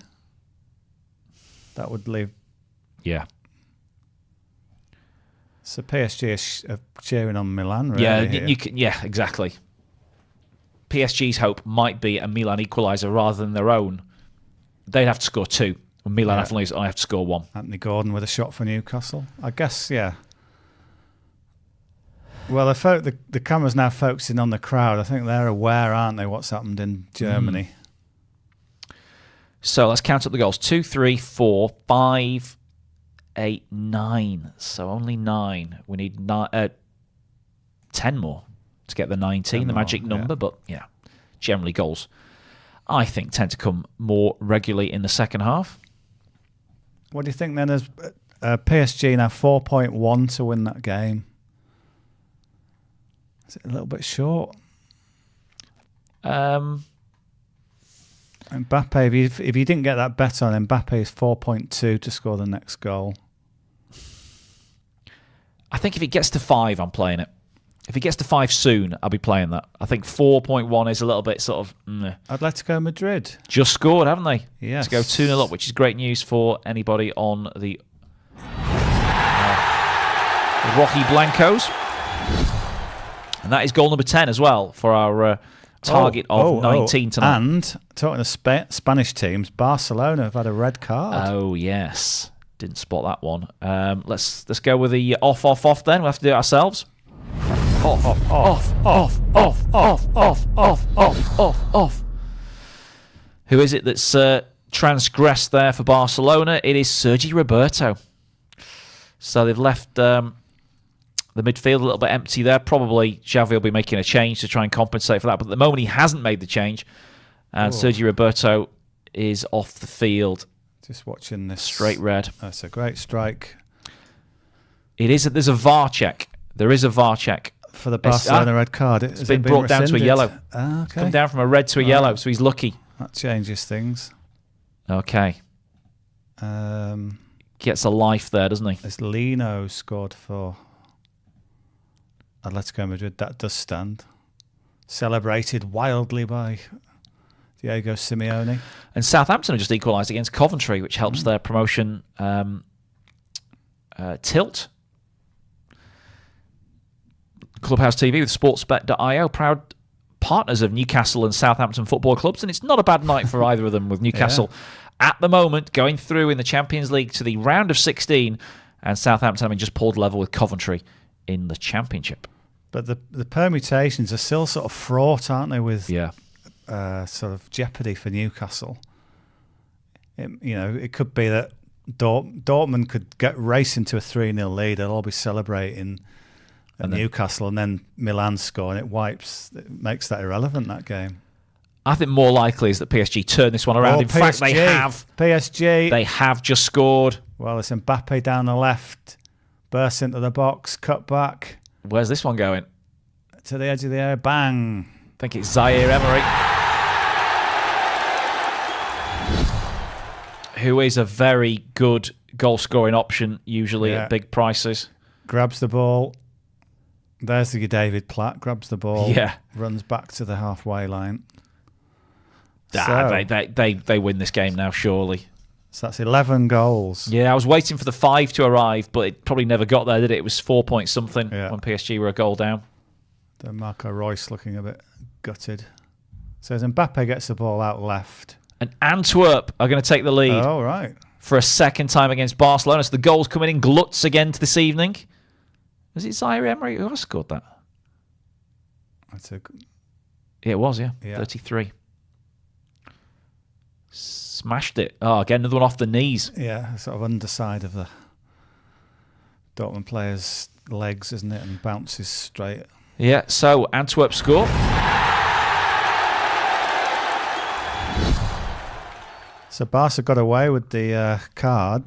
That would leave... Yeah. So PSG are cheering on Milan, really. Yeah, exactly. PSG's hope might be a Milan equaliser rather than their own. They'd have to score 2. When Milan have to score 1. Anthony Gordon with a shot for Newcastle. I guess, yeah. Well, the camera's now focusing on the crowd. I think they're aware, aren't they, what's happened in Germany. So let's count up the goals. 2, 3, 4, 5, 8, 9. So only 9. We need 10 more to get the 19, the magic number. But yeah, generally goals, I think, tend to come more regularly in the second half. What do you think then? As PSG now 4.1 to win that game. Is it a little bit short? Mbappe, if you didn't get that bet on Mbappe, is 4.2 to score the next goal. I think if it gets to 5, I'm playing it. If it gets to 5 soon, I'll be playing that. I think 4.1 is a little bit sort of... Atletico Madrid. Just scored, haven't they? Yes. To go 2-0 up, which is great news for anybody on the Rocky Blancos. And that is goal number 10 as well for our target of 19 tonight. And talking to Spanish teams, Barcelona have had a red card. Oh, yes. Didn't spot that one. Let's go with the off then. We'll have to do it ourselves. Off. Who is it that's transgressed there for Barcelona? It is Sergi Roberto. So they've left the midfield a little bit empty there. Probably Xavi will be making a change to try and compensate for that. But at the moment, he hasn't made the change. And Sergi Roberto is off the field. Just watching this. Straight red. That's a great strike. There's a VAR check. There is a VAR check. For the Barcelona red card. It's been brought down to a yellow. Okay. It's come down from a red to a yellow, so he's lucky. That changes things. Okay. Gets a life there, doesn't he? It's Lino scored for Atletico Madrid. That does stand. Celebrated wildly by Diego Simeone. And Southampton have just equalised against Coventry, which helps their promotion tilt. Clubhouse TV with sportsbet.io, proud partners of Newcastle and Southampton football clubs, and it's not a bad night for either of them, with Newcastle at the moment going through in the Champions League to the round of 16, and Southampton having just pulled level with Coventry in the Championship. But the permutations are still sort of fraught, aren't they, with sort of jeopardy for Newcastle. It could be that Dortmund could get racing to a 3-0 lead. They'll all be celebrating at Newcastle, and then Milan score, and it makes that irrelevant, that game. I think more likely is that PSG turn this one around. In fact, they have. PSG. They have just scored. Well, it's Mbappe down the left, bursts into the box, cut back. Where's this one going? To the edge of the area, bang. I think it's Zaire Emery, who is a very good goal-scoring option, usually at big prices. Grabs the ball. There's the David Platt, grabs the ball, runs back to the halfway line. They win this game now, surely. So that's 11 goals. Yeah, I was waiting for the 5 to arrive, but it probably never got there, did it? It was 4 point something when PSG were a goal down. Then Marco Reus looking a bit gutted. So as Mbappe gets the ball out left. And Antwerp are going to take the lead. Oh, right. For a second time against Barcelona. So the goals coming in gluts again this evening. Was it Zaire Emery who scored that? It was, yeah. 33. Smashed it. Oh, again, another one off the knees. Yeah, sort of underside of the Dortmund player's legs, isn't it? And bounces straight. Yeah, so Antwerp score. So Barca got away with the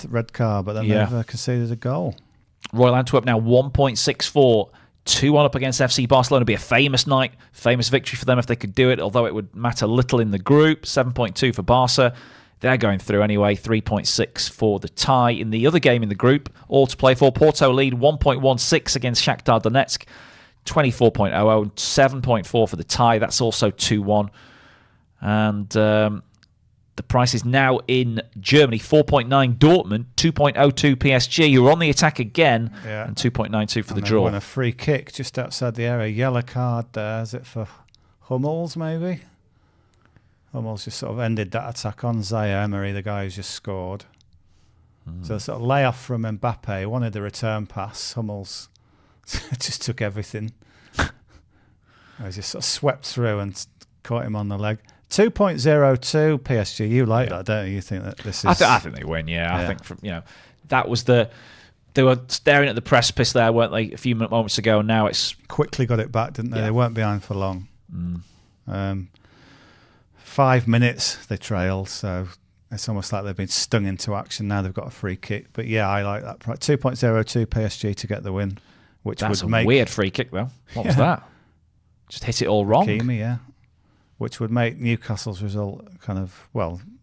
red card, but then they've conceded a goal. Royal Antwerp now 1.64, 2-1 up against FC Barcelona. It'd be a famous night, famous victory for them if they could do it, although it would matter little in the group. 7.2 for Barca. They're going through anyway. 3.6 for the tie. In the other game in the group, all to play for. Porto lead 1.16 against Shakhtar Donetsk. 24.00, 7.4 for the tie. That's also 2-1. And The price is now in Germany, 4.9 Dortmund, 2.02 PSG, who are on the attack again, and 2.92 for the draw. Won a free kick just outside the area. Yellow card there. Is it for Hummels, maybe? Hummels just sort of ended that attack on Zaire Emery, the guy who's just scored. So sort of layoff from Mbappe, wanted the return pass. Hummels just took everything. He just sort of swept through and caught him on the leg. 2.02 PSG. You like that, don't you? You think that this is... I think they win, I think, that was the... They were staring at the precipice there, weren't they, a few moments ago, and now it's... Quickly got it back, didn't they? They weren't behind for long. 5 minutes they trailed, so it's almost like they've been stung into action. Now they've got a free kick. But I like that. 2.02 PSG to get the win. That's a weird free kick, though. What was that? Just hit it all wrong. Hakimi, which would make Newcastle's result kind of,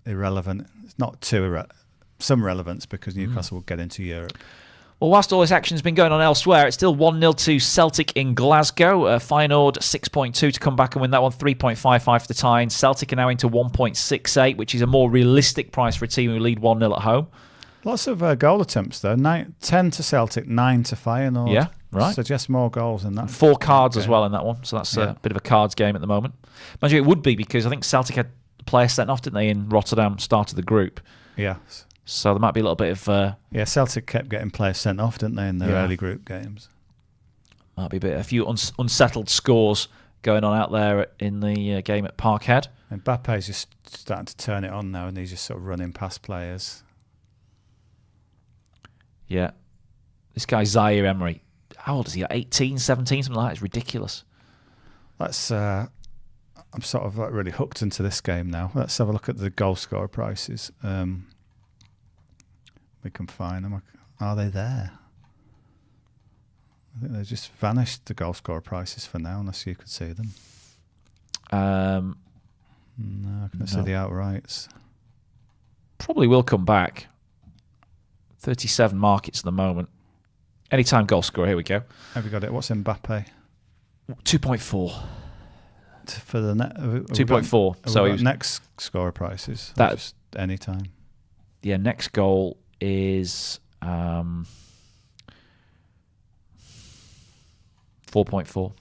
irrelevant. It's not some relevance because Newcastle will get into Europe. Well, whilst all this action has been going on elsewhere, it's still 1-0 to Celtic in Glasgow. Feyenoord 6.2 to come back and win that one, 3.55 for the tie. Celtic are now into 1.68, which is a more realistic price for a team who lead 1-0 at home. Lots of goal attempts, though. 10 to Celtic, 9 to Feyenoord. Yeah, right. Suggests more goals than that. 4 cards as well in that one, so that's a bit of a cards game at the moment. Mind you, it would be because I think Celtic had a player sent off, didn't they, in Rotterdam, start of the group. Yes. So there might be a little bit of... Celtic kept getting players sent off, didn't they, in their early group games. Might be a few unsettled scores going on out there in the game at Parkhead. And Mbappe's just starting to turn it on now, and he's just sort of running past players. Yeah. This guy, Zaire Emery, how old is he? 18, 17, something like that? It's ridiculous. That's... I'm sort of really hooked into this game now. Let's have a look at the goal scorer prices. We can find them. Are they there? I think they've just vanished, the goal scorer prices for now, unless you could see them. No, I can't see the outrights. Probably will come back. 37 markets at the moment. Anytime goal scorer, here we go. Have you got it? What's Mbappe? 2.4. For the 2.4. So next scorer prices. That's any time. Yeah, next goal is 4.4.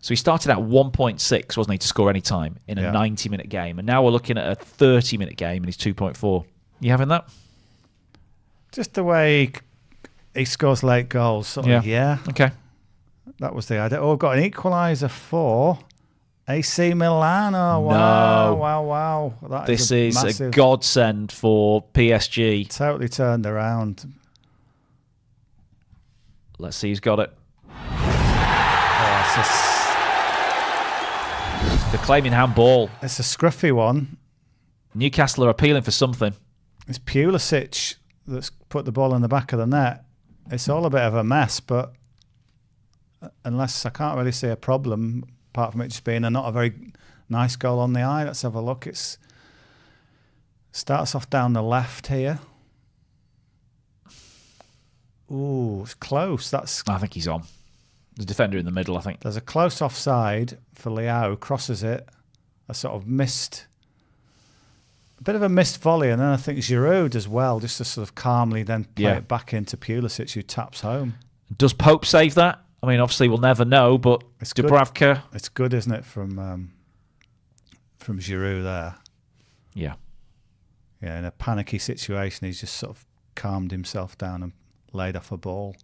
So he started at 1.6, wasn't he, to score any time in a 90-minute game, and now we're looking at a 30-minute game, and he's 2.4. You having that? Just the way he scores late goals. Yeah. Okay. That was the idea. Oh, we've got an equaliser for AC Milan. Oh, wow. No. Wow. This is a godsend for PSG. Totally turned around. Let's see who's got it. They're claiming handball. It's a scruffy one. Newcastle are appealing for something. It's Pulisic that's put the ball in the back of the net. It's all a bit of a mess, but unless I can't really see a problem, apart from it just being not a very nice goal on the eye. Let's have a look. It starts off down the left here. Ooh, it's close. I think he's on. There's a defender in the middle, I think. There's a close offside for Leao, crosses it. A sort of a bit of a missed volley, and then I think Giroud as well, just to sort of calmly then play it back into Pulisic, who taps home. Does Pope save that? I mean, obviously we'll never know, but it's Dubravka. Good. It's good, isn't it, from Giroud there? Yeah. Yeah, in a panicky situation, he's just sort of calmed himself down and laid off a ball.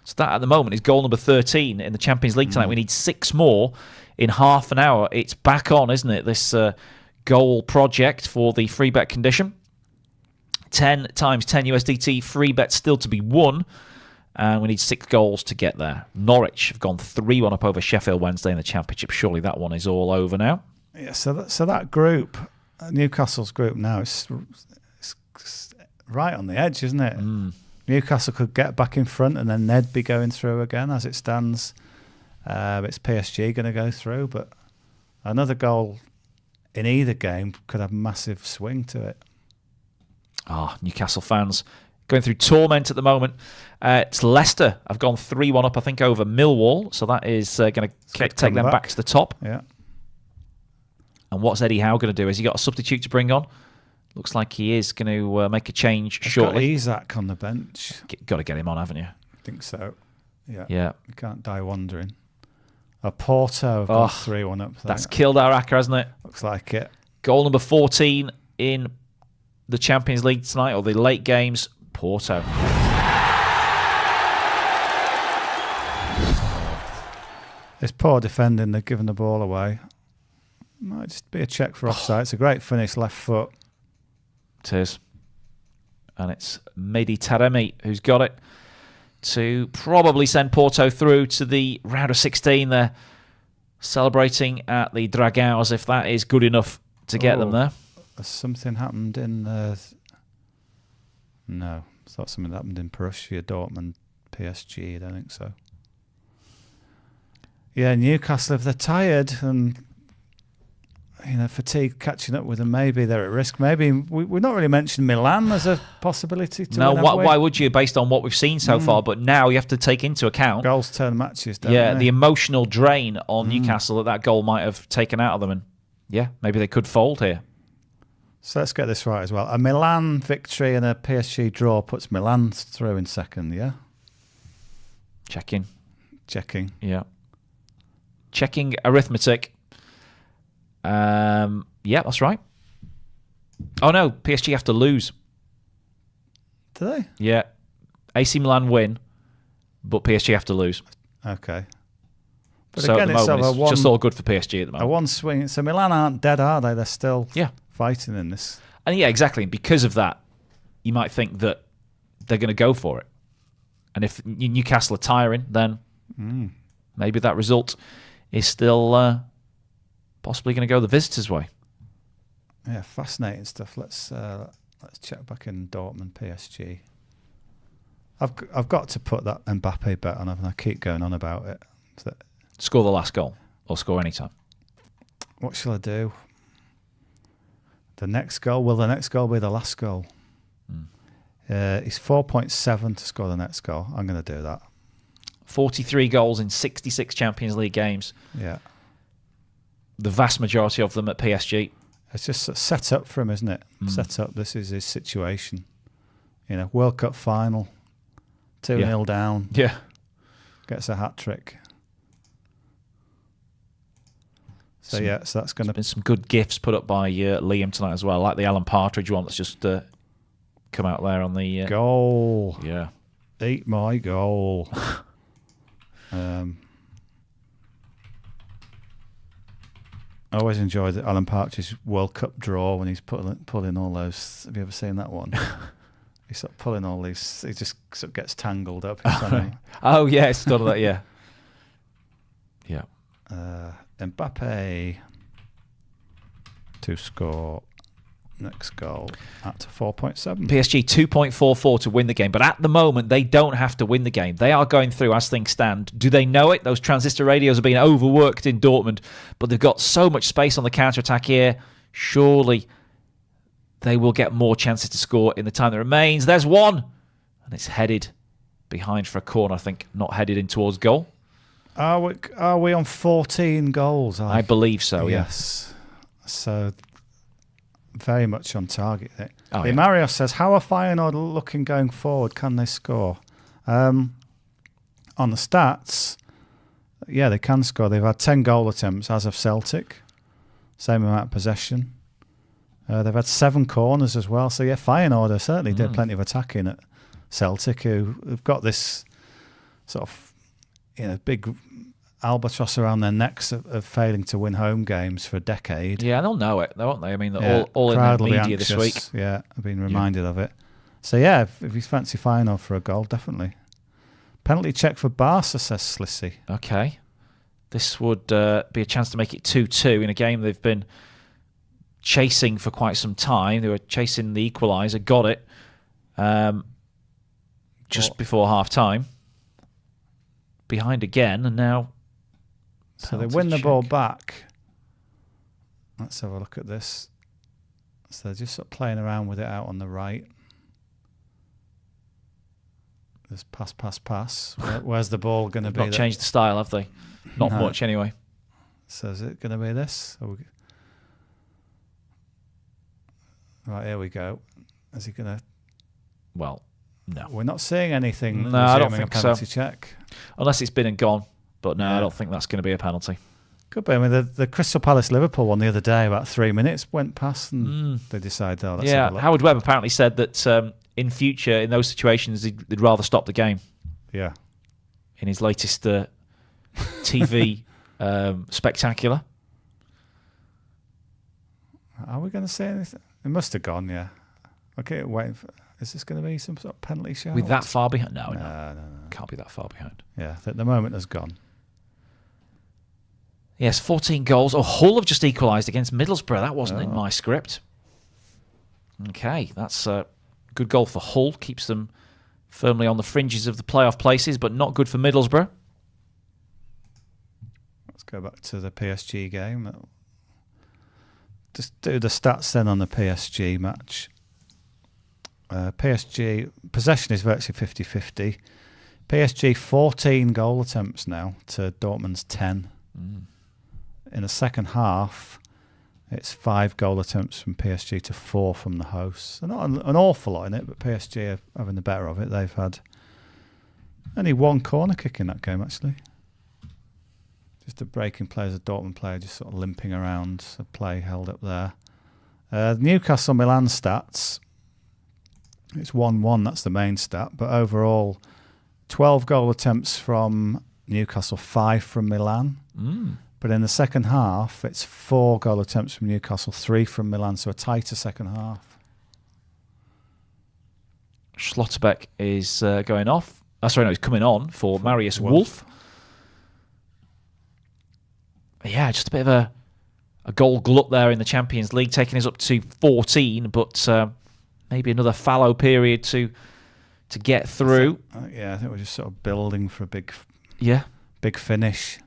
So that, at the moment, is goal number 13 in the Champions League tonight. We need 6 more in half an hour. It's back on, isn't it, this goal project for the free bet condition. 10 times 10 USDT free bet still to be won. And we need 6 goals to get there. Norwich have gone 3-1 up over Sheffield Wednesday in the Championship. Surely that one is all over now. Yeah, so that group, Newcastle's group now, it's right on the edge, isn't it? Newcastle could get back in front and then they'd be going through again. As it stands, it's PSG going to go through, but another goal in either game could have a massive swing to it. Newcastle fans going through torment at the moment. It's Leicester. I've gone 3-1 up, I think, over Millwall. So that is going to take them back to the top. Yeah. And what's Eddie Howe going to do? Has he got a substitute to bring on? Looks like he is going to make a change shortly. He's got Isaac on the bench. Got to get him on, haven't you? I think so. Yeah. You can't die wondering. Porto have got 3-1 up there. That's killed our Aka, hasn't it? Looks like it. Goal number 14 in the Champions League tonight, or the late games, Porto. It's poor defending. They're giving the ball away. Might just be a check for offside. It's a great finish, left foot. It is. And it's Mehdi Taremi who's got it to probably send Porto through to the round of 16. They're celebrating at the Dragão as if that is good enough to get them there. Has something happened in... No, I thought something happened in Borussia Dortmund, PSG. I don't think so. Yeah, Newcastle, if they're tired and fatigue catching up with them, maybe they're at risk. Maybe we've not really mentioned Milan as a possibility to win. Why would you, based on what we've seen so far? But now you have to take into account goals turn matches, don't they? The emotional drain on Newcastle that goal might have taken out of them, and maybe they could fold here. So let's get this right as well. A Milan victory and a PSG draw puts Milan through in second. Yeah. Checking. Yeah. Checking arithmetic. Yeah, that's right. Oh no, PSG have to lose. Do they? Yeah. AC Milan win, but PSG have to lose. Okay. But so again, at the moment, it's just all good for PSG at the moment. A one swing. So Milan aren't dead, are they? They're still fighting in this. And exactly. Because of that, you might think that they're going to go for it. And if Newcastle are tiring, then maybe that result is still possibly going to go the visitors' way. Yeah, fascinating stuff. Let's check back in Dortmund PSG. I've got to put that Mbappe bet on, and I keep going on about it. Score the last goal, or score any time. What shall I do? The next goal. Will the next goal be the last goal? He's 4.7 to score the next goal. I'm going to do that. 43 goals in 66 Champions League games. Yeah. The vast majority of them at PSG. It's just set up for him, isn't it? Set up. This is his situation. World Cup final. 2-0 down. Yeah. Gets a hat-trick. So that's going to be some good gifts put up by Liam tonight as well, like the Alan Partridge one that's just come out there on the goal. Yeah, eat my goal. I always enjoy the Alan Partridge World Cup draw when he's pulling all those. Have you ever seen that one? He's sort of pulling all these. He just sort of gets tangled up. Oh yeah, it's got that. Yeah. Mbappe to score next goal at 4.7. PSG 2.44 to win the game, but at the moment they don't have to win the game. They are going through as things stand. Do they know it? Those transistor radios are being overworked in Dortmund, but they've got so much space on the counter-attack here. Surely they will get more chances to score in the time that remains. There's one, and it's headed behind for a corner, I think, not headed in towards goal. Are we on 14 goals? I believe so, yes. So, very much on target there. Mario says, how are Feyenoord looking going forward? Can they score? On the stats, they can score. They've had 10 goal attempts as of Celtic. Same amount of possession. They've had 7 corners as well. So, Feyenoord certainly did plenty of attacking at Celtic, who've got this sort of big albatross around their necks of failing to win home games for a decade. Yeah, they'll know it, won't they? I mean, they're all in the media this week. Yeah, I've been reminded of it. So, if you fancy Feyenoord for a goal, definitely. Penalty check for Barca, says Slissy. Okay. This would be a chance to make it 2-2 in a game they've been chasing for quite some time. They were chasing the equaliser, got it just before half-time. Behind again, and now so they win the ball back. Let's have a look at this. So they're just sort of playing around with it out on the right. There's pass. Where's the ball going to be? Not changed the style, have they? Not much, anyway. So is it going to be this? Right, here we go. Is he going to... Well, no. We're not seeing anything. No, I don't think a penalty so. check. Unless it's been and gone. But no, I don't think that's going to be a penalty. Could be. I mean, the Crystal Palace Liverpool one the other day, about 3 minutes went past and they decided, let's have a look. Howard Webb apparently said that in future, in those situations, they'd rather stop the game. Yeah. In his latest TV spectacular. Are we going to say anything? It must have gone, yeah. Okay, waiting for... Is this going to be some sort of penalty shout? With that far behind? No. Can't be that far behind. Yeah, the moment has gone. Yes, 14 goals. Oh, Hull have just equalised against Middlesbrough. That wasn't in my script. Okay, that's a good goal for Hull. Keeps them firmly on the fringes of the playoff places, but not good for Middlesbrough. Let's go back to the PSG game. Just do the stats then on the PSG match. PSG possession is virtually 50-50. PSG 14 goal attempts now to Dortmund's 10. In the second half, it's 5 goal attempts from PSG to 4 from the hosts. So not an awful lot in it, but PSG are having the better of it. They've had only 1 corner kick in that game, actually. Just a breaking play as a Dortmund player, just sort of limping around. The play held up there. Newcastle Milan stats. It's 1-1, that's the main stat. But overall, 12 goal attempts from Newcastle, 5 from Milan. But in the second half, it's 4 goal attempts from Newcastle, 3 from Milan, so a tighter second half. Schlotterbeck is going off. He's coming on for Marius Wolf. Yeah, just a bit of a goal glut there in the Champions League, taking us up to 14, but maybe another fallow period to get through. I think we're just sort of building for a big finish.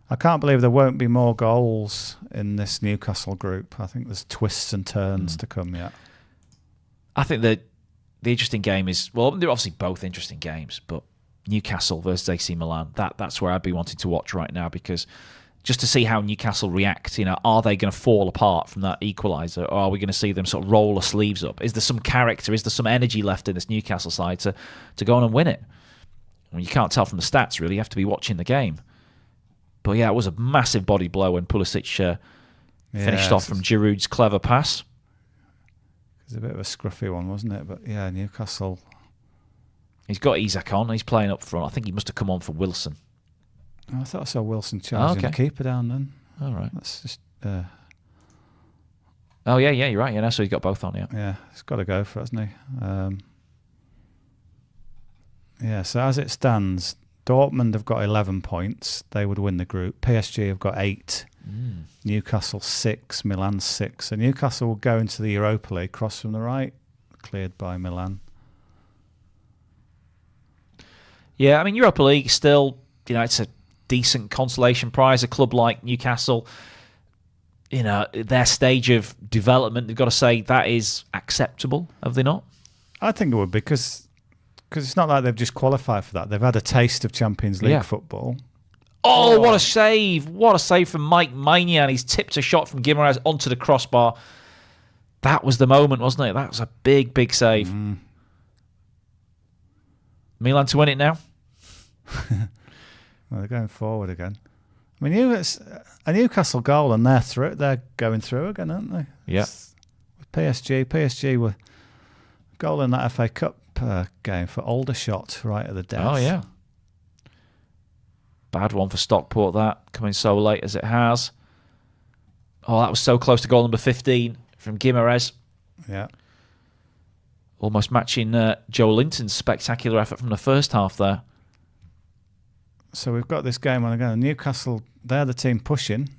I can't believe there won't be more goals in this Newcastle group. I think there's twists and turns to come yet. I think that the interesting game is, well, they're obviously both interesting games, but Newcastle versus AC Milan, that's where I'd be wanting to watch right now, because just to see how Newcastle react, are they going to fall apart from that equaliser, or are we going to see them sort of roll their sleeves up? Is there some character, is there some energy left in this Newcastle side to go on and win it? I mean, you can't tell from the stats, really. You have to be watching the game. But yeah, it was a massive body blow when Pulisic finished off from Giroud's clever pass. It was a bit of a scruffy one, wasn't it? But yeah, Newcastle. He's got Isak on. He's playing up front. I think he must have come on for Wilson. I thought I saw Wilson charging the keeper down then. All right. That's just... Oh, yeah, you're right. Yeah, so he's got both on, Yeah, he's got to go for it, hasn't he? So as it stands, Dortmund have got 11 points. They would win the group. PSG have got 8. Newcastle 6. Milan 6. So Newcastle will go into the Europa League. Cross from the right, cleared by Milan. Yeah, I mean, Europa League still, it's a decent consolation prize. A club like Newcastle, their stage of development, they've got to say that is acceptable, have they not? I think it would, because it's not like they've just qualified for that. They've had a taste of Champions League football. Oh, what a save. What a save from Mike Maignan. He's tipped a shot from Guimaraes onto the crossbar. That was the moment, wasn't it? That was a big, big save. Milan to win it now? Well, they're going forward again. I mean, it's a Newcastle goal and they're going through again, aren't they? Yeah. With PSG were goal in that FA Cup game for Aldershot right at the death. Oh, yeah. Bad one for Stockport, that, coming so late as it has. Oh, that was so close to goal number 15 from Guimaraes. Yeah. Almost matching Joe Linton's spectacular effort from the first half there. So we've got this game on again. Newcastle, they're the team pushing.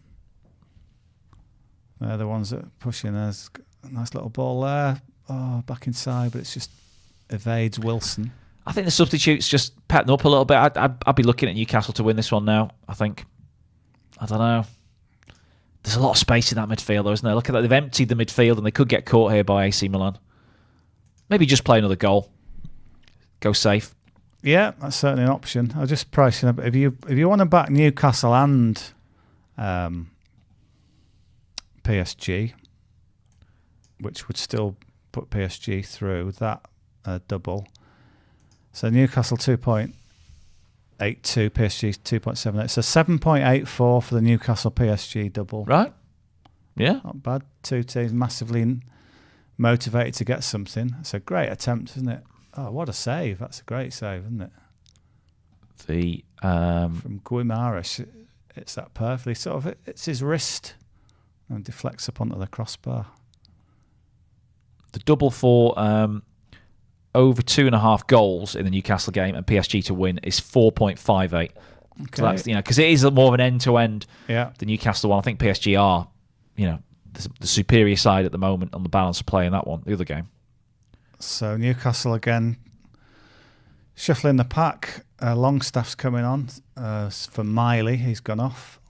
They're the ones that are pushing. There's a nice little ball there. Oh, back inside, but it's just evades Wilson. I think the substitutes just pet them up a little bit. I'd be looking at Newcastle to win this one now, I think. I don't know. There's a lot of space in that midfield, though, isn't there? Look at that. They've emptied the midfield and they could get caught here by AC Milan. Maybe just play another goal. Go safe. Yeah, that's certainly an option. I'll just price it up. If you want to back Newcastle and PSG, which would still put PSG through that double. So Newcastle 2.82, PSG 2.78. So 7.84 for the Newcastle PSG double. Right. Yeah. Not bad. Two teams massively motivated to get something. It's a great attempt, isn't it? Oh, what a save. That's a great save, isn't it? The from Guimaraes, it's that perfectly. Sort of, it's his wrist and deflects up onto the crossbar. The double for over 2.5 goals in the Newcastle game and PSG to win is 4.58. Okay. So that's, because it is more of an end-to-end. Yeah. The Newcastle one, I think PSG are, the superior side at the moment on the balance of play in that one, the other game. So Newcastle again shuffling the pack. Longstaff's coming on for Miley. He's gone off.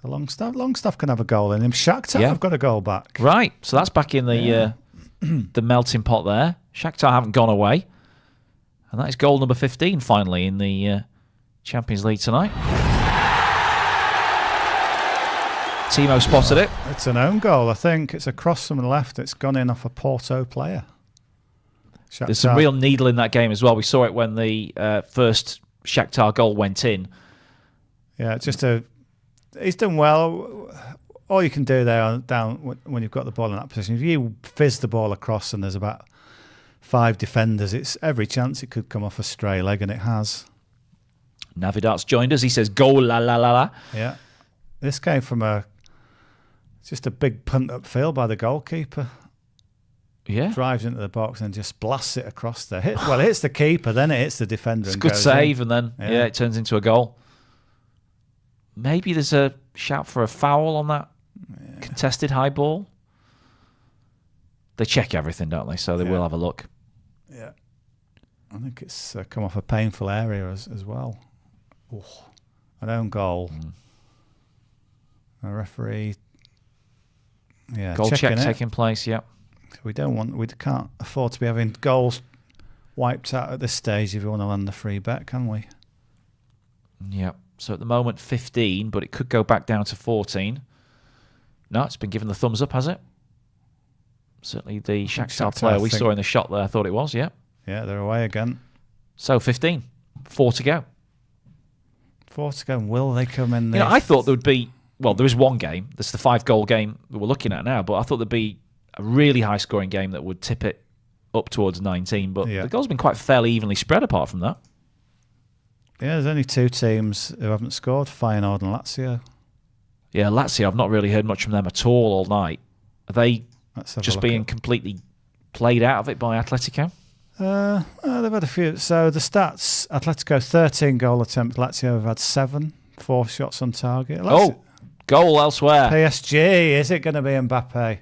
So Longstaff can have a goal in him. Shakhtar have got a goal back. Right. So that's back in the the melting pot there. Shakhtar haven't gone away. And that is goal number 15 finally in the Champions League tonight. Timo spotted it. It's an own goal, I think. It's a cross from the left. It's gone in off a Porto player. Shakhtar. There's some real needle in that game as well. We saw it when the first Shakhtar goal went in. Yeah, it's just he's done well. All you can do there down when you've got the ball in that position, if you fizz the ball across and there's about 5 defenders, it's every chance it could come off a stray leg, and it has. Navidart's joined us. He says, goal, la, la, la, la. Yeah. This came from just a big punt upfield by the goalkeeper. Yeah. Drives into the box and just blasts it across there. It hits the keeper, then it hits the defender. It's a and good goes save, in. and then it turns into a goal. Maybe there's a shout for a foul on that contested high ball. They check everything, don't they? So they will have a look. Yeah. I think it's come off a painful area as well. Ooh, an own goal. A referee. Yeah, goal check taking place. Yep. We can't afford to be having goals wiped out at this stage if you want to land the free bet, can we? Yep. So at the moment 15, but it could go back down to 14. No, it's been given the thumbs up, has it? Certainly the Shakhtar player we saw in the shot there thought it was. Yeah. Yeah, they're away again. So 15, 4 to go. 4 to go. Will they come in there? I thought there would be. Well, there is one game. This is the 5-goal game that we're looking at now. But I thought there'd be a really high-scoring game that would tip it up towards 19. But the goals have been quite fairly evenly spread apart from that. Yeah, there's only 2 teams who haven't scored, Feyenoord and Lazio. Yeah, Lazio, I've not really heard much from them at all night. Are they just being completely played out of it by Atletico? They've had a few. So the stats, Atletico 13 goal attempts, Lazio have had 7, 4 shots on target. Goal elsewhere. PSG, is it going to be Mbappe?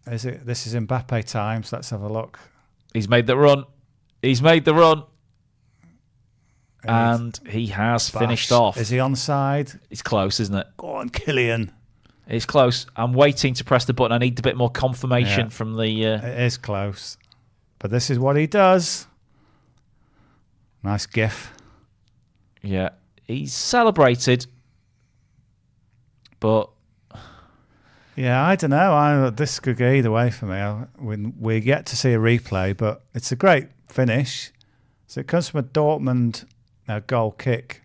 This is Mbappe time, so let's have a look. He's made the run. And he has finished off. Is he onside? It's close, isn't it? Go on, Kylian. It's close. I'm waiting to press the button. I need a bit more confirmation from the... It is close. But this is what he does. Nice gif. Yeah. He's celebrated. But... Yeah, I don't know. This could go either way for me. We get to see a replay, but it's a great finish. So it comes from a Dortmund goal kick.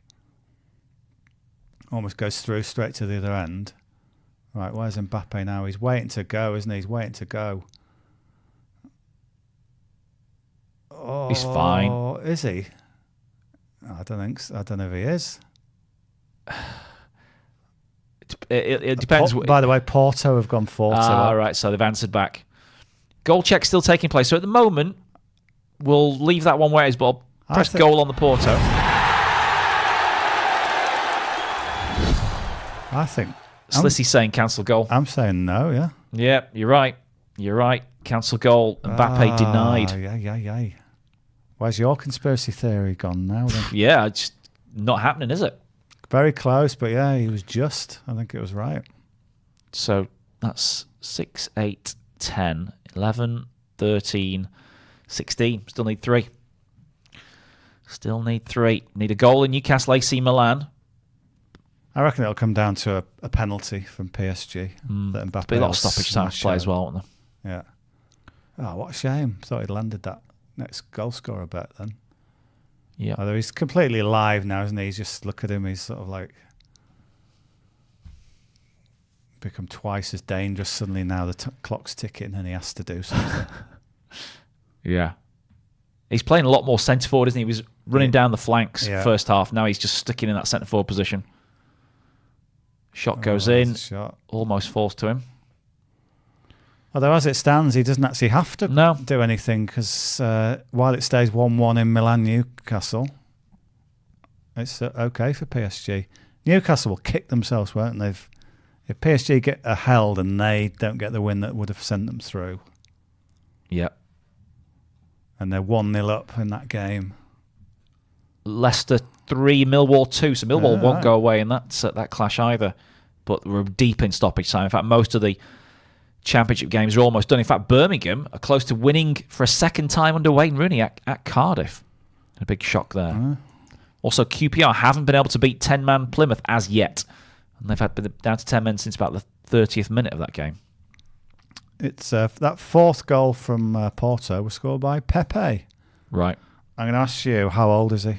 Almost goes through straight to the other end. Right, where's Mbappe now? He's waiting to go, isn't he? He's waiting to go. Oh, he's fine. Is he? I don't think so. I don't know if he is. It depends. By the way, Porto have gone 4-2. All right, so they've answered back. Goal check still taking place. So at the moment, we'll leave that one where it is, but I'll press goal on the Porto. I think... Slissy's saying cancel goal. I'm saying no, yeah. Yeah, you're right. Cancel goal. Mbappe denied. Yeah. Where's your conspiracy theory gone now then? Yeah, it's not happening, is it? Very close, but yeah, he was just. I think it was right. So that's 6, 8, 10, 11, 13, 16. Still need 3. Need a goal in Newcastle AC Milan. I reckon it'll come down to a penalty from PSG. That Mbappe be a lot of stoppage time to play as well, won't there? Yeah. Oh, what a shame. Thought he'd landed that next goal scorer bet then. Yeah. Although he's completely alive now, isn't he? He's just, look at him, he's sort of like become twice as dangerous suddenly now. The clock's ticking and he has to do something. Yeah. He's playing a lot more centre forward, isn't he? He was running down the flanks first half. Now he's just sticking in that centre forward position. Shot goes in. Shot. Almost falls to him. Although as it stands, he doesn't actually have to do anything because while it stays 1-1 in Milan, Newcastle, it's okay for PSG. Newcastle will kick themselves, won't they? If PSG get held and they don't get the win that would have sent them through. Yeah. And they're 1-0 up in that game. Leicester 3, Millwall 2. So Millwall won't go away in that clash either. But we're deep in stoppage time. In fact, most of the Championship games are almost done. In fact, Birmingham are close to winning for a second time under Wayne Rooney at Cardiff. A big shock there. Also, QPR haven't been able to beat 10-man Plymouth as yet. And they've had been down to 10 men since about the 30th minute of that game. It's that fourth goal from Porto was scored by Pepe. Right. I'm going to ask you, how old is he?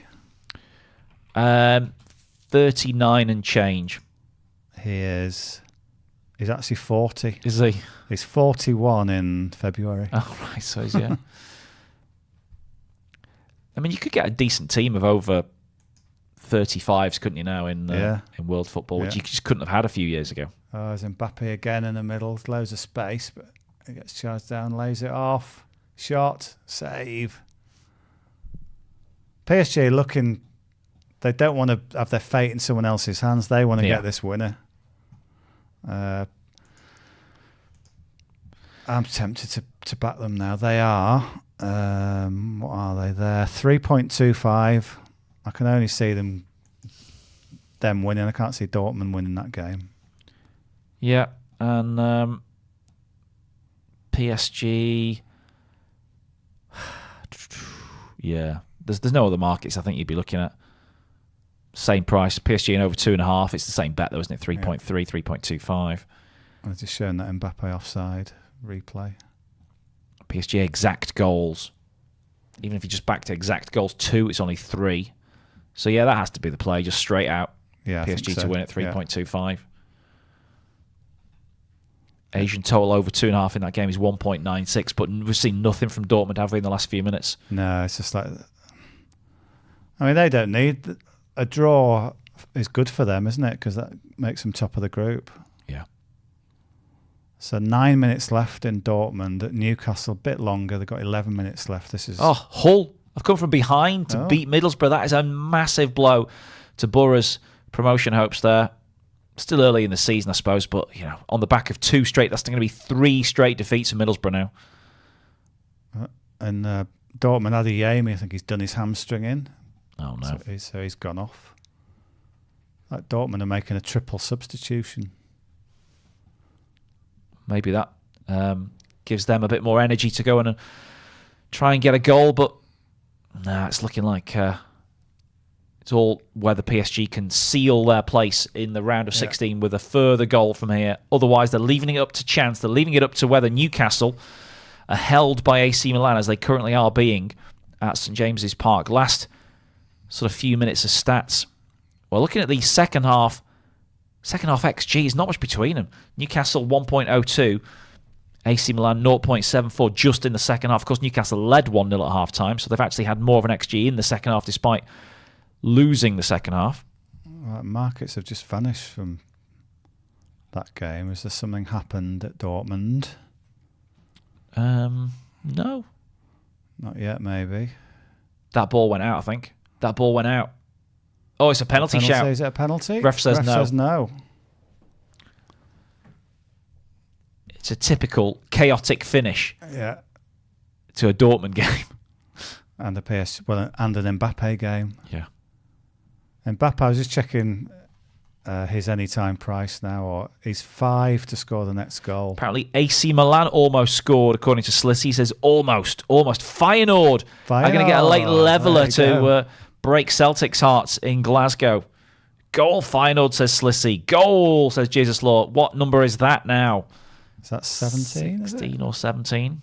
39 and change. He's actually 40. Is he? He's 41 in February. Oh, right. So he's, yeah. I mean, you could get a decent team of over 35s, couldn't you, now, in world football, which you just couldn't have had a few years ago. Oh, there's Mbappe again in the middle. Loads of space, but he gets charged down, lays it off. Shot, save. PSG looking... They don't want to have their fate in someone else's hands. They want to get this winner. I'm tempted to back them now. They are... what are they? They're 3.25. I can only see them winning. I can't see Dortmund winning that game. Yeah, and PSG... yeah, there's no other markets I think you'd be looking at. Same price, PSG in over 2.5. It's the same bet though, isn't it? 3.3, 3.25. I've just shown that Mbappe offside replay. PSG exact goals. Even if you just back to exact goals 2, it's only 3. So yeah, that has to be the play, just straight out. Yeah, PSG to win at 3.25. Asian total over 2.5 in that game is 1.96, but we've seen nothing from Dortmund, have we, in the last few minutes? No, it's just like... I mean, they don't need... A draw is good for them, isn't it? Because that makes them top of the group. Yeah. So 9 minutes left in Dortmund. At Newcastle, a bit longer. They've got 11 minutes left. This is... Oh, Hull have come from behind to beat Middlesbrough. That is a massive blow to Borough's promotion hopes there. Still early in the season, I suppose, but you know, on the back of 2 straight, that's going to be 3 straight defeats for Middlesbrough now. And Dortmund had a Yemi. I think he's done his hamstring in. Oh no! So he's gone off. Like Dortmund are making a triple substitution. Maybe that gives them a bit more energy to go and try and get a goal, but nah, it's looking like it's all whether PSG can seal their place in the round of 16 with a further goal from here. Otherwise, they're leaving it up to chance. They're leaving it up to whether Newcastle are held by AC Milan, as they currently are being at St James's Park. Last sort of few minutes of stats. Well, looking at the second half XG, is not much between them. Newcastle 1.02, AC Milan 0.74 just in the second half. Of course, Newcastle led 1-0 at half-time, so they've actually had more of an XG in the second half despite losing the second half. Markets have just vanished from that game. Is there something happened at Dortmund? No. Not yet, maybe. That ball went out, I think. That ball went out. Oh, it's a penalty shout. Is it a penalty? Ref says no. Says no. It's a typical chaotic finish. Yeah. To a Dortmund game. And a and an Mbappe game. Yeah. Mbappe, I was just checking his anytime price now, or he's 5 to score the next goal. Apparently AC Milan almost scored, according to Slissy. He says almost. Feyenoord are going to get a late leveller to break Celtic's hearts in Glasgow. Goal Feyenoord, says Slissy. Goal, says Jesus Law. What number is that now? Is that 17? 16 or 17?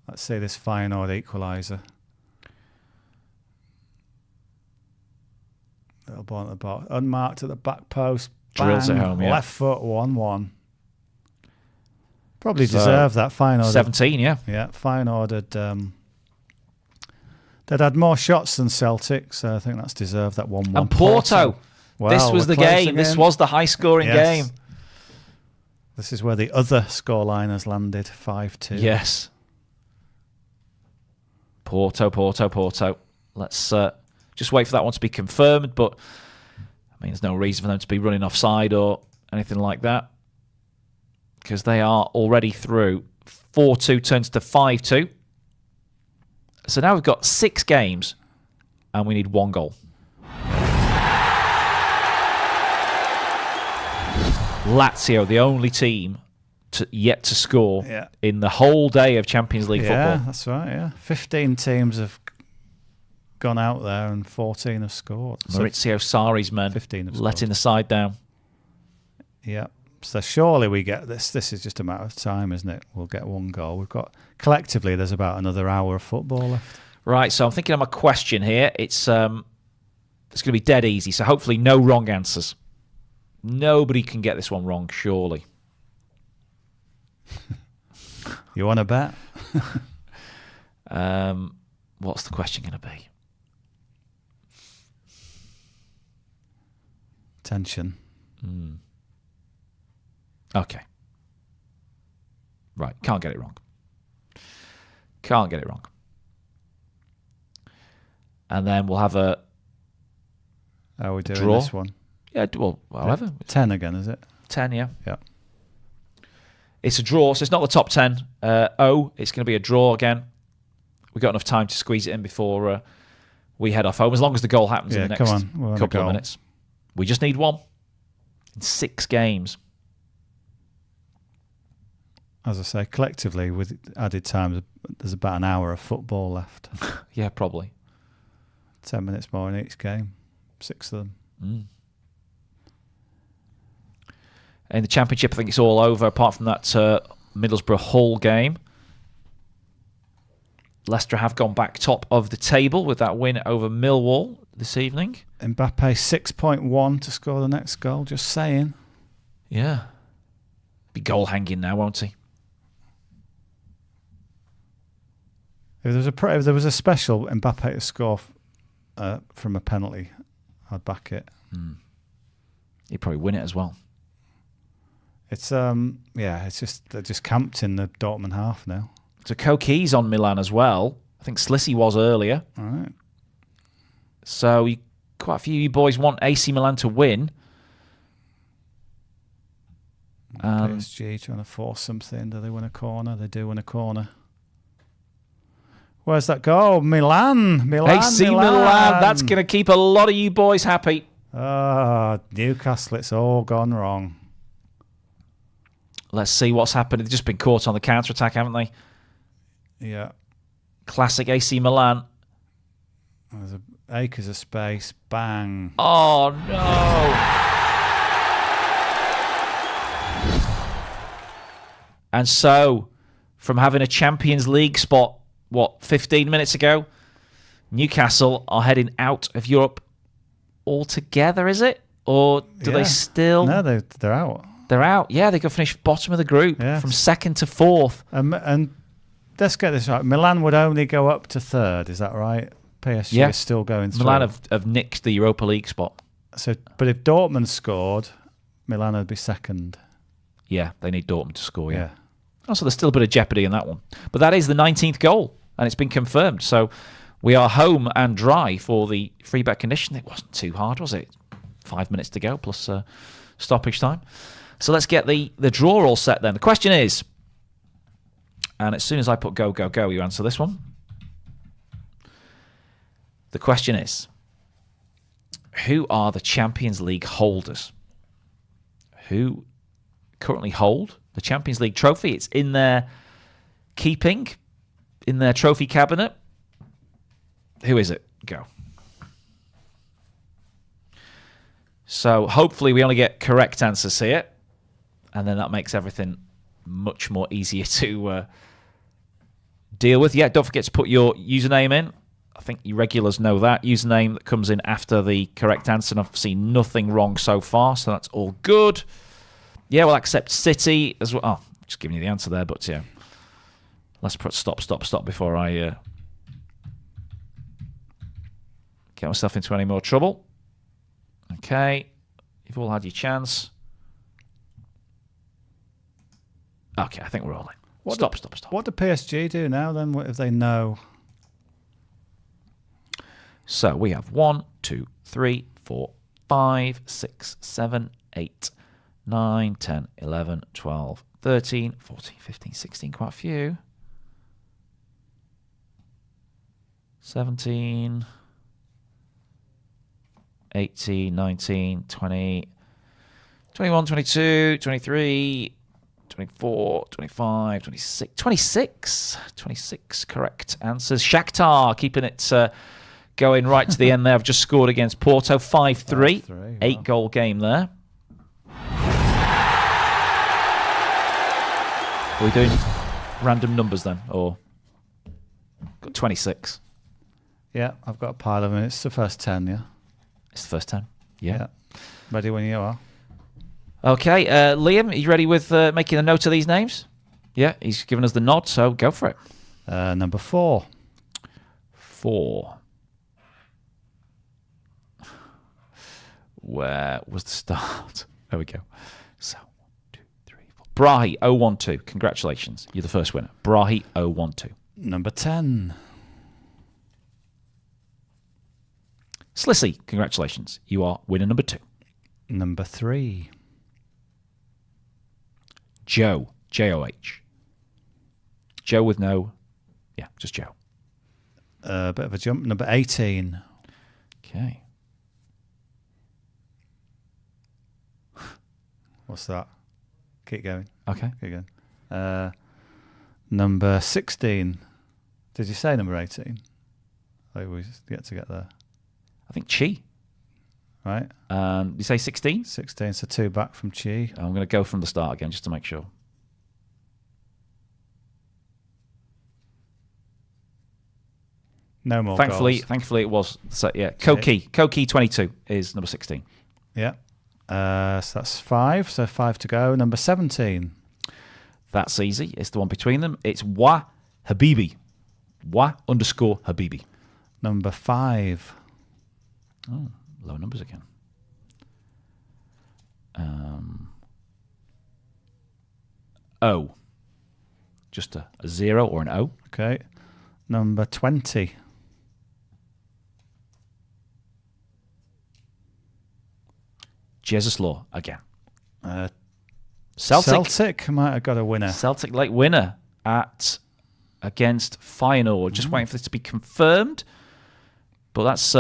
Let's see this Feyenoord equaliser. Little ball at the bottom. Unmarked at the back post. Drills it home, yeah. Left foot, 1-1. Probably deserved that. Feyenoord. 17, yeah. Yeah, Feyenoord had... they'd had more shots than Celtic, so I think that's deserved, that 1-1. And Porto. Well, this was the game. This was the high-scoring game. This is where the other scoreline has landed, 5-2. Yes. Porto. Let's just wait for that one to be confirmed, but I mean, there's no reason for them to be running offside or anything like that because they are already through. 4-2 turns to 5-2. So now we've got 6 games and we need 1 goal. Lazio, the only team yet to score in the whole day of Champions League football. Yeah, that's right, yeah. 15 teams have gone out there and 14 have scored. Maurizio Sarri's men 15 have letting the side down. Yeah. So surely we get this. This is just a matter of time, isn't it? We'll get 1 goal. We've got, collectively, there's about another hour of football left. Right, so I'm thinking of a question here. It's going to be dead easy, so hopefully no wrong answers. Nobody can get this one wrong, surely. You want to bet? What's the question going to be? Tension. Okay. Right, can't get it wrong. And then we'll have a How are we doing draw. This one? Yeah, well, however. 10 again, is it? 10, yeah. Yeah. It's a draw, so it's not the top 10. It's going to be a draw again. We've got enough time to squeeze it in before we head off home, as long as the goal happens in the next couple of minutes. We just need 1 in 6 games. As I say, collectively, with added time, there's about an hour of football left. Yeah, probably. 10 minutes more in each game. 6 of them. In the Championship, I think it's all over, apart from that Middlesbrough-Hull game. Leicester have gone back top of the table with that win over Millwall this evening. Mbappe 6.1 to score the next goal, just saying. Yeah. Be goal hanging now, won't he? If there was a special Mbappe to score from a penalty, I'd back it. He'd probably win it as well. It's it's just they're just camped in the Dortmund half now. So Koki's on Milan as well. I think Slissy was earlier. All right. So quite a few of you boys want AC Milan to win. PSG trying to force something. Do they win a corner? They do win a corner. Where's that goal? Milan. AC Milan. That's going to keep a lot of you boys happy. Newcastle, it's all gone wrong. Let's see what's happened. They've just been caught on the counter-attack, haven't they? Yeah. Classic AC Milan. There's acres of space. Bang. Oh, no. And so, from having a Champions League spot, 15 minutes ago, Newcastle are heading out of Europe altogether, is it? Or do they still... No, they're out. They're out. Yeah, they could finish bottom of the group from 2nd to 4th. And let's get this right. Milan would only go up to 3rd, is that right? PSG is still going through. Milan have nicked the Europa League spot. So, but if Dortmund scored, Milan would be 2nd. Yeah, they need Dortmund to score, yeah. Also, there's still a bit of jeopardy in that one. But that is the 19th goal, and it's been confirmed. So we are home and dry for the free bet condition. It wasn't too hard, was it? 5 minutes to go, plus stoppage time. So let's get the draw all set then. The question is, and as soon as I put go, go, go, you answer this one. The question is, who are the Champions League holders? Who currently hold the Champions League trophy? It's in their keeping, in their trophy cabinet. Who is it? Go. So So hopefully we only get correct answers here, and then that makes everything much more easier to deal with. Yeah, don't forget to put your username in. I think you regulars know that. Username that comes in after the correct answer, and I've seen nothing wrong so far, so that's all good. Yeah, we'll accept City as well. Oh, just giving you the answer there, but yeah. Let's put stop before I get myself into any more trouble. Okay, you've all had your chance. Okay, I think we're all in. Stop. What do PSG do now then? What if they know? So we have 1, 2, 3, 4, 5, 6, 7, 8, 9, 10, 11, 12, 13, 14, 15, 16, quite a few. 17, 18, 19, 20, 21, 22, 23, 24, 25, 26, 26 correct answers. Shakhtar keeping it going right to the end there. I've just scored against Porto, 5-3. 8-goal game there. Are we doing random numbers then? Or got 26? Yeah, I've got a pile of them. It's the first 10, yeah? It's the first 10? Yeah. Ready when you are. Okay, Liam, are you ready with making a note of these names? Yeah, he's given us the nod, so go for it. Number 4. 4. Where was the start? There we go. So, 1, 2, 3, 4. Brahi 012. Congratulations. You're the first winner. Brahi 012. Number 10. Slissy, congratulations. You are winner number 2. Number 3. Joe, J-O-H. Joe with no... Yeah, just Joe. A bit of a jump. Number 18. Okay. What's that? Keep going. Okay. Keep going. Number 16. Did you say number 18? I always get there. I think Chi. Right. You say 16? 16, so 2 back from Chi. I'm going to go from the start again just to make sure. No more Thankfully it was. So, yeah. Koki 22 is number 16. Yeah. So that's 5. So 5 to go. Number 17. That's easy. It's the one between them. It's Wa Habibi. Wa_Habibi. Number 5. Oh, low numbers again. O. Just a 0 or an O. Okay. Number 20. Jesus Law again. Celtic might have got a winner. Celtic late winner against Feyenoord. Just waiting for this to be confirmed. But that's...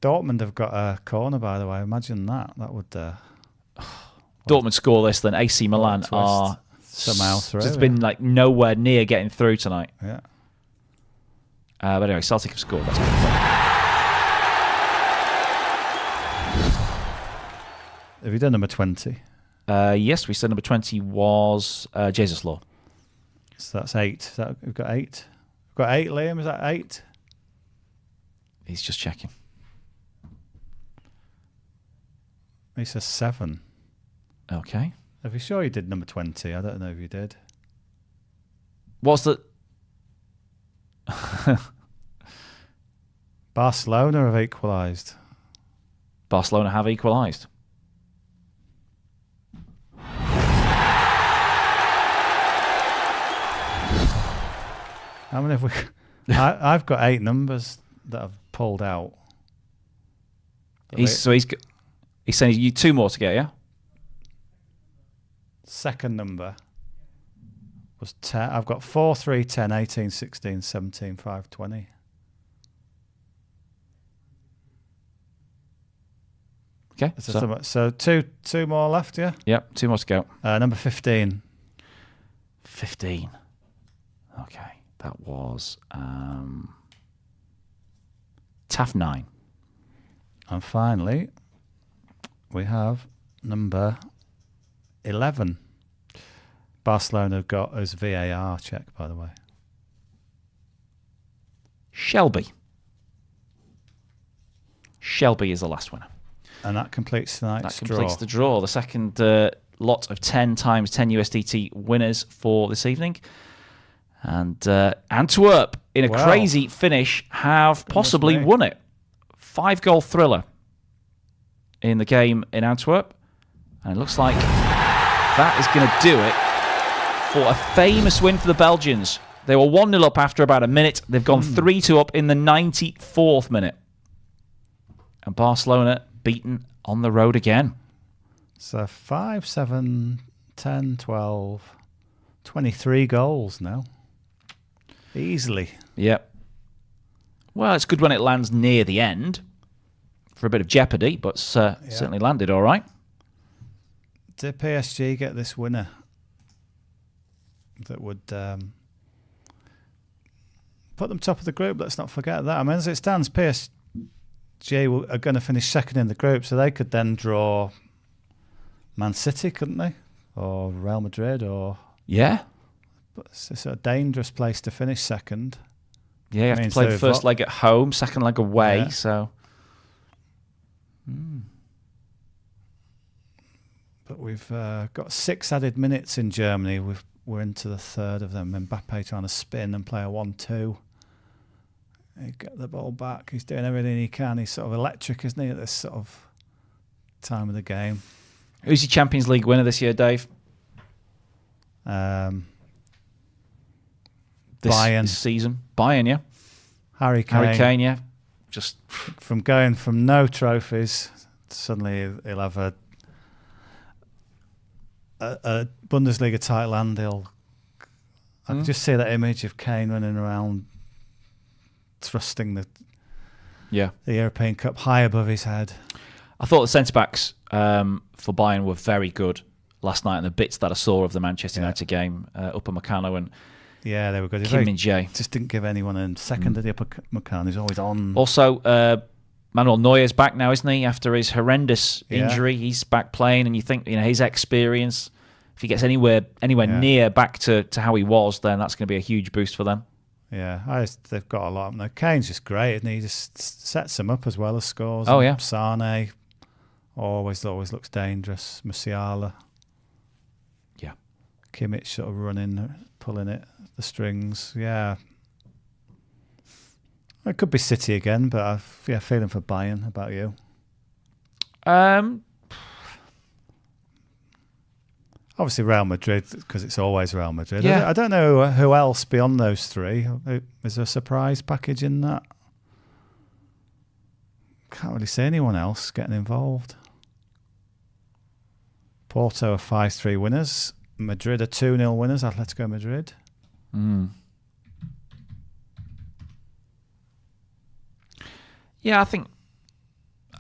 Dortmund have got a corner, by the way. Imagine that. That would... Dortmund score this, then AC Milan are somehow through. Just been like nowhere near getting through tonight. Yeah. But anyway, Celtic have scored. That's confirmed. Have you done number 20? Yes, we said number 20 was Jesus Law. So that's 8. We've got 8. We've got 8, Liam. Is that 8? He's just checking. He says 7. Okay. Are you sure you did number 20? I don't know if you did. What's the... Barcelona have equalised. Barcelona have equalised. How many have we... I've got 8 numbers that I've pulled out. He's saying you 2 more to get, yeah? Second number was 10. I've got 4, 3, 10, 18, 16, 17, 5, 20. Okay. So two more left, yeah? Yep, 2 more to go. Number 15. 15. Okay. That was TAF 9. And finally, we have number 11. Barcelona got us VAR check, by the way. Shelby. Shelby is the last winner. And that completes tonight's draw. That completes the draw. The second lot of 10 times 10 USDT winners for this evening. And Antwerp, in a crazy finish, have possibly won it. 5-goal thriller in the game in Antwerp. And it looks like that is going to do it for a famous win for the Belgians. They were 1-0 up after about a minute. They've gone 3-2 up in the 94th minute. And Barcelona beaten on the road again. So 5, 7, 10, 12, 23 goals now. Easily. Yep. Well, it's good when it lands near the end for a bit of jeopardy, but certainly landed all right. Did PSG get this winner that would put them top of the group? Let's not forget that. I mean, as it stands, PSG are going to finish second in the group, so they could then draw Man City, couldn't they? Or Real Madrid, or... Yeah. But it's a dangerous place to finish second. Yeah, you have to play the first leg at home, second leg away, so... But we've got 6 added minutes in Germany. We're into the third of them. Mbappe trying to spin and play a 1-2. He get the ball back. He's doing everything he can. He's sort of electric, isn't he, at this sort of time of the game. Who's your Champions League winner this year, Dave? Bayern. This season. Bayern, yeah. Harry Kane. Harry Kane, yeah. Just from going from no trophies, suddenly he'll have a Bundesliga title, and I can just see that image of Kane running around thrusting the European Cup high above his head. I thought the centre-backs for Bayern were very good last night, and the bits that I saw of the Manchester United game, Upamecano and they were good. Kim Min-jae. Just didn't give anyone a second of the Upamecano. He's always on. Also, Manuel Neuer's back now, isn't he? After his horrendous injury, he's back playing, and you think his experience, if he gets anywhere near back to how he was, then that's going to be a huge boost for them. Yeah, they've got a lot of them. Kane's just great, and he just sets them up as well as scores. Oh, yeah. Sane always looks dangerous. Musiala. Yeah. Kimmich sort of running, pulling the strings. Yeah. It could be City again, but feeling for Bayern. How about you? Obviously Real Madrid, because it's always Real Madrid. Yeah. I don't know who else beyond those three. Is there a surprise package in that? Can't really see anyone else getting involved. Porto are 5-3 winners. Madrid are 2-0 winners. Atletico Madrid. Yeah, I think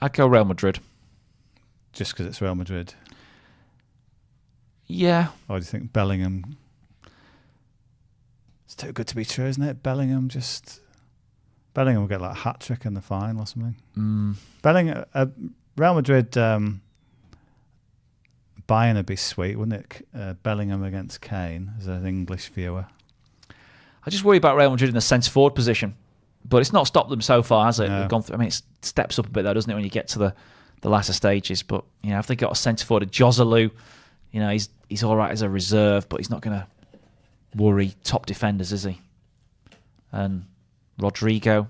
I'd go Real Madrid. Just because it's Real Madrid? Yeah. Or do you think Bellingham... It's too good to be true, isn't it? Bellingham will get like a hat-trick in the final or something. Bellingham... Real Madrid... Bayern would be sweet, wouldn't it? Bellingham against Kane as an English viewer. I just worry about Real Madrid in the centre-forward position. But it's not stopped them so far, has it? No. They've gone through, it steps up a bit, though, doesn't it, when you get to the latter stages? But if they got a centre forward, Joselu, he's all right as a reserve, but he's not going to worry top defenders, is he? And Rodrigo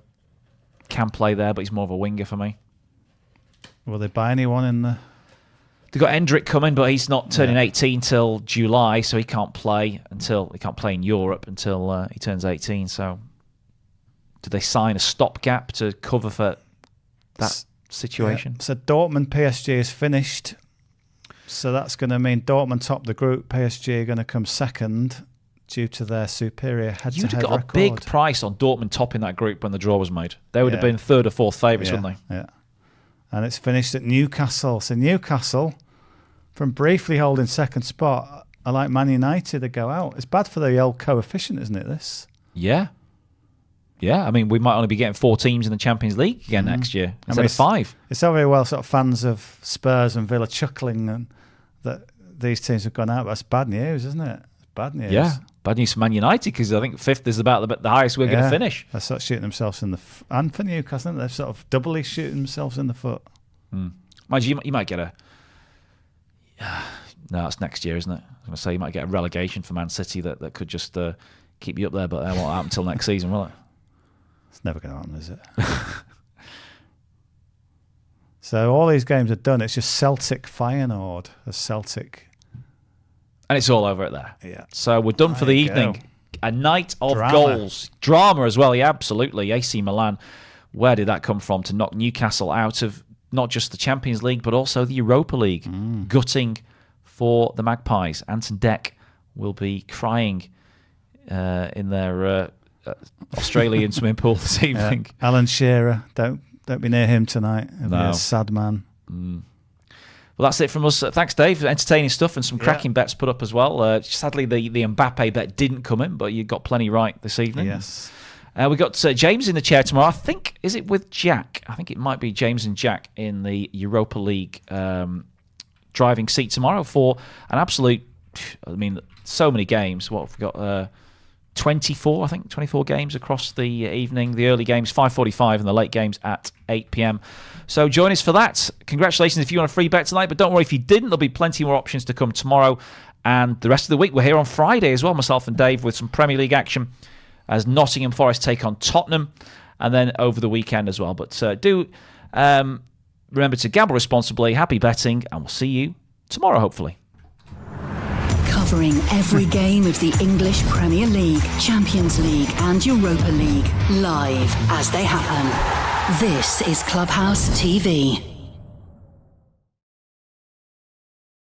can play there, but he's more of a winger for me. Will they buy anyone in the? They've got Endrick coming, but he's not turning 18 till July, so he can't play in Europe until he turns 18. So. Do they sign a stopgap to cover for that situation? Yeah. So Dortmund PSG is finished. So that's going to mean Dortmund top the group. PSG are going to come second due to their superior head-to-head You'd have got record. a big price on Dortmund topping that group when the draw was made. They would have been third or fourth favourites, wouldn't they? Yeah. And it's finished at Newcastle. So Newcastle, from briefly holding second spot, are like Man United to go out. It's bad for the old coefficient, isn't it, this? Yeah. Yeah, I mean, we might only be getting 4 teams in the Champions League again next year instead of 5. It's all very well sort of fans of Spurs and Villa chuckling and that these teams have gone out. But that's bad news, isn't it? It's bad news. Yeah, bad news for Man United because I think 5th is about the highest we're going to finish. They're sort of shooting themselves in the and for Newcastle, they're sort of doubly shooting themselves in the foot. Mind you might get a... No, it's next year, isn't it? I was going to say you might get a relegation for Man City that could just keep you up there, but that won't happen until next season, will it? It's never going to happen, is it? So all these games are done. It's just Celtic Feyenoord. Celtic. And it's all over it there. Yeah. So we're done for the evening. A night of goals. Drama as well, yeah, absolutely. AC Milan, where did that come from to knock Newcastle out of not just the Champions League, but also the Europa League? Gutting for the Magpies. Anton Deck will be crying in their Australian swimming pool this evening. Alan Shearer, don't be near him tonight. He'll be a sad man. Well, that's it from us. Thanks, Dave. Entertaining stuff and some cracking bets put up as well. Sadly, the Mbappe bet didn't come in, but you got plenty right this evening. Yes. We got James in the chair tomorrow. I think, is it with Jack? I think it might be James and Jack in the Europa League driving seat tomorrow for an absolute, I mean, so many games. What have we got? 24 games across the evening. The early games 5:45 and the late games at 8 p.m. So join us for that. Congratulations if you want a free bet tonight, but don't worry if you didn't. There'll be plenty more options to come tomorrow and the rest of the week. We're here on Friday as well, myself and Dave, with some Premier League action as Nottingham Forest take on Tottenham, and then over the weekend as well. But do remember to gamble responsibly. Happy betting, and we'll see you tomorrow, hopefully. Covering every game of the English Premier League, Champions League and Europa League, live as they happen. This is Clubhouse TV.